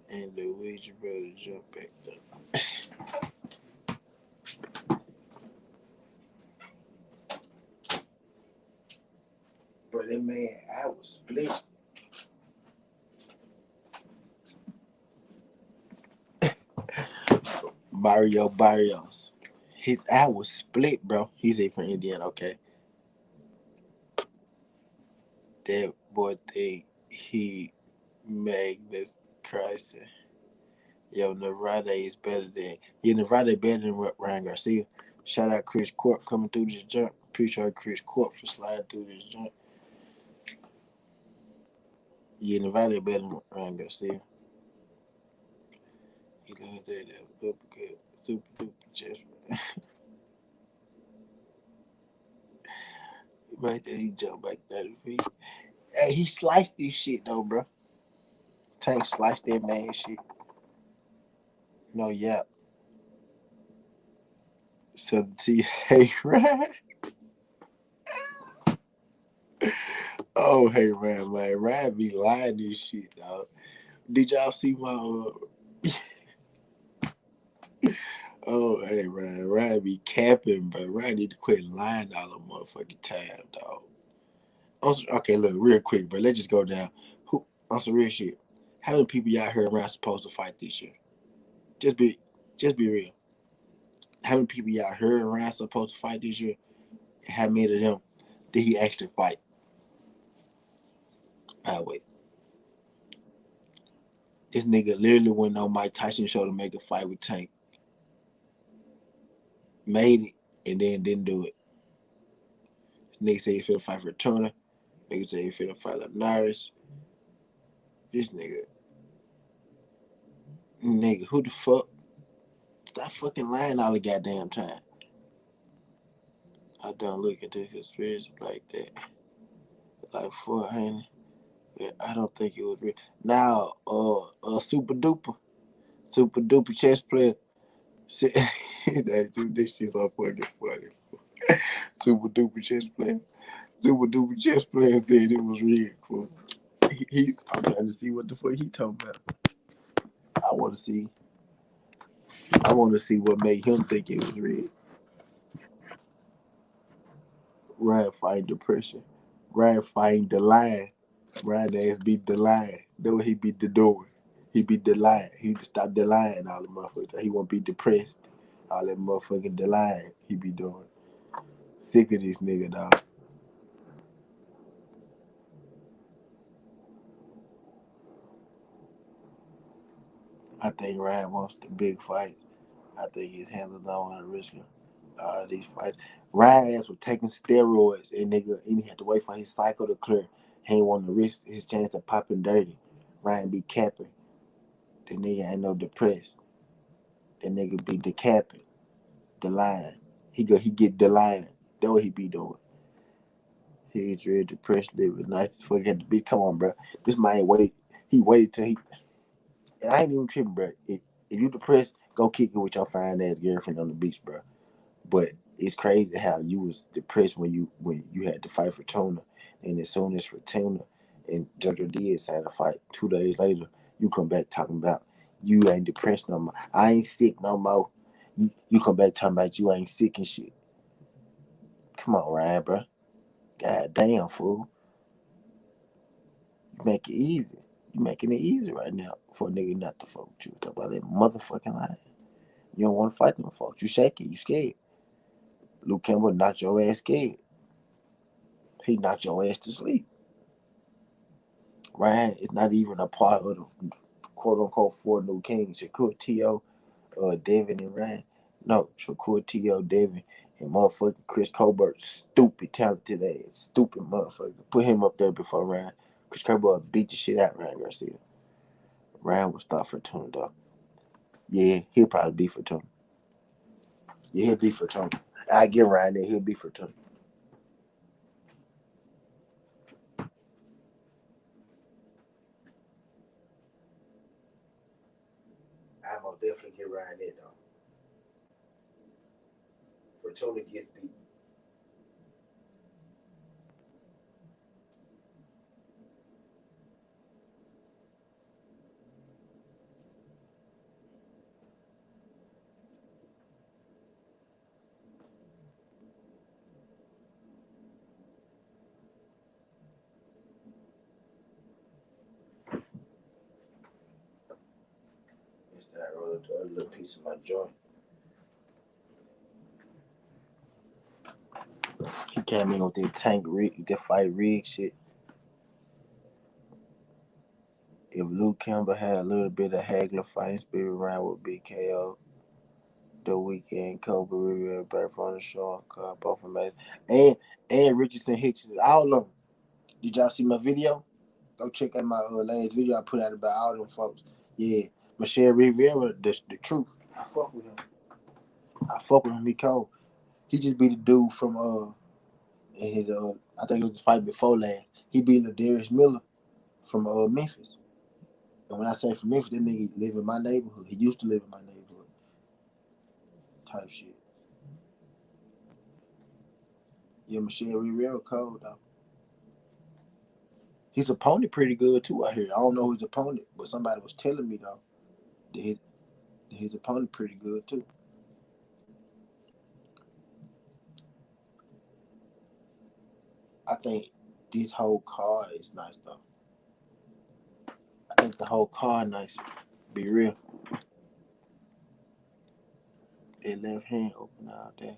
and Luigi brother jumped back up. But that man, I was split. Mario Barrios. His eye was split, bro. He's a from Indiana, okay. That boy think he Magnus Christ. Yo, Nevada is better than Nevada better than Ryan Garcia. Shout out Chris Court coming through this jump. Appreciate Chris Court for sliding through this jump. Yeah, Nevada better than Ryan Garcia. He looked at that uppercut, super duper chest. Right there, he jumped back 30 feet. Hey, he sliced this shit though, bro. Tank sliced that man shit. No, yeah. SouthernTea, hey, right? Oh, hey, man. Ryan be lying this shit, dog. Did y'all see my oh, hey, Ryan be capping, but Ryan need to quit lying all the motherfucking time, dog. Okay, look, real quick, but let's just go down. Who on some real shit? How many people y'all heard Ryan supposed to fight this year? Just be, just be real. How many people y'all heard Ryan supposed to fight this year? And how many of them did he actually fight? Wait. This nigga literally went on Mike Tyson show to make a fight with Tank. Made it and then didn't do it. Nigga said he finna fight for Turner. Nigga said he finna fight Linares. This nigga, who the fuck? Stop fucking lying all the goddamn time. I don't look into conspiracy like that. Like 400. Yeah, I don't think it was real. Now, super duper chess player. This shit's so fucking funny. Super duper chess player. Super duper chess player said it was real. Cool. I'm trying to see what the fuck he talking about. I want to see. I want to see what made him think it was real. Ryan fighting depression. Ryan fighting the line. Ryan ass beat the line. That's what he beat the door. He beat the line. He need to stop the line all the motherfuckers. He won't be depressed. All that motherfucking the line he be doing. Sick of this nigga, dog. I think Ryan wants the big fight. I think his handlers don't want to risk him. These fights. Ryan ass was taking steroids and he had to wait for his cycle to clear. He ain't want to risk his chance of popping dirty. Ryan be capping. The nigga ain't no depressed. That nigga be decapping. The line. He get the line. That's what he be doing. He's real depressed, living nice as fuck at the beat. Come on, bro. This man wait. He waited till he. And I ain't even tripping, bro. If you depressed, go kick it with your fine ass girlfriend on the beach, bro. But it's crazy how you was depressed when you had to fight for Tuna, and as soon as for Tuna and JoJo did sign a fight 2 days later, you come back talking about you ain't depressed no more. I ain't sick no more. You come back talking about you ain't sick and shit. Come on, Ryan, bro. God damn, fool. You make it easy. You making it easy right now for a nigga not to fuck with you. Talk about that motherfucking line. You don't want to fight them folks. You shaky. You scared. Luke Campbell knocked your ass scared. He knocked your ass to sleep. Ryan is not even a part of the quote unquote four new kings. Shakur T.O., Devin, and Ryan. No, Shakur T.O., Devin, and motherfucking Chris Colbert. Stupid, talented ass. Stupid motherfucker. Put him up there before Ryan. Chris Colbert beat the shit out of Ryan Garcia. Ryan will start for Tuna, though. Yeah, he'll probably be for Tuna. Yeah, he'll be for Tuna. I get Ryan there. He'll be for Tuna. I most definitely get Ryan there, though. Fortuna gets beat. It's that other little piece of my joint. He came in with that tank rig, that fight rig shit. If Luke Campbell had a little bit of Hagler fighting spirit around with BKO, the weekend, Kobe Rivera back from the show, both of them, and Richardson Hicks, all of them. Did y'all see my video? Go check out my last video I put out about all them folks. Yeah, Michelle Rivera, the truth. I fuck with him. I fuck with him. He cold. He just be the dude from in his I think it was his fight before last. He beat Ladarius Miller from Memphis. And when I say from Memphis, that nigga live in my neighborhood. He used to live in my neighborhood. Type shit. Yeah, Michelle Rivera cold though. His opponent pretty good too out here. I don't know his opponent, but somebody was telling me though that his opponent pretty good too. I think this whole card is nice though. I think the whole card nice. Be real. That left hand open out there.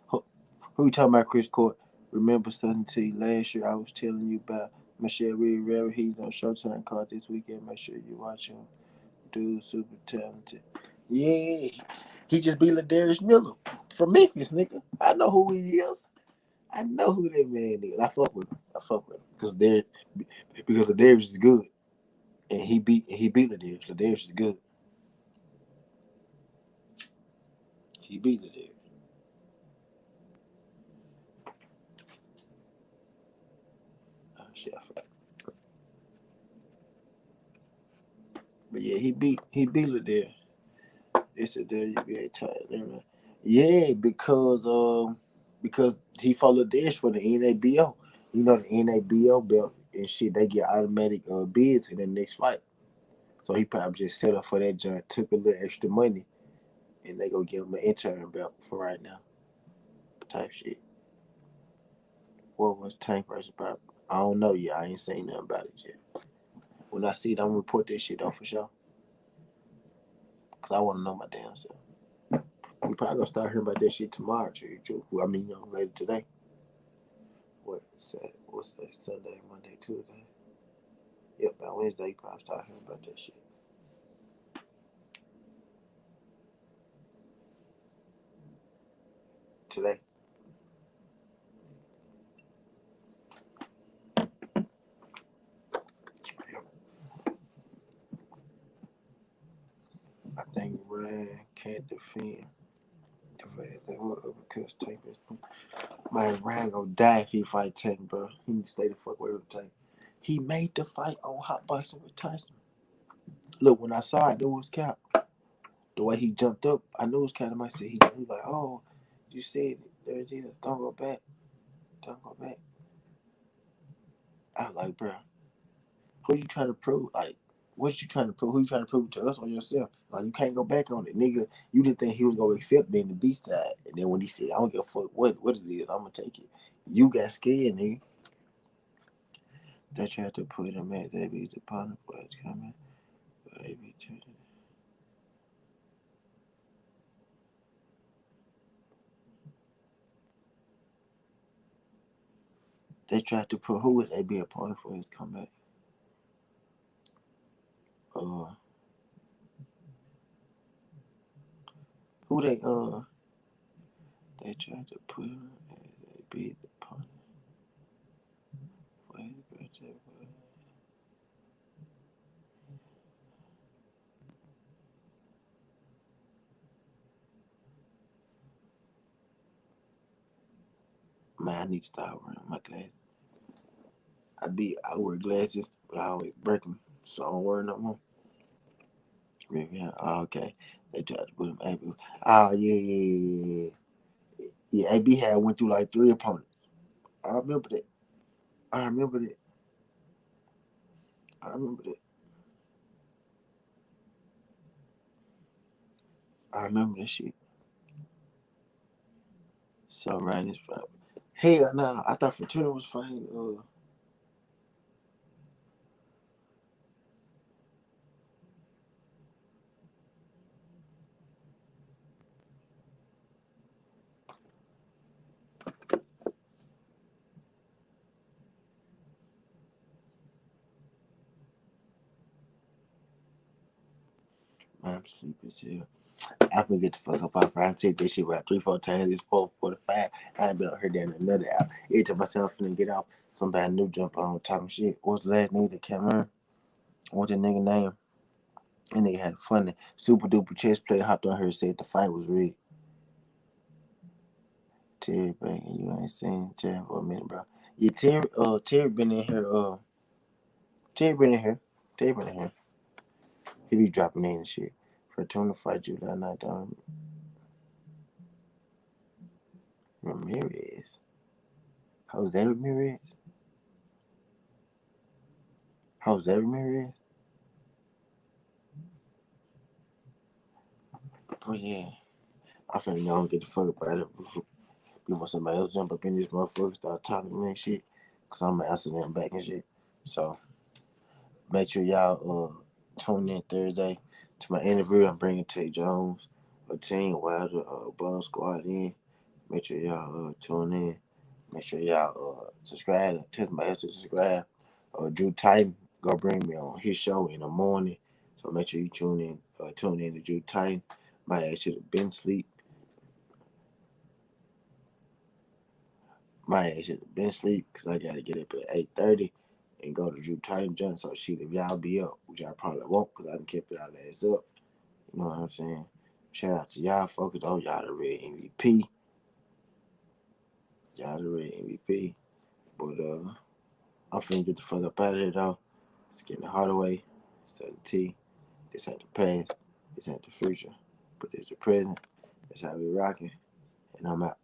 Who you talking about, Chris Court? Remember SouthernTea last year I was telling you about Michelle Rivera. He's on Showtime card this weekend. Make sure you watch him. Dude, super talented. Yeah, he just beat Ladarius Miller from Memphis, nigga. I know who he is. I know who that man is. I fuck with him. Because Ladarius is good, and he beat Ladarius. Ladarius is good. He beat Ladarius. Oh shit, I forgot. But yeah, he beat Ladarius. It's a WBA title. Yeah, because he followed this for the NABO. You know the NABO belt and shit. They get automatic bids in the next fight. So he probably just set up for that joint, took a little extra money, and they go give him an intern belt for right now. Type shit. What was Tank versus Bob? I don't know yet. I ain't seen nothing about it yet. When I see it, I'm gonna report that shit on for sure. Cause I wanna know my damn self. We probably gonna start hearing about that shit tomorrow, too. I mean, later today. What's that? Sunday, Monday, Tuesday. Yep, by Wednesday, you probably start hearing about that shit. today. I think Ryan can't defend. Because Tank is. Man, Ryan gonna die if he fight Tank, bro. He need to stay the fuck away with Tank. He made the fight on hot boxing with Tyson. Look, when I saw it, I knew it was cap. The way he jumped up, I knew it was cap. I said he was like, "Oh, you said it. There it is. Don't go back. Don't go back." I was like, bro, who you trying to prove? Like, what you trying to prove? Who you trying to prove to us or yourself? Like, you can't go back on it, nigga. You didn't think he was gonna accept being the B side, and then when he said, "I don't give a fuck what it is, I'm gonna take it," you got scared, nigga. They tried to put him as AB's opponent, but it's coming. But AB turned it. They tried to put who would AB opponent for his comeback? Uh, who they tried to put him as AB's opponent for his birthday. Man, I need to start wearing my glasses. I wear glasses, but I always break them, so I don't wear no more. Yeah, oh, okay. They tried to put him AB. Oh yeah. AB had went through like 3 opponents. I remember that. I remember that. I remember that. I remember that shit. So Ryan is fine. Hell nah, I thought Fortuna was fine. Man, I'm sleepy as hell. I can get the fuck up off. I said this shit about 3, 4 times. It's 4:45. I ain't been on here down another hour. Every time I say I'm finna get off, somebody new jump on talking shit. What's the last nigga that came on? What's the nigga name? And nigga had a funny super duper chess player hopped on here and said the fight was rigged. Terry Bacon, you ain't seen Terry for a minute, bro. Yeah, Terry been in here. Terry been in here. Terry been in here. He be dropping in and shit. Fortuna fight July 9th. Ramirez. Jose Ramirez. Jose Ramirez. But yeah, I finna go and get the fuck up out of it before somebody else jump up in this motherfucker and start talking to me and shit. Cause I'm answering them back and shit. So make sure y'all tune in Thursday to my interview. I'm bringing Tay Jones, a team Wilder, Bone Squad in. Make sure y'all tune in. Make sure y'all subscribe. Tell somebody else to subscribe. Drew Titan gonna bring me on his show in the morning. So make sure you tune in to Drew Titan. Might actually have been asleep. My ass should have been asleep because I gotta get up at 8:30 and go to Drew Titan Jump. So shit, if y'all be up, which I probably won't because I done kept y'all ass up. You know what I'm saying? Shout out to y'all, focus on y'all the red MVP. Y'all the red MVP. But I'm finna get the fuck up out of here though. It's getting the hard way. SouthernTea. This ain't the past. This ain't the future. But it's the present. That's how we rocking. And I'm out.